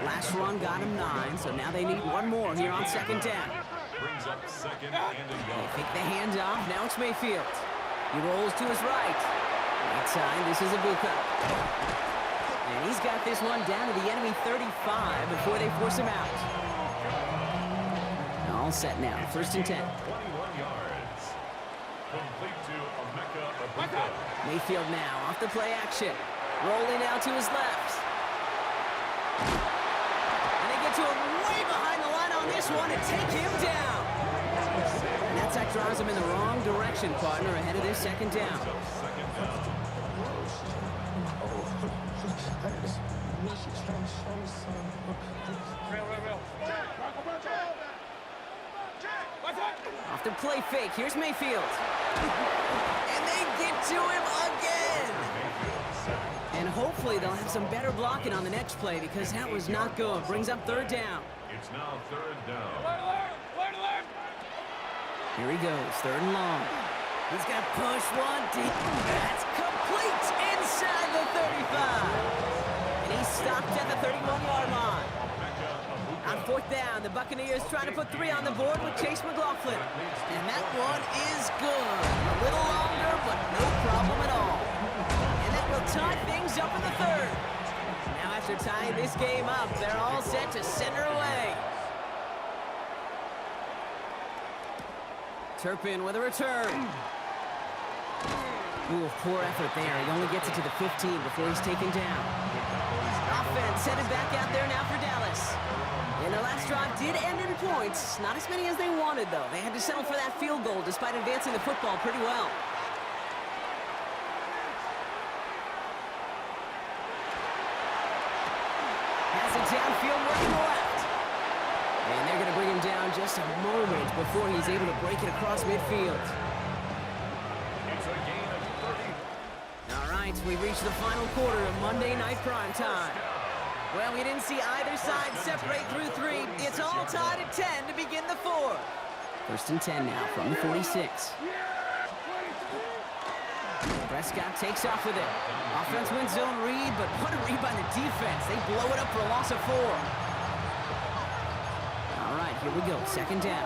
Last run got him 9, so now they need one more here on 2nd down. They fake the handoff, now it's Mayfield. He rolls to his right. Right side, this is Egbuka. And he's got this one down to the enemy 35 before they force him out. All set now, 1st and 10. 21 yards. Complete to Emeka Egbuka. Mayfield now off the play action. Rolling out to his left. And they get to him way behind the this one and take him down. And that sack drives him in the wrong direction, partner, ahead of this second down. Off the play fake, here's Mayfield. And they get to him again. And hopefully they'll have some better blocking on the next play because that was not good. Brings up third down. It's now third down. Here he goes, third and long. He's got push one deep. That's complete inside the 35. And he's stopped at the 31-yard line. On fourth down, the Buccaneers trying to put 3 on the board with Chase McLaughlin. And that one is good. A little longer, but no problem at all. And that will tie things up in the third. Now after tying this game up, they're all set to send her away. Turpin with a return. Ooh, poor effort there. He only gets it to the 15 before he's taken down. Offense headed back out there now for Dallas. And their last drive did end in points. Not as many as they wanted, though. They had to settle for that field goal despite advancing the football pretty well. Has it downfield working left. And they're going to bring him down just a moment before he's able to break it across midfield. It's a gain of 30. All right, we've reached the final quarter of Monday Night Prime Time. Well, we didn't see either side separate through 3. It's all tied at 10 to begin the 4th. First and 10 now from the 46. Prescott takes off with it. Offense wins zone read, but what a read by the defense. They blow it up for a loss of 4. All right, here we go. Second down.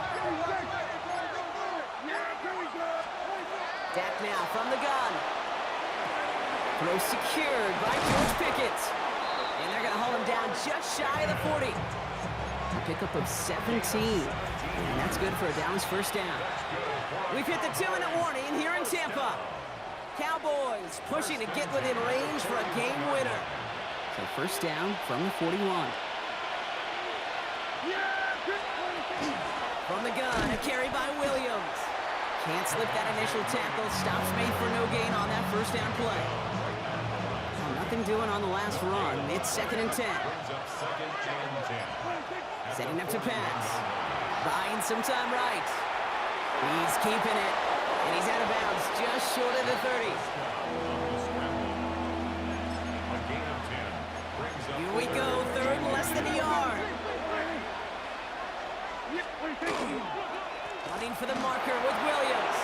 Dak now from the gun. Throw secured by George Pickett. And they're going to hold him down just shy of the 40. A pickup of 17. And that's good for a Dallas first down. We've hit the 2-minute warning here in Tampa. Cowboys pushing to get within range for a game winner. So first down from the 41. From the gun, a carry by Williams. Can't slip that initial tackle. Stops made for no gain on that first down play. Nothing doing on the last run. It's second and 10. Setting up to pass. Buying some time right. He's keeping it. And he's out of bounds just short of the 30. Here we go. Third and less than a yard. Running for the marker with Williams.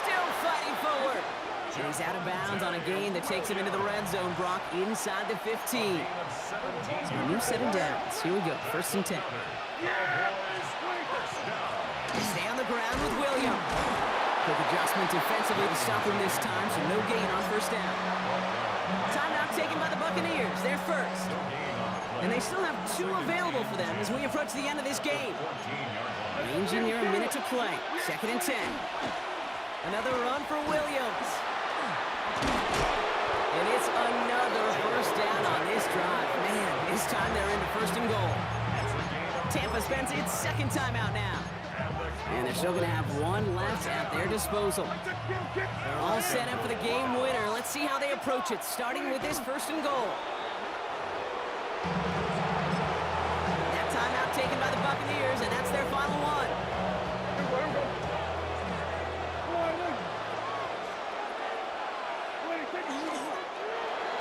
Still fighting forward. And he's out of bounds on a gain that takes him into the red zone, Brock, inside the 15. So a new set of downs. Here we go, first and 10. They stay on the ground with Williams. Quick adjustment defensively to stop him this time, so no gain on first down. Timeout taken by the Buccaneers, they're first. And they still have 2 available for them as we approach the end of this game. Ranging near a minute to play, second and 10. Another run for Williams. And it's another first down on this drive. Man, this time they're into first and goal. Tampa spends its second timeout now. And they're still going to have 1 left at their disposal. They're all set up for the game winner. Let's see how they approach it, starting with this first and goal. That timeout taken by the Buccaneers, and that's their final one.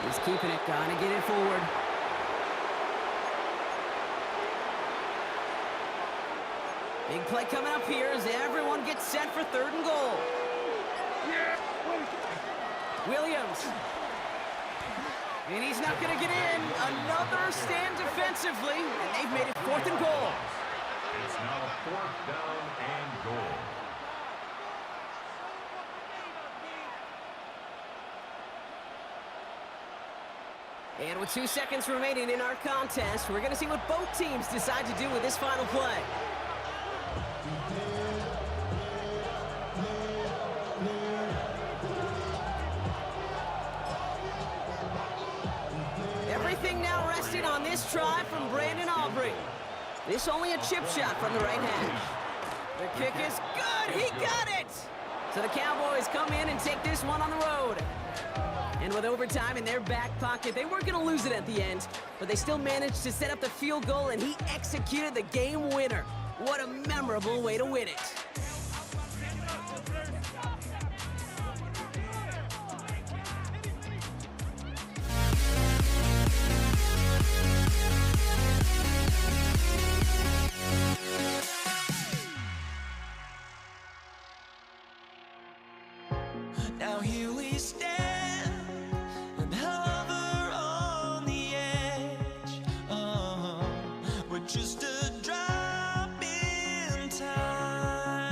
He's keeping it, trying to get it forward. Big play coming up here as everyone gets set for third and goal. Williams. And he's not going to get in. Another stand defensively, and they've made it fourth and goal. It's now fourth down and goal. And with 2 seconds remaining in our contest, we're going to see what both teams decide to do with this final play. Everything now rested on this try from Brandon Aubrey. This only a chip shot from the right hash. The kick is good. He got it. So the Cowboys come in and take this one on the road. And with overtime in their back pocket, they weren't going to lose it at the end, but they still managed to set up the field goal, and he executed the game winner. What a memorable way to win it. Now here we stand and hover on the edge. We're just a drop in time.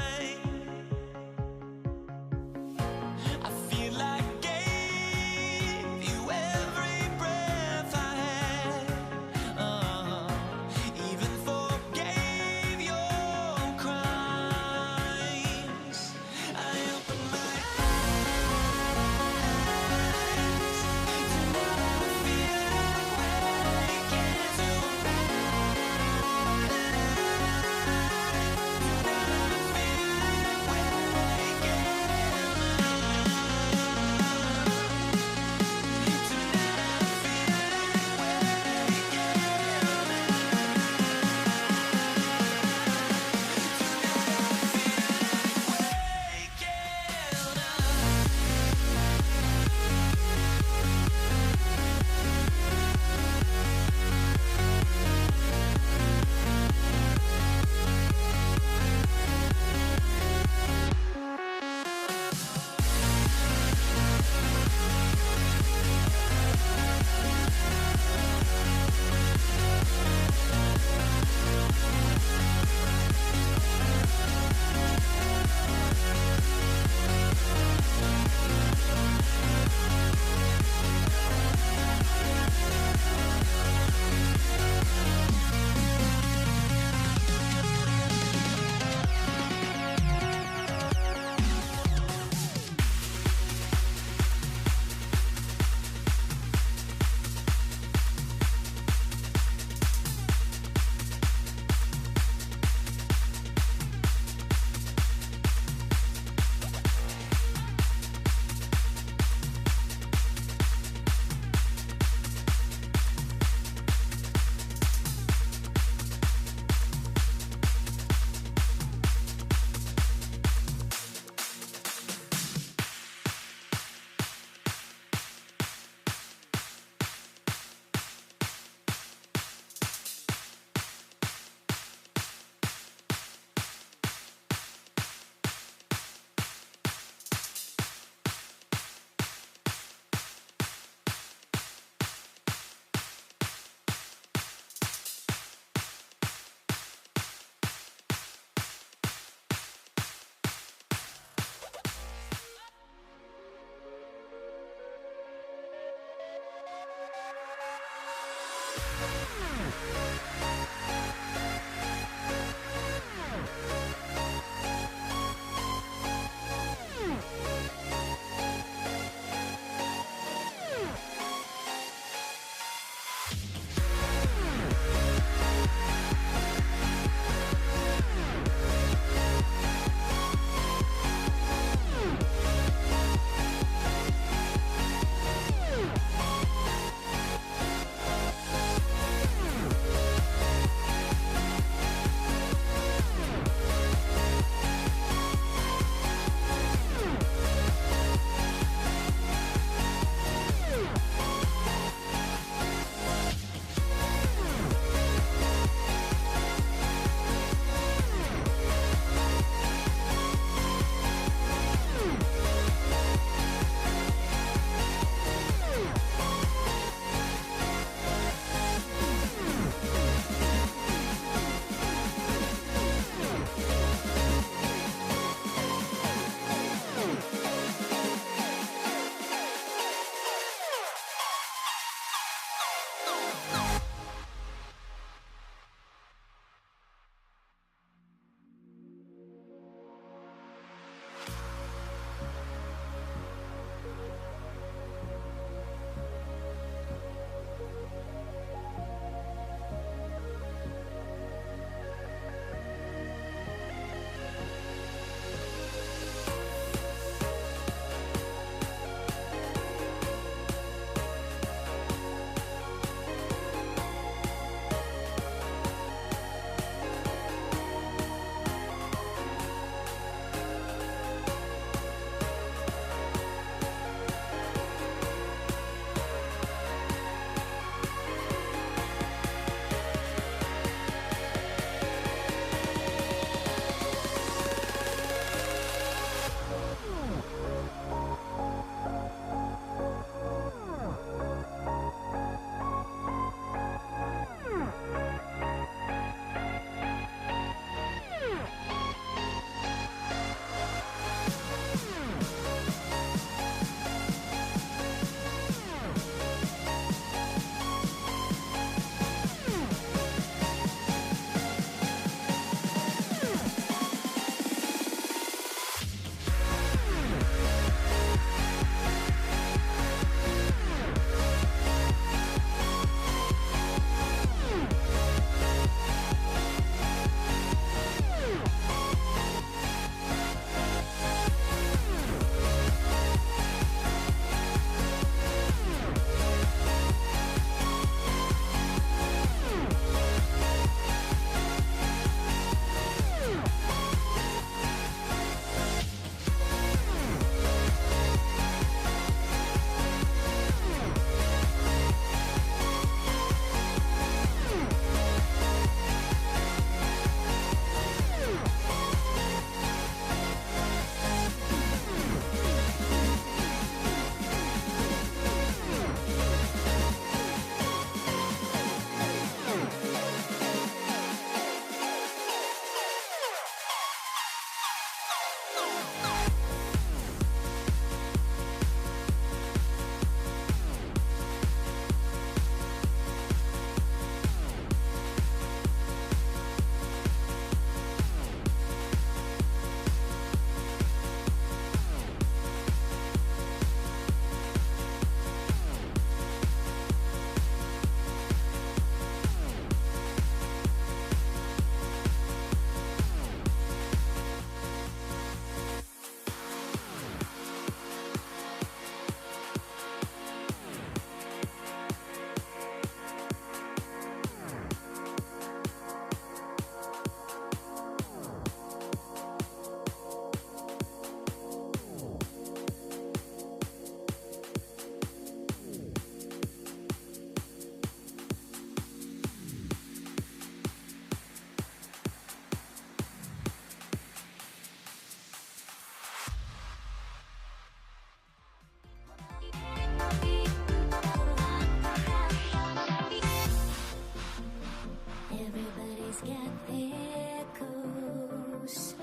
Everybody's got their goals,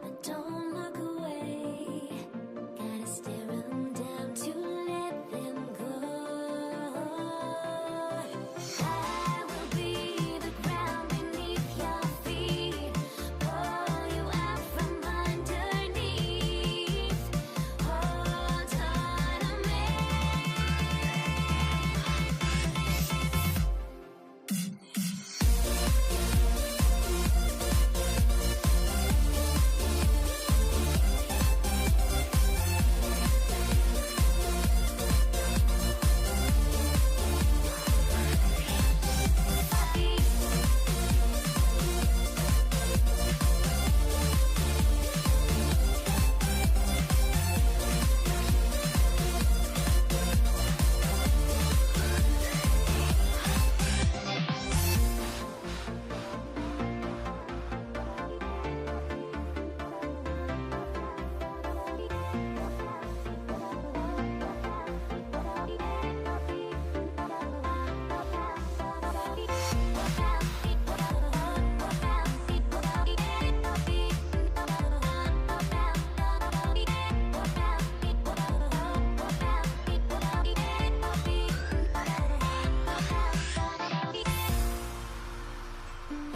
but don't look away. Gotta stare 'em down to let them go. I will be the ground beneath your feet, pull you out from underneath. Hold on to me.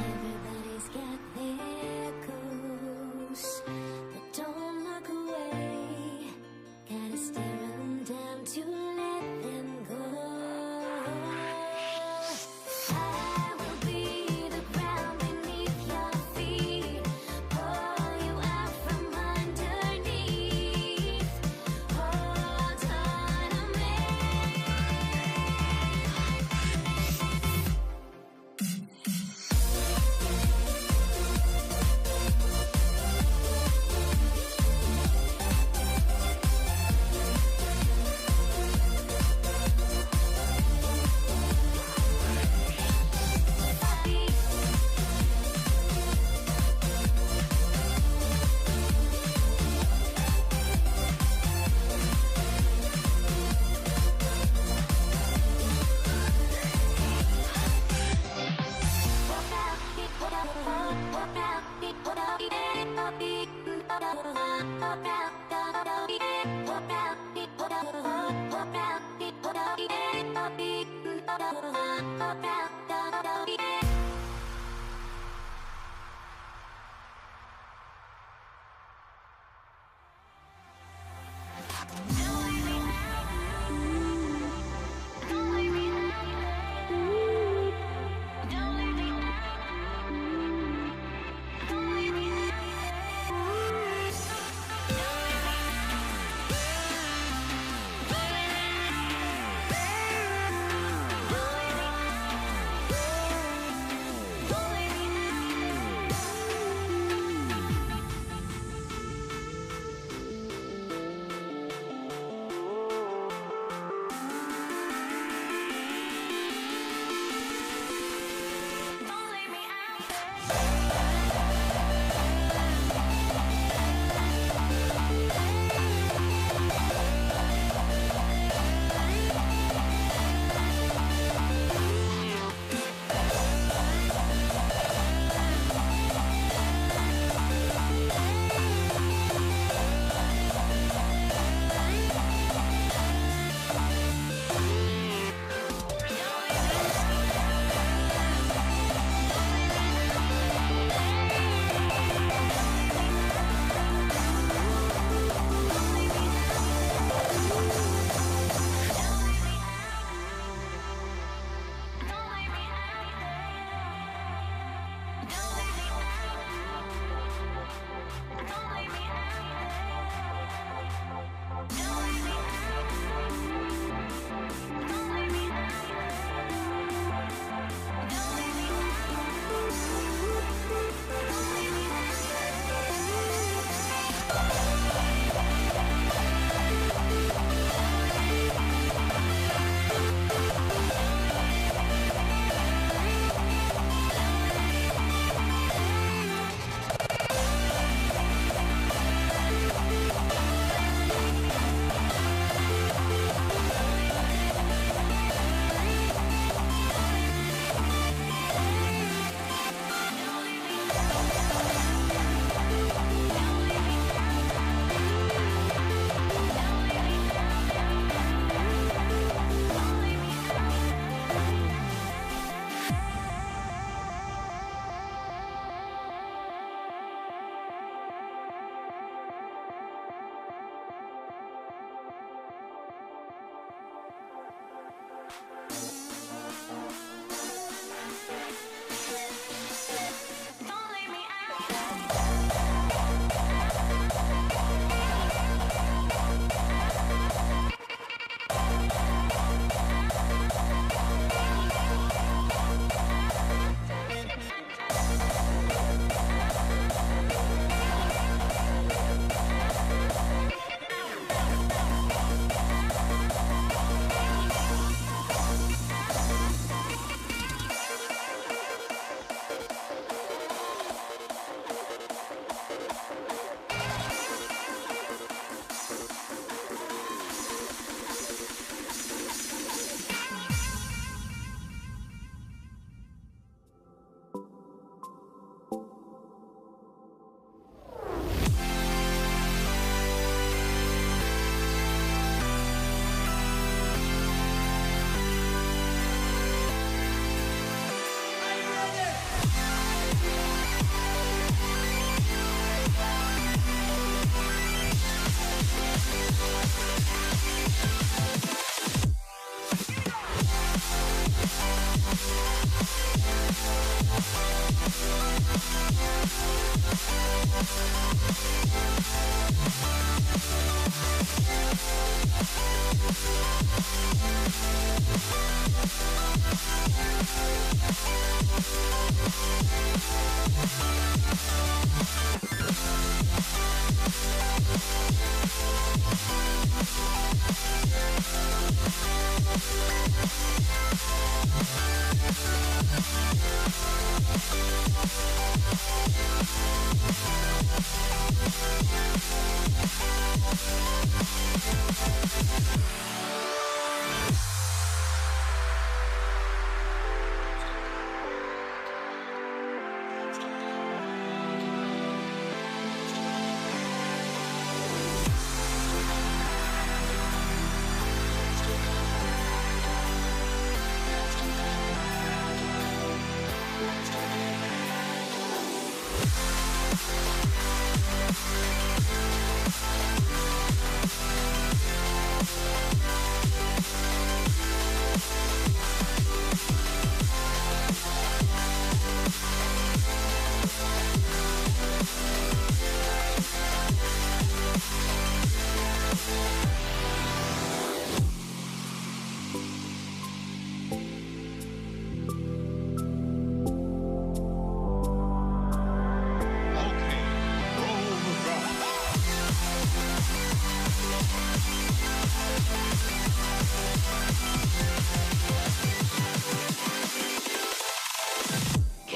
Everybody's got their goals, but don't look away. Gotta stare 'em down to let them go. I will be the ground beneath your feet, pull you out from underneath. Hold on to me.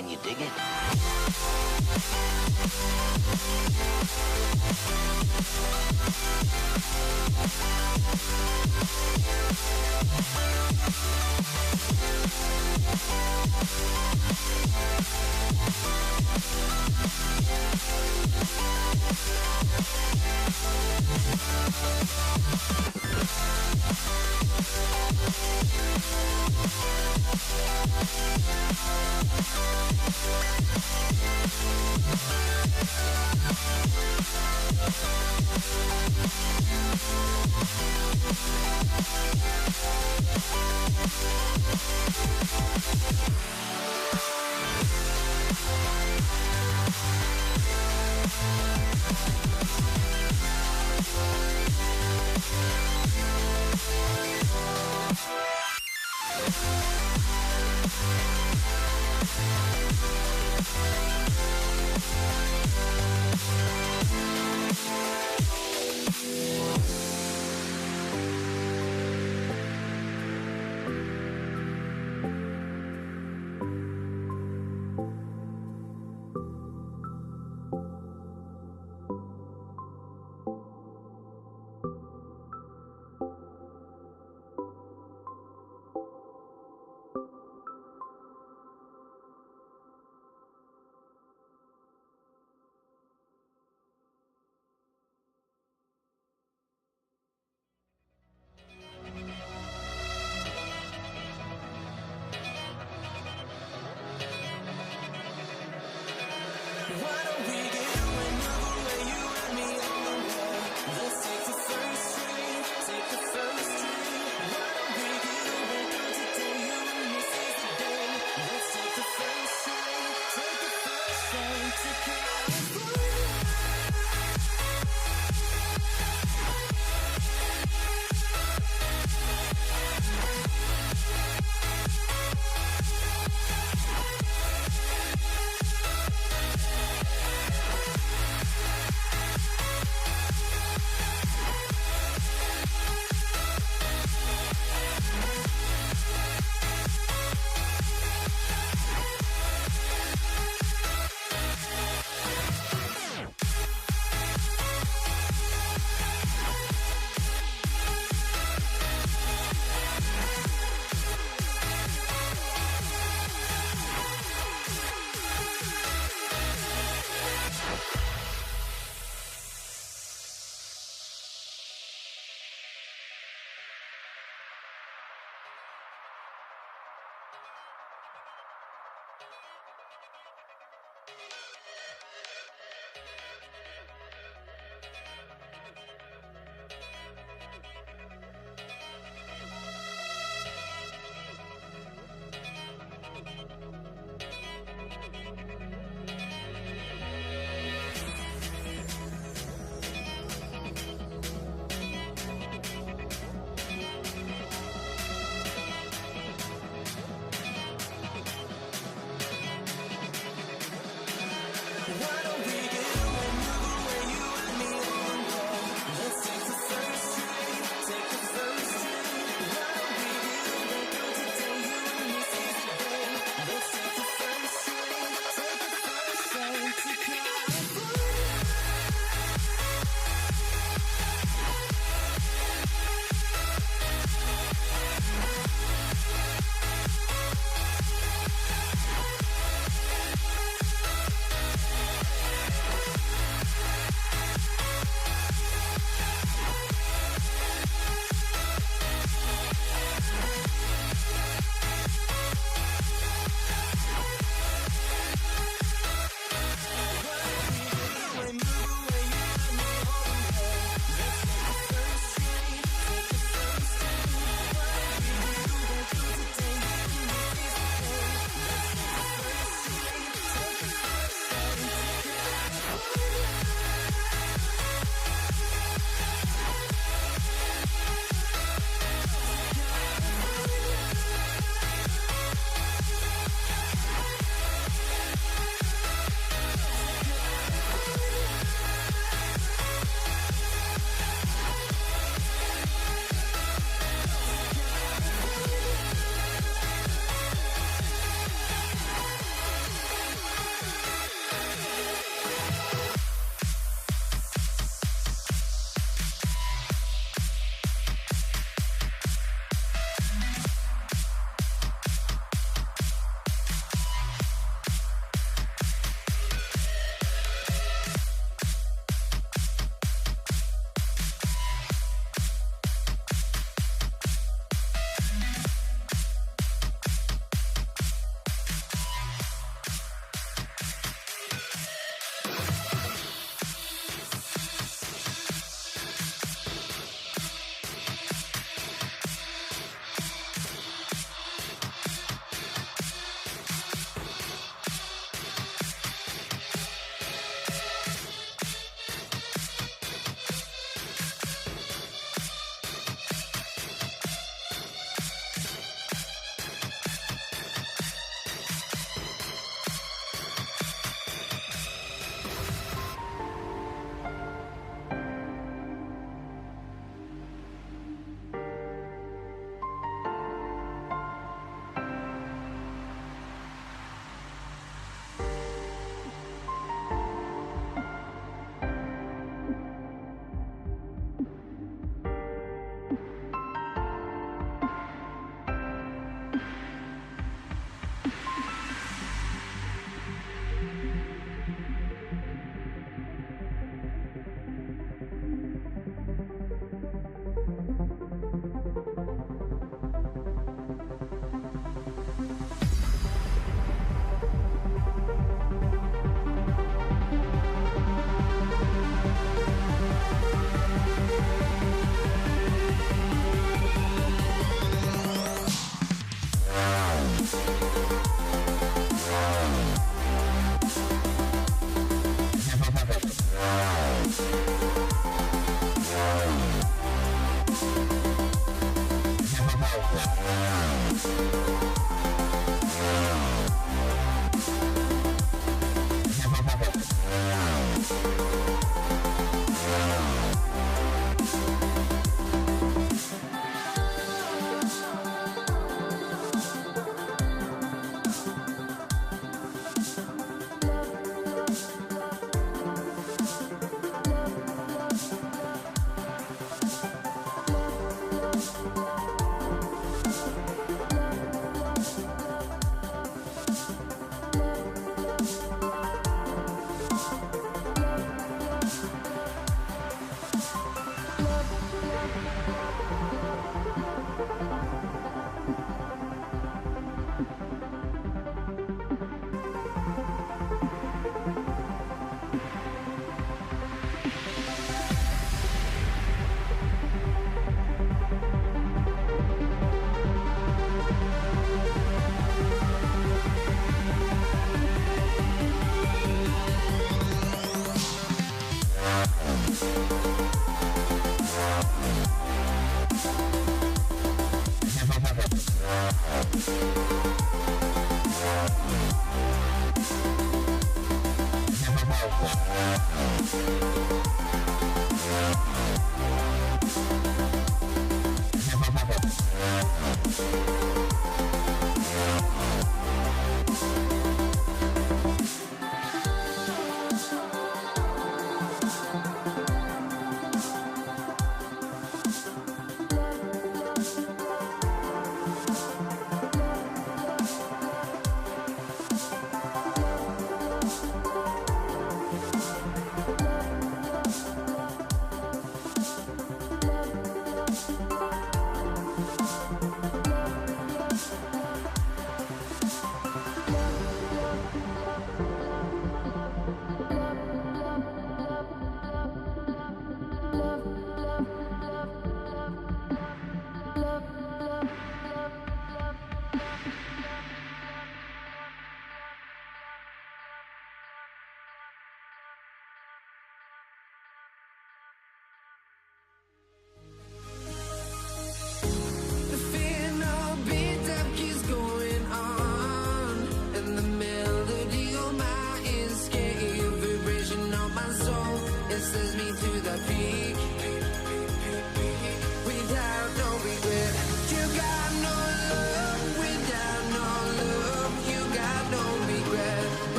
Can you dig it?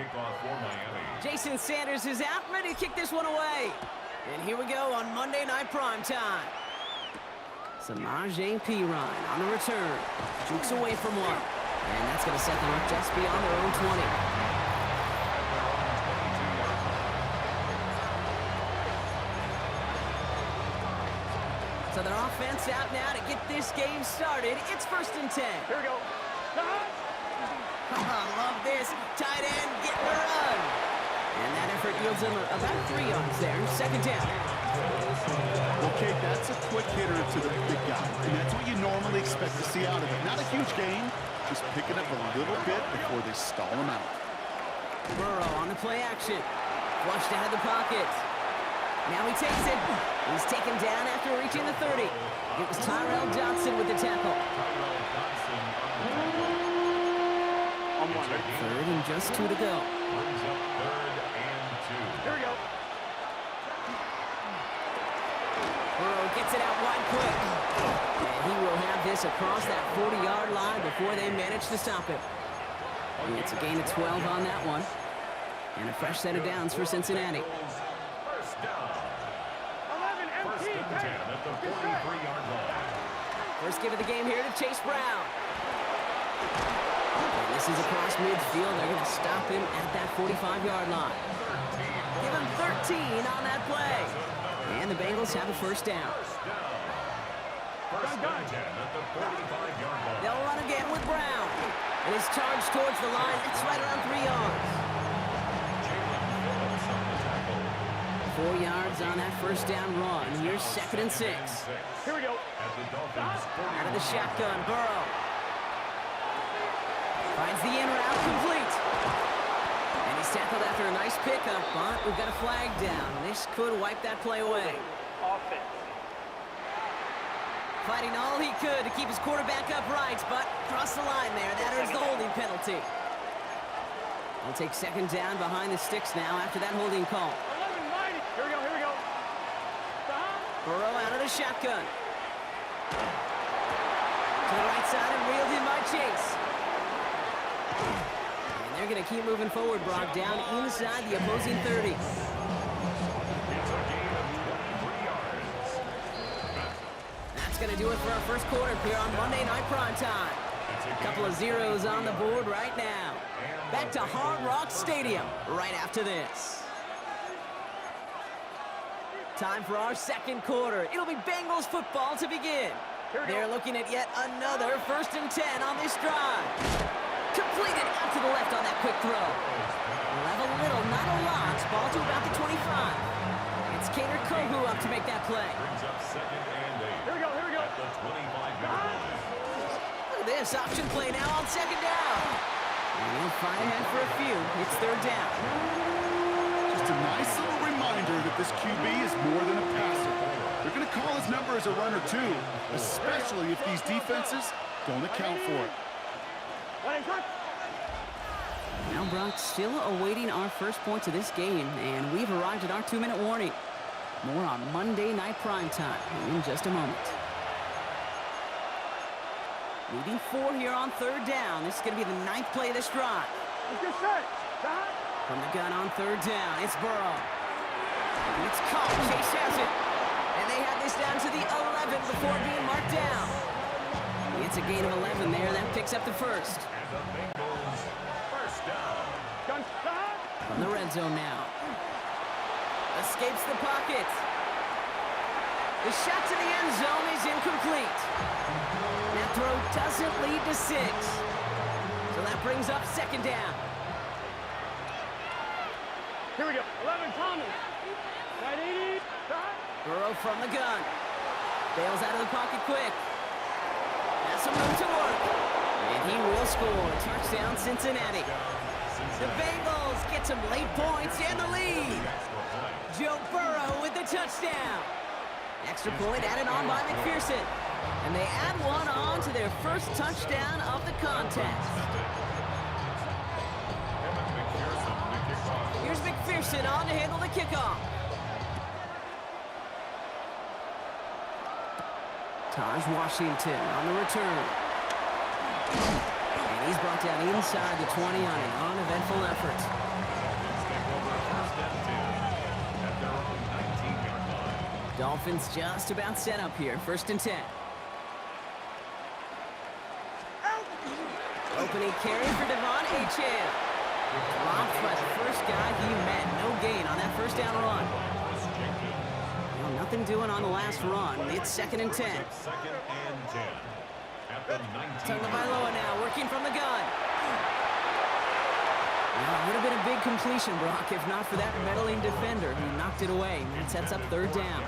kickoff for Miami. Jason Sanders is out, ready to kick this one away. And here we go on Monday Night Primetime. Samaje Perine on the return. Jukes away from one. And that's going to set them up just beyond their own 20. So their offense out now to get this game started. It's 1st and 10. Here we go. Love this. Tight end getting the run. And that effort yields them about 3 yards there. 2nd down. Okay, that's a quick hitter to the big guy. And that's what you normally expect to see out of it. Not a huge gain, just picking up a little bit before they stall him out. Burrow on the play action. Flushed out of the pocket. Now he takes it. He's taken down after reaching the 30. It was Tyrell Dodson with the tackle. 3rd and just 2 to go. Brings up 3rd and 2. Here we go. Burrow gets it out wide quick. And he will have this across that 40-yard line before they manage to stop him. And it's a gain of 12 on that one. And a fresh set of downs for Cincinnati. First down. 11 First empty. and 10 at the 43-yard line. First give of the game here to Chase Brown. And this is across midfield. They're going to stop him at that 45-yard line. Give him 13 on that play. And the Bengals have a first down. First and 10 at the 45-yard line. They'll run again with Brown. And his charge towards the line, it's right around 3 yards. 4 yards on that first down run. Here's 2nd and 6. Here we go. Out of the shotgun, Burrow. Finds the in route complete. And he's tackled after a nice pickup, but we've got a flag down. This could wipe that play away. Offense. Fighting all he could to keep his quarterback upright, but across the line there, that is the holding penalty. They'll take 2nd down behind the sticks now after that holding call. 11 mighty. Here we go. Here we go. Burrow out of the shotgun. To the right side and reeled in by Chase. And they're going to keep moving forward, Brock, down inside the opposing 30. It's a gain of 23 yards. That's going to do it for our first quarter here on Monday Night Primetime. A couple of zeros on the board right now. Back to Hard Rock Stadium right after this. Time for our second quarter. It'll be Bengals football to begin. They're looking at yet another 1st and 10 on this drive. Completed out to the left on that quick throw. We'll have a little, not a lot. Ball to about the 25. It's Kader Kohu up to make that play. Brings up 2nd and 8. Here we go. Here we go. At the 25-yard line. Look at this option play now on 2nd down. And he'll find ahead for a few. It's 3rd down. Just a nice little reminder that this QB is more than a passer. They're going to call his number as a runner too, especially if these defenses don't account for it. Now Brock still awaiting our first points of this game, and we've arrived at our 2-minute warning. More on Monday Night Primetime in just a moment. Leading 4 here on 3rd down. This is going to be the 9th play of this drive. Good set. From the gun on 3rd down, it's Burrow. It's caught. Chase has it. And they have this down to the 11 before being marked down. It's a gain of 11 there. That picks up the first. And the Bengals first down. From the red zone now. Escapes the pocket. The shot to the end zone is incomplete. That throw doesn't lead to 6. So that brings up 2nd down. Here we go. 11 Thomas. Right 80. Burrow from the gun. Bails out of the pocket quick. Has some room to work. And he will score. Touchdown, Cincinnati. The Bengals get some late points and the lead. Joe Burrow with the touchdown. Extra point added on by McPherson. And they add one on to their first touchdown of the contest. Here's McPherson on to handle the kickoff. Taj Washington on the return. And He's brought down inside the 20 on an uneventful effort. Dolphins just about set up here. 1st and 10. Opening carry for Devon Achane. Dropped by the first guy he met. No gain on that 1st down run. Well, nothing doing on the last run. It's 2nd and 10. 2nd and 10. At the 19. Tagovailoa now working from the gun. Well, it would have been a big completion, Brock, if not for that meddling defender who knocked it away. And that sets up 3rd down.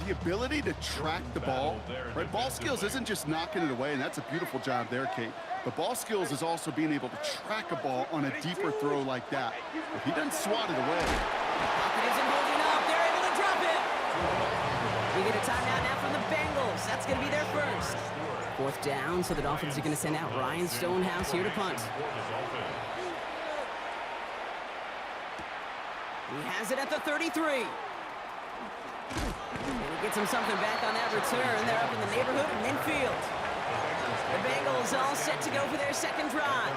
The ability to track the ball, right? Ball skills isn't just knocking it away, and that's a beautiful job there, Kate. But ball skills is also being able to track a ball on a deeper throw like that. If he doesn't swat it away. Pocket isn't holding up. They're able to drop it. We get a timeout now from the Bengals. That's going to be their first. 4th down, so the Dolphins are going to send out Ryan Stonehouse here to punt. He has it at the 33. And he gets him something back on that return. They're up in the neighborhood of midfield. The Bengals all set to go for their 2nd drive.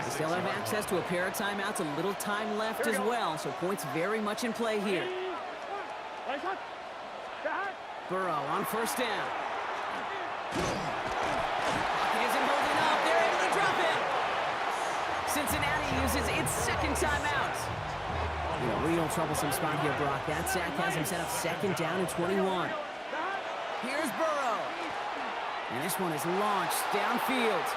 They still have access to a pair of timeouts, a little time left as well, so points very much in play here. Burrow on 1st down. Pocket isn't holding up. They're able to drop it. Cincinnati uses its 2nd timeout. In a real troublesome spot here, Brock. That sack has him set up 2nd down and 21. Here's Burrow. And this one is launched downfield.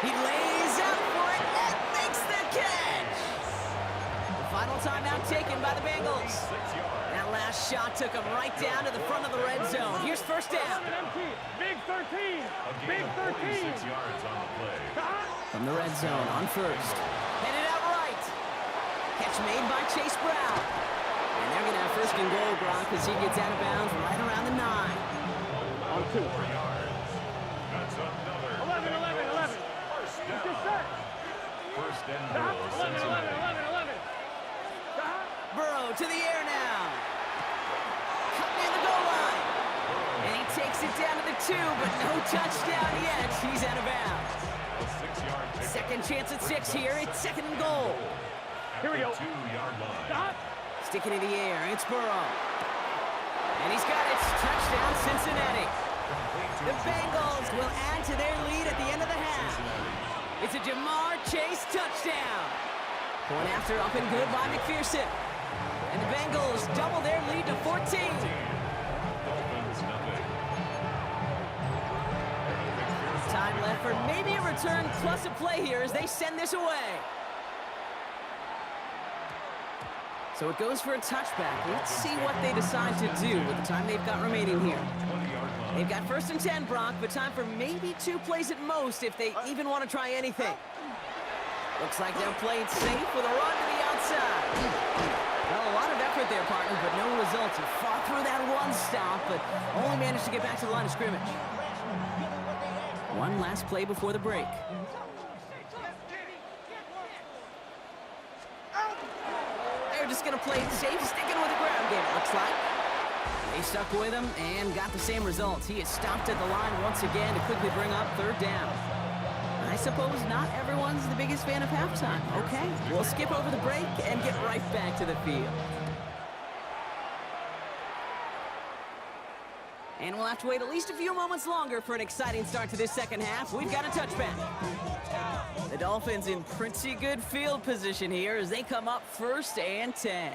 He lays out for it and makes the catch. The final timeout taken by the Bengals. That last shot took him right down to the front of the red zone. Here's 1st down. Big 13. Big 13. Yards on the play. From the red zone on 1st. Headed out right. Catch made by Chase Brown. And they're going to have 1st and goal, Brock, as he gets out of bounds right around the 9. On 2. 4 yards. That's another. 11, 11, 11. First Get down. set. 1st and Stop. goal. 11, 11, 11, 11. Stop. Burrow to the air now. Cutting in the goal line. And he takes it down to the 2, but no touchdown yet. He's out of bounds. A 6-yard pick. 2nd chance at 6 here. It's 2nd and goal. Here we go. 2-yard line. Stop. Sticking in the air. It's Burrow. And he's got it. Touchdown, Cincinnati. The Bengals will add to their lead at the end of the half. It's a Jamar Chase touchdown. Point after up and good by McPherson. And the Bengals double their lead to 14. Dolphins nothing. Time left for maybe a return plus a play here as they send this away. So it goes for a touchback. Let's see what they decide to do with the time they've got remaining here. 20-yard line. They've got 1st and 10, Brock, but time for maybe 2 plays at most if they even want to try anything. Looks like they're playing safe with a run to the outside. Well, a lot of effort there, partner, but no results. He fought through that one stop, but only managed to get back to the line of scrimmage. One last play before the break. They're just going to play it safe, sticking with the ground game, it looks like. They stuck with him and got the same results. He is stopped at the line once again to quickly bring up 3rd down. I suppose not everyone's the biggest fan of halftime. Okay, we'll skip over the break and get right back to the field. And we'll have to wait at least a few moments longer for an exciting start to this 2nd half. We've got a touchback. The Dolphins in pretty good field position here as they come up 1st and 10.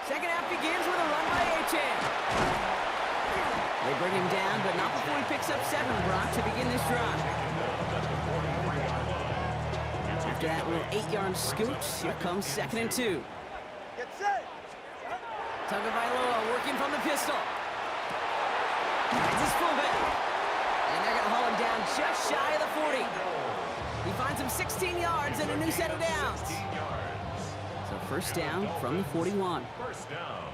2nd half begins with a run by Achane. They bring him down, but not before he picks up 7, Brock, to begin this drive. After that little 8-yard scoot, here comes 2nd and 2. Get set. Tagovailoa working from the pistol. Finds his fullback. And they're going to haul him down just shy of the 40. He finds him 16 yards and a new set of downs. 16 yards. So 1st down from the 41. 1st down.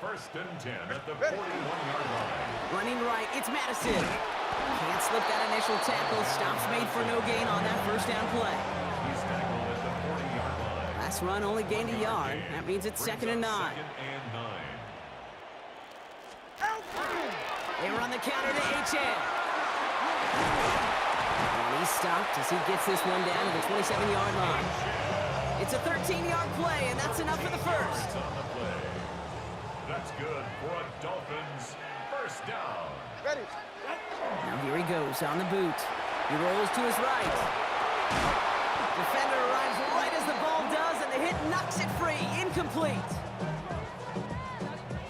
1st and 10 at the 41-yard line. Running right, it's Madison. Can't slip that initial tackle. Stops made for no gain on that 1st down play. He's tackled at the 40-yard line. Last run only gained a yard. That means it's 2nd and 9. 2nd and 9. They run the counter to Achane. And he's stopped as he gets this one down to the 27-yard line. It's a 13-yard play, and that's enough for the first. On the play. That's good for a Dolphins first down. Ready. Now here he goes on the boot. He rolls to his right. Defender arrives right as the ball does, and the hit knocks it free. Incomplete.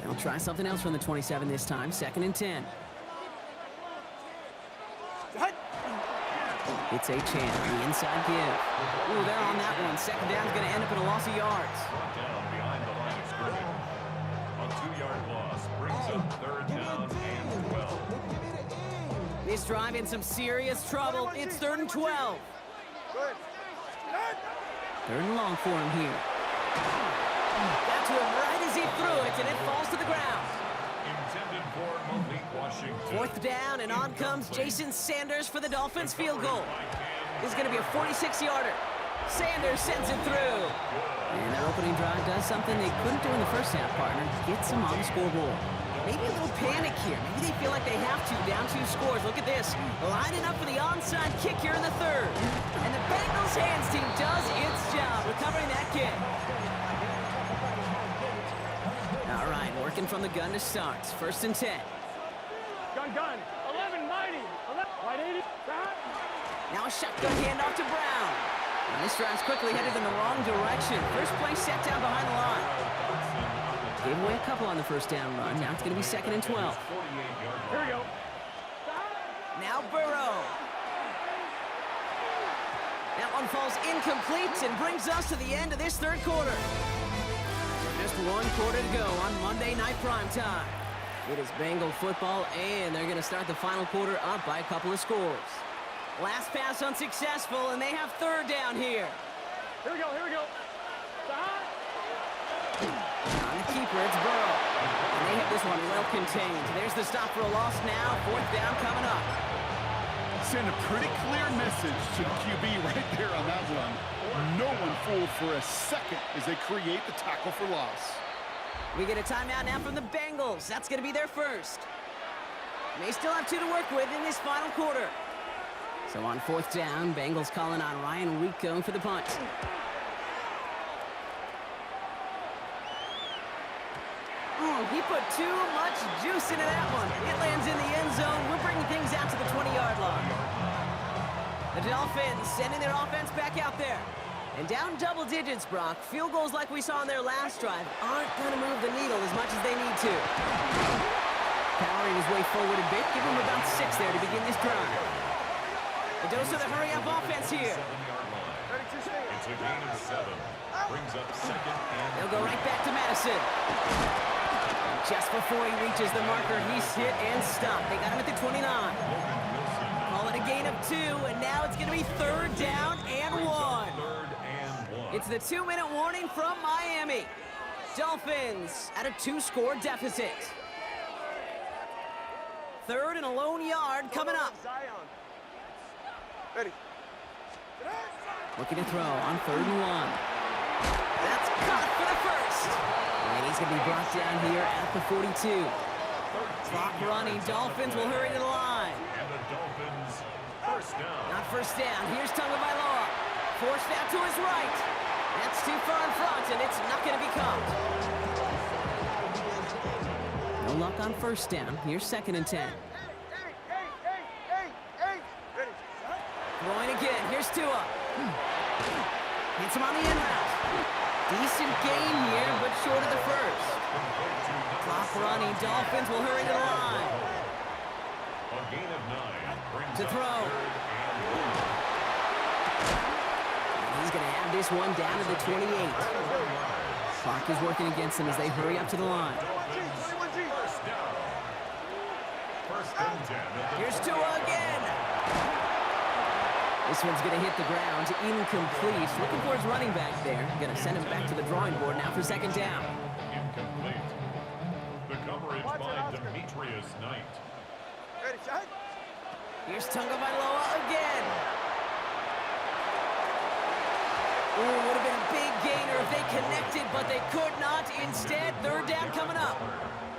They'll try something else from the 27 this time. 2nd and 10. It's a chance. The inside give. Ooh, they're on that one. 2nd down's going to end up in a loss of yards. Brought down behind the line of scrimmage. A 2-yard loss brings up 3rd down and 12. This drive in some serious trouble. It's 3rd and 12. Good. 3rd and long for him here. Got to him right as he threw it, and it falls to the ground. Intended for Malik Washington. 4th down, and on comes Jason Sanders for the Dolphins field goal. This is going to be a 46-yarder. Sanders sends it through. And their opening drive does something they couldn't do in the first half, partner. Gets them on the scoreboard. Maybe a little panic here. Maybe they feel like they have to. Down 2 scores. Look at this. Lining up for the onside kick here in the 3rd. And the Bengals hands team does its job recovering that kick. All right, working from the gun to start. 1st and 10. Gun. 11, mighty. 11, right 80. Now a shotgun handoff to Brown. And this drive's quickly headed in the wrong direction. First play set down behind the line. Gave away a couple on the first down run. Now it's going to be 2nd and 12. Here we go. Now Burrow. That one falls incomplete and brings us to the end of this 3rd quarter. Just 1 quarter to go on Monday Night Primetime. It is Bengal football, and they're going to start the final quarter up by a couple of scores. Last pass unsuccessful, and they have 3rd down here. Here we go. On the keeper, it's Burrow. And they have this one well contained. There's the stop for a loss now. 4th down coming up. Send a pretty clear message to the QB right there on that one. No one fooled for a second as they create the tackle for loss. We get a timeout now from the Bengals. That's going to be their first. They still have 2 to work with in this final quarter. So on 4th down, Bengals calling on Ryan Rico for the punt. He put too much juice into that one. It lands in the end zone. We're bringing things out to the 20-yard line. The Dolphins sending their offense back out there. And down double digits, Brock. Field goals like we saw on their last drive aren't going to move the needle as much as they need to. Powering his way forward a bit. Give him about 6 there to begin this drive. A dose of the hurry-up offense here. It's a gain of 7. Brings up 2nd and They'll go right back to Madison. Just before he reaches the marker, he's hit and stopped. They got him at the 29. Call it a gain of 2, and now it's going to be 3rd down and 1. 3rd and 1. It's the 2-minute warning from Miami. Dolphins at a 2-score deficit. 3rd and a lone yard coming up. Ready. Looking to throw on 3rd and 1. That's caught for the first. And he's going to be brought down here at the 42. Clock running. Dolphins will hurry to the line. And the Dolphins first down. Not first down. Here's Tagovailoa. Forced out to his right. That's too far in front, and it's not going to be caught. No luck on first down. Here's 2nd and 10. Throwing again. Here's Tua. Hits him on the in route. Decent gain here, but short of the first. Clock running. Dolphins will hurry to the line. A gain of 9 brings To up throw. 3rd and 1. And he's going to have this one down to the 28. Clock is working against them as they hurry up to the line. First down. 1st and 10. Here's Tua again. This one's going to hit the ground. Incomplete. Looking for his running back there. Going to send him back to the drawing board now for 2nd down. Incomplete. The coverage by Demetrius Knight. Ready, shot. Here's Tagovailoa again. Ooh, would have been a big gainer if they connected, but they could not. Instead, 3rd down coming up.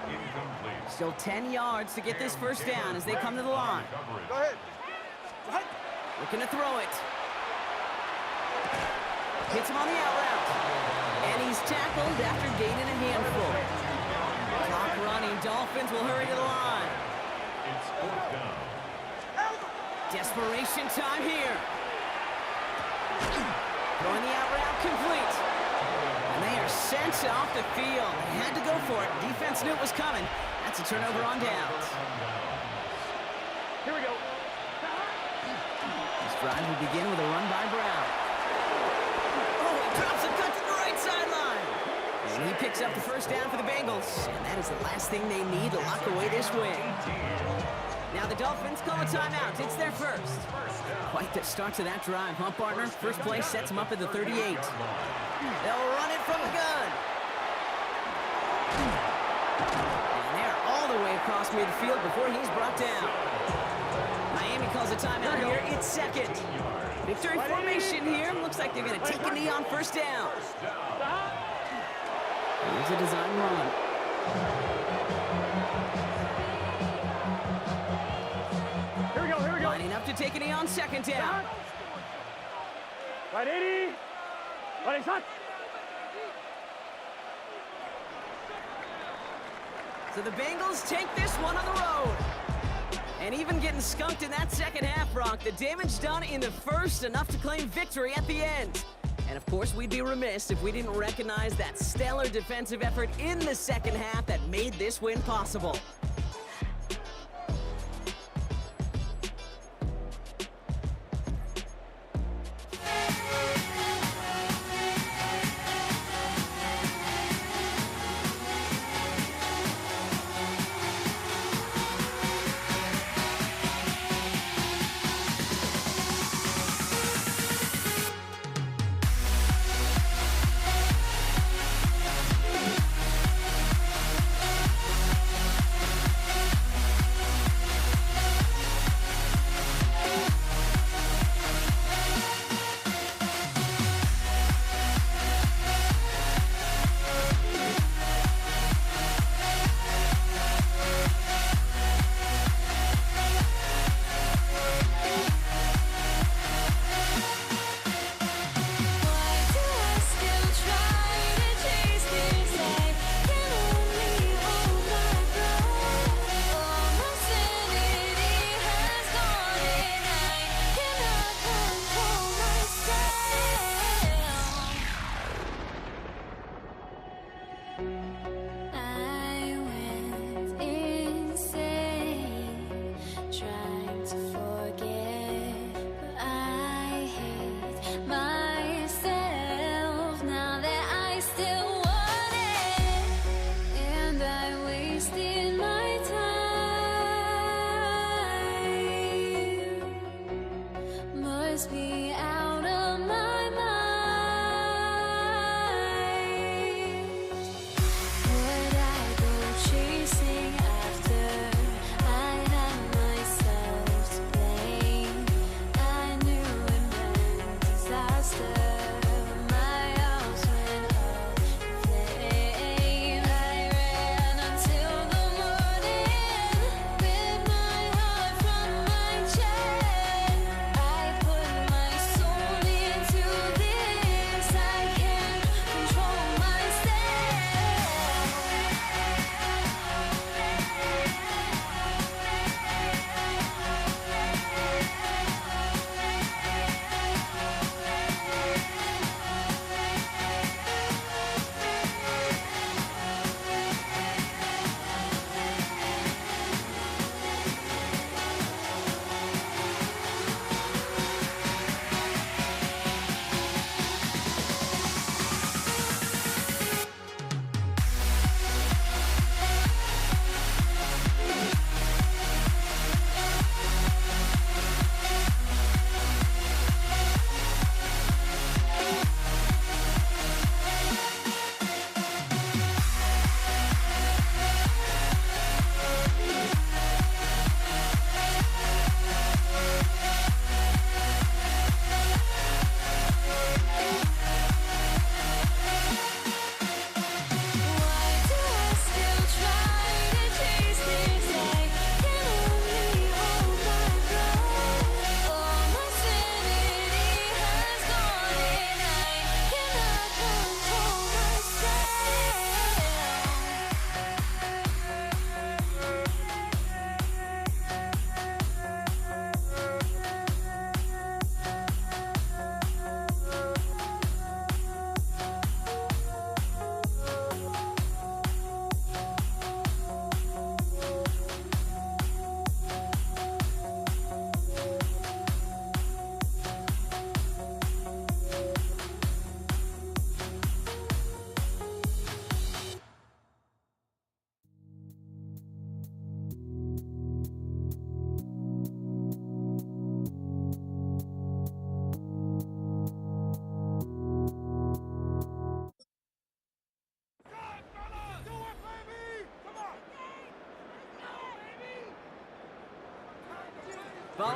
Incomplete. Still 10 yards to get this first down as they come to the line. Go ahead. Looking to throw it. Hits him on the out route. And he's tackled after gaining a handful. Clock running. Dolphins will hurry to the line. It's fourth down. Desperation time here. Throwing the out route complete. And they are sent off the field. They had to go for it. Defense knew it was coming. That's a turnover on downs. Here we go. This drive will begin with a run by Brown. Oh, he drops a cut to the right sideline. And he picks up the first down for the Bengals. And that is the last thing they need to lock away this win. Now the Dolphins call a timeout. It's their first. Quite the start to that drive, huh, partner? First play sets them up at the 38. They'll run it from the gun. And they're all the way across midfield before he's brought down. Miami calls a timeout here. It's second. Victory formation here. Looks like they're going to take a knee on first down. Here's a design run. Here we go. Lining up to take a knee on second down. Right 80. Right shot. So the Bengals take this one on the road. And even getting skunked in that second half, Brock, the damage done in the first, enough to claim victory at the end. And of course, we'd be remiss if we didn't recognize that stellar defensive effort in the second half that made this win possible.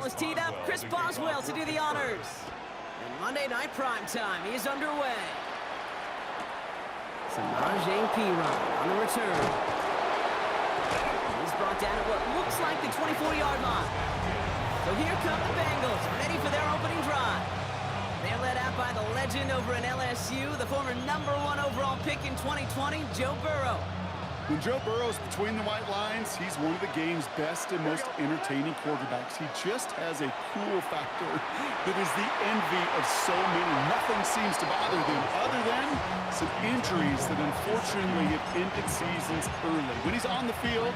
ball is teed up. Chris Boswell to do the honors. And Monday Night Primetime is underway. Samaje Perine on the return. He's brought down at what looks like the 24-yard line. So here come the Bengals, ready for their opening drive. They're led out by the legend over in LSU, the former #1 overall pick in 2020, Joe Burrow. When Joe Burrow's between the white lines, he's one of the game's best and most entertaining quarterbacks. He just has a cool factor that is the envy of so many. Nothing seems to bother them other than some injuries that unfortunately have ended seasons early. When he's on the field,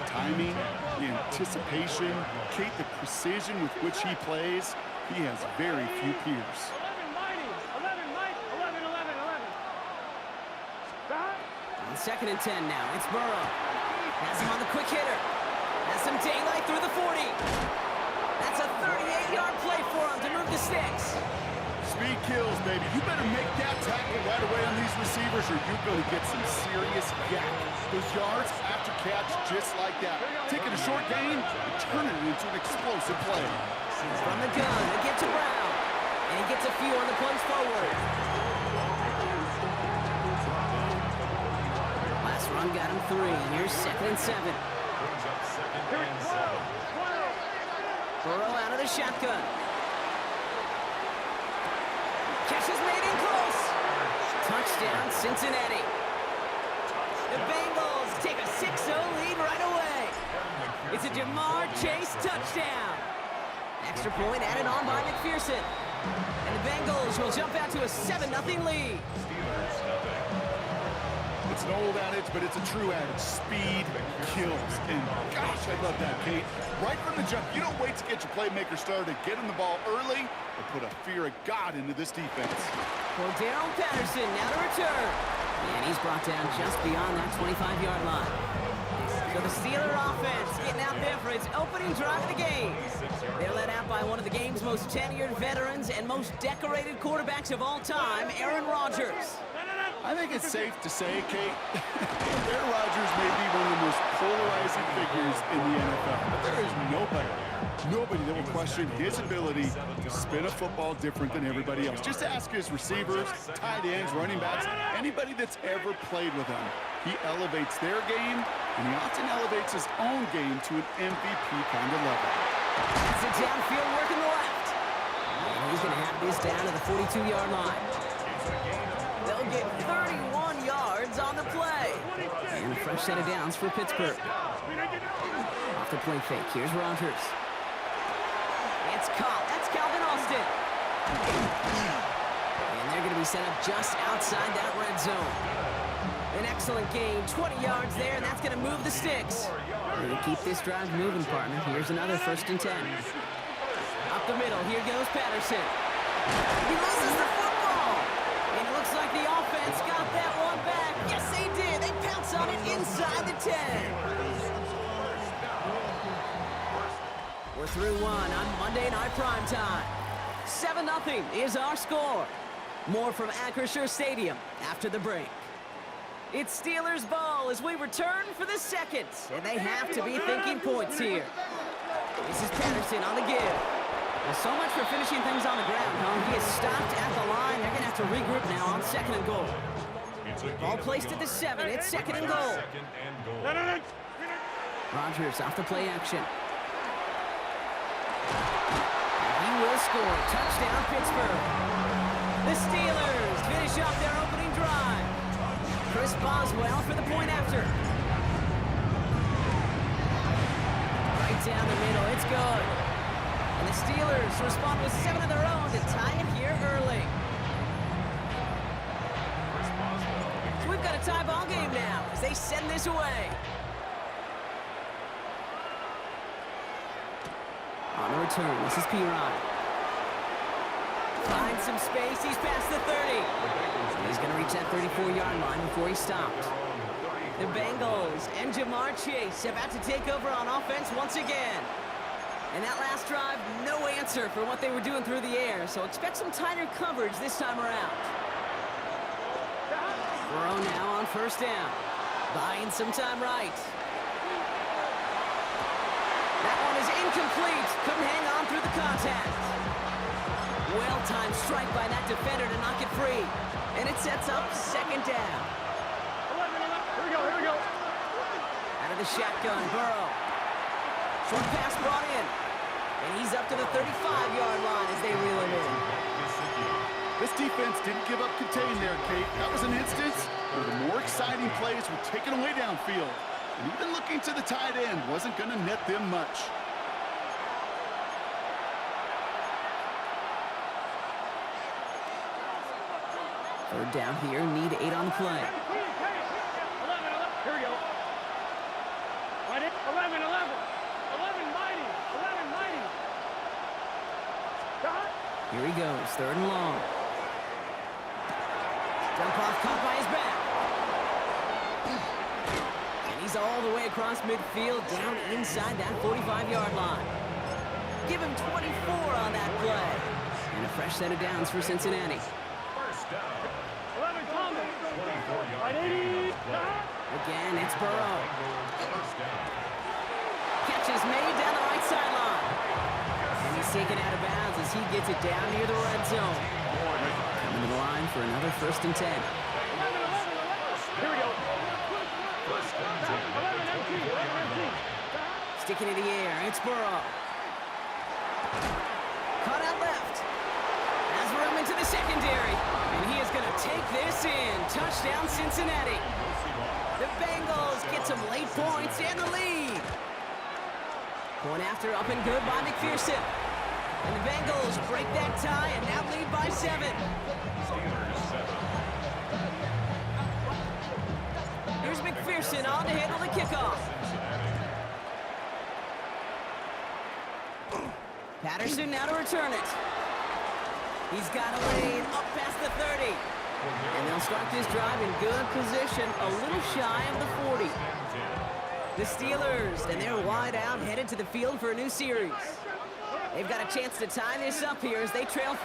timing, the anticipation, Kate, the precision with which he plays, he has very few peers. 2nd and 10 now. It's Burrow. Has him on the quick hitter. Has some daylight through the 40. That's a 38-yard play for him to move the sticks. Speed kills, baby. You better make that tackle right away on these receivers or you're going to get some serious yak. Those yards after catch just like that. Taking a short gain and turning it into an explosive play. From the gun, they get to Brown. And he gets a few on the plunge forward. Run got him 3. Here's 2nd and 7. Burrow out of the shotgun. Catch is made in close. Touchdown, Cincinnati. The Bengals take a 6-0 lead right away. It's a Jamar Chase touchdown. Extra point added on by McPherson. And the Bengals will jump out to a 7-0 lead. It's an old adage, but it's a true adage. Speed kills. And gosh, I love that, Kate. Right from the jump, you don't wait to get your playmaker started. Get him the ball early and put a fear of God into this defense. Cordero Patterson now to return. And he's brought down just beyond that 25-yard line. So the Steeler offense getting out there for its opening drive of the game. They're led out by one of the game's most tenured veterans and most decorated quarterbacks of all time, Aaron Rodgers. I think it's safe to say, Kate, Aaron Rodgers may be one of the most polarizing figures in the NFL, but there is nobody that will question his ability to spin a football different than everybody else. Just ask his receivers, tight ends, running backs, anybody that's ever played with him. He elevates their game, and he often elevates his own game to an MVP kind of level. That's a downfield work in the left. And he's going to have this down to the 42-yard line. They'll get 31 yards on the play. And a fresh set of downs for Pittsburgh. Off the play fake, here's Rodgers. It's caught. That's Calvin Austin. And they're going to be set up just outside that red zone. An excellent gain, 20 yards there, and that's going to move the sticks. We're going to keep this drive moving, partner. Here's another 1st and 10. Up the middle, here goes Patterson. He loses the football. And it looks like the offense got that one back. Yes, they did. They pounce on it inside the 10. We're through one on Monday Night Primetime. 7-0 is our score. More from Acrisure Stadium after the break. It's Steelers ball as we return for the second. And they have to be thinking points here. This is Patterson on the give. Well, so much for finishing things on the ground, huh? He is stopped at the line. They're going to have to regroup now on 2nd and goal. Ball placed at the 7. It's 2nd and goal. Rodgers off the play action. He will score. Touchdown, Pittsburgh. The Steelers finish off their opening drive. Chris Boswell for the point after. Right down the middle. It's good. And the Steelers respond with 7 of their own to tie it here early. So we've got a tie ball game now as they send this away. On the return, this is Perine. Finds some space, he's past the 30. He's going to reach that 34-yard line before he stopped. The Bengals and Jamar Chase about to take over on offense once again. And that last drive, no answer for what they were doing through the air, so expect some tighter coverage this time around. Burrow now on 1st down. Buying some time right. That one is incomplete. Couldn't hang on through the contact. Well-timed strike by that defender to knock it free. And it sets up second down. Here we go. Out of the shotgun, Burrow. Short pass brought in. And he's up to the 35-yard line as they reel him in. This defense didn't give up contain there, Kate. That was an instance where the more exciting plays were taken away downfield. And even looking to the tight end wasn't going to net them much. Third down here, need 8 on the play. 11. Here we go. 11. 11 mighty. Here he goes, third and long. Dump off caught by his back. And he's all the way across midfield, down inside that 45-yard line. Give him 24 on that play. And a fresh set of downs for Cincinnati. First down. 11 Thomas. 24-yard. Again, it's Burrow. First down. Catch is made down the right sideline. And he's taken out of bounds as he gets it down near the red zone. Coming to the line for another 1st and 10. Here we go. First and 10. 11 MT. Sticking in the air, it's Burrow. Caught out left. Has room into the secondary. And he is going to take this in. Touchdown, Cincinnati. The Bengals get some late points and the lead. Point after up and good by McPherson. And the Bengals break that tie and now lead by 7. Steelers 7. Here's McPherson on to handle the kickoff. Patterson now to return it. He's got a lane up past the 30. And they'll start this drive in good position, a little shy of the 40. The Steelers, and they're wide out, headed to the field for a new series. They've got a chance to tie this up here as they trail 14-7.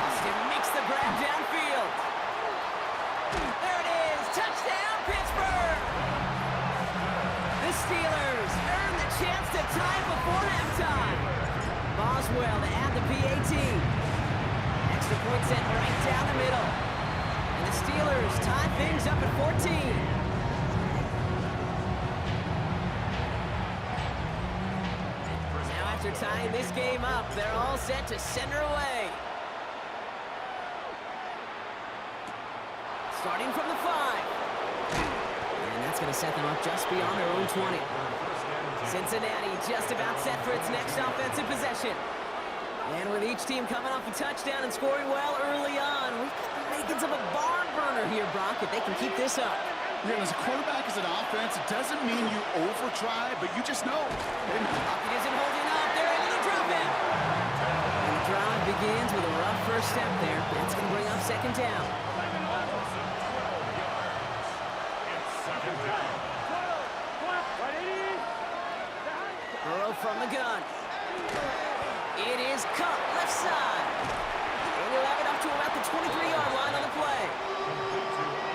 Austin makes the grab downfield. There it is, touchdown Pittsburgh! The Steelers earn the chance to tie before halftime. Boswell to add the PAT. Extra point set right down the middle. And the Steelers tie things up at 14. Now after tying this game up, they're all set to center away. Starting from the 5. And that's going to set them up just beyond their own 20. Cincinnati just about set for its next offensive possession. And with each team coming off a touchdown and scoring well early on, we've got the makings of a barn burner here, Brock, if they can keep this up. Yeah, as a quarterback, as an offense, it doesn't mean you over-try, but you just know. Pocket isn't holding up. They're able to drop it. And the drive begins with a rough first step there. That's going to bring up second down. Burrow from the gun. It is cut left side. And he'll have it up to about the 23-yard line on the play.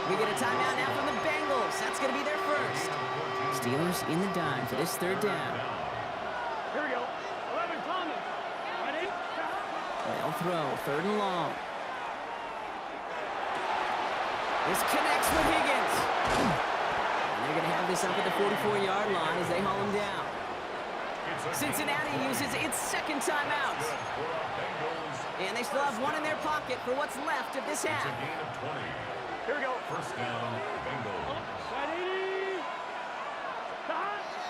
We get a timeout now from the Bengals. That's going to be their first. Steelers in the dime for this third down. Here we go. 11 Thomas. They'll throw, third and long. This connects with Higgins. And they're going to have this up at the 44-yard line as they haul him down. Cincinnati uses its second timeout. And they still have one in their pocket for what's left of this half. Here we go. First down, Bengals.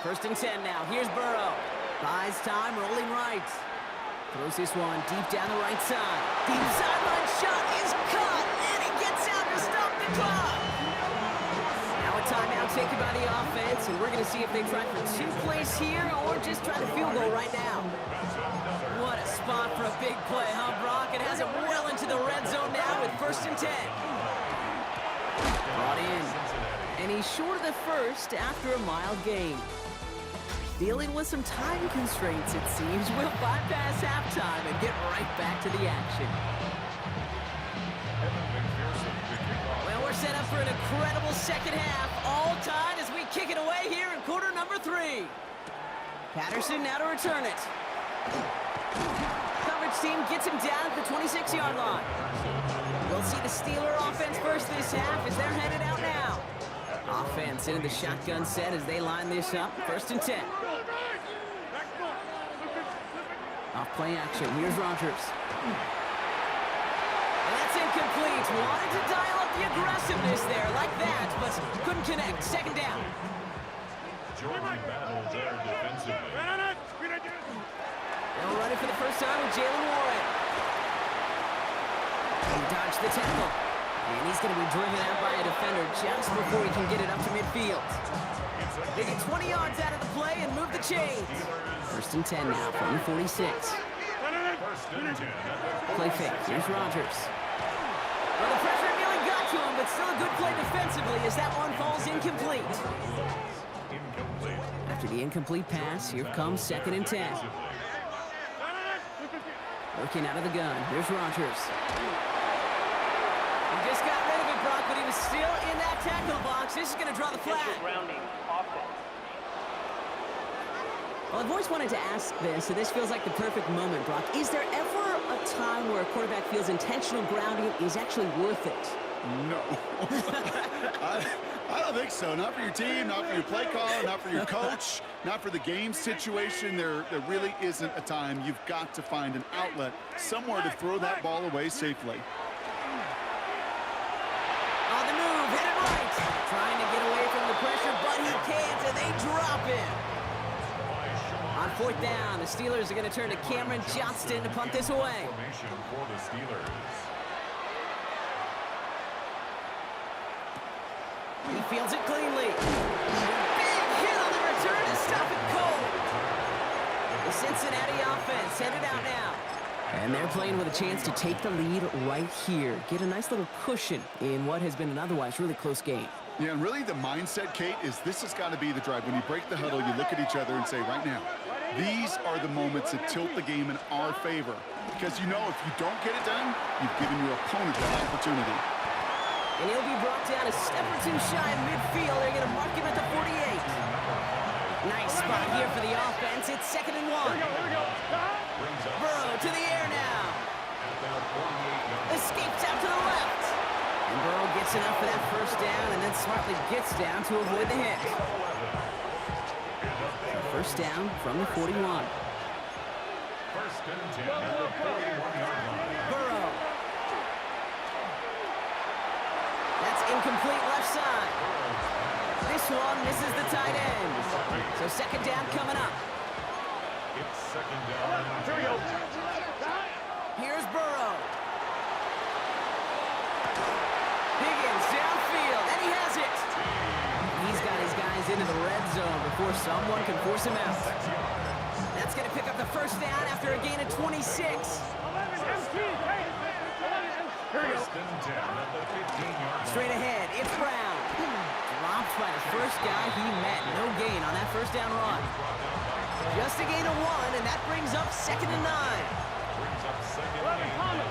1st and 10 now. Here's Burrow. Buys time, rolling right. Throws this one deep down the right side. Deep sideline shot is caught, and he gets out to stop the clock. Now a timeout taken by the offense, and we're going to see if they try for 2 plays here or just try the field goal right now. What a spot for a big play, huh, Brock? It has it well into the red zone now with 1st and 10. Brought in. And he's short of the first after a mild gain. Dealing with some time constraints, it seems. We'll bypass halftime and get right back to the action. Well, we're set up for an incredible second half. All tied as we kick it away here in quarter number 3. Patterson now to return it. Coverage team gets him down at the 26-yard line. We'll see the Steeler offense first this half as they're headed out now. Offense into the shotgun set as they line this up. 1st and 10. Off play action. Here's Rodgers. And that's incomplete. Wanted to dial up the aggressiveness there like that, but couldn't connect. 2nd down. Jordan battle there defensively. They'll run it for the first time with Jalen Warren. He dodged the tackle. And he's going to be driven out by a defender just before he can get it up to midfield. They get 20 yards out of the play and move the chains. 1st and 10 now from the 46. Play fake. Here's Rodgers. Well, the pressure nearly got to him, but still a good play defensively as that one falls incomplete. After the incomplete pass, here comes 2nd and 10. Working out of the gun. Here's Rodgers. He just got rid of it, Brock, but he was still in that tackle box. This is going to draw the flag. Well, I've always wanted to ask this, so this feels like the perfect moment, Brock. Is there ever a time where a quarterback feels intentional grounding is actually worth it? No. I don't think so. Not for your team, not for your play caller, not for your coach, not for the game situation. There really isn't a time. You've got to find an outlet, somewhere to throw that ball away safely. On the move, hit it right. Trying to get away from the pressure, but he can't, and they drop it. On 4th down, the Steelers are going to turn to Cameron Johnston to punt this away. Formation for the Steelers. He fields it cleanly. Big hit on the return to stop it cold. The Cincinnati offense headed out now. And they're playing with a chance to take the lead right here. Get a nice little cushion in what has been an otherwise really close game. Yeah, and really the mindset, Kate, is this has got to be the drive. When you break the huddle, you look at each other and say, right now, these are the moments that tilt the game in our favor. Because you know if you don't get it done, you've given your opponent that opportunity. And he'll be brought down a step or two shy of midfield. They're going to mark him at the 48. Nice spot here for the offense. It's 2nd and 1. Burrow to the air now. Escapes out to the left. And Burrow gets enough for that 1st down and then smartly gets down to avoid the hit. 1st down from the 41. 1st and 10 at the 41-yard line. Burrow. That's incomplete left side. This one misses the tight end. So 2nd down coming up. It's 2nd down. Here we go. Here's Burrow. Higgins downfield, and he has it. He's got his guys into the red zone before someone can force him out. That's going to pick up the 1st down after a gain of 26. Here we go. 1st and 10 at the 15-yard line. Straight ahead, it's Brown. Dropped by the first guy he met. No gain on that 1st down run. Just a gain of 1, and that brings up 2nd and 9. Brings up 2nd and 8.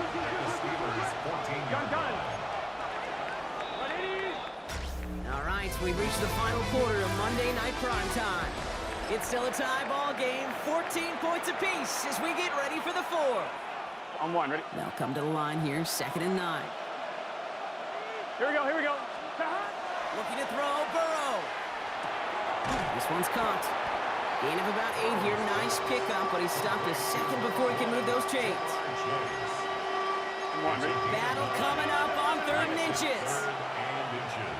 The Steelers 14-yard line. All right, we've reached the final quarter of Monday Night Prime Time. It's still a tie ball game, 14 points apiece as we get ready for the 4th. On 1, ready? They'll come to the line here, 2nd and 9. Here we go, here we go. Looking to throw, Burrow. This one's caught. Gain of about 8 here, nice pickup, but he stopped a second before he can move those chains. On 1, ready? Battle coming up on 3rd and inches. 3rd and inches.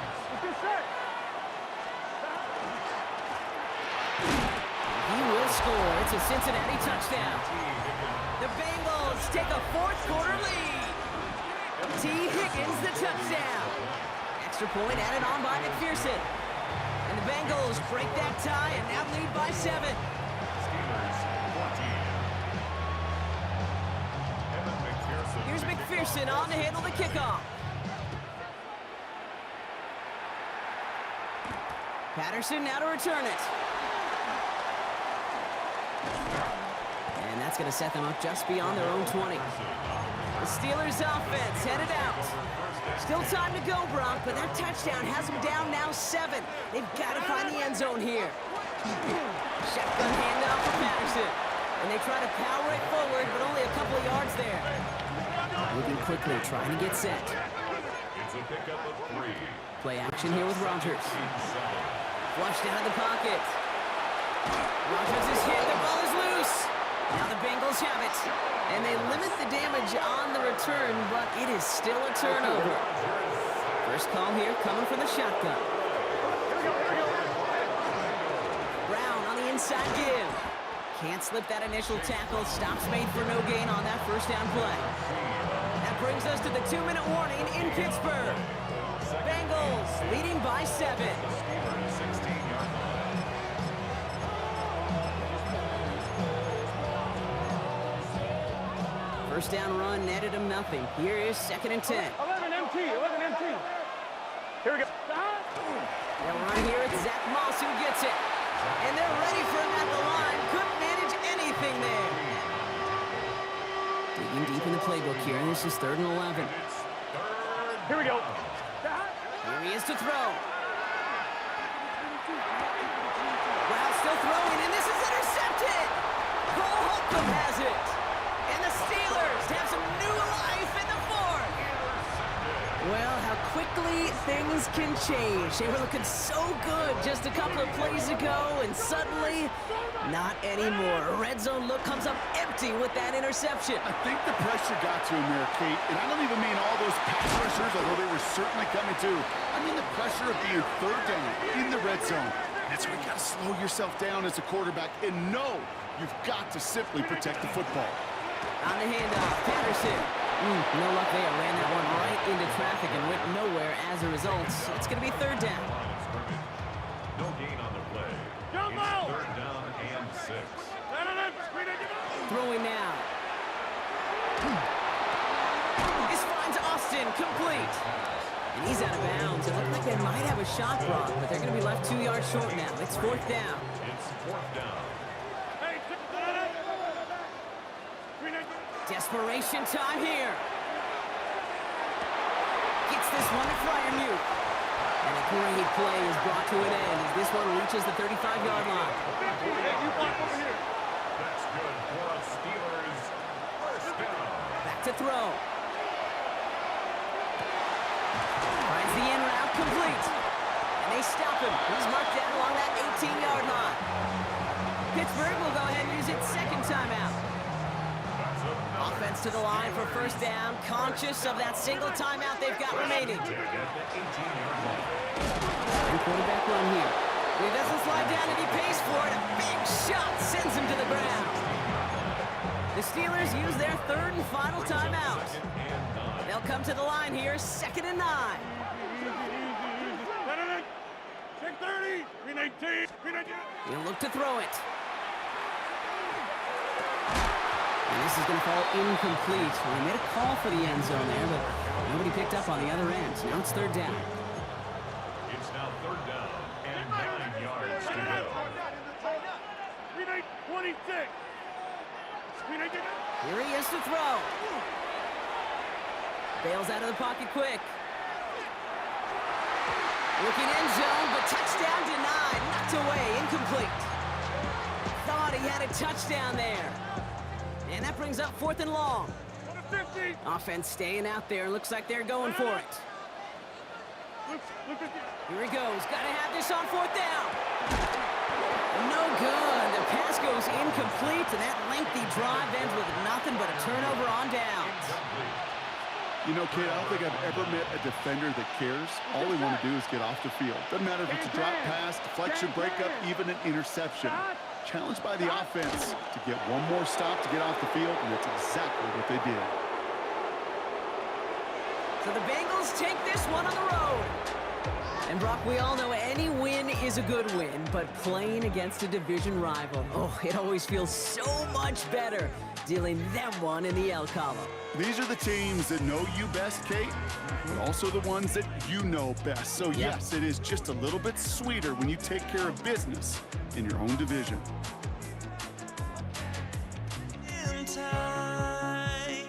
He will score. It's a Cincinnati touchdown. The Bengals take a 4th quarter lead. T. Higgins the touchdown. Extra point added on by McPherson. And the Bengals break that tie and now lead by 7. Steelers 14. Evan McPherson. Here's McPherson on to handle the kickoff. Patterson now to return it. And that's going to set them up just beyond their own 20. The Steelers offense headed out. Still time to go, Brock, but that touchdown has them down now 7. They've got to find the end zone here. Shotgun handoff for Patterson. And they try to power it forward, but only a couple of yards there. Moving quickly, trying to get set. It's a pickup of 3. Play action here with Rogers. Flushed out of the pocket. Rogers is hit, the ball is loose. Now the Bengals have it. And they limit the damage on the return, but it is still a turnover. First call here coming from the shotgun. Brown on the inside give. Can't slip that initial tackle. Stops made for no gain on that first down play. That brings us to the 2-minute warning in Pittsburgh. Bengals leading by 7. 16-yard line. First down run netted him nothing. Here is 2nd and 10. 11 MT. Here we go. They'll run here. It's Zach Moss who gets it. And they're ready for him at the line. Couldn't manage anything there. Digging deep in the playbook here. And this is 3rd and 11. Here we go. Here he is to throw. Wow, still throwing, and this is intercepted. Cole Holcomb has it. And the Steelers have some new life in the 4th. Well, how quickly things can change. They were looking so good just a couple of plays ago, and suddenly, not anymore. A red zone look comes up empty with that interception. I think the pressure got to him there, Kate. And I don't even mean all those pass rushers, although they were certainly coming too. I mean the pressure of being 3rd down in the red zone. That's where you got to slow yourself down as a quarterback and know you've got to simply protect the football. On the handoff, Patterson. No luck there. Ran that one right into traffic and went nowhere as a result. It's going to be 3rd down. No gain on the play. It's 3rd down and 6. Throwing now. This finds Austin complete. And he's out of bounds. It looked like they might have a shot, Brock, but they're going to be left 2 yards short now. It's 4th down. It's 4th down. Desperation time here. Gets this one to Freiermuth. And a great play is brought to an end as this one reaches the 35-yard line. That's good for a Steelers first down. Back to throw. Finds the in route complete. And they stop him. He's marked down along that 18-yard line. Pittsburgh will go ahead and use its 2nd timeout. Offense to the line for first down, conscious of that single timeout they've got remaining. At the 18-yard line. And quarterback run here. He doesn't slide down and he pays for it. A big shot sends him to the ground. The Steelers use their 3rd and final timeout. They'll come to the line here, 2nd and 9. 6:30. 319. He'll look to throw it. And this is going to fall incomplete. Well, he made a call for the end zone there, but nobody picked up on the other end. Now it's 3rd down. It's now 3rd down and 9 yards to go. 26. Here he is to throw. Bails out of the pocket quick. Looking end zone, but touchdown denied. Knocked away, incomplete. Thought he had a touchdown there. And that brings up 4th and long. Offense staying out there. Looks like they're going for it. Here he goes. Got to have this on 4th down. No good. The pass goes incomplete, and that lengthy drive ends with nothing but a turnover on downs. You know, Kate, I don't think I've ever met a defender that cares. All they want to do is get off the field. Doesn't matter if it's a drop pass, deflection, breakup, even an interception. Challenged by the offense to get one more stop to get off the field, and that's exactly what they did. So the Bengals take this one on the road. And Brock, we all know any win is a good win, but playing against a division rival, oh, it always feels so much better dealing them one in the L column. These are the teams that know you best, Kate, but also the ones that you know best. So yes, it is just a little bit sweeter when you take care of business in your own division. In time,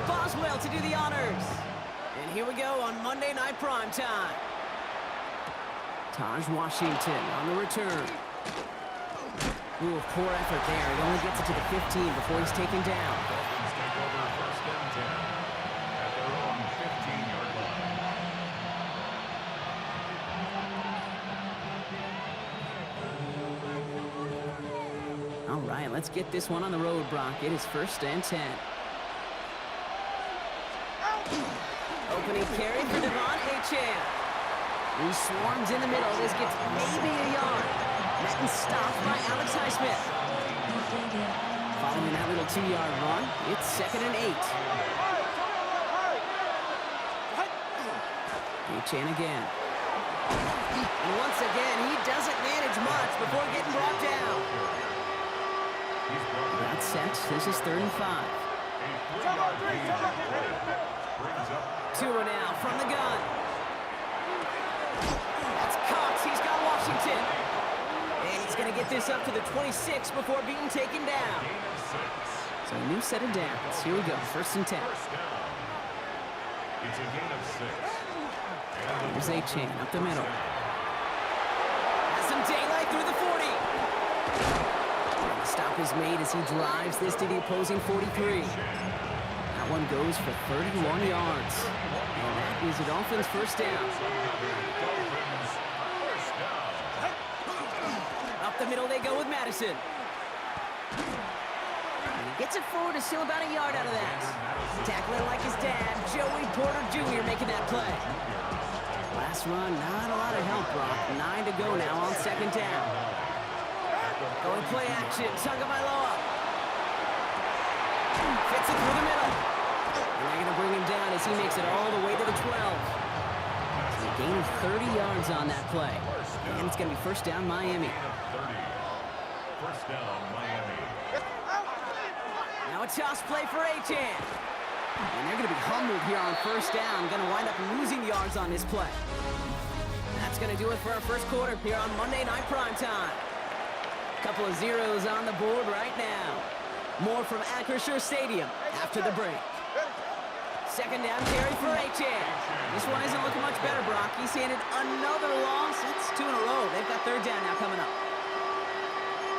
Boswell to do the honors. And here we go on Monday Night Primetime. Taj Washington on the return. Ooh, poor effort there. He only gets it to the 15 before he's taken down. Dolphins take over 1st and 10 at their own 15-yard line. All right, let's get this one on the road, Brock. It is 1st and 10. Opening carry for Devon Achane. He swarms in the middle. This gets maybe a yard. Met and stopped by Alex Highsmith. Following that little 2-yard run, it's 2nd and 8. Achane again. And once again, he doesn't manage much before getting brought down. That's set. This is 3rd and 5. Tua now from the gun. That's Cox. He's got Washington. And he's going to get this up to the 26 before being taken down. So a new set of downs. Here we go. 1st and 10. It's a gain of 6. Here's Achane up the middle. Has some daylight through the 40. And the stop is made as he drives this to the opposing 43. That one goes for 31 yards. And that is the Dolphins' 1st down. Up the middle they go with Madison. And he gets it forward to steal about a yard out of that. Tackling like his dad, Joey Porter Jr. making that play. Last run, not a lot of help, Brock. 9 to go now on 2nd down. Going play action, Tagovailoa. Fits it through the middle. And they're going to bring him down as he makes it all the way to the 12. So a gain of 30 yards on that play. And it's going to be 1st down Miami. 1st down, Miami. Now a toss play for Achane. And they're going to be humbled here on 1st down. Going to wind up losing yards on this play. That's going to do it for our 1st quarter here on Monday Night Primetime. Couple of zeros on the board right now. More from Acrisure Stadium after the break. 2nd down carry for Achane. This one isn't looking much better, Brock. He's handed another loss. That's 2 in a row. They've got 3rd down now coming up.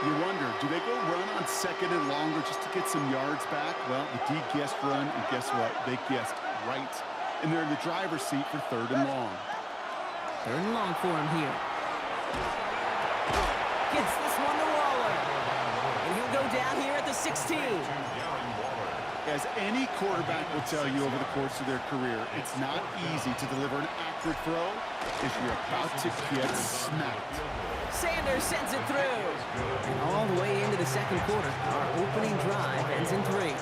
You wonder, do they go run on 2nd and longer just to get some yards back? Well, the D guessed run, and guess what? They guessed right. And they're in the driver's seat for 3rd and long. 3rd and long for him here. Gets this one to Waller. And he'll go down here at the 16. As any quarterback will tell you over the course of their career, it's not easy to deliver an accurate throw if you're about to get smacked. Sanders sends it through. And all the way into the 2nd quarter, our opening drive ends in 3.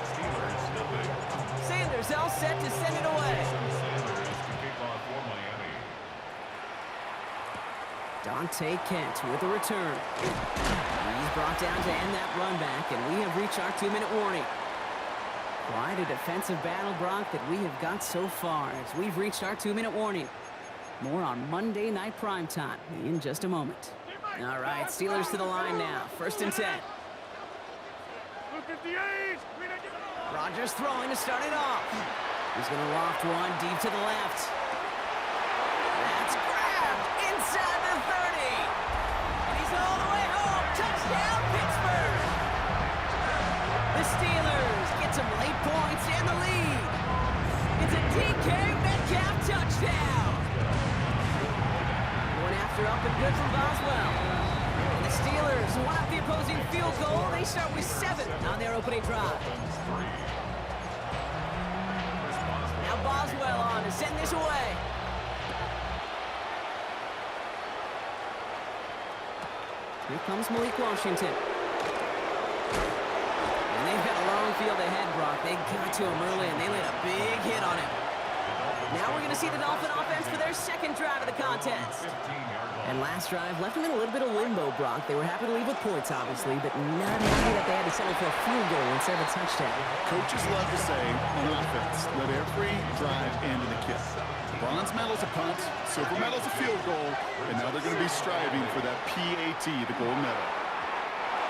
Sanders all set to send it away. Dante Kent with a return. He's brought down to end that run back, and we have reached our 2-minute warning. Quite a defensive battle, Brock, that we have got so far as we've reached our 2-minute warning. More on Monday Night Primetime in just a moment. All right, Steelers to the line now. 1st and 10. Rodgers throwing to start it off. He's going to loft one deep to the left. That's grabbed inside the 30. And he's all the way home. Touchdown, Pittsburgh. The Steelers get some late points and the lead. It's a DK Metcalf touchdown. Going after up and good from Boswell. And the Steelers want the opposing field goal. They start with 7 on their opening drive. Now Boswell on to send this away. Here comes Malik Washington. And they've got a long field ahead, Brock. They got to him early, and they laid a big hit on him. Now we're going to see the Dolphin offense for their 2nd drive of the contest. And last drive left them in a little bit of limbo, Brock. They were happy to leave with points, obviously, but not happy that they had to settle for a field goal instead of a touchdown. Coaches love to say, on offense, let every drive end in a kick. Bronze medal's a punt, silver medal's a field goal, and now they're going to be striving for that PAT, the gold medal.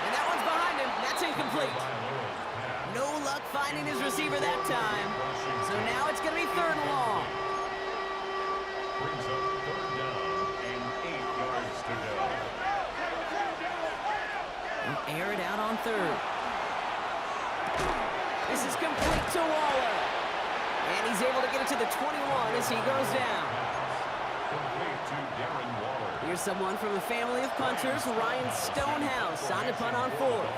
And that one's behind him. That's incomplete. no luck finding his receiver that time. So now it's going to be 3rd and long. Brings up 3rd down and 8 yards to go. They'll air it out on 3rd. This is complete to Waller. And he's able to get it to the 21 as he goes down. Complete to Darren Waller. Here's someone from a family of punters, Ryan Stonehouse, on to punt on 4th.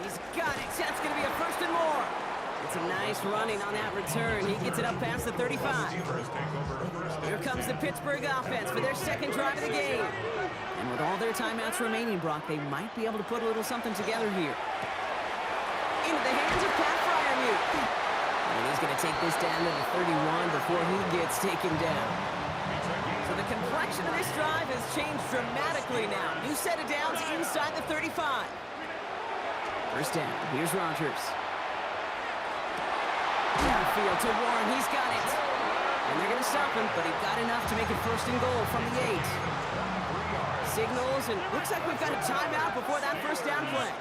He's got it. That's going to be a 1st and more. It's a nice running on that return. He gets it up past the 35. Here comes the Pittsburgh offense for their 2nd drive of the game. And with all their timeouts remaining, Brock, they might be able to put a little something together here. Into the hands of Pat Freiermuth. And he's going to take this down to the 31 before he gets taken down. So the complexion of this drive has changed dramatically now. New set of downs inside the 35. 1st down. Here's Rodgers. Downfield to Warren. He's got it. And they're going to stop him, but he got enough to make it 1st and goal from the 8. Signals, and looks like we've got a timeout before that 1st down play.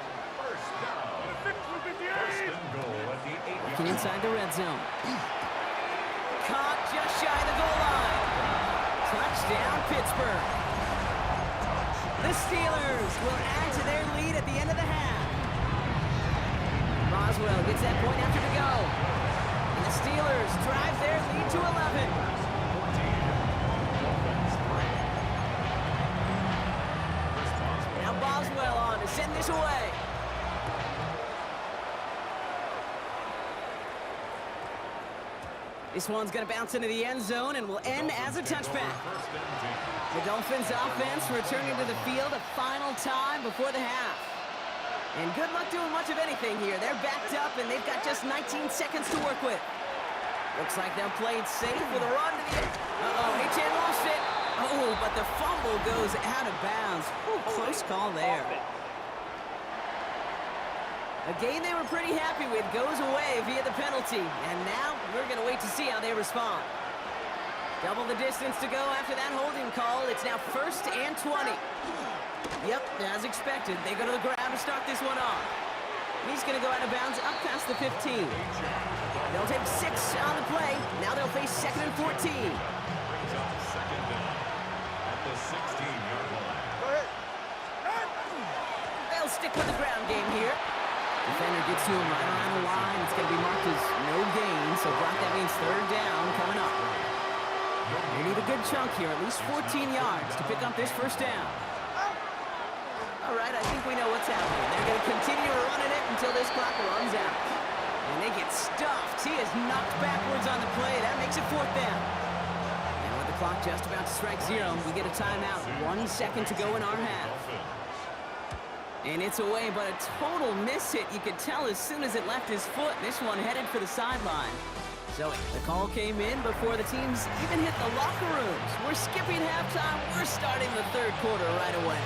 Looking inside the red zone. Caught just shy of the goal line. Touchdown, Pittsburgh. The Steelers will add to their lead at the end of the half. Boswell gets that point after the go. And the Steelers drive their lead to 11. Now Boswell on to send this away. This one's going to bounce into the end zone and will end as a touchback. The Dolphins offense returning to the field a final time before the half. And good luck doing much of anything here. They're backed up and they've got just 19 seconds to work with. Looks like they'll play it safe with a run to the end. Uh-oh, H.N. lost it. Oh, but the fumble goes out of bounds. Ooh, close call there. A game they were pretty happy with goes away via the penalty. And now we're going to wait to see how they respond. Double the distance to go after that holding call. It's now 1st and 20. Yep, as expected, they go to the ground to start this one off. He's going to go out of bounds up past the 15. They'll take 6 on the play. Now they'll face 2nd and 14. Brings up 2nd down at the 16-yard line. Go ahead. They'll stick with the ground game here. Defender gets to him right around the line. It's going to be marked as no gain, so Brock, that means 3rd down coming up. They need a good chunk here, at least 14 yards to pick up this 1st down. All right, I think we know what's happening. They're going to continue running it until this clock runs out. And they get stuffed. He is knocked backwards on the play. That makes it 4th down. And with the clock just about to strike 0, we get a timeout. 1 second to go in our half. And it's away, but a total miss hit. You could tell as soon as it left his foot. This one headed for the sideline. So the call came in before the teams even hit the locker rooms. We're skipping halftime. We're starting the 3rd quarter right away.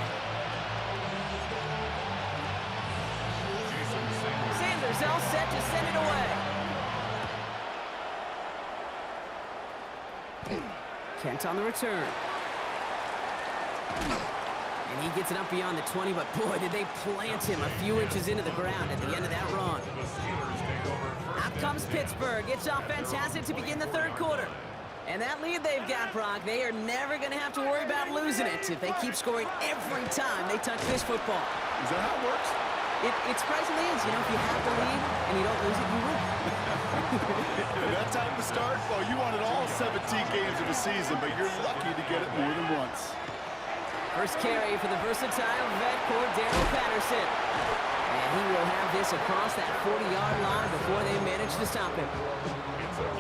Sanders all set to send it away. Kent on the return. And he gets it up beyond the 20, but boy, did they plant him a few inches into the ground at the end of that run. Out comes Pittsburgh. Its offense has it to begin the 3rd quarter. And that lead they've got, Brock, they are never going to have to worry about losing it if they keep scoring every time they touch this football. Is that how it works? It surprisingly is. You know, if you have the lead and you don't lose it, you win. That type of start, well, you wanted all 17 games of the season, but you're lucky to get it more than once. First carry for the versatile vet Cordarrelle Patterson. And he will have this across that 40-yard line before they manage to stop him.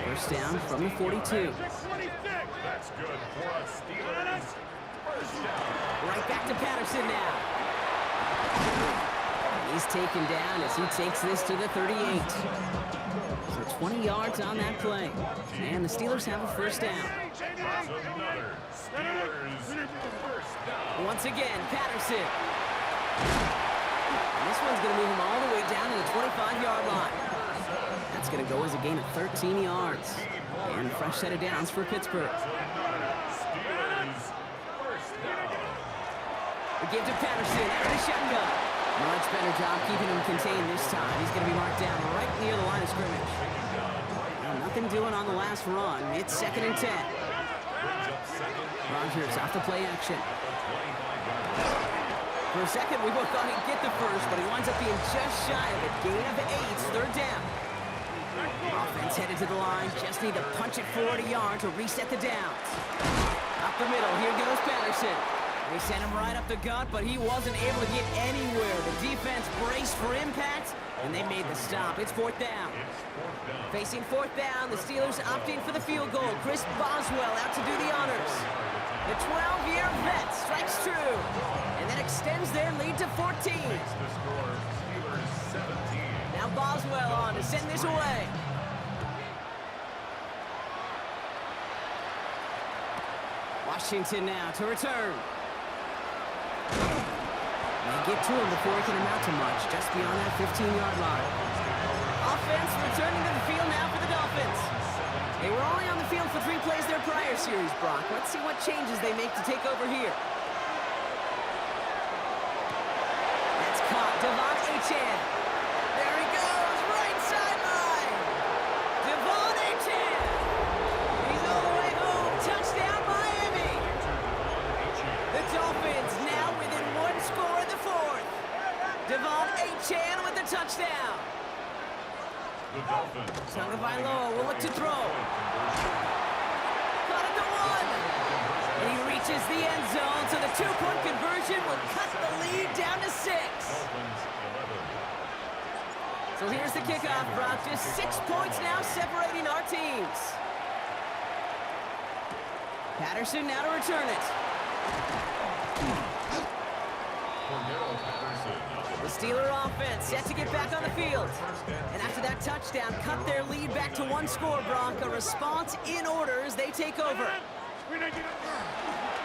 First down from the 42. That's good for us, Steelers. First down. Right back to Patterson now. He's taken down as he takes this to the 38. So 20 yards on that play. And the Steelers have a first down. That's another Steelers first down. Once again, Patterson. And this one's going to move him all the way down to the 25-yard line. That's going to go as a gain of 13 yards. And a fresh set of downs for Pittsburgh. Steelers first down. We give to Patterson out of the shotgun. Much better job keeping him contained this time. He's going to be marked down right near the line of scrimmage. Well, nothing doing on the last run. It's 2nd and 10. Rodgers off the play action. For a second, we both thought he'd get the first, but he winds up being just shy of it. Gain of 8, 3rd down. Offense headed to the line. Just need to punch it 40 yards to reset the downs. Up the middle, here goes Patterson. They sent him right up the gut, but he wasn't able to get anywhere. The defense braced for impact, and they made the stop. It's 4th down. Facing 4th down, the Steelers opting for the field goal. Chris Boswell out to do the honors. The 12-year vet strikes true, and that extends their lead to 14. Now Boswell on to send this away. Washington now to return. They get to him before he can amount to much, just beyond that 15-yard line. Offense returning to the field now for the Dolphins. They were only on the field for 3 plays their prior series, Brock. Let's see what changes they make to take over here. That's caught. Devon Achane. There he goes, right sideline. Devon Achane. He's all the way home. Touchdown, Miami. The Dolphins now within 1 score in the 4th. Devon Achane with the touchdown. Tagovailoa will look to throw. Caught at the 1. And he reaches the end zone, so the 2-point conversion will cut the lead down to 6. So here's the kickoff, Brock. Just 6 points now separating our teams. Patterson now to return it. The Steeler offense set to get back on the field. And after that touchdown, cut their lead back to 1 score, Brock. A response in order as they take over.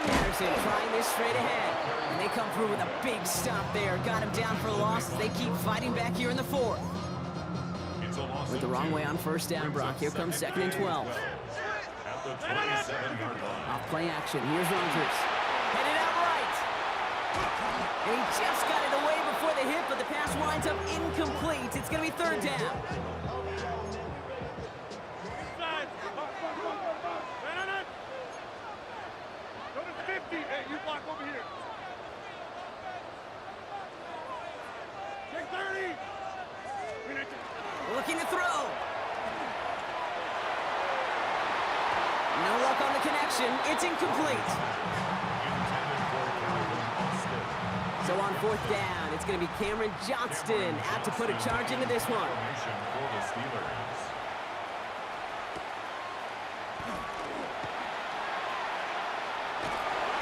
Patterson trying this straight ahead. And they come through with a big stop there. Got him down for a loss as they keep fighting back here in the 4th. Went the wrong way on 1st down, Brock. Here comes 2nd and 12. Off play action. Here's Rodgers. Headed out right. And he just got it away before the hit, but the pass winds up incomplete. It's going to be 3rd down. Hey, you block over here. Take 30. Looking to throw. No luck on the connection. It's incomplete. So on 4th down, it's going to be Cameron Johnston out to put a charge into this one.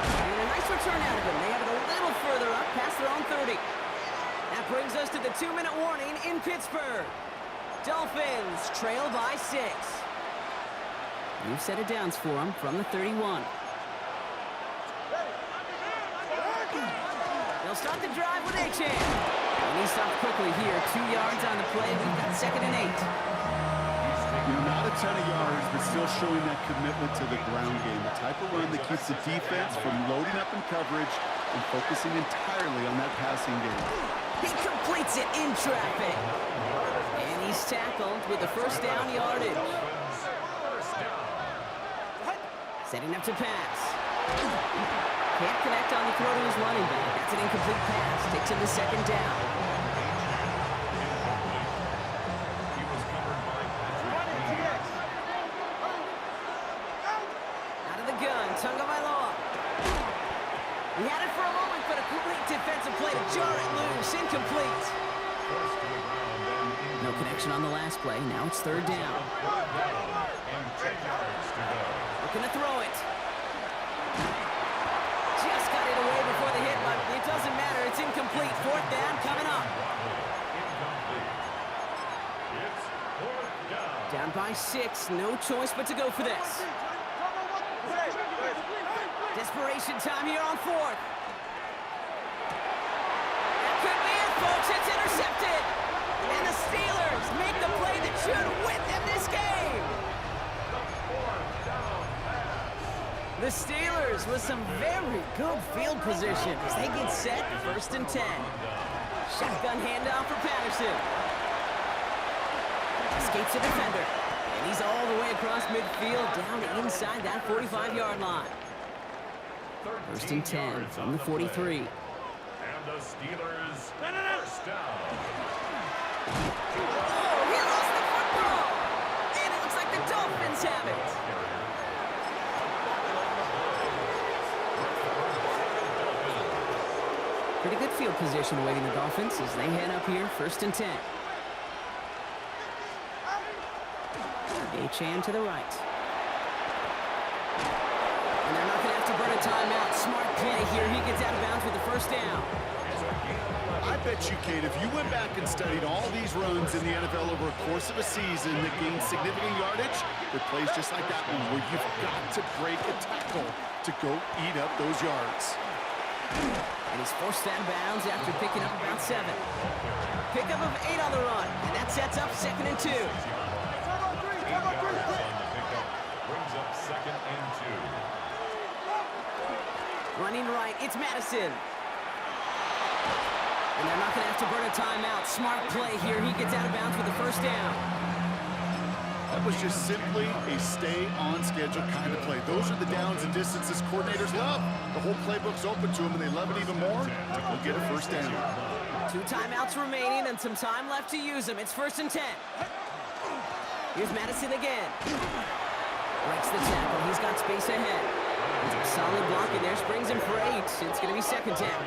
And a nice return out of him. They have it a little further up past their own 30. That brings us to the 2-minute warning in Pittsburgh. Dolphins trail by 6. New set of downs for them from the 31. They'll start the drive with Achane. And he stopped quickly here. 2 yards on the play. We've got 2nd and 8. Not a ton of yards, but still showing that commitment to the ground game. The type of run that keeps the defense from loading up in coverage and focusing entirely on that passing game. He completes it in traffic. And he's tackled with the 1st down yardage. Setting up to pass. Can't connect on the throw to his running back. That's an incomplete pass. Takes him to 2nd down. Out of the gun, Tagovailoa. He had it for a moment, but a complete defensive play to jar it loose. Incomplete. No connection on the last play. Now it's 3rd down. Looking to throw it. Just got it away before the hit, but it doesn't matter. It's incomplete. 4th down coming up. Down by 6. No choice but to go for this. Desperation time here on 4th. That could be it, folks. It's intercepted. And the Steelers make the play that should win them this game. The Steelers with some very good field position as they get set, 1st and 10. Shotgun handoff for Patterson. Escapes a defender. And he's all the way across midfield, down inside that 45-yard line. 1st and 10 from the 43. And the Steelers first down. Oh, he lost the football! And it looks like the Dolphins have it. Pretty good field position awaiting the Dolphins as they head up here, 1st and 10. Achane to the right. And they're not going to have to burn a timeout. Smart play here. He gets out of bounds with the 1st down. I bet you, Kate, if you went back and studied all these runs in the NFL over a course of a season that gained significant yardage, with plays just like that one where you've got to break a tackle to go eat up those yards. And he's forced out of bounds after picking up about 7. Pickup of 8 on the run. And that sets up 2nd and 2. Brings up 2nd and 2. Running right, it's Madison. And they're not going to have to burn a timeout. Smart play here. He gets out of bounds with the 1st down. That was just simply a stay-on-schedule kind of play. Those are the downs and distances coordinators love. The whole playbook's open to them, and they love it even more to go get a 1st down. 2 timeouts remaining and some time left to use them. It's 1st and 10. Here's Madison again. Breaks the tackle. He's got space ahead. Solid block in there. Springs him for 8. It's going to be 2nd down.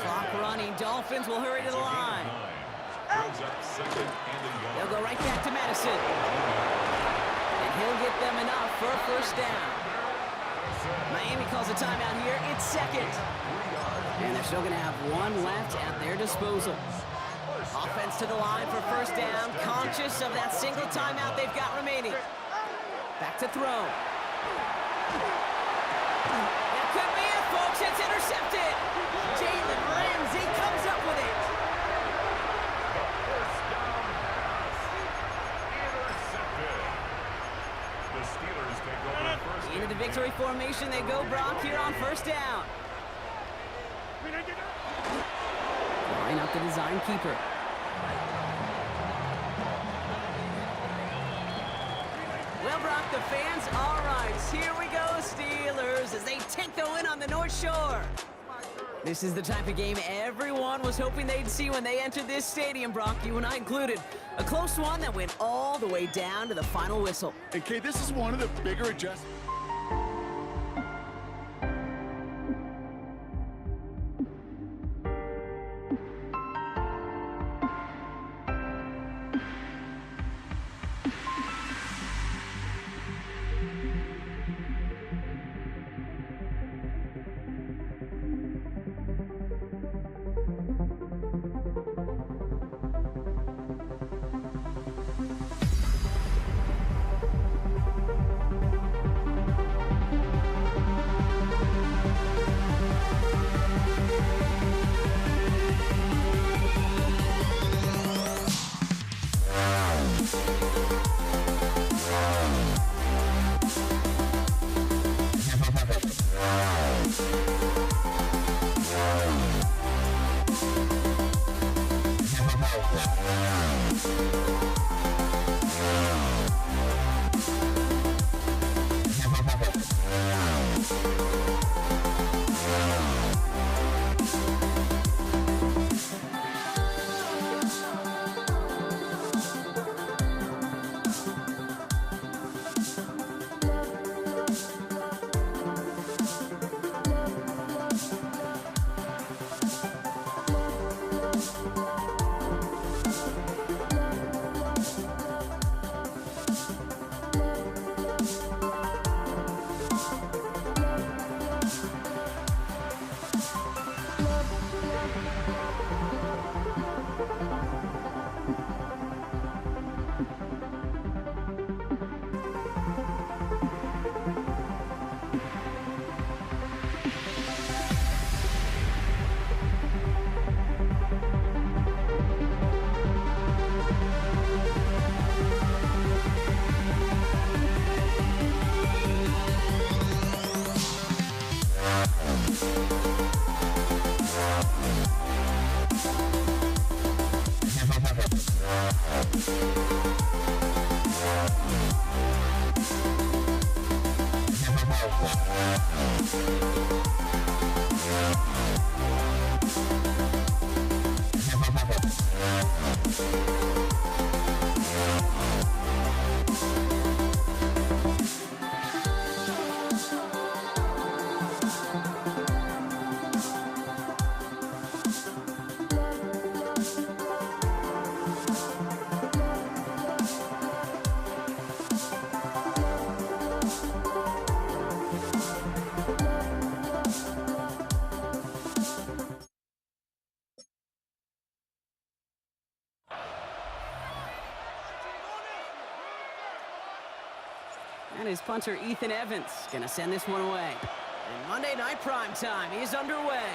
Clock running. Dolphins will hurry to the line. They'll go right back to Madison. And he'll get them enough for a 1st down. Miami calls a timeout here. It's 2nd. And they're still going to have 1 left at their disposal. Offense to the line for 1st down. Conscious of that single timeout they've got remaining. Back to throw. That could be it, folks. It's intercepted. Jalen Ramsey comes up with it. First down pass. Intercepted. The Steelers take over 1st. Into the victory formation they go, Brock, here on 1st down. Line up the design keeper. Well, Brock, the fans, all right, here we go, Steelers, as they take the win on the North Shore. This is the type of game everyone was hoping they'd see when they entered this stadium, Brock, you and I included. A close one that went all the way down to the final whistle. And, Kate, this is one of the bigger adjustments. And his punter, Ethan Evans, going to send this one away. And Monday Night Prime Time is underway.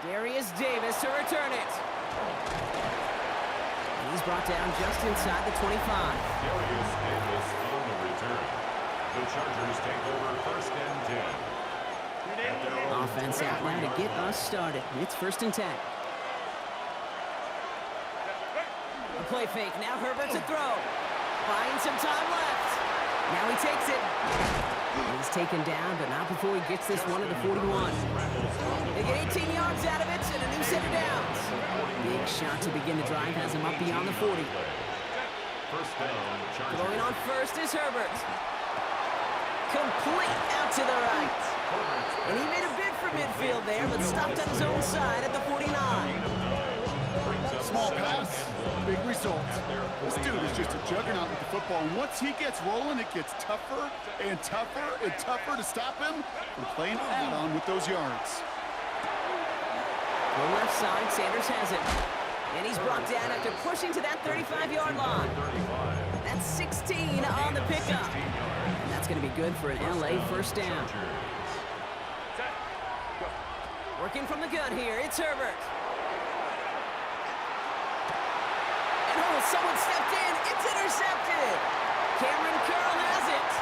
Darius Davis to return it. And he's brought down just inside the 25. Darius Davis on the return. The Chargers take over first and 10. Offense out now to get us started. It's first and 10. A play fake. Now Herbert to throw. Buying some time left. Now he takes it. He's taken down, but not before he gets this one to the 41. They get 18 yards out of it and a new set of downs. Big shot to begin the drive has him up beyond the 40. First down, Chargers. Going on first is Herbert. Complete out to the right. And he made a bid for midfield there, but stopped on his own side at the 49. Small pass, big result. This dude is just a juggernaut with the football, and once he gets rolling, it gets tougher and tougher and tougher to stop him from playing add-on with those yards. The left side, Sanders has it. And he's brought down after pushing to that 35-yard line. That's 16 on the pickup. And that's going to be good for an LA first down. Working from the gun here, it's Herbert. And oh, someone stepped in. It's intercepted. Cameron Curl has it.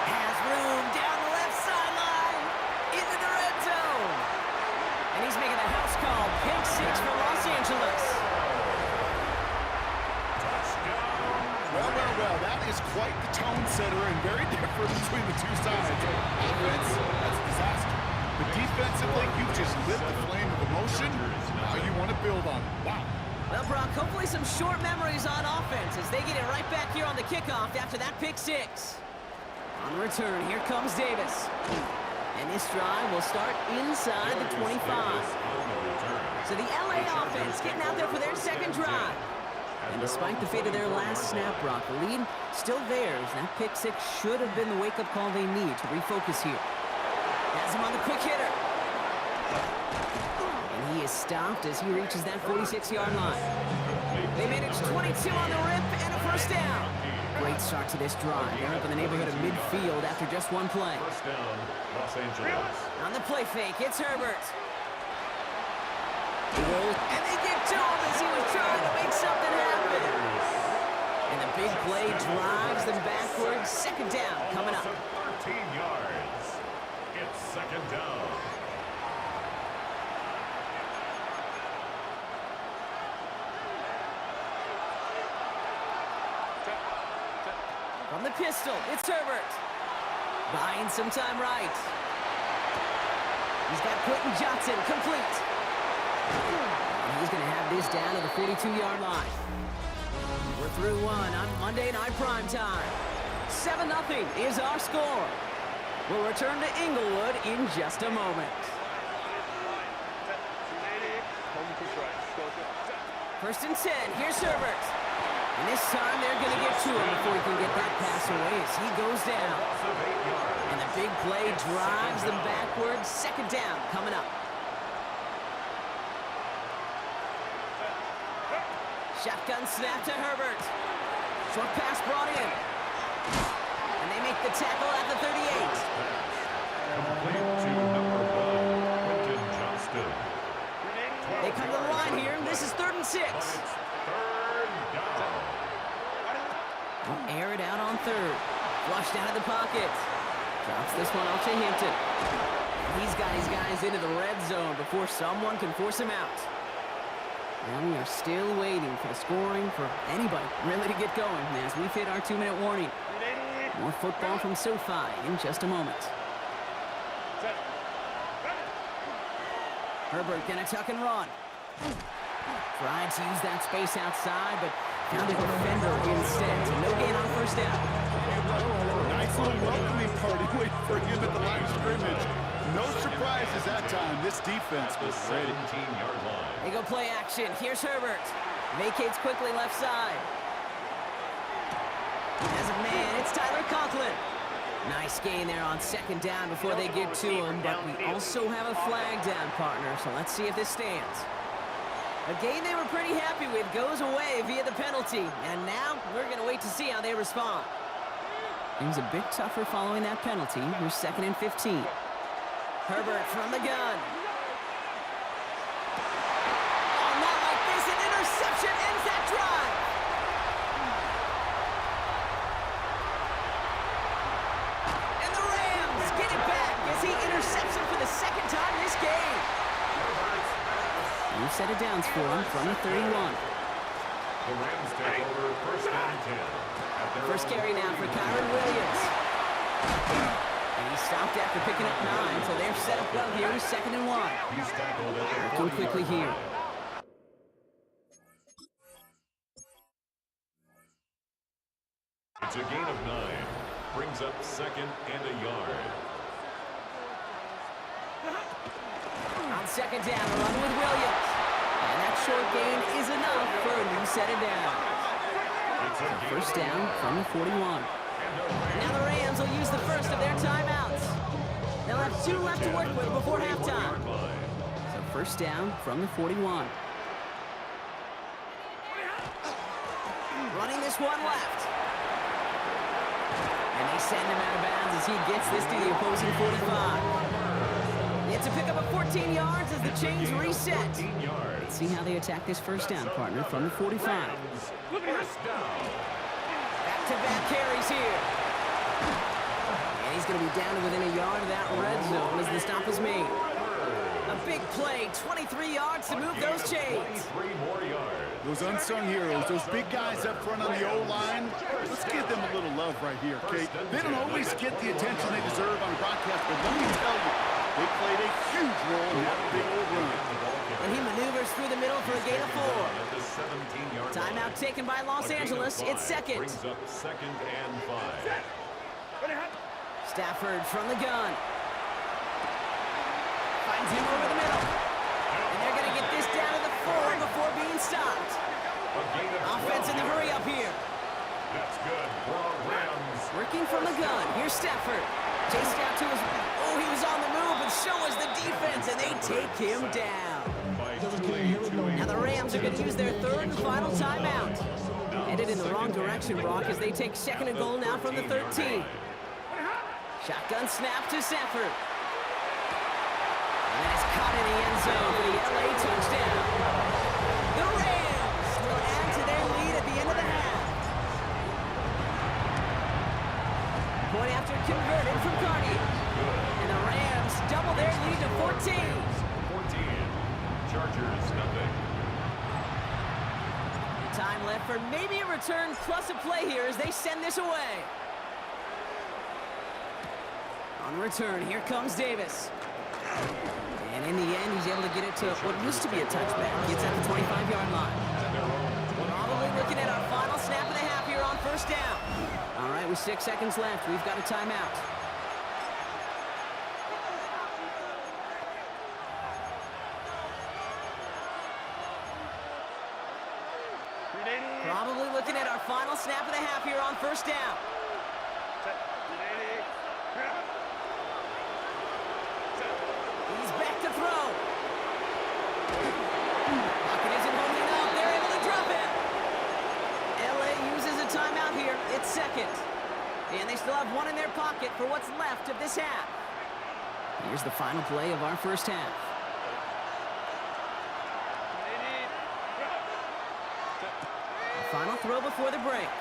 Has room down the left sideline. Into the red zone. And he's making a house call. Pick six for Los Angeles. Well, that is quite the tone setter and very different between the two sides. Offense, that's a disaster. But defensively, you just lit the flame of emotion. Now you want to build on it. Wow. Well, Brock, hopefully some short memories on offense as they get it right back here on the kickoff after that pick six. On the return, here comes Davis. And this drive will start inside the 25. So the LA offense getting out there for their second drive. And despite the fate of their last snap, Brock, the lead still theirs. That pick six should have been the wake-up call they need to refocus here. Has him on the quick hitter. And he is stopped as he reaches that 46-yard line. They manage 22 on the rip and a first down. Great start to this drive. They're up in the neighborhood of midfield after just one play. First down, Los Angeles. On the play fake, it's Herbert. And they get to him as he was trying to make something happen. And the big play drives them backwards. Second down coming up. 13 yards. It's second down. From the pistol, it's Herbert. Buying some time right. He's got Quentin Johnson complete. And he's going to have this down to the 42-yard line. We're through one on Monday Night Prime Time. 7-0 is our score. We'll return to Inglewood in just a moment. First and 10, here's Herbert. And this time they're going to get to him before he can get that pass away as he goes down. And the big play drives them backwards. Second down coming up. Shotgun snap to Herbert. Short pass brought in. And they make the tackle at the 38. Complete to number 1, Quentin Johnston. They come to the line here, and this is 3rd and 6. Third down. Will air it out on third. Flushed out of the pocket. Drops this one off to Hampton. He's got his guys into the red zone before someone can force him out. And we are still waiting for the scoring for anybody really to get going as we've hit our 2-minute warning. More football from SoFi in just a moment. Herbert gonna tuck and run. Tried to use that space outside, but found a defender instead. So no gain on first down. Nice little welcoming party waiting for him at the line of scrimmage. No surprises that time. This defense was ready. 17-yard line. They go play action. Here's Herbert. Vacates quickly left side. As a man, it's Tyler Conklin. Nice gain there on second down before they get to him, but we also have a flag down, partner, so let's see if this stands. A game they were pretty happy with goes away via the penalty, and now we're going to wait to see how they respond. He was a bit tougher following that penalty. Here's 2nd and 15. Herbert from the gun. Oh, not like this. An interception ends that drive. And the Rams get it back as he intercepts him for the 2nd time this game. New set of downs for him from the 31. The Rams take over 1st and 10. First carry now for Kyron Williams. And he stopped after picking up 9, so they're set up well here. 2nd and 1. He's tackled at the Working quickly here. It's a gain of 9. Brings up 2nd and a yard. On 2nd down, a run with Williams. And that short gain is enough for a new set of downs. First down from the 41. Now the Rams will use the first of their timeouts. They'll have 2 left to work with before halftime. So first down from the 41. Running this one left. And they send him out of bounds as he gets this to the opposing 45. It's a pickup of 14 yards as the chains reset. Let's see how they attack this first down, partner, from the 45. Back-to-back carries here. And he's going to be down to within a yard of that red zone as the stop is made. A big play, 23 yards to move those chains. 23 more yards. Those unsung heroes, those big guys up front on the O-line, let's give them a little love right here, okay? They don't always get the attention they deserve on broadcast, but let me tell you, they played a huge role in that big old run. And he maneuvers through the middle for a gain of 4. Timeout taken by Los Angeles. It's 2nd. Brings up 2nd and 5. Stafford from the gun. Finds him over the middle. And they're going to get this down to the 4 before being stopped. Offense in the hurry up here. That's good for our Rams. Working from the gun. Here's Stafford. Chased out to his... Oh, he was on the move, but so was the defense, and they take him down. Now the Rams are going to use their 3rd and final timeout. Headed in the wrong direction, Brock, as they take 2nd and goal now from the 13. Shotgun snap to Stafford. And that is caught in the end zone for the LA touchdown. The Rams will add to their lead at the end of the half. Point after converted from Carney. And the Rams double their lead to 14. 14. Chargers, nothing. Time left for maybe a return plus a play here as they send this away. On return, here comes Davis. And in the end, he's able to get it to what used to be a touchback. Gets at the 25-yard line. Probably looking at our final snap of the half here on first down. All right, with 6 seconds left, we've got a timeout. Probably looking at our final snap of the half here on first down. He's back to throw. Pocket isn't holding up. They're able to drop it. LA uses a timeout here. It's 2nd. And they still have 1 in their pocket for what's left of this half. Here's the final play of our first half. Final throw before the break.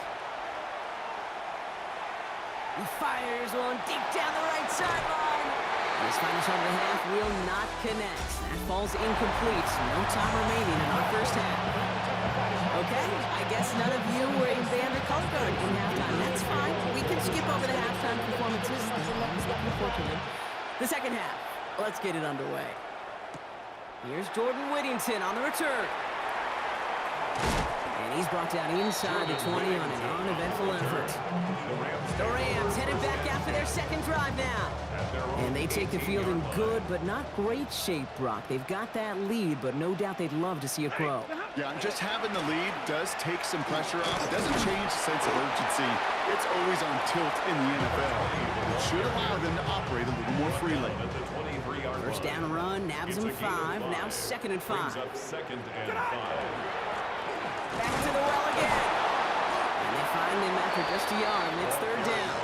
He fires one deep down the right sideline. And his final shot of the half will not connect. That falls incomplete. No time remaining in our first half. Okay, I guess none of you were in band or color guard in halftime. That's fine. We can skip over the halftime performances. The second half. Let's get it underway. Here's Jordan Whittington on the return. And he's brought down inside the 20 on an uneventful effort. The Rams headed back after their second drive now. And they take the field in good but not great shape, Brock. They've got that lead, but no doubt they'd love to see it grow. Yeah, just having the lead does take some pressure off. It doesn't change the sense of urgency. It's always on tilt in the NFL. It should allow them to operate a little more freely. First down run, nabs him 5. Now 2nd and 5. Second and 5. Back to the well again. And they find them after just a yard, and it's third down.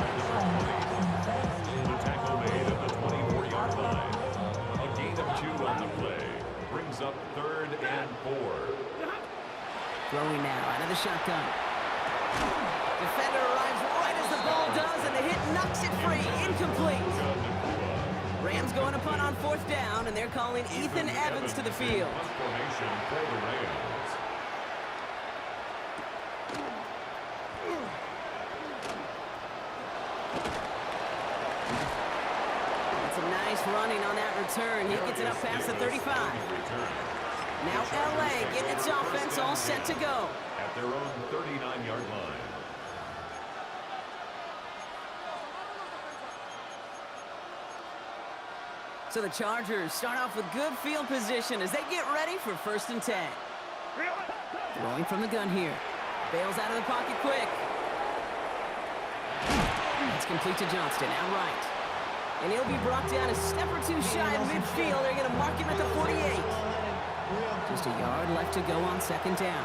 The tackle made at the 24-yard line. A gain of 2 on the play. Brings up 3rd and 4. Throwing now out of the shotgun. Defender arrives right as the ball does, and the hit knocks it free. Incomplete. Rams going to punt on 4th down, and they're calling Ethan Evans to the field. Punt formation for the Rams. It's a nice running on that return. He gets it up past the 35. Now LA getting its offense all set to go. At their own 39-yard line. So the Chargers start off with good field position as they get ready for 1st and 10. Throwing from the gun here. Bails out of the pocket quick. It's complete to Johnston, outright. And he'll be brought down a step or 2 shy of midfield. They're going to mark him at the 48. Just a yard left to go on 2nd down.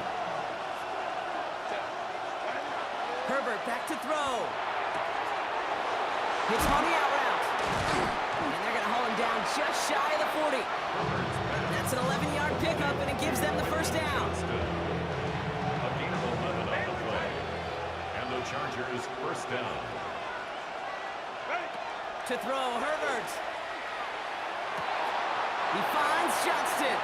Herbert back to throw. Hits on the out route. And they're going to haul him down just shy of the 40. That's an 11-yard pickup, and it gives them the 1st down. A gain of 11 on the play. And the Chargers 1st down. To throw, Herbert. He finds Johnston.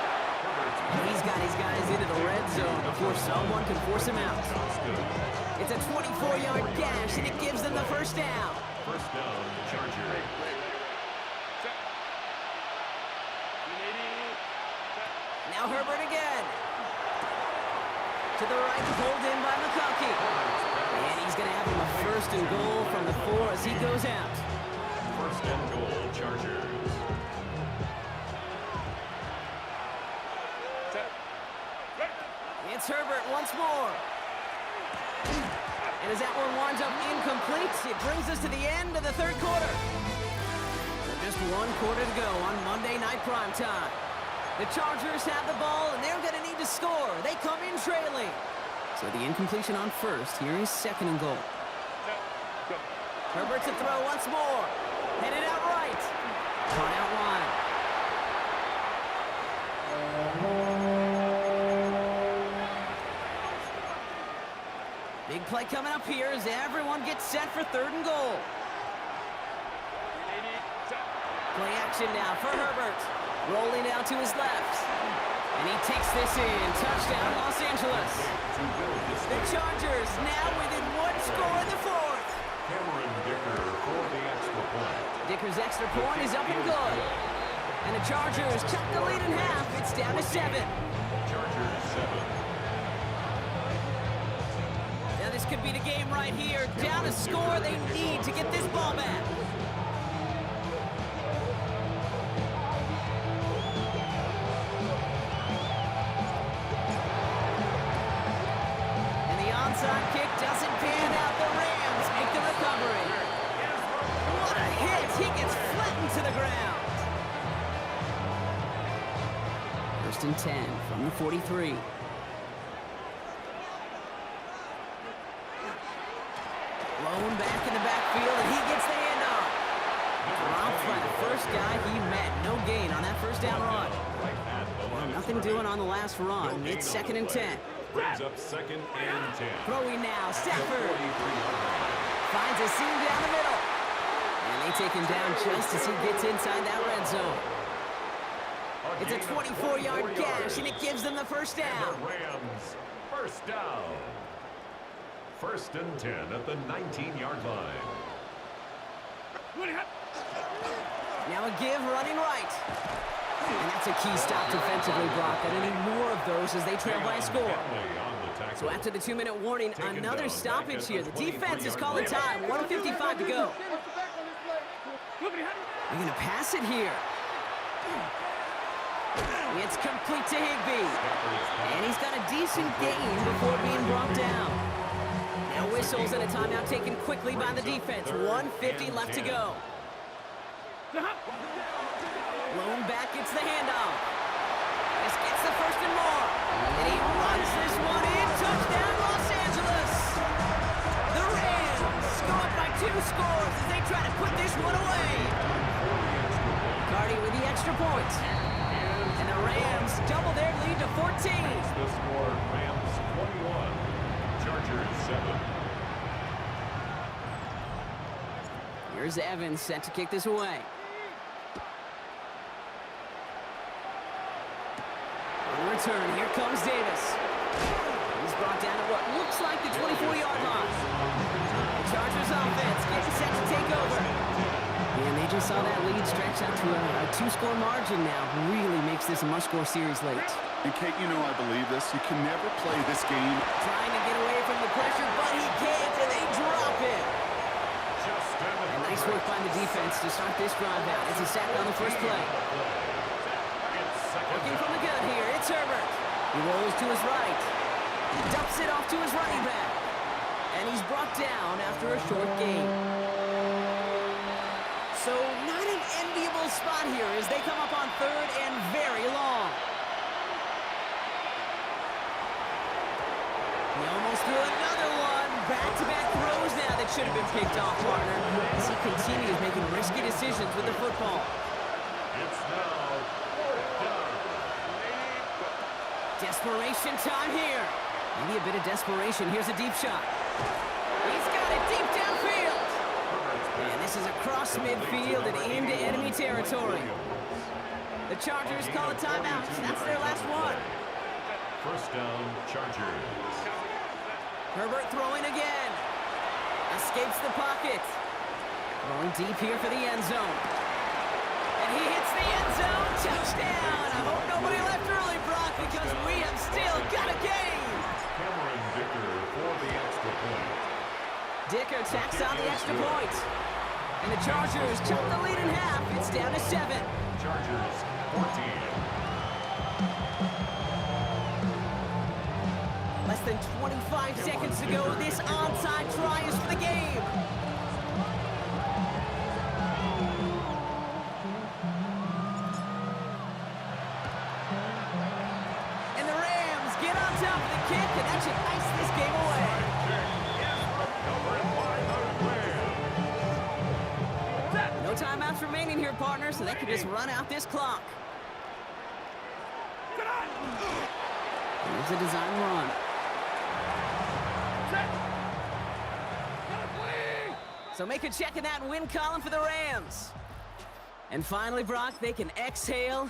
He's got his guys into the red zone before someone can force him out. It's a 24-yard gash, and it gives them the 1st down. 1st down, Chargers. Now Herbert again. To the right, pulled in by McConkey. And he's going to have him a 1st and goal from the 4 as he goes out. 1st and goal, Chargers. It's Herbert once more. And as that one winds up incomplete, it brings us to the end of the 3rd quarter. Just 1 quarter to go on Monday Night Primetime. The Chargers have the ball, and they're going to need to score. They come in trailing. So the incompletion on 1st. Here is 2nd and goal. Herbert to throw once more. Headed out right. Caught out wide. Big play coming up here as everyone gets set for 3rd and goal. Play action now for Herbert. Rolling down to his left. And he takes this in. Touchdown, Los Angeles. The Chargers now within 1 score in the 4th. Cameron Dicker for the extra point. Dicker's extra point is up and good. And the Chargers cut the lead in half. It's down to 7. Chargers 7. Now this could be the game right here. Down a score, they need to get this ball back. And the onside kick doesn't pan out. The Rams make the recovery. What a hit! He gets flattened to the ground. 1st and 10 from the 43. Blown back in the backfield, and he gets the handoff. Dropped by the 1st guy he met. No gain on that 1st down run. Nothing doing on the last run. It's 2nd and 10. Brings up 2nd and 10. Throwing now, Stafford. Finds a seam down the middle. And they take him down just as he gets inside that red zone. It's a 24-yard gash, and it gives them the 1st down. The Rams 1st down. 1st and 10 at the 19-yard line. Now a give running right. And that's a key stop defensively, Brock. And any more of those as they trail by a score. So after the 2-minute warning, another stoppage here. The defense is calling time. 1:55 to go. They're going to pass it here. It's complete to Higbee. And he's got a decent gain before being brought down. Now whistles and a timeout taken quickly by the defense. 1:50 left to go. Blown back gets the handoff. This gets the 1st and more. And he runs this one in. Touchdown, Los Angeles. scores as they try to put this one away. Cardi with the extra point. And the Rams double their lead to 14. The score, Rams 21, Chargers 7. Here's Evans set to kick this away. On the return, here comes Davis. He's brought down at what looks like the 24-yard line. The Chargers offense getting set to take over. And they just saw that lead stretch out to a two-score margin now. Really makes this a must-score series late. And Kate, you know I believe this. You can never play this game. Trying to get away from the pressure, but he can't, and they drop it. And nice work by the defense to start this drive out. It's a sack on the first play. Looking from the gun here, it's Herbert. He rolls to his right. Dumps it off to his running back. And he's brought down after a short gain. So not an enviable spot here as they come up on third and very long. He almost threw another one. Back-to-back throws now that should have been picked off, partner. As he continues making risky decisions with the football. It's now fourth down. Desperation time here. Maybe a bit of desperation. Here's a deep shot. He's got it deep downfield. And this is across midfield and into enemy territory. The Chargers call a timeout. That's their last one. First down, Chargers. Herbert throwing again. Escapes the pocket. Throwing deep here for the end zone. And he hits the end zone. Touchdown. I hope nobody left early, Brock, because we have still got a game. Cameron Dicker for the extra point. Dicker tacks on the extra point. And the Chargers cut the lead in half. It's down to 7. Chargers 14. Less than 25 seconds to go. This onside try is for the game. And the Rams get on top of the kick, and that should ice this game away. No timeouts remaining here, partner, so they can just run out this clock. Here's a design run. So make a check in that win column for the Rams. And finally, Brock, they can exhale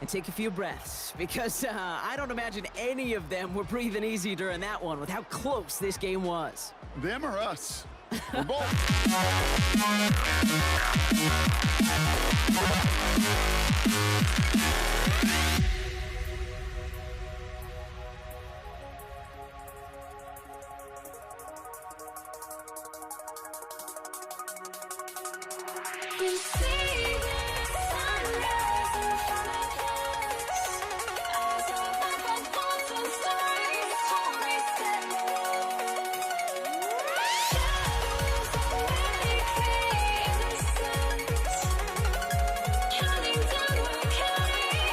and take a few breaths. Because I don't imagine any of them were breathing easy during that one with how close this game was. Them or us? We're both. You see the sunrise in front of us as our life unfolds and stories told me stand alone. Shadows already create the suns, counting down, we're counting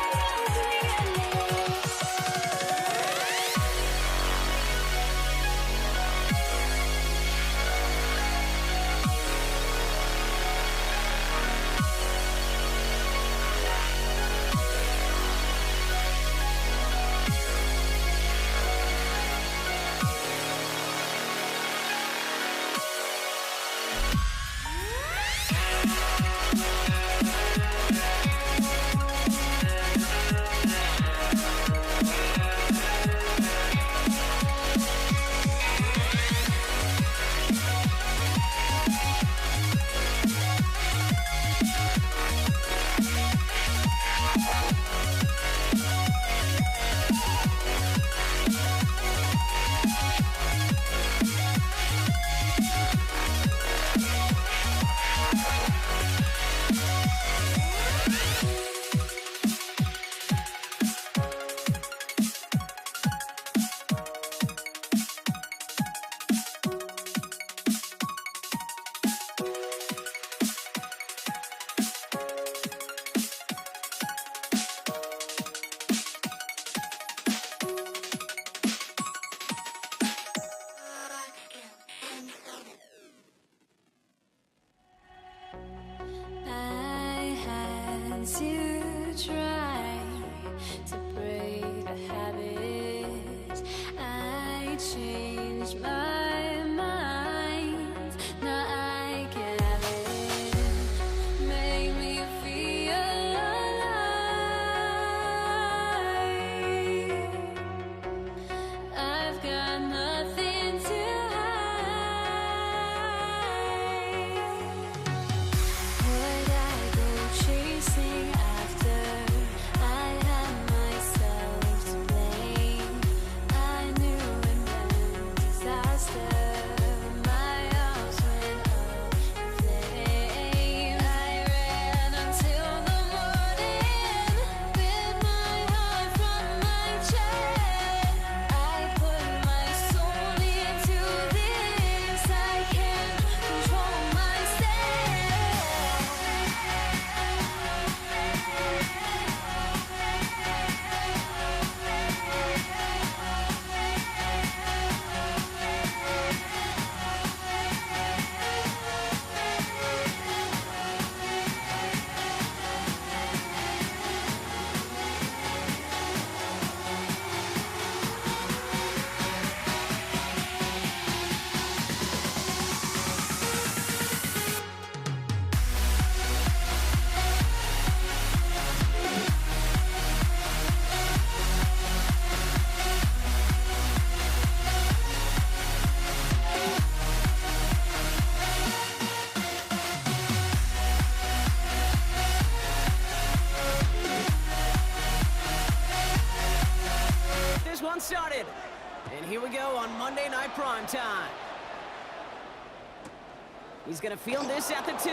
one started. And here we go on Monday Night Primetime. He's going to field this at the 2.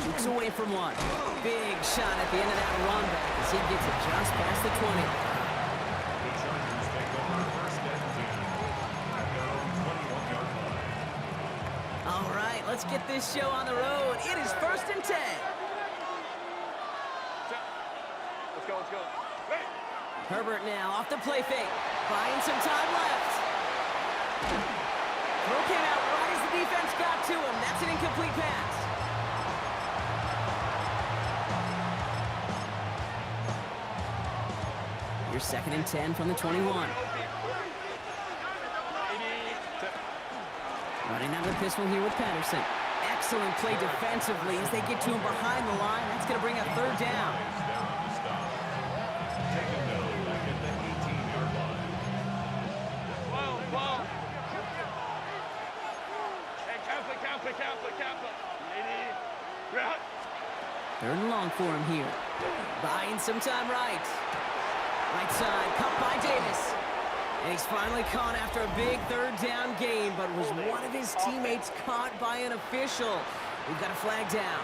Jukes away from one. Big shot at the end of that run back as he gets it just past the 20. The Chargers take over first and 10 at their own 21-yard line. All right, let's get this show on the road. It is first and 10. Let's go, let's go. Ready? Herbert now off the play fake. Buying some time left. Throw came out right as the defense got to him. That's an incomplete pass. Your second and 10 from the 21. Running out of the pistol here with Patterson. Excellent play defensively as they get to him behind the line. That's going to bring a third down. They're on the stop. Taken down back at the 18-yard line. Whoa. Hey, Kappa. Route. Third and long for him here. Buying some time right. Right side, cut by Davis. And he's finally caught after a big third down gain, but was one of his teammates caught by an official. We've got a flag down.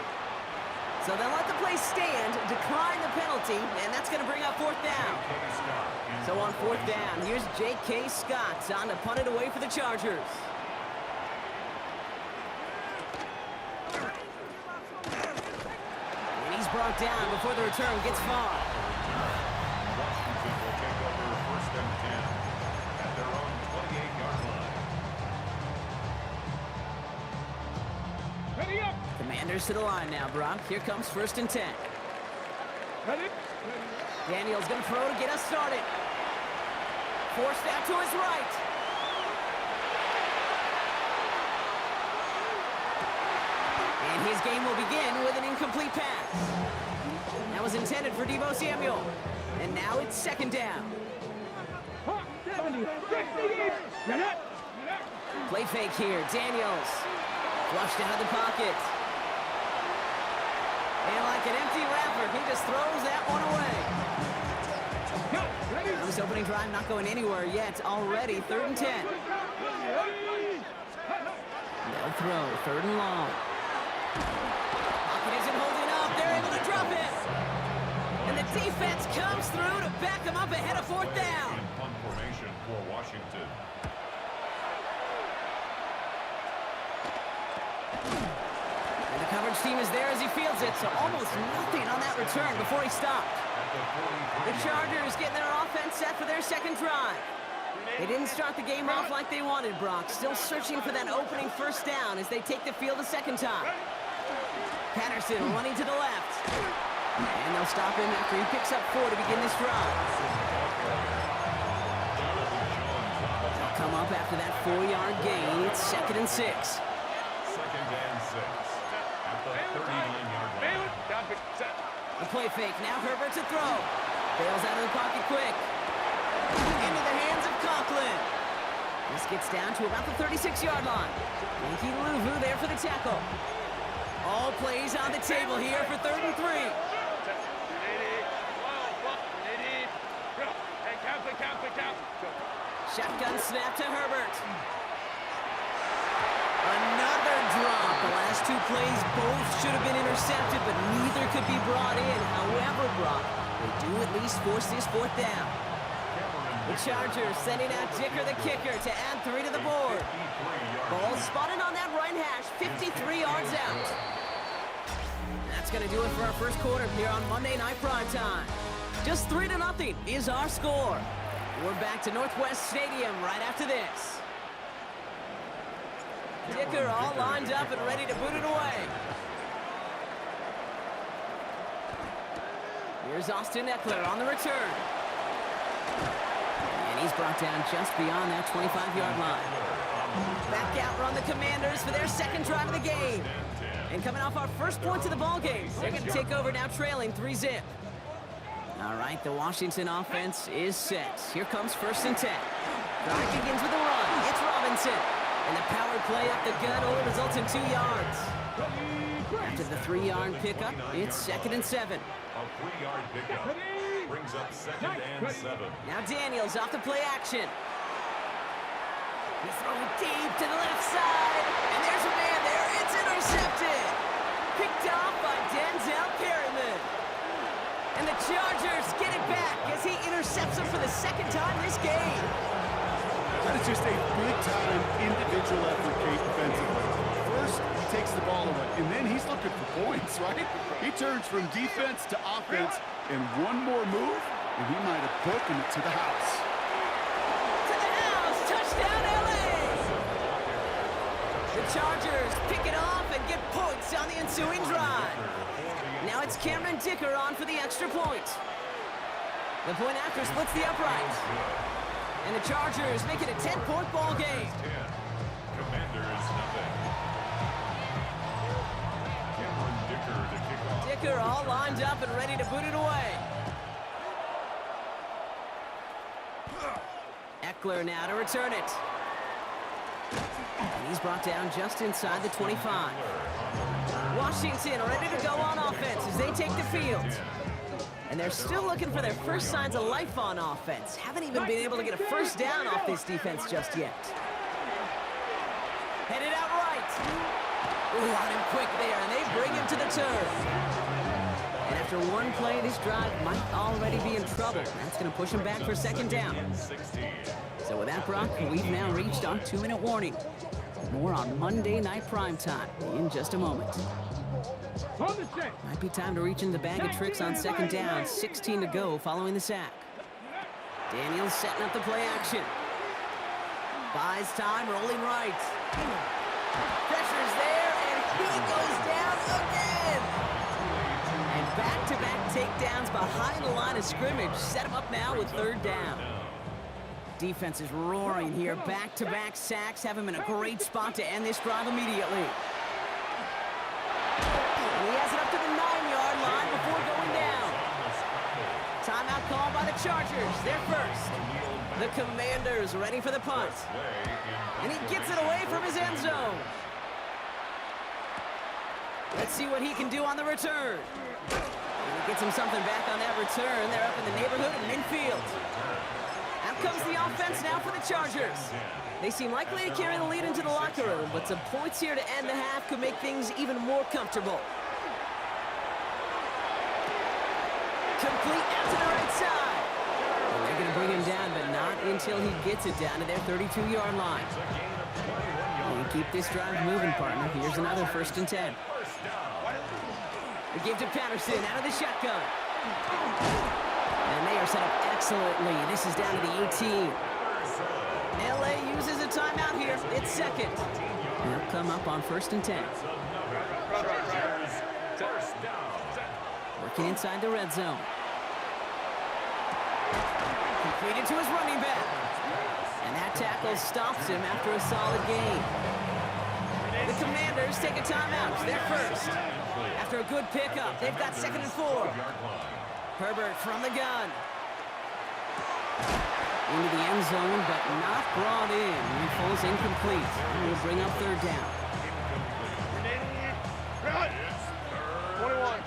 So they'll let the play stand, decline the penalty, and that's going to bring up fourth down. So on fourth down, here's J.K. Scott on to punt it away for the Chargers. And he's brought down before the return gets far. Washington will take over first and 10 at their own 28-yard line. Ready up. Commanders to the line now, Brock. Here comes first and 10. Ready? Daniels going to throw to get us started. Forced out to his right. And his game will begin with an incomplete pass. That was intended for Deebo Samuel. And now it's second down. Play fake here. Daniels. Flushed out of the pocket. And like an empty wrapper, he just throws that one away. This opening drive not going anywhere yet. Already third and 10. No throw. Third and long. Pocket isn't holding up. They're able to drop it. And the defense comes through to back them up ahead of fourth down. In punt formation for Washington. And the coverage team is there as he fields it, so almost nothing on that return before he stopped. The Chargers getting their offense set for their second drive. They didn't start the game off like they wanted, Brock. Still searching for that opening first down as they take the field a second time. Patterson running to the left. And they'll stop him after he picks up 4 to begin this drive. They'll come up after that 4-yard gain. It's second and 6. Second and 6 at the 39-yard line. A play fake. Now Herbert to throw. Bails out of the pocket quick. Into the hands of Conklin. This gets down to about the 36-yard line. Yankee Luvu there for the tackle. All plays on the table here for third and 3. Shotgun snap to Herbert. Another drop. The last 2 plays both should have been intercepted, but neither could be brought in. However, Brock, they do at least force this fourth down. The Chargers sending out Dicker the kicker to add 3 to the board. Ball spotted on that right hash, 53 yards out. That's going to do it for our first quarter here on Monday Night Primetime. Just 3-0 is our score. We're back to Northwest Stadium right after this. Dicker all lined up and ready to boot it away. Here's Austin Eckler on the return. And he's brought down just beyond that 25-yard line. Back out run the Commanders for their second drive of the game. And coming off our first points of the ball game, they're going to take over now trailing 3-zip. All right, the Washington offense is set. Here comes first and 10. Drive begins with a run. It's Robinson. And the power play up the gut only results in 2 yards. After the 3-yard pickup, it's second and 7. A 3-yard pickup. brings up 2nd and 7. Now Daniels off the play action. He's throwing deep to the left side. And there's a man there. It's intercepted. Picked off by Denzel Perryman. And the Chargers get it back as he intercepts him for the second time this game. That is just a big-time individual effort, Kate, defensively. First, he takes the ball away, and then he's looking for points, right? He turns from defense to offense, and one more move, and he might have broken it to the house. To the house! Touchdown, LA! The Chargers pick it off and get points on the ensuing drive. Now it's Cameron Dicker on for the extra point. The point after splits the uprights. And the Chargers make it a 10-point ball game. Commanders nothing. Cameron Dicker to kick off. Dicker all lined up and ready to boot it away. Eckler now to return it. And he's brought down just inside the 25. Washington ready to go on offense as they take the field. And they're still looking for their first signs of life on offense. Haven't even been able to get a first down off this defense just yet. Headed out right. Ooh, on him quick there, and they bring him to the turf. And after one play, this drive might already be in trouble. That's going to push him back for second down. So with that, Brock, we've now reached our 2-minute warning. More on Monday Night Primetime in just a moment. Might be time to reach in the bag of tricks on second down. 16 to go following the sack. Daniels setting up the play action. Buys time, rolling right. Pressure's there, and he goes down again. And back-to-back takedowns behind the line of scrimmage set him up now with third down. Defense is roaring here. Back-to-back sacks have him in a great spot to end this drive immediately. And he has it up to the 9-yard line before going down. Timeout called by the Chargers. They're first. The Commanders ready for the punt. And he gets it away from his end zone. Let's see what he can do on the return. And he gets him something back on that return. They're up in the neighborhood of midfield. Out comes the offense now for the Chargers. They seem likely to carry the lead into the locker room, but some points here to end the half could make things even more comfortable. Complete out to the right side. And they're going to bring him down, but not until he gets it down to their 32-yard line. And keep this drive moving, partner. Here's another 1st and 10. The give to Patterson out of the shotgun. And they are set up excellently. This is down to the 18. LA uses a timeout here. It's second. And they'll come up on 1st and 10. Working inside the red zone. Completed to his running back. And that tackle stops him after a solid gain. The Commanders take a timeout. They're first. After a good pickup, they've got 2nd and 4. Herbert from the gun. Into the end zone, but not brought in. He falls incomplete. And will bring up third down. 21.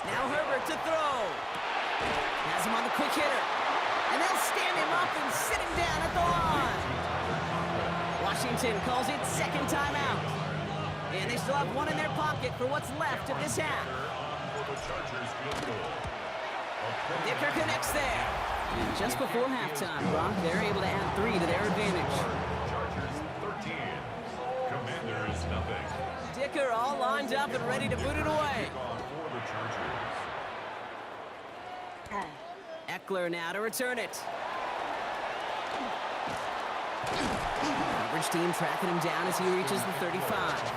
Now Herbert to throw. Has him on the quick hitter. And they'll stand him up and sit him down at the line. Washington calls it second timeout. And they still have one in their pocket for what's left of this half. Dicker connects there. And just before halftime, Brock, they're able to add 3 to their advantage. Chargers 13. Commanders nothing. Dicker all lined up and ready to boot it away. Eckler now to return it. Coverage team tracking him down as he reaches the 35.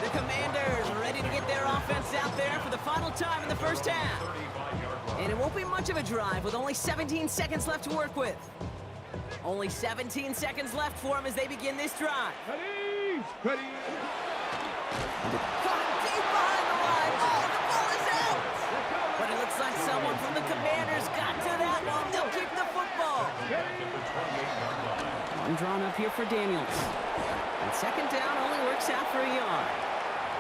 The Commanders ready to get their offense out there for the final time in the first half. And it won't be much of a drive with only 17 seconds left to work with. Only 17 seconds left for him as they begin this drive. Ready. Caught him deep behind the line. Oh, the ball is out! But it looks like someone from the Commanders got to that one. They'll keep the football. One drawn up here for Daniels. And second down only works out for a yard.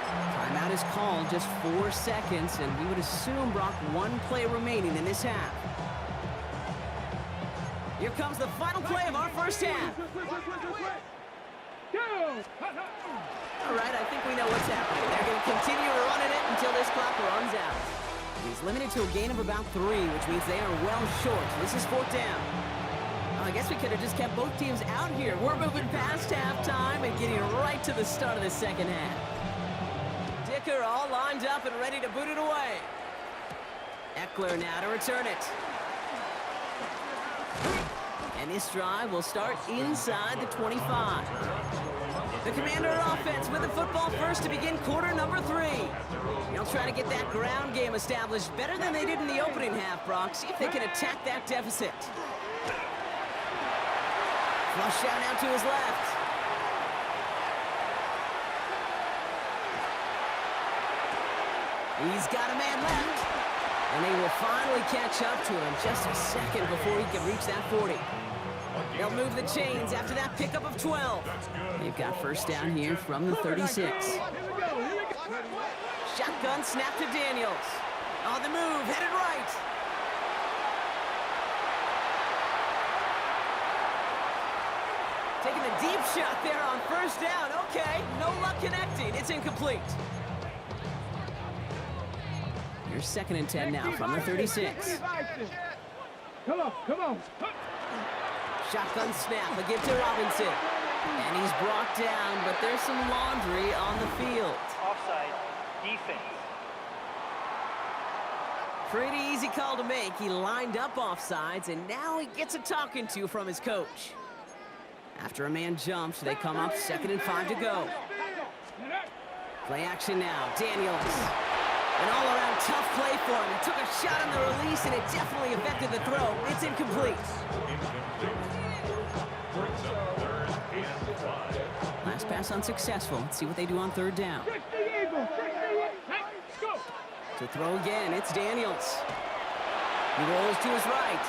Timeout is called, just 4 seconds, and we would assume, Brock, 1 play remaining in this half. Here comes the final play of our first half. All right, I think we know what's happening. They're going to continue running it until this clock runs out. He's limited to a gain of about 3, which means they are well short. This is 4th down. I guess we could have just kept both teams out here. We're moving past halftime and getting right to the start of the second half. Dicker all lined up and ready to boot it away. Eckler now to return it. And this drive will start inside the 25. The Commander offense with the football first to begin quarter number 3. They'll try to get that ground game established better than they did in the opening half, Brock. See if they can attack that deficit. Flush down out to his left. He's got a man left. And they will finally catch up to him just a second before he can reach that 40. They'll move the chains after that pickup of 12. They've got first down here from the 36. Shotgun snap to Daniels. On the move, headed right. Taking a deep shot there on first down. Okay, no luck connecting. It's incomplete. Here's 2nd and 10 now from the 36. Come on. Shotgun snap, a give to Robinson. And he's brought down, but there's some laundry on the field. Offside, defense. Pretty easy call to make. He lined up offsides, and now he gets a talking to from his coach. After a man jumps, they come up 2nd and 5 to go. Play action now, Daniels. An all-around tough play for him. He took a shot on the release, and it definitely affected the throw. It's incomplete. Last pass unsuccessful. Let's see what they do on 3rd down. To throw again, it's Daniels. He rolls to his right.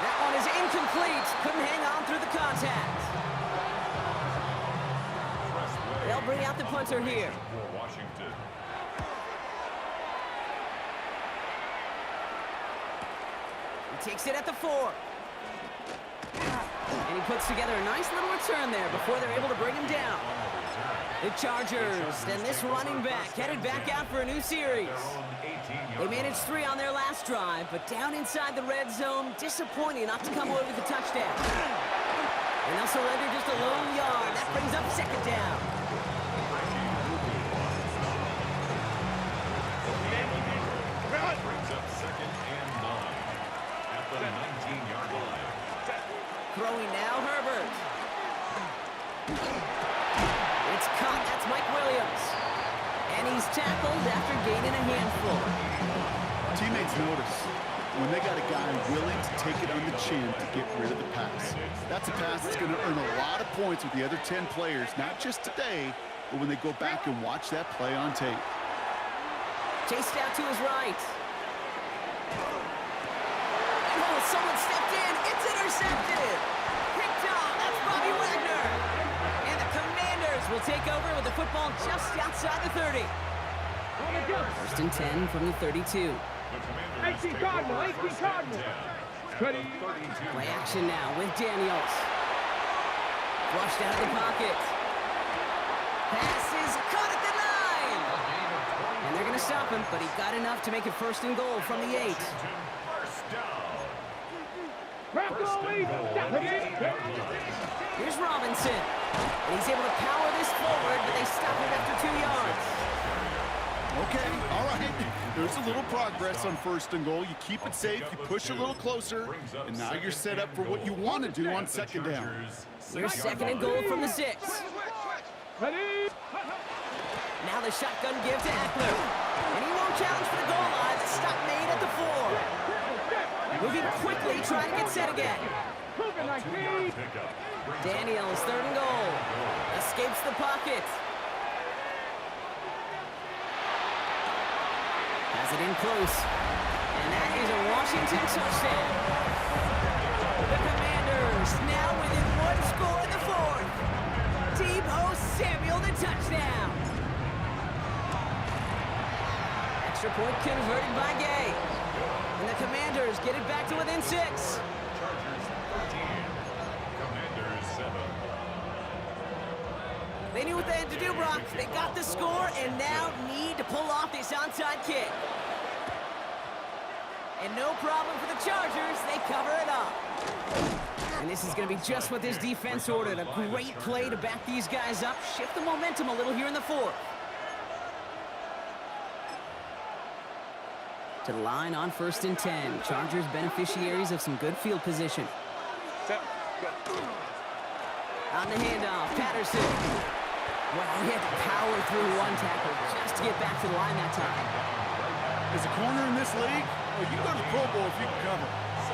That one is incomplete. Couldn't hang on through the contact. They'll bring out the punter here. Washington. He takes it at the 4. And he puts together a nice little return there before they're able to bring him down. The Chargers, and this running back headed back out for a new series. They managed 3 on their last drive, but down inside the red zone, disappointing not to come away with a touchdown. And they'll surrender just a lone yard. That brings up 2nd down. Brings up 2nd and 9 at the 19-yard line. Throwing now, Herbert. It's caught. That's Mike Williams. And he's tackled after gaining a handful. Teammates notice when they got a guy willing to take it on the chin to get rid of the pass. That's a pass that's going to earn a lot of points with the other 10 players, not just today, but when they go back and watch that play on tape. Chased out to his right. Oh, someone stepped in. It's intercepted. Picked off. That's Bobby Wagner. And the Commanders will take over with the football just outside the 30. 1st and 10 from the 32. 18 Cardinal. Play action now with Daniels. Flushed out of the pocket. Pass is caught at the 9. And they're going to stop him, but he got enough to make it 1st and goal from the 8. Here's Robinson. And he's able to power this forward, but they stop him after 2 yards. Okay, all right. There's a little progress on 1st and goal. You keep it safe, you push a little closer, and now you're set up for what you want to do on 2nd down. Here's 2nd and goal from the 6. Now the shotgun give to Eckler. And he won't challenge for the goal line. The stop made at the 4. Moving quickly, trying to get set again. Daniels, 3rd and goal. Escapes the pocket. Has it in close. And that is a Washington touchdown. The Commanders now within 1 score in the 4th. Deebo Samuel, the touchdown. Extra point converted by Gay. And the Commanders get it back to within 6. Chargers 13, Commanders 7. They knew what they had to do, Brock. They got the score and now need to pull off this onside kick. And no problem for the Chargers. They cover it up. And this is going to be just what this defense ordered. A great play to back these guys up, shift the momentum a little here in the 4th. To the line on 1st and 10. Chargers beneficiaries of some good field position. On the handoff, Patterson. Wow, he had to power through one tackle just to get back to the line that time. As a corner in this league, well, you go to the Pro Bowl if you can cover.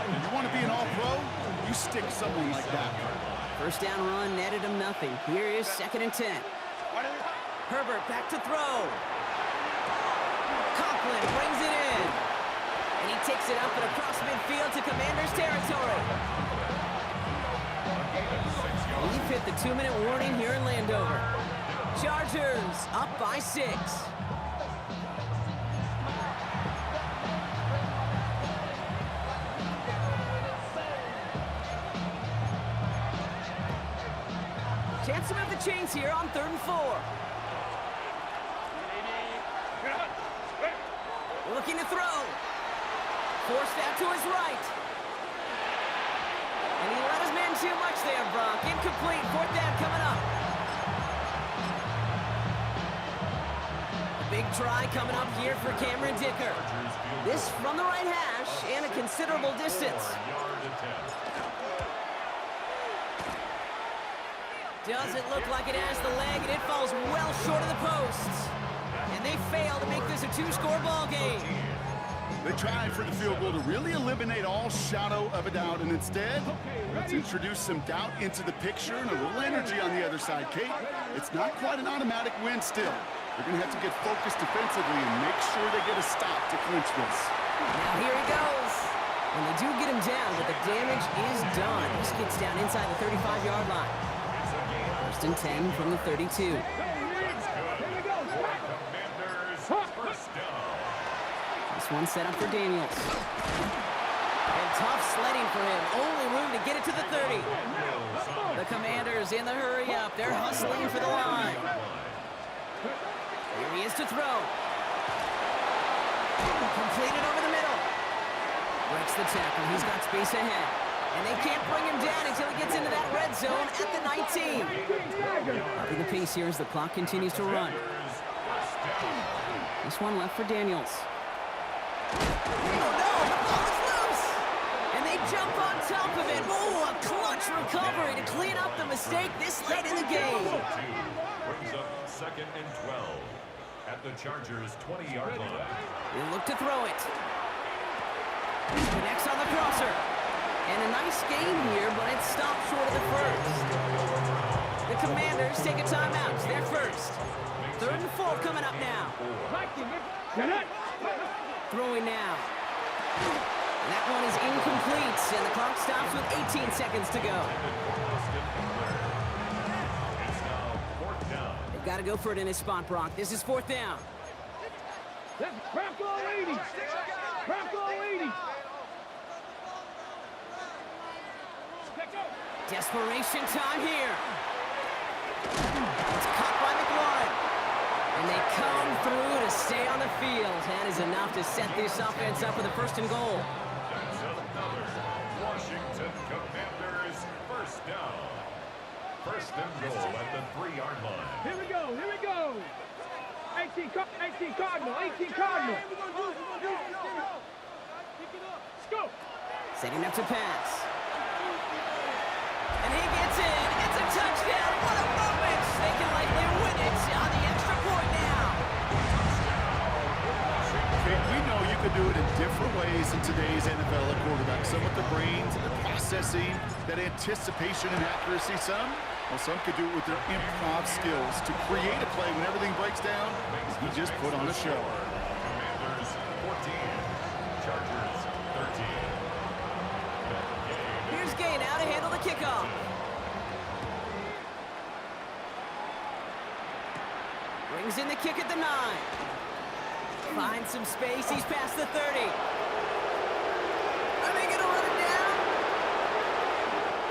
And you want to be an all-pro, you stick someone like that. First down run netted him nothing. Here is 2nd and 10. Herbert back to throw. Conklin brings it in. And he takes it up and across midfield to Commanders territory. We've hit the 2-minute warning here in Landover. Chargers up by 6. Chance to move the chains here on 3rd and 4. Looking to throw. Forced out to his right. And he let his man too much there, Brock. Incomplete. 4th down coming up. A big try coming up here for Cameron Dicker. This from the right hash and a considerable distance. Doesn't look like it has the leg, and it falls well short of the posts. And they fail to make this a 2-score ball game. They tried for the field goal to really eliminate all shadow of a doubt, and instead, let's introduce some doubt into the picture and a little energy on the other side, Kate. It's not quite an automatic win still. They're going to have to get focused defensively and make sure they get a stop to clinch this. Now here he goes. And they do get him down, but the damage is done. This gets down inside the 35-yard line. 1st and 10 from the 32. This one set up for Daniels. And tough sledding for him. Only room to get it to the 30. The Commanders in the hurry up. They're hustling for the line. Here he is to throw. Completed over the middle. Breaks the tackle. He's got space ahead. And they can't bring him down until he gets into that red zone at the 19. Upping the pace here as the clock continues to run. This one left for Daniels. Oh no, the ball is loose! And they jump on top of it. Oh, a clutch recovery to clean up the mistake this late in the game. Brings up 2nd and 12 at the Chargers' 20-yard line. They look to throw it. Connects on the crosser. And a nice game here, but it stopped short of the 1st. The Commanders take a timeout. They're first. 3rd and 4 coming up now. Throwing now. And that one is incomplete, and the clock stops with 18 seconds to go. It's now 4th down. They've got to go for it in his spot, Brock. This is 4th down. Crack all 80. Crack all 80. Desperation time here. It's caught by McLaurin. And they come through to stay on the field. That is enough to set this offense up with a 1st and goal. That's another Washington Commanders 1st down. 1st and goal at the 3-yard line. Here we go. Here we go. 18 Cardinal. 18 Cardinal. Let's go. Setting up to pass. And he gets in. It's a touchdown. What a moment. They can likely win it on the extra point now. We know you can do it in different ways in today's NFL at quarterback. Some with the brains, the processing, that anticipation and accuracy. Some could do it with their improv skills to create a play when everything breaks down. He just put on a show. Commanders 14, Chargers 13. Here's Gay now to handle the kickoff. Brings in the kick at the 9. Finds some space. He's past the 30. Are they going to run it down?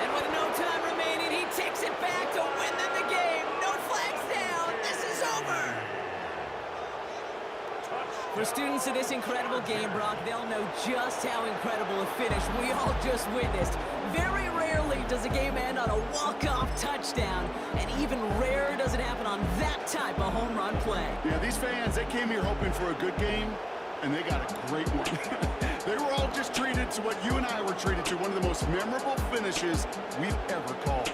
And with no time remaining, he takes it back to win them the game. No flags down. This is over. For students of this incredible game, Brock, they'll know just how incredible a finish we all just witnessed. Very rarely does a game end on a walk-off touchdown, and even rarer does it happen on that type of home run play. Yeah, these fans, they came here hoping for a good game, and they got a great one. They were all just treated to what you and I were treated to, one of the most memorable finishes we've ever called.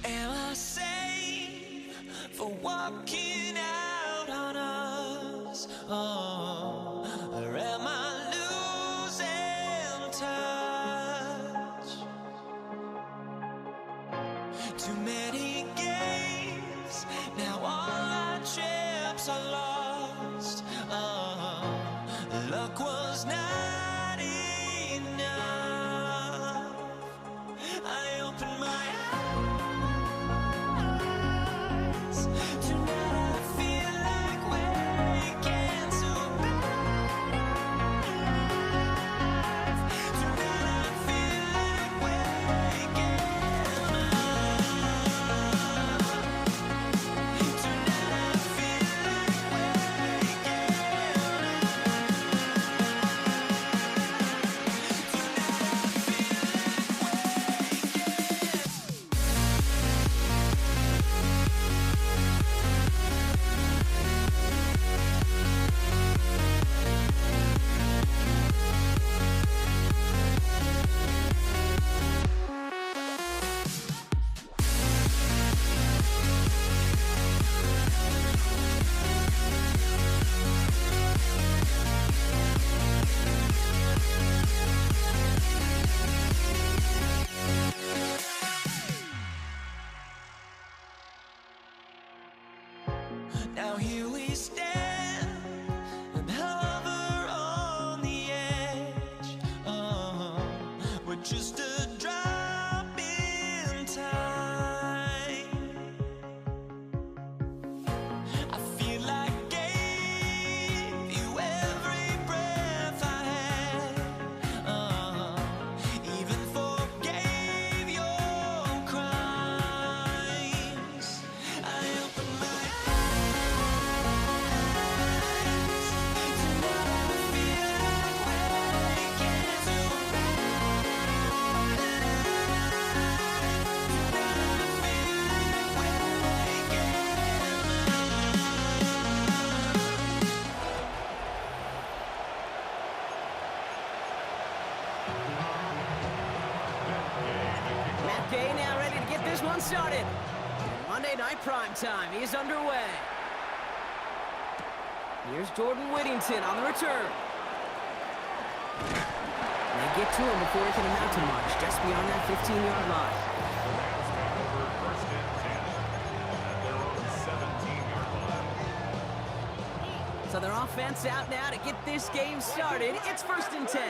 Am I safe for walking out on us? Oh, or am I losing touch? Too many games, now all our chips are lost. Oh, luck was not enough. I opened my Now here we stand and hover on the edge. Oh, we're just a drop in time. I feel like I gave you every breath I had. Even forgave your crimes. I opened my Matt Gay now ready to get this one started. Monday Night Prime Time is underway. Here's Jordan Whittington on the return. They get to him before he can amount to much, just beyond that 15-yard line. First and 10 at their own 17-yard line. So their offense out now to get this game started. It's 1st and 10.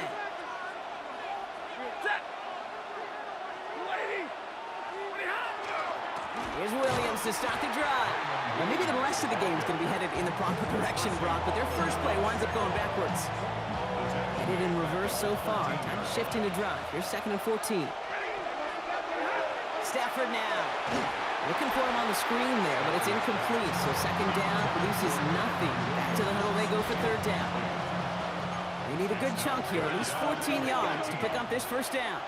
Here's Williams to start the drive. Well, maybe the rest of the game is going to be headed in the proper direction, Brock, but their first play winds up going backwards. Headed in reverse so far. Time to shift into drive. Here's 2nd and 14. Stafford now. Looking for him on the screen there, but it's incomplete. So second down produces nothing. Back to the huddle they go for third down. They need a good chunk here, at least 14 yards to pick up this first down.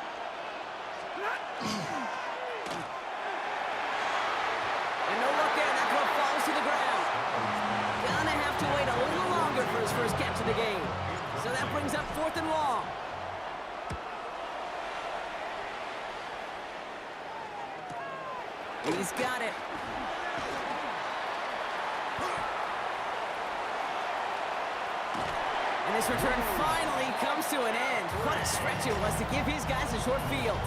And no look there, that throw falls to the ground. Gonna have to wait a little longer for his first catch of the game. So that brings up 4th and long. He's got it. And this return finally comes to an end. What a stretch it was to give his guys a short field.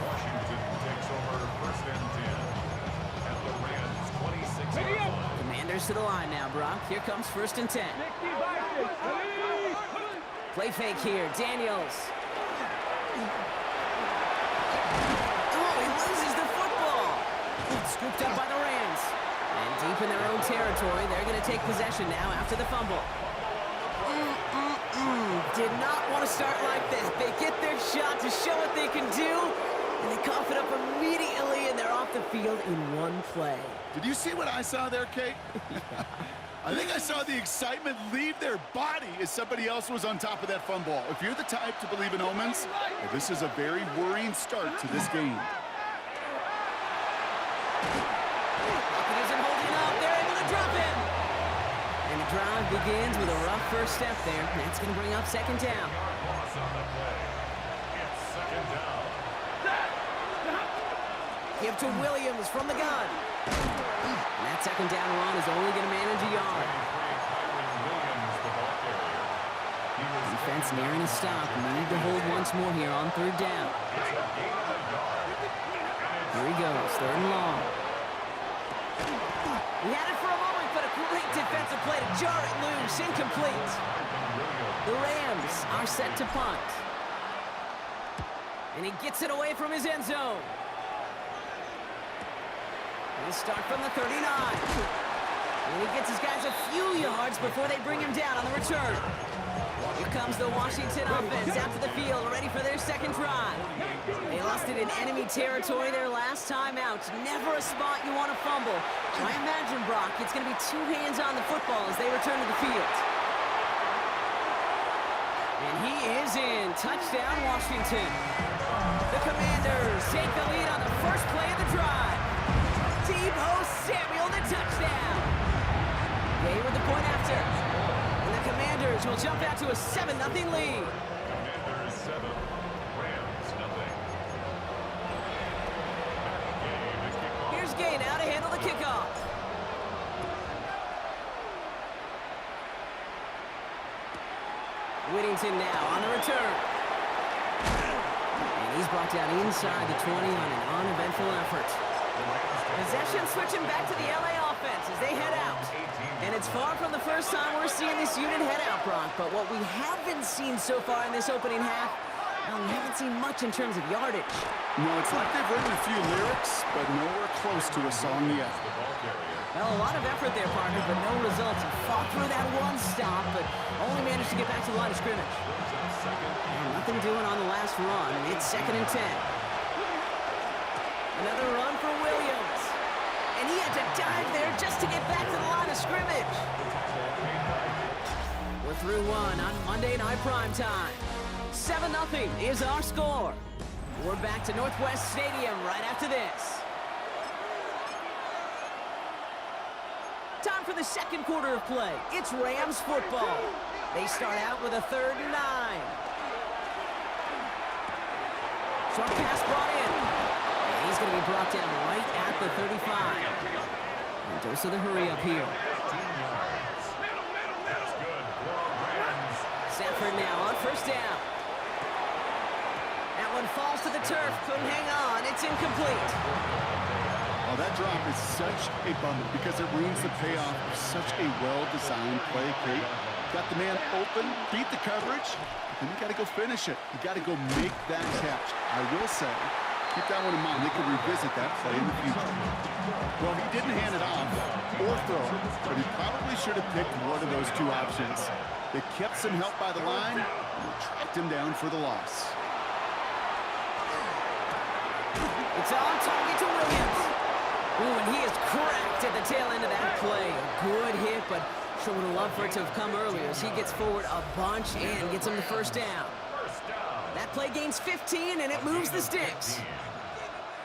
Washington takes over first and 10 at the Rams 26-yard line. Commanders to the line now, Brock. Here comes 1st and 10. Play fake here. Daniels. Oh, he loses the football. Scooped up by the Rams. And deep in their own territory, they're going to take possession now after the fumble. Did not want to start like that. They get their shot to show what they can do, and they cough it up immediately, and they're off the field in one play. Did you see what I saw there, Kate? I think I saw the excitement leave their body as somebody else was on top of that fumble. If you're the type to believe in omens, well, this is a very worrying start to this game. Lockett isn't holding up. They're able to drop him. And the drive begins with a rough first step there. That's going to bring up second down. Loss on the play. It's second down. Give to Williams from the gun. And that second down run is only going to manage a yard. Williams, the ball carrier. He was Defense nearing a stop. Need to hold once more here on third down. it's a gain of a yard. Here he goes, 3rd and long. He had it for a moment, but a great defensive play to jar it loose. Incomplete. The Rams are set to punt. And he gets it away from his end zone. He'll start from the 39. And he gets his guys a few yards before they bring him down on the return. Here comes the Washington offense out to the field, ready for their second drive. They lost it in enemy territory their last time out. Never a spot you want to fumble. So I imagine, Brock, it's going to be 2 hands on the football as they return to the field. And he is in. Touchdown, Washington. The Commanders take the lead on the first play of the drive. Deebo Samuel, the touchdown. They with the point after. And the Commanders will jump out to a 7-0 lead. Commanders 7, Rams nothing. Here's Gay now to handle the kickoff. Whittington now on the return. And he's brought down inside the 20 on an uneventful effort. Possession switching back to the LA offense as they head out. And it's far from the first time we're seeing this unit head out, Brock. But what we haven't seen so far in this opening half, well, we haven't seen much in terms of yardage. No, it's like they've written a few lyrics, but nowhere close to a song yet. Well, a lot of effort there, partner, but no results. He fought through that one stop, but only managed to get back to the line of scrimmage. And nothing doing on the last run. It's 2nd and 10. Another run for Williams. And he had to dive there just to get back to the line of scrimmage. We're through one on Monday Night Primetime. 7-0 is our score. We're back to Northwest Stadium right after this. Time for the second quarter of play. It's Rams football. They start out with a 3rd and 9. Short pass brought in. And he's going to be brought down right at the 35. And dose of the hurry up here. Stafford now on 1st down. That one falls to the turf. Couldn't hang on. It's incomplete. Oh, that drop is such a bummer because it ruins the payoff of such a well-designed play, Kate. Got the man open, beat the coverage, then you got to go finish it. You got to go make that catch. I will say, keep that one in mind. They can revisit that play in the future. Well, he didn't hand it off or throw it, but he probably should have picked one of those 2 options. They kept some help by the line and tracked him down for the loss. It's on target to Williams. Ooh, and he is cracked at the tail end of that play. A good hit, but sure would have loved for it to have come earlier as he gets forward a bunch and gets him the first down. That play gains 15, and it moves the sticks.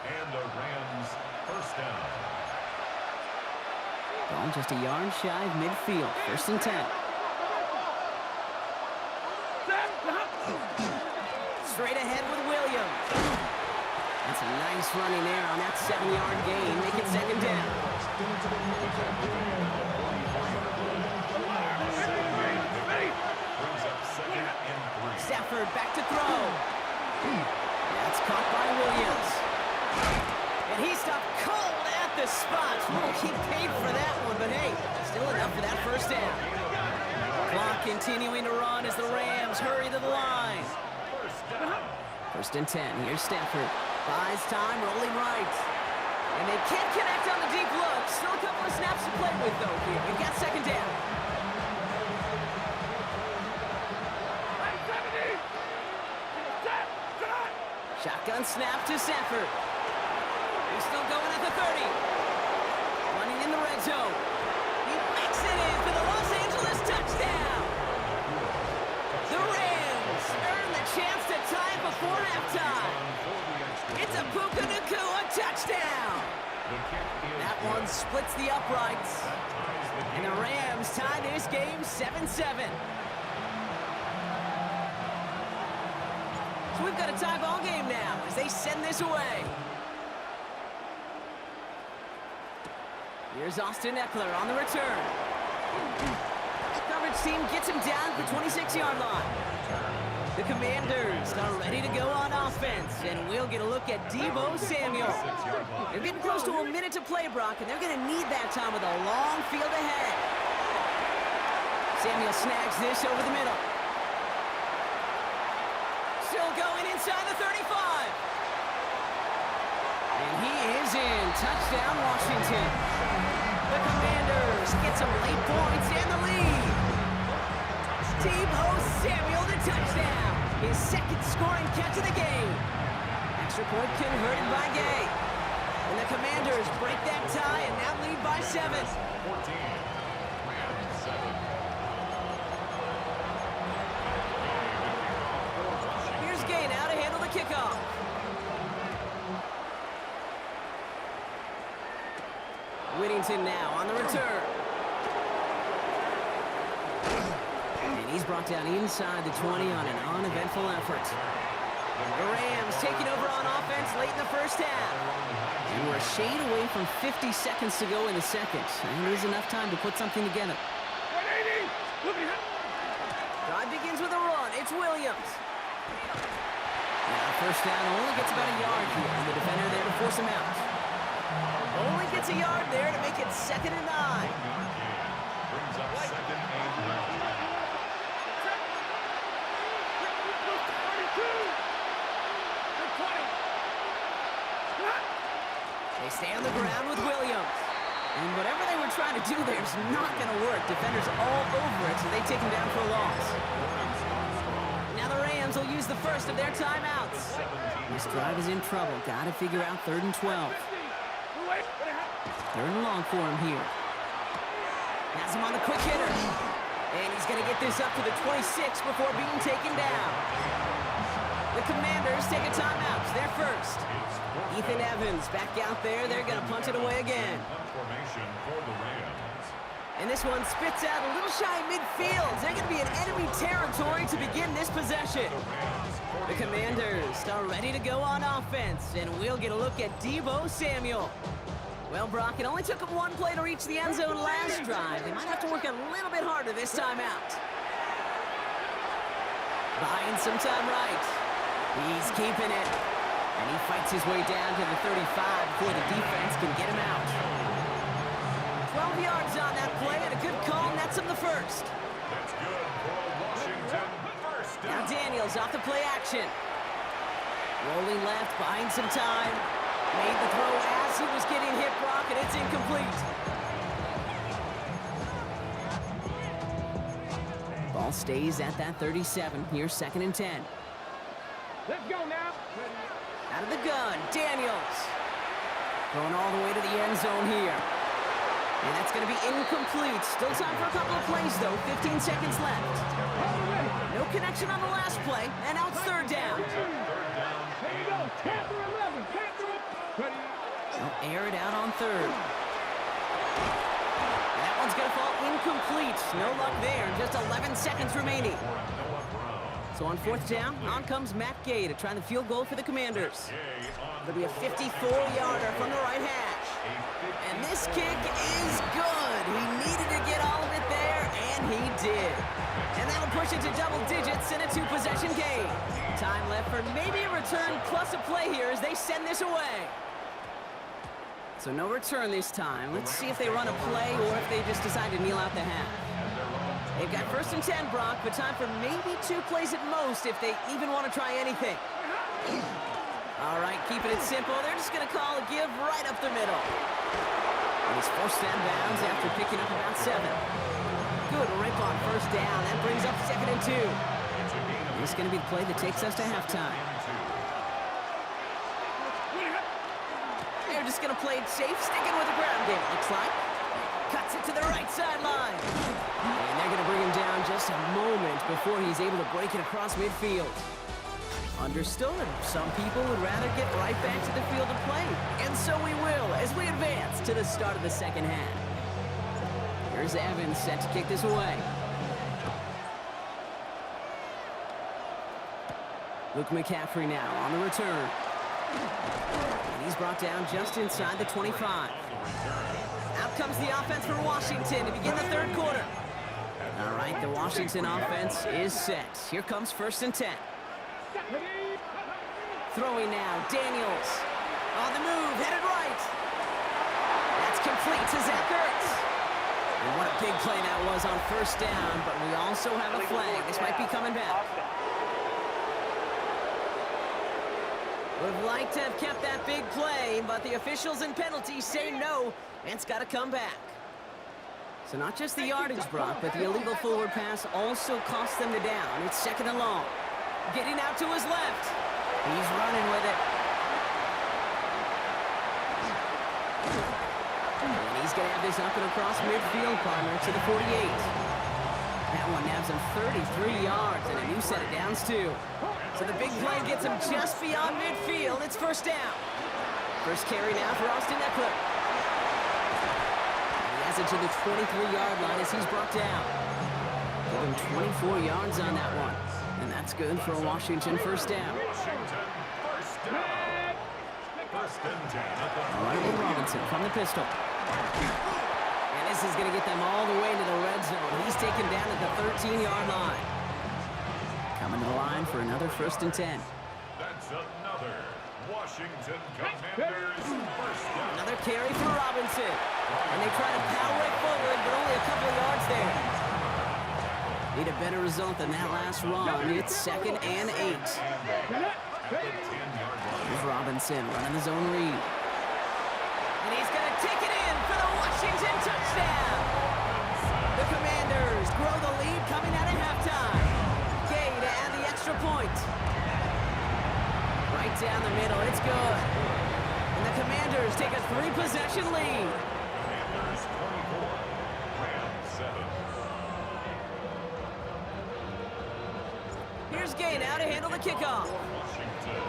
And the Rams first down. Ball just a yard shy of midfield. 1st and 10. Straight ahead with Williams. That's a nice running there on that 7-yard gain. Make it 2nd down. Brings up 2nd and 3. Stafford back to throw. That's caught by Williams. And he stopped cold at the spot. Well, he paid for that one, but hey, still enough for that first down. Clock continuing to run as the Rams hurry to the line. 1st and 10. Here's Stafford. Buys time, rolling right. And they can't connect on the deep look. Still a couple of snaps to play with, though, here. We've got 2nd down. Shotgun snap to Stafford. He's still going at the 30. Running in the red zone. He makes it in for the Los Angeles touchdown. The Rams earn the chance to tie it before halftime. It's a Puka Nacua touchdown. That one splits the uprights. And the Rams tie this game 7-7. So we've got a tie ball game now as they send this away. Here's Austin Eckler on the return. Coverage team gets him down at the 26-yard line. The Commanders are ready to go on offense, and we'll get a look at Deebo Samuel. They're getting close to a minute to play, Brock, and they're going to need that time with a long field ahead. Samuel snags this over the middle. Still going inside the 35. And he is in. Touchdown, Washington. The Commanders get some late points and the lead. Deebo Samuel to touchdown. His 2nd scoring catch of the game. Extra point converted by Gay. And the Commanders break that tie and now lead by 7. 14. Rams 7. Here's Gay now to handle the kickoff. Whittington now on the return. And he's brought down inside the 20 on an uneventful effort. The Rams taking over on offense late in the first half. And we're a shade away from 50 seconds to go in the second. And it is enough time to put something together. Drive begins with a run. It's Williams. Now first down only gets about a yard here. And the defender there to force him out. Only gets a yard there to make it 2nd and 9. Brings up 2nd and 9. They stay on the ground with Williams. And whatever they were trying to do there is not going to work. Defenders all over it, so they take him down for a loss. Now the Rams will use the first of their timeouts. This drive is in trouble. Got to figure out 3rd and 12. 3rd and long for him here. Has him on the quick hitter. And he's going to get this up to the 26 before being taken down. The Commanders take a timeout. They're first. Ethan Evans back out there. They're going to punt it away again. Formation for the Rams. And this one spits out a little shy midfield. They're going to be in enemy territory to begin this possession. The Commanders are ready to go on offense, and we'll get a look at Deebo Samuel. Well, Brock, it only took them one play to reach the end zone last drive. They might have to work a little bit harder this time out. Buying some time right. He's keeping it. And he fights his way down to the 35 before the defense can get him out. 12 yards on that play, and a good call nets him the first. That's good for Washington. First Now down. Daniels off the play action. Rolling left, buying some time. Made the throw as he was getting hit, Brock, and it's incomplete. Ball stays at that 37. Here's 2nd and 10. Let's go now. Out of the gun, Daniels. Going all the way to the end zone here. And that's going to be incomplete. Still time for a couple of plays, though. 15 seconds left. No connection on the last play, and now it's third down. Here we go. Panther 11. Panther 11. They'll air it out on third. And that one's going to fall incomplete. No luck there. Just 11 seconds remaining. So on fourth down, on comes Matt Gay to try the field goal for the Commanders. It'll be a 54-yarder from the right hash. And this kick is good. He needed to get all of it there, and he did. And that'll push it to double digits in a two-possession game. Time left for maybe a return plus a play here as they send this away. So no return this time. Let's see if they run a play or if they just decide to kneel out the half. They've got first and 10, Brock, but time for maybe 2 plays at most if they even want to try anything. All right, keeping it simple. They're just going to call a give right up the middle. And he's forced out of bounds after picking up about 7. Good rip on first down. That brings up second and 2. This is going to be the play that takes us to halftime. They're just going to play it safe, sticking with the ground game, looks like. Cuts it to the right sideline. And they're going to bring him down just a moment before he's able to break it across midfield. Understood. Some people would rather get right back to the field of play. And so we will as we advance to the start of the second half. Here's Evans set to kick this away. Luke McCaffrey now on the return. And he's brought down just inside the 25. Out comes the offense for Washington to begin the third quarter. All right, the Washington offense is set. Here comes first and 10. Throwing now, Daniels. On the move, headed right. That's complete to Zach Ertz. And what a big play that was on first down, but we also have a flag. This might be coming back. Would have liked to have kept that big play, but the officials and penalties say no, and it's got to come back. So not just the yardage, Brock, but the illegal forward pass also cost them the down. It's second and long. Getting out to his left. He's running with it. And he's going to have this up and across midfield, partner, to the 48. That one nabs him 33 yards and a new set of downs, too. So the big play gets him just beyond midfield. It's first down. First carry now for Austin Eckler. He has it to the 23-yard line as he's brought down. Give him 24 yards on that one. And that's good for a Washington first down. Ryan Robinson from the pistol. And this is going to get them all the way to the red zone. He's taken down at the 13-yard line. Coming to the line for another first and 10. That's another Washington Commanders first down. Another carry for Robinson. And they try to power it forward, but only a couple of yards there. Need a better result than that last run. It's second and 8. Here's Robinson running the zone read. And he's going to take it in for the Washington touchdown. The Commanders grow the lead coming out of halftime. Gay to add the extra point. Right down the middle, it's good. And the Commanders take a 3-possession lead. Commanders 24, Rams 7. Here's Gay now to handle the kickoff. Washington.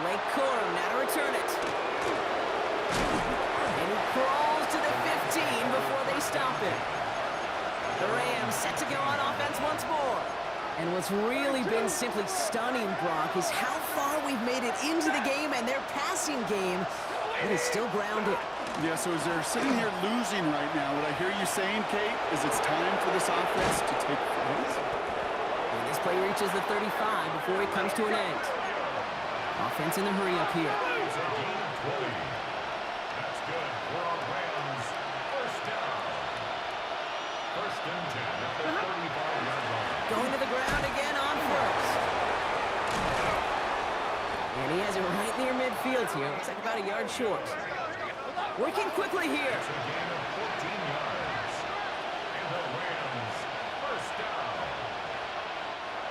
Blake Corum now to return it. And he crawls to the 15 before they stop him. The Rams set to go on offense once more. And what's really been simply stunning, Brock, is how far we've made it into the game, and their passing game, it is still grounded. Yeah, so as they're sitting here losing right now, what I hear you saying, Kate, is it's time for this offense to take flight. And this play reaches the 35 before it comes to an end. Offense in the hurry up here. It's a gain of 20. That's good for our Rams. First down. First and 10 at the 35-yard line. Going to the ground again on first. And he has it right near midfield here. Looks like about a yard short. Working quickly here. It's a gain of 14 yards. And the Rams, first down.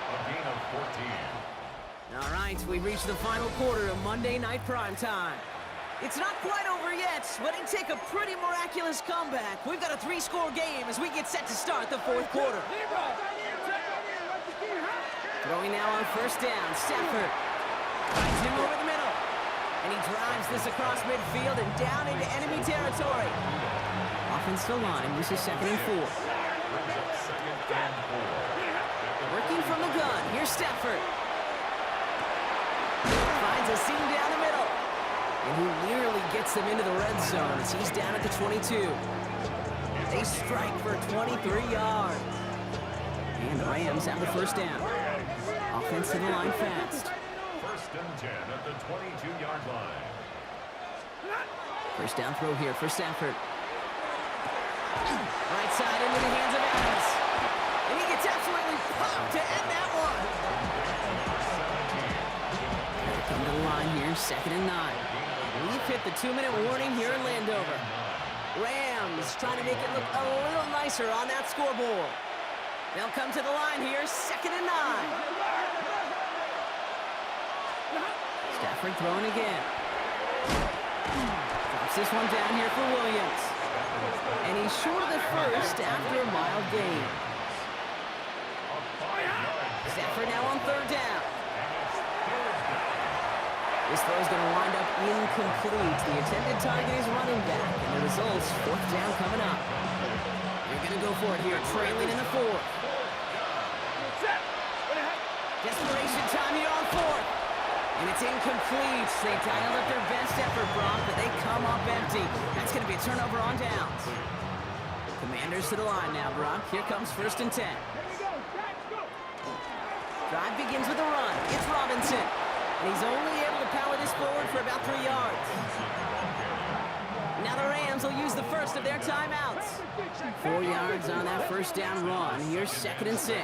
A gain of 14. All right, we've reached the final quarter of Monday Night Primetime. It's not quite over yet, but it take a pretty miraculous comeback. We've got a 3-score game as we get set to start the fourth quarter. Throwing now on first down, Stafford finds him over the middle. And he drives this across midfield and down into enemy territory. Offensive line, this is 2nd and 4. Working from the gun, here's Stafford. Finds a seam down the middle. And he nearly gets them into the red zone as he's down at the 22. They strike for 23 yards. And the Rams have the first down. Offense to the line fast. 1st and 10 at the 22-yard line. First down throw here for Stafford. Right side into the hands of Adams. And he gets absolutely popped to end that one. Come to the line here, 2nd and 9. We've hit the 2-minute warning here in Landover. Rams trying to make it look a little nicer on that scoreboard. They'll come to the line here, 2nd and 9. Stafford throwing again. Drops this one down here for Williams. And he's short of the first after a mild gain. Stafford now on 3rd down. This throw is going to wind up incomplete. The intended target is running back, and the result's 4th down coming up. They're going to go for it here, trailing in the 4th. Desperation time here on 4th. And it's incomplete. They dialed up their best effort, Brock, but they come up empty. That's going to be a turnover on downs. Commanders to the line now, Brock. Here comes 1st and 10. Drive begins with a run. It's Robinson. And he's only able to power this forward for about 3 yards. Now the Rams will use the first of their timeouts. 4 yards on that first down run. Here's 2nd and 6.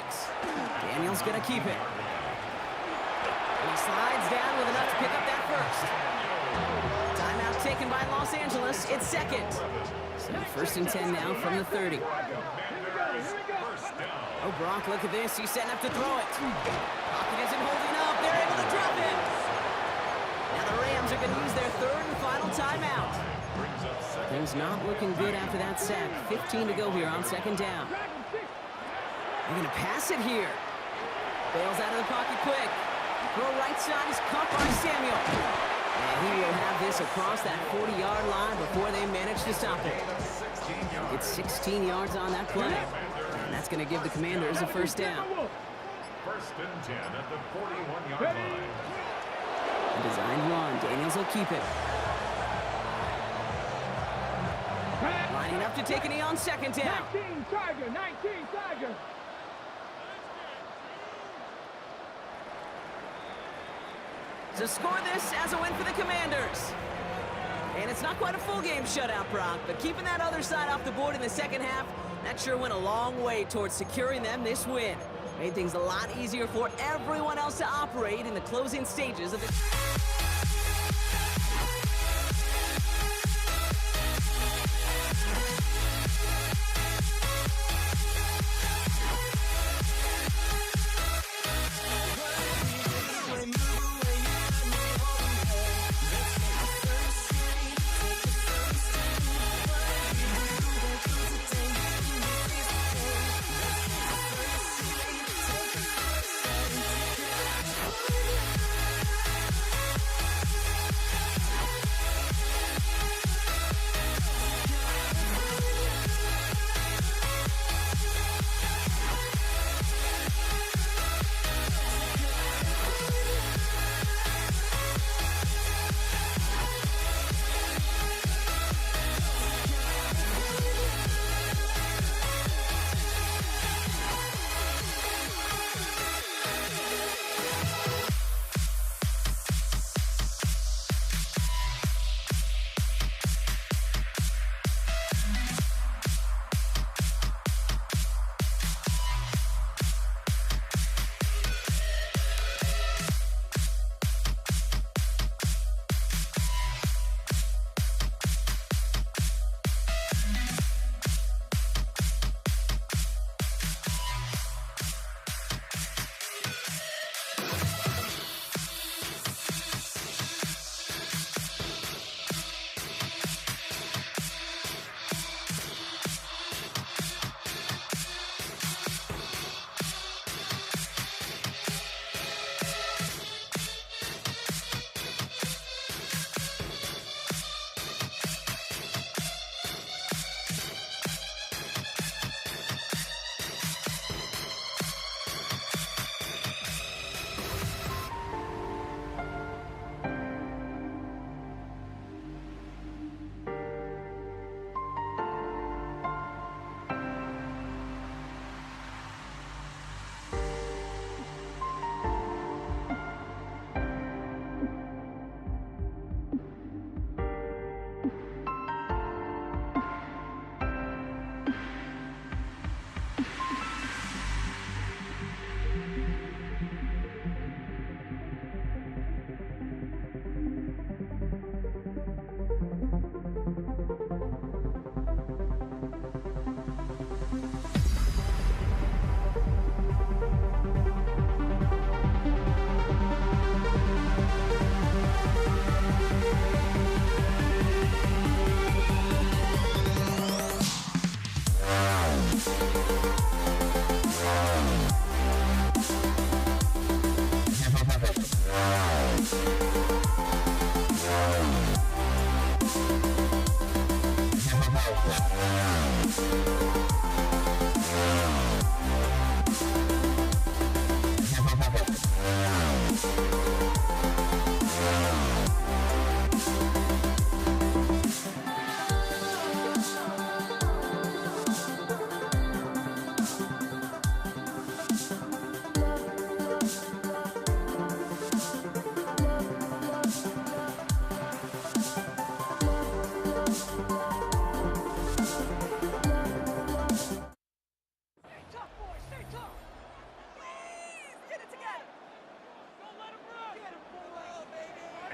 Daniels going to keep it. And he slides down with enough to pick up that first. Timeout taken by Los Angeles. It's 2nd. So 1st and 10 now from the 30. Oh, Brock, look at this. He's setting up to throw it. Pocket isn't holding up. They're able to drop him. Now the Rams are going to use their 3rd and final timeout. Things not looking good after that sack. 15 to go here on 2nd down. They're going to pass it here. Bails out of the pocket quick. Throw right side is caught by Samuel. And he will have this across that 40-yard line before they manage to stop it. It's 16 yards on that play. And that's going to give the Commanders a first down. 1st and 10 at the 41-yard line. A designed run. Daniels will keep it. Lining up to take a knee on 2nd down. 19 Tiger, 19 Tiger. To score this as a win for the Commanders. And it's not quite a full game shutout, Brock, but keeping that other side off the board in the 2nd half, that sure went a long way towards securing them this win. Made things a lot easier for everyone else to operate in the closing stages of the...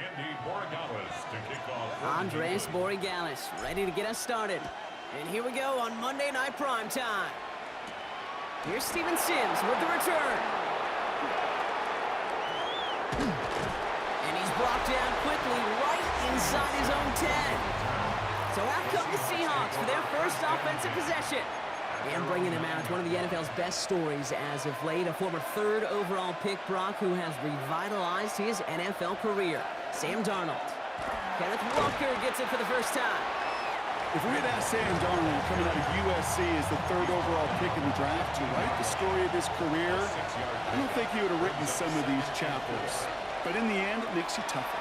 Andy Borregales to kick off. Andres Borregales ready to get us started. And here we go on Monday Night Primetime. Here's Steven Sims with the return. And he's brought down quickly right inside his own 10. So out come the Seahawks for their first offensive possession. And bringing them out, one of the NFL's best stories as of late, a former 3rd overall pick, Brock, who has revitalized his NFL career. Sam Darnold. Kenneth Walker gets it for the first time. If we had asked Sam Darnold coming out of USC as the 3rd overall pick in the draft to write the story of his career, I don't think he would have written some of these chapters. But in the end, it makes you tougher.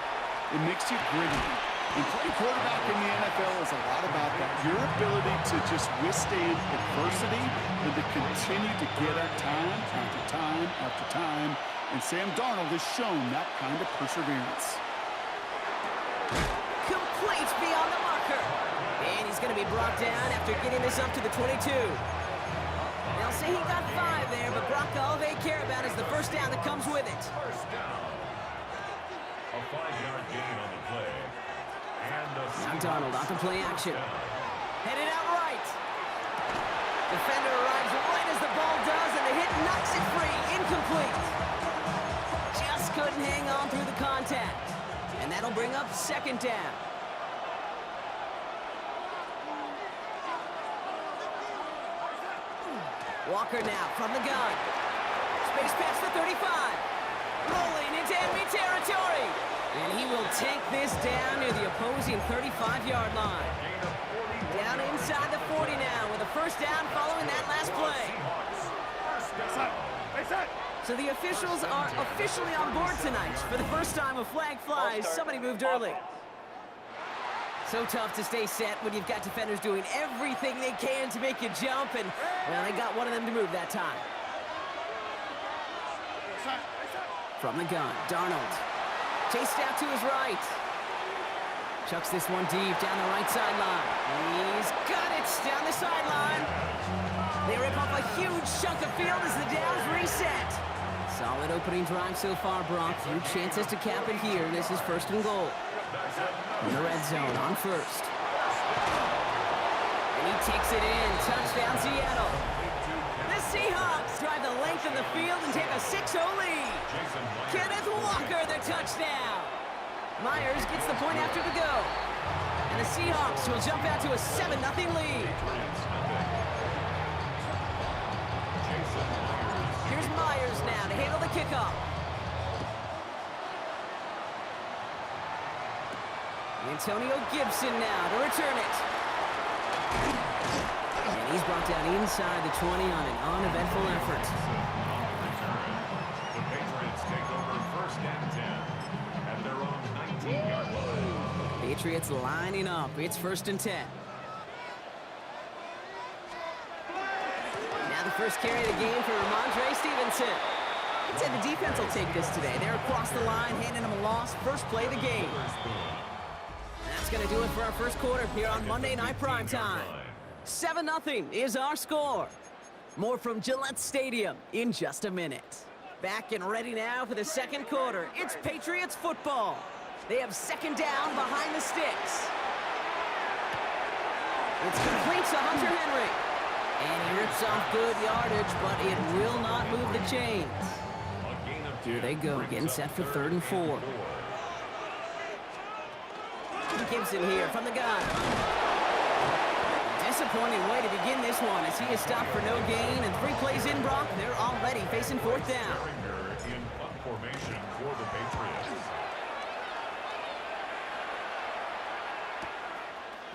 It makes you gritty. And playing quarterback in the NFL is a lot about that. Your ability to just withstand adversity and to continue to get up time after time after time. And Sam Darnold has shown that kind of perseverance. Complete beyond the marker. And he's going to be brought down after getting this up to the 22. They'll say he got 5 there, but Brock, all they care about is the first down that comes with it. First down. A 5-yard gain on the play. Now Darnold off the play action. Headed out right. Defender arrives right as the ball does, and the hit knocks it free. Incomplete. Just couldn't hang on through the contact. And that'll bring up 2nd down. Walker now from the gun. Space pass for 35. Rolling into enemy territory. And he will take this down near the opposing 35-yard line. Down inside the 40 now with a first down following that last play. So the officials are officially on board tonight. For the first time a flag flies, somebody moved early. So tough to stay set when you've got defenders doing everything they can to make you jump, and, well, they got one of them to move that time. From the gun, Darnold. Chased out to his right. Chucks this one deep down the right sideline. He's got it down the sideline. They rip off a huge chunk of field as the downs reset. Solid opening drive so far, Brock. Few chances to cap it here. This is 1st and goal. In the red zone on 1st. And he takes it in. Touchdown, Seattle. The Seahawks drive the length of the field and take a 6-0 lead. Kenneth Walker, the touchdown. Myers gets the point after the go. And the Seahawks will jump out to a 7-0 lead. Here's Myers now to handle the kickoff. Antonio Gibson now to return it. And he's brought down inside the 20 on an uneventful effort. The Patriots take over 1st and 10 at their own 19-yard line. Patriots lining up. It's 1st and 10. Now the first carry of the game for Ramondre Stevenson. I'd say the defense will take this today. They're across the line, handing them a loss. First play of the game. That's going to do it for our first quarter here on Monday Night Primetime. 7-0 is our score. More from Gillette Stadium in just a minute. Back and ready now for the 2nd quarter. It's Patriots football. They have 2nd down behind the sticks. It's complete to Hunter Henry. And he rips off good yardage, but it will not move the chains. Here they go, getting set for 3rd and 4. Gibson here from the gun. Disappointing way to begin this one as he is stopped for no gain, and 3 plays in, Brock, they're already facing 4th down. In punt formation for the Patriots.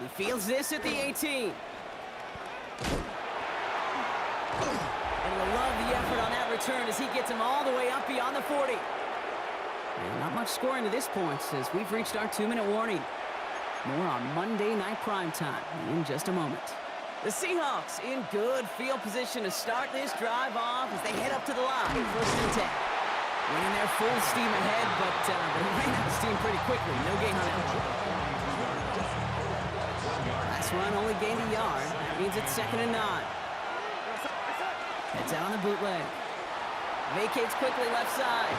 He fields this at the 18. And you'll love the effort on that return as he gets him all the way up beyond the 40. And not much scoring to this point as we've reached our 2-minute warning. More on Monday Night Primetime in just a moment. The Seahawks in good field position to start this drive off as they head up to the line. First and 10. Running their full steam ahead, but they ran out of steam pretty quickly. No gain on that one. Last run only gained a yard. That means it's 2nd and 9. Heads out on the bootleg. Vacates quickly left side.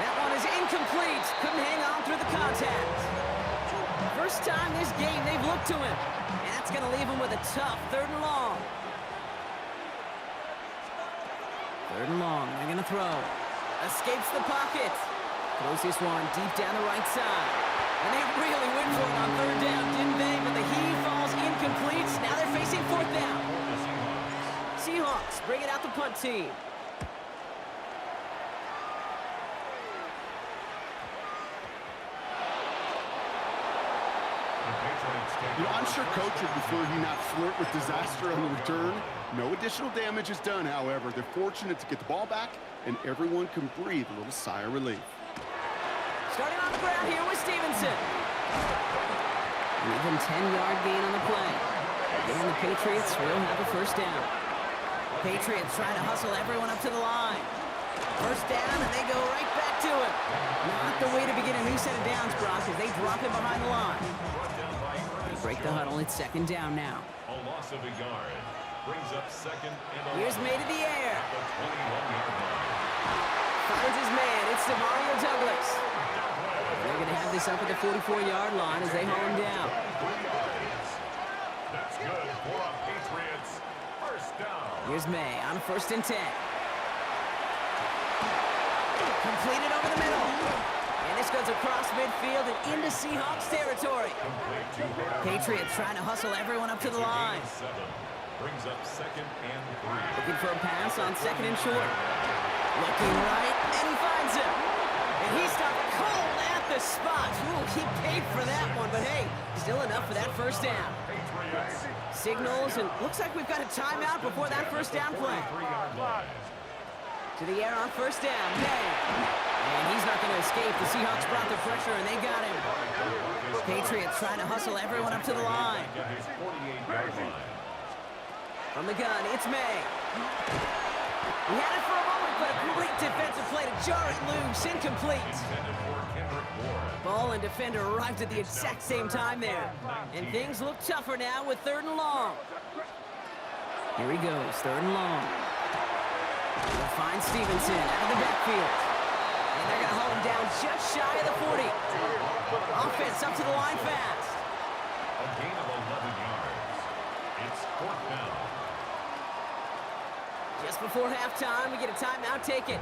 That one is incomplete. Couldn't hang on through the contact. First time this game they've looked to him. And that's going to leave him with a tough 3rd and long. 3rd and long. They're going to throw. Escapes the pocket. Throws this one deep down the right side. And they really went for it on 3rd down, didn't they? But the heave falls incomplete. Now they're facing 4th down. Seahawks bring it out the punt team. I'm sure Coach would prefer he not flirt with disaster on the return. No additional damage is done, however. They're fortunate to get the ball back, and everyone can breathe a little sigh of relief. Starting on the ground here with Stevenson. An even 10-yard gain on the play. And the Patriots will have a first down. Patriots trying to hustle everyone up to the line. First down, and they go right back to it. Not the way to begin a new set of downs, Brock, as they drop it behind the line. They break the huddle. It's 2nd down now. A loss of a yard. Brings up 2nd and 11. Here's May to the air. At the 21-yard line. Finds his man. It's Demario Douglas. They're going to have this up at the 44-yard line as they haul him down. 3 yards. That's good for a Patriots. First down. Here's May on 1st and 10. Completed over the middle. And this goes across midfield and into Seahawks territory. Patriots trying to hustle everyone up to the line. Brings up 2nd and 3. Looking for a pass on 2nd and short. Looking right, and he finds him. And he stopped cold at the spot. Ooh, he paid for that one, but hey, still enough for that first down. Signals, and looks like we've got a timeout before that first down play. To the air on first down, May. And he's not going to escape. The Seahawks brought the pressure, and they got him. Patriots trying to hustle everyone up to the line. From the gun, it's May. He had it for a moment, but a great defensive play to jar it loose. Incomplete. Ball and defender arrived at the exact same time there. And things look tougher now with 3rd and long. Here he goes, 3rd and long. They'll find Stevenson out of the backfield. And they're going to hold him down just shy of the 40. Offense up to the line fast. A gain of 11 yards. It's 4th down. Just before halftime, we get a timeout taken.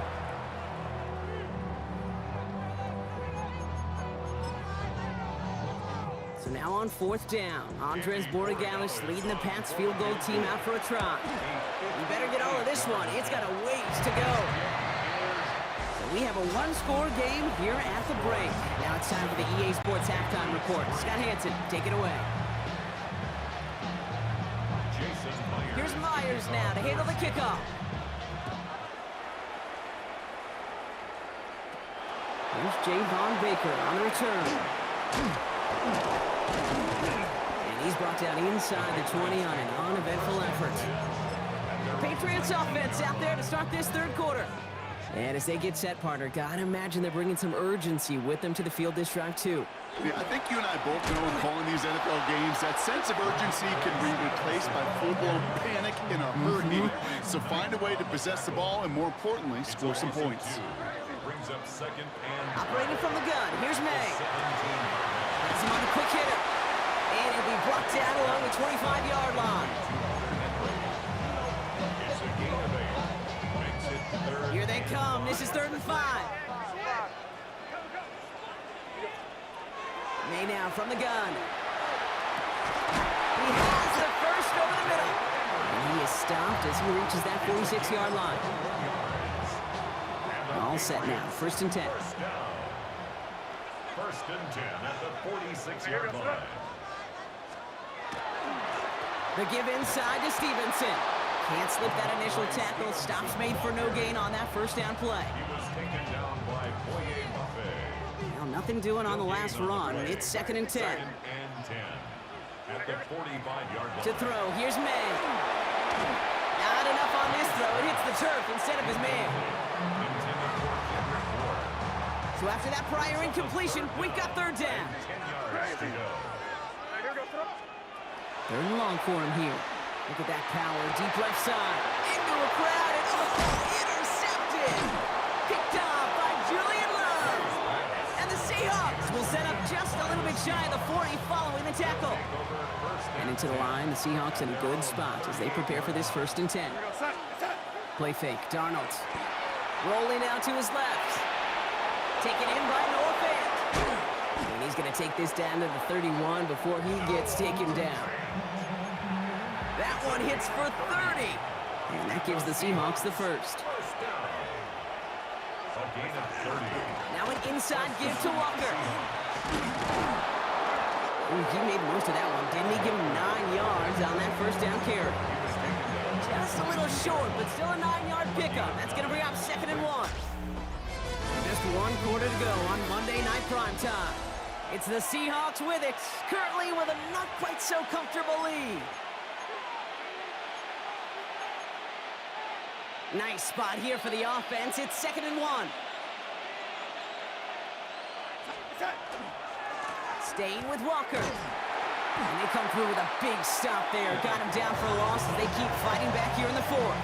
So now on 4th down, Andres Borregales leading the Pats field goal team out for a try. You better get all of this one. It's got a ways to go. So we have a 1-score game here at the break. Now it's time for the EA Sports Halftime Report. Scott Hansen, take it away. Here's Myers now to handle the kickoff. Here's Javon Baker on the return. And he's brought down inside the 20 on an uneventful effort. Patriots offense out there to start this 3rd quarter. And as they get set, partner, gotta imagine they're bringing some urgency with them to the field this drive, too. Yeah, I think you and I both know in calling these NFL games, that sense of urgency can be replaced by full-blown panic in a hurry. So find a way to possess the ball and, more importantly, score some points. Brings up 2nd and Operating from the gun, here's May. Has him on a quick hitter. And he'll be brought down along the 25-yard line. it's a gain of 8. Makes it 3rd. Here they come. This is 3rd and 5. May now from the gun. He has the first over the middle. And he is stopped as he reaches that 46-yard line. All set now. 1st and 10. First down. 1st and 10 at the 46-yard line. The give inside to Stevenson. Can't slip that initial tackle. Stops made for no gain on that first down play. He was taken down by Boye Mafe. Well, nothing doing on the last run. It's 2nd and 10. Second and 10. At the 45-yard line. To throw, here's May. Not enough on this throw. It hits the turf instead of his man. Intended for Kendrick Ward. So after that prior incompletion, we've got 3rd down. 10 yards to go. 3rd and long for him here. Look at that power, deep left side. Into a crowd, and intercepted! Picked off by Julian Love. And the Seahawks will set up just a little bit shy of the 40 following the tackle. And into the line, the Seahawks in a good spot as they prepare for this 1st and 10. Play fake, Darnold. Rolling out to his left. Taken in by Norfant. And he's going to take this down to the 31 before he gets taken down. That one hits for 30. And that gives the Seahawks the first. First down. A gain of 30. Now an inside give to Walker. Ooh, he made most of that one, didn't he? Give him 9 yards on that first down carry. Just a little short, but still a 9-yard pickup. That's going to bring up 2nd and 1. Just 1 quarter to go on Monday Night Primetime. It's the Seahawks with it, currently with a not quite so comfortable lead. Nice spot here for the offense. It's 2nd and 1. Staying with Walker. And they come through with a big stop there. Got him down for a loss as they keep fighting back here in the 4th.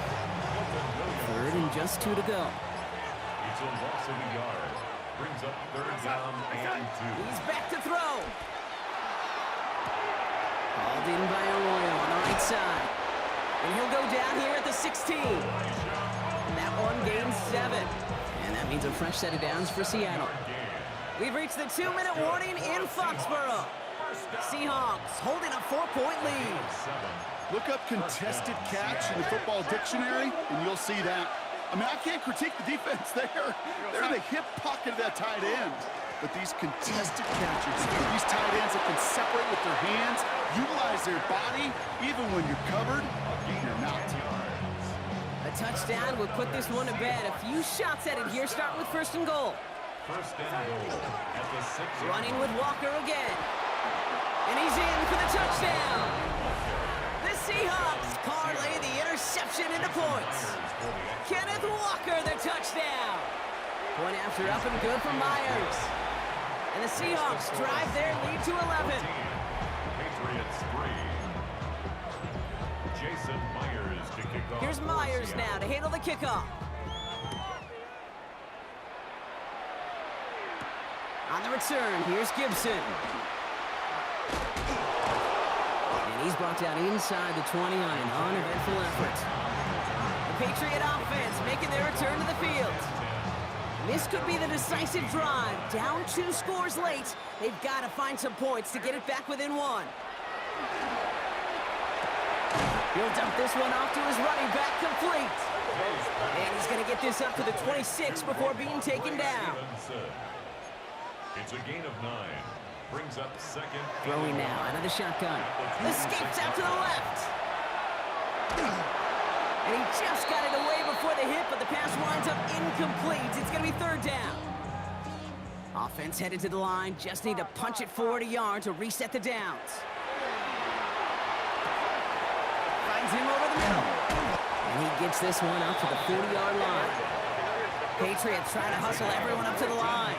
3rd and just 2 to go. It's a loss of a yard. Brings up 3rd down and 2. He's back to throw. Hauled in by Arroyo on the right side. And he'll go down here at the 16. And that one gains 7. And that means a fresh set of downs for Seattle. We've reached the 2-minute warning in Foxborough. Seahawks holding a 4-point lead. Look up contested catch in the football dictionary, and you'll see that. I mean, I can't critique the defense there. They're in the hip pocket of that tight end. But these contested catches, these tight ends that can separate with their hands, utilize their body, even when you're covered, you're not. A touchdown would put this one to bed. A few shots at it here, starting with 1st and goal. 1st and goal at the 6. Running with Walker again. And he's in for the touchdown. The Seahawks parlay the interception into points. Kenneth Walker, the touchdown. Point after up and good for Myers. And the Seahawks drive their lead to 11. Patriots 3. Jason Myers to kick off. Here's Myers now to handle the kickoff. On the return, here's Gibson. And he's brought down inside the 20 on an uneventful effort. The Patriot offense making their return to the field. This could be the decisive drive. Down 2 scores late. They've got to find some points to get it back within 1. He'll dump this one off to his running back, complete. And he's going to get this up to the 26 before being taken down. It's a gain of 9. Brings up 2nd. Throwing now out of the shotgun. Escapes out to the left. And he just got it away before the hit, but the pass winds up incomplete. It's going to be 3rd down. Offense headed to the line. Just need to punch it forward a yard to reset the downs. Finds him over the middle. And he gets this one out to the 40-yard line. Patriots trying to hustle everyone up to the line.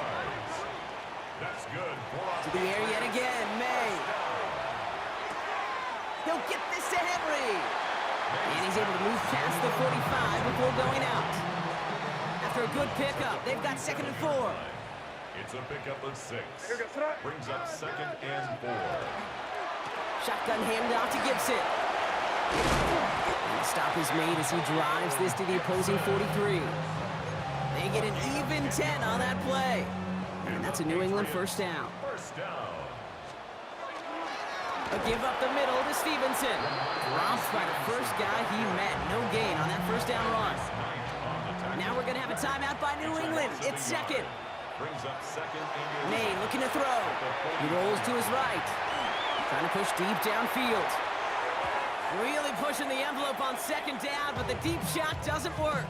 That's good. To the air yet again, May. He'll get this to Henry. And he's able to move past the 45 before going out. After a good pickup, they've got 2nd and 4. It's a pickup of 6. Brings up 2nd and 4. Shotgun handoff to Gibson. And the stop is made as he drives this to the opposing 43. They get an even 10 on that play. And that's a New England 1st down. First down. A give up the middle to Stevenson. Drops by the first guy he met. No gain on that 1st down run. Now we're going to have a timeout by New England. It's 2nd. Brings up 2nd and May looking to throw. He rolls to his right. Trying to push deep downfield. Really pushing the envelope on second down, but the deep shot doesn't work.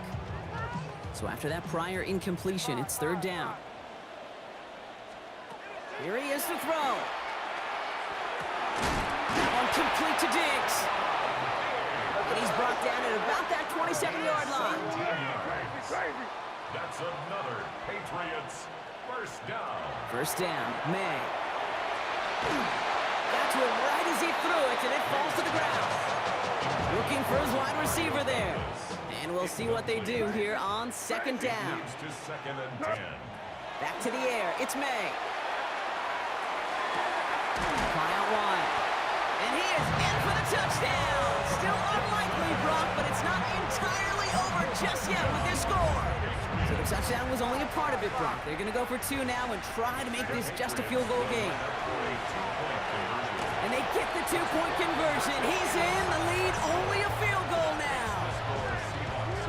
So after that prior incompletion, it's third down. Here he is to throw. That one complete to Diggs. And he's brought down at about that 27-yard line. That's another Patriots first down. First down, May. Got to him right as he threw it, and it falls to the ground. Looking for his wide receiver there. And we'll see what they do here on second down. Moves to second and 10. Back to the air, it's May. Fly out wide. And he is in for the touchdown. Still unlikely, Brock, but it's not entirely over just yet with this score. So the touchdown was only a part of it, Brock. They're going to go for two now and try to make this just a field goal game. And they get the two-point conversion. He's in the lead, only a field goal now.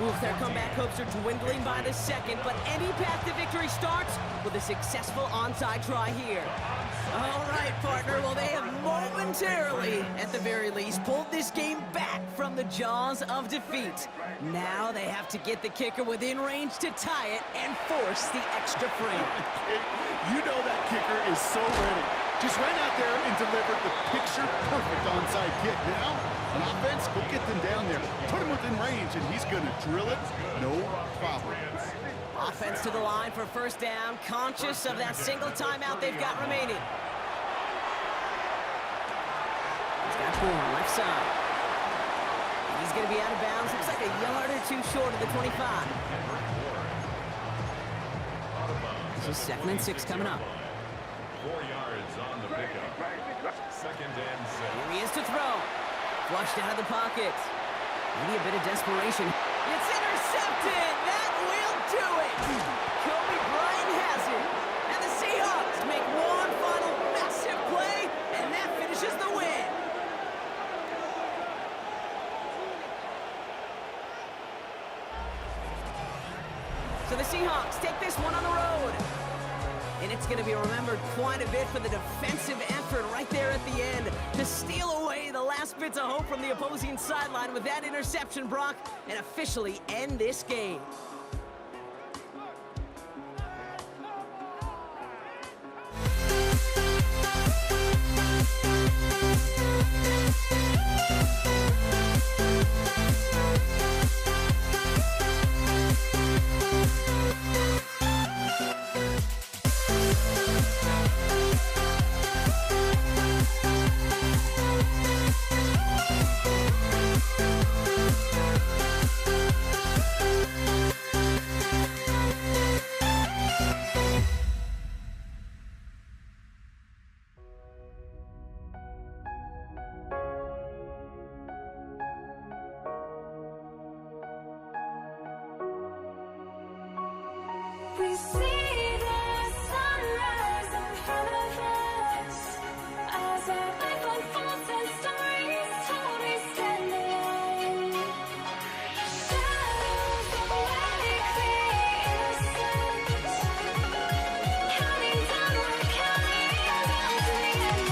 Oof, their comeback hopes are dwindling by the second, but any path to victory starts with a successful onside try here. All right, partner. Well, they have momentarily, at the very least, pulled this game back from the jaws of defeat. Now they have to get the kicker within range to tie it and force the extra frame. You know that kicker is so ready. Just ran out there and delivered the picture-perfect onside kick. Now, on offense, go get them down there. Put him within range, and he's going to drill it, no problem. Offense to the line for first down, conscious of that single timeout they've got remaining. He's got Bourne, left side. He's going to be out of bounds. Looks like a yard or two short of the 25. This is second and 6 coming up. 4 yards on the pickup. Second and 6. Here he is to throw. Flushed out of the pocket. Maybe a bit of desperation. It's intercepted. That will do it. Kobe Bryant has it. And the Seahawks make one final massive play, and that finishes the win. So the Seahawks take this one on the road. And it's going to be remembered quite a bit for the defensive effort right there at the end to steal away the last bits of hope from the opposing sideline with that interception, Brock, and officially end this game. We see the sunrise in front of us as our life unfolds and stories told we stand alone. Shadows away, innocence, counting down, we're counting down to the end.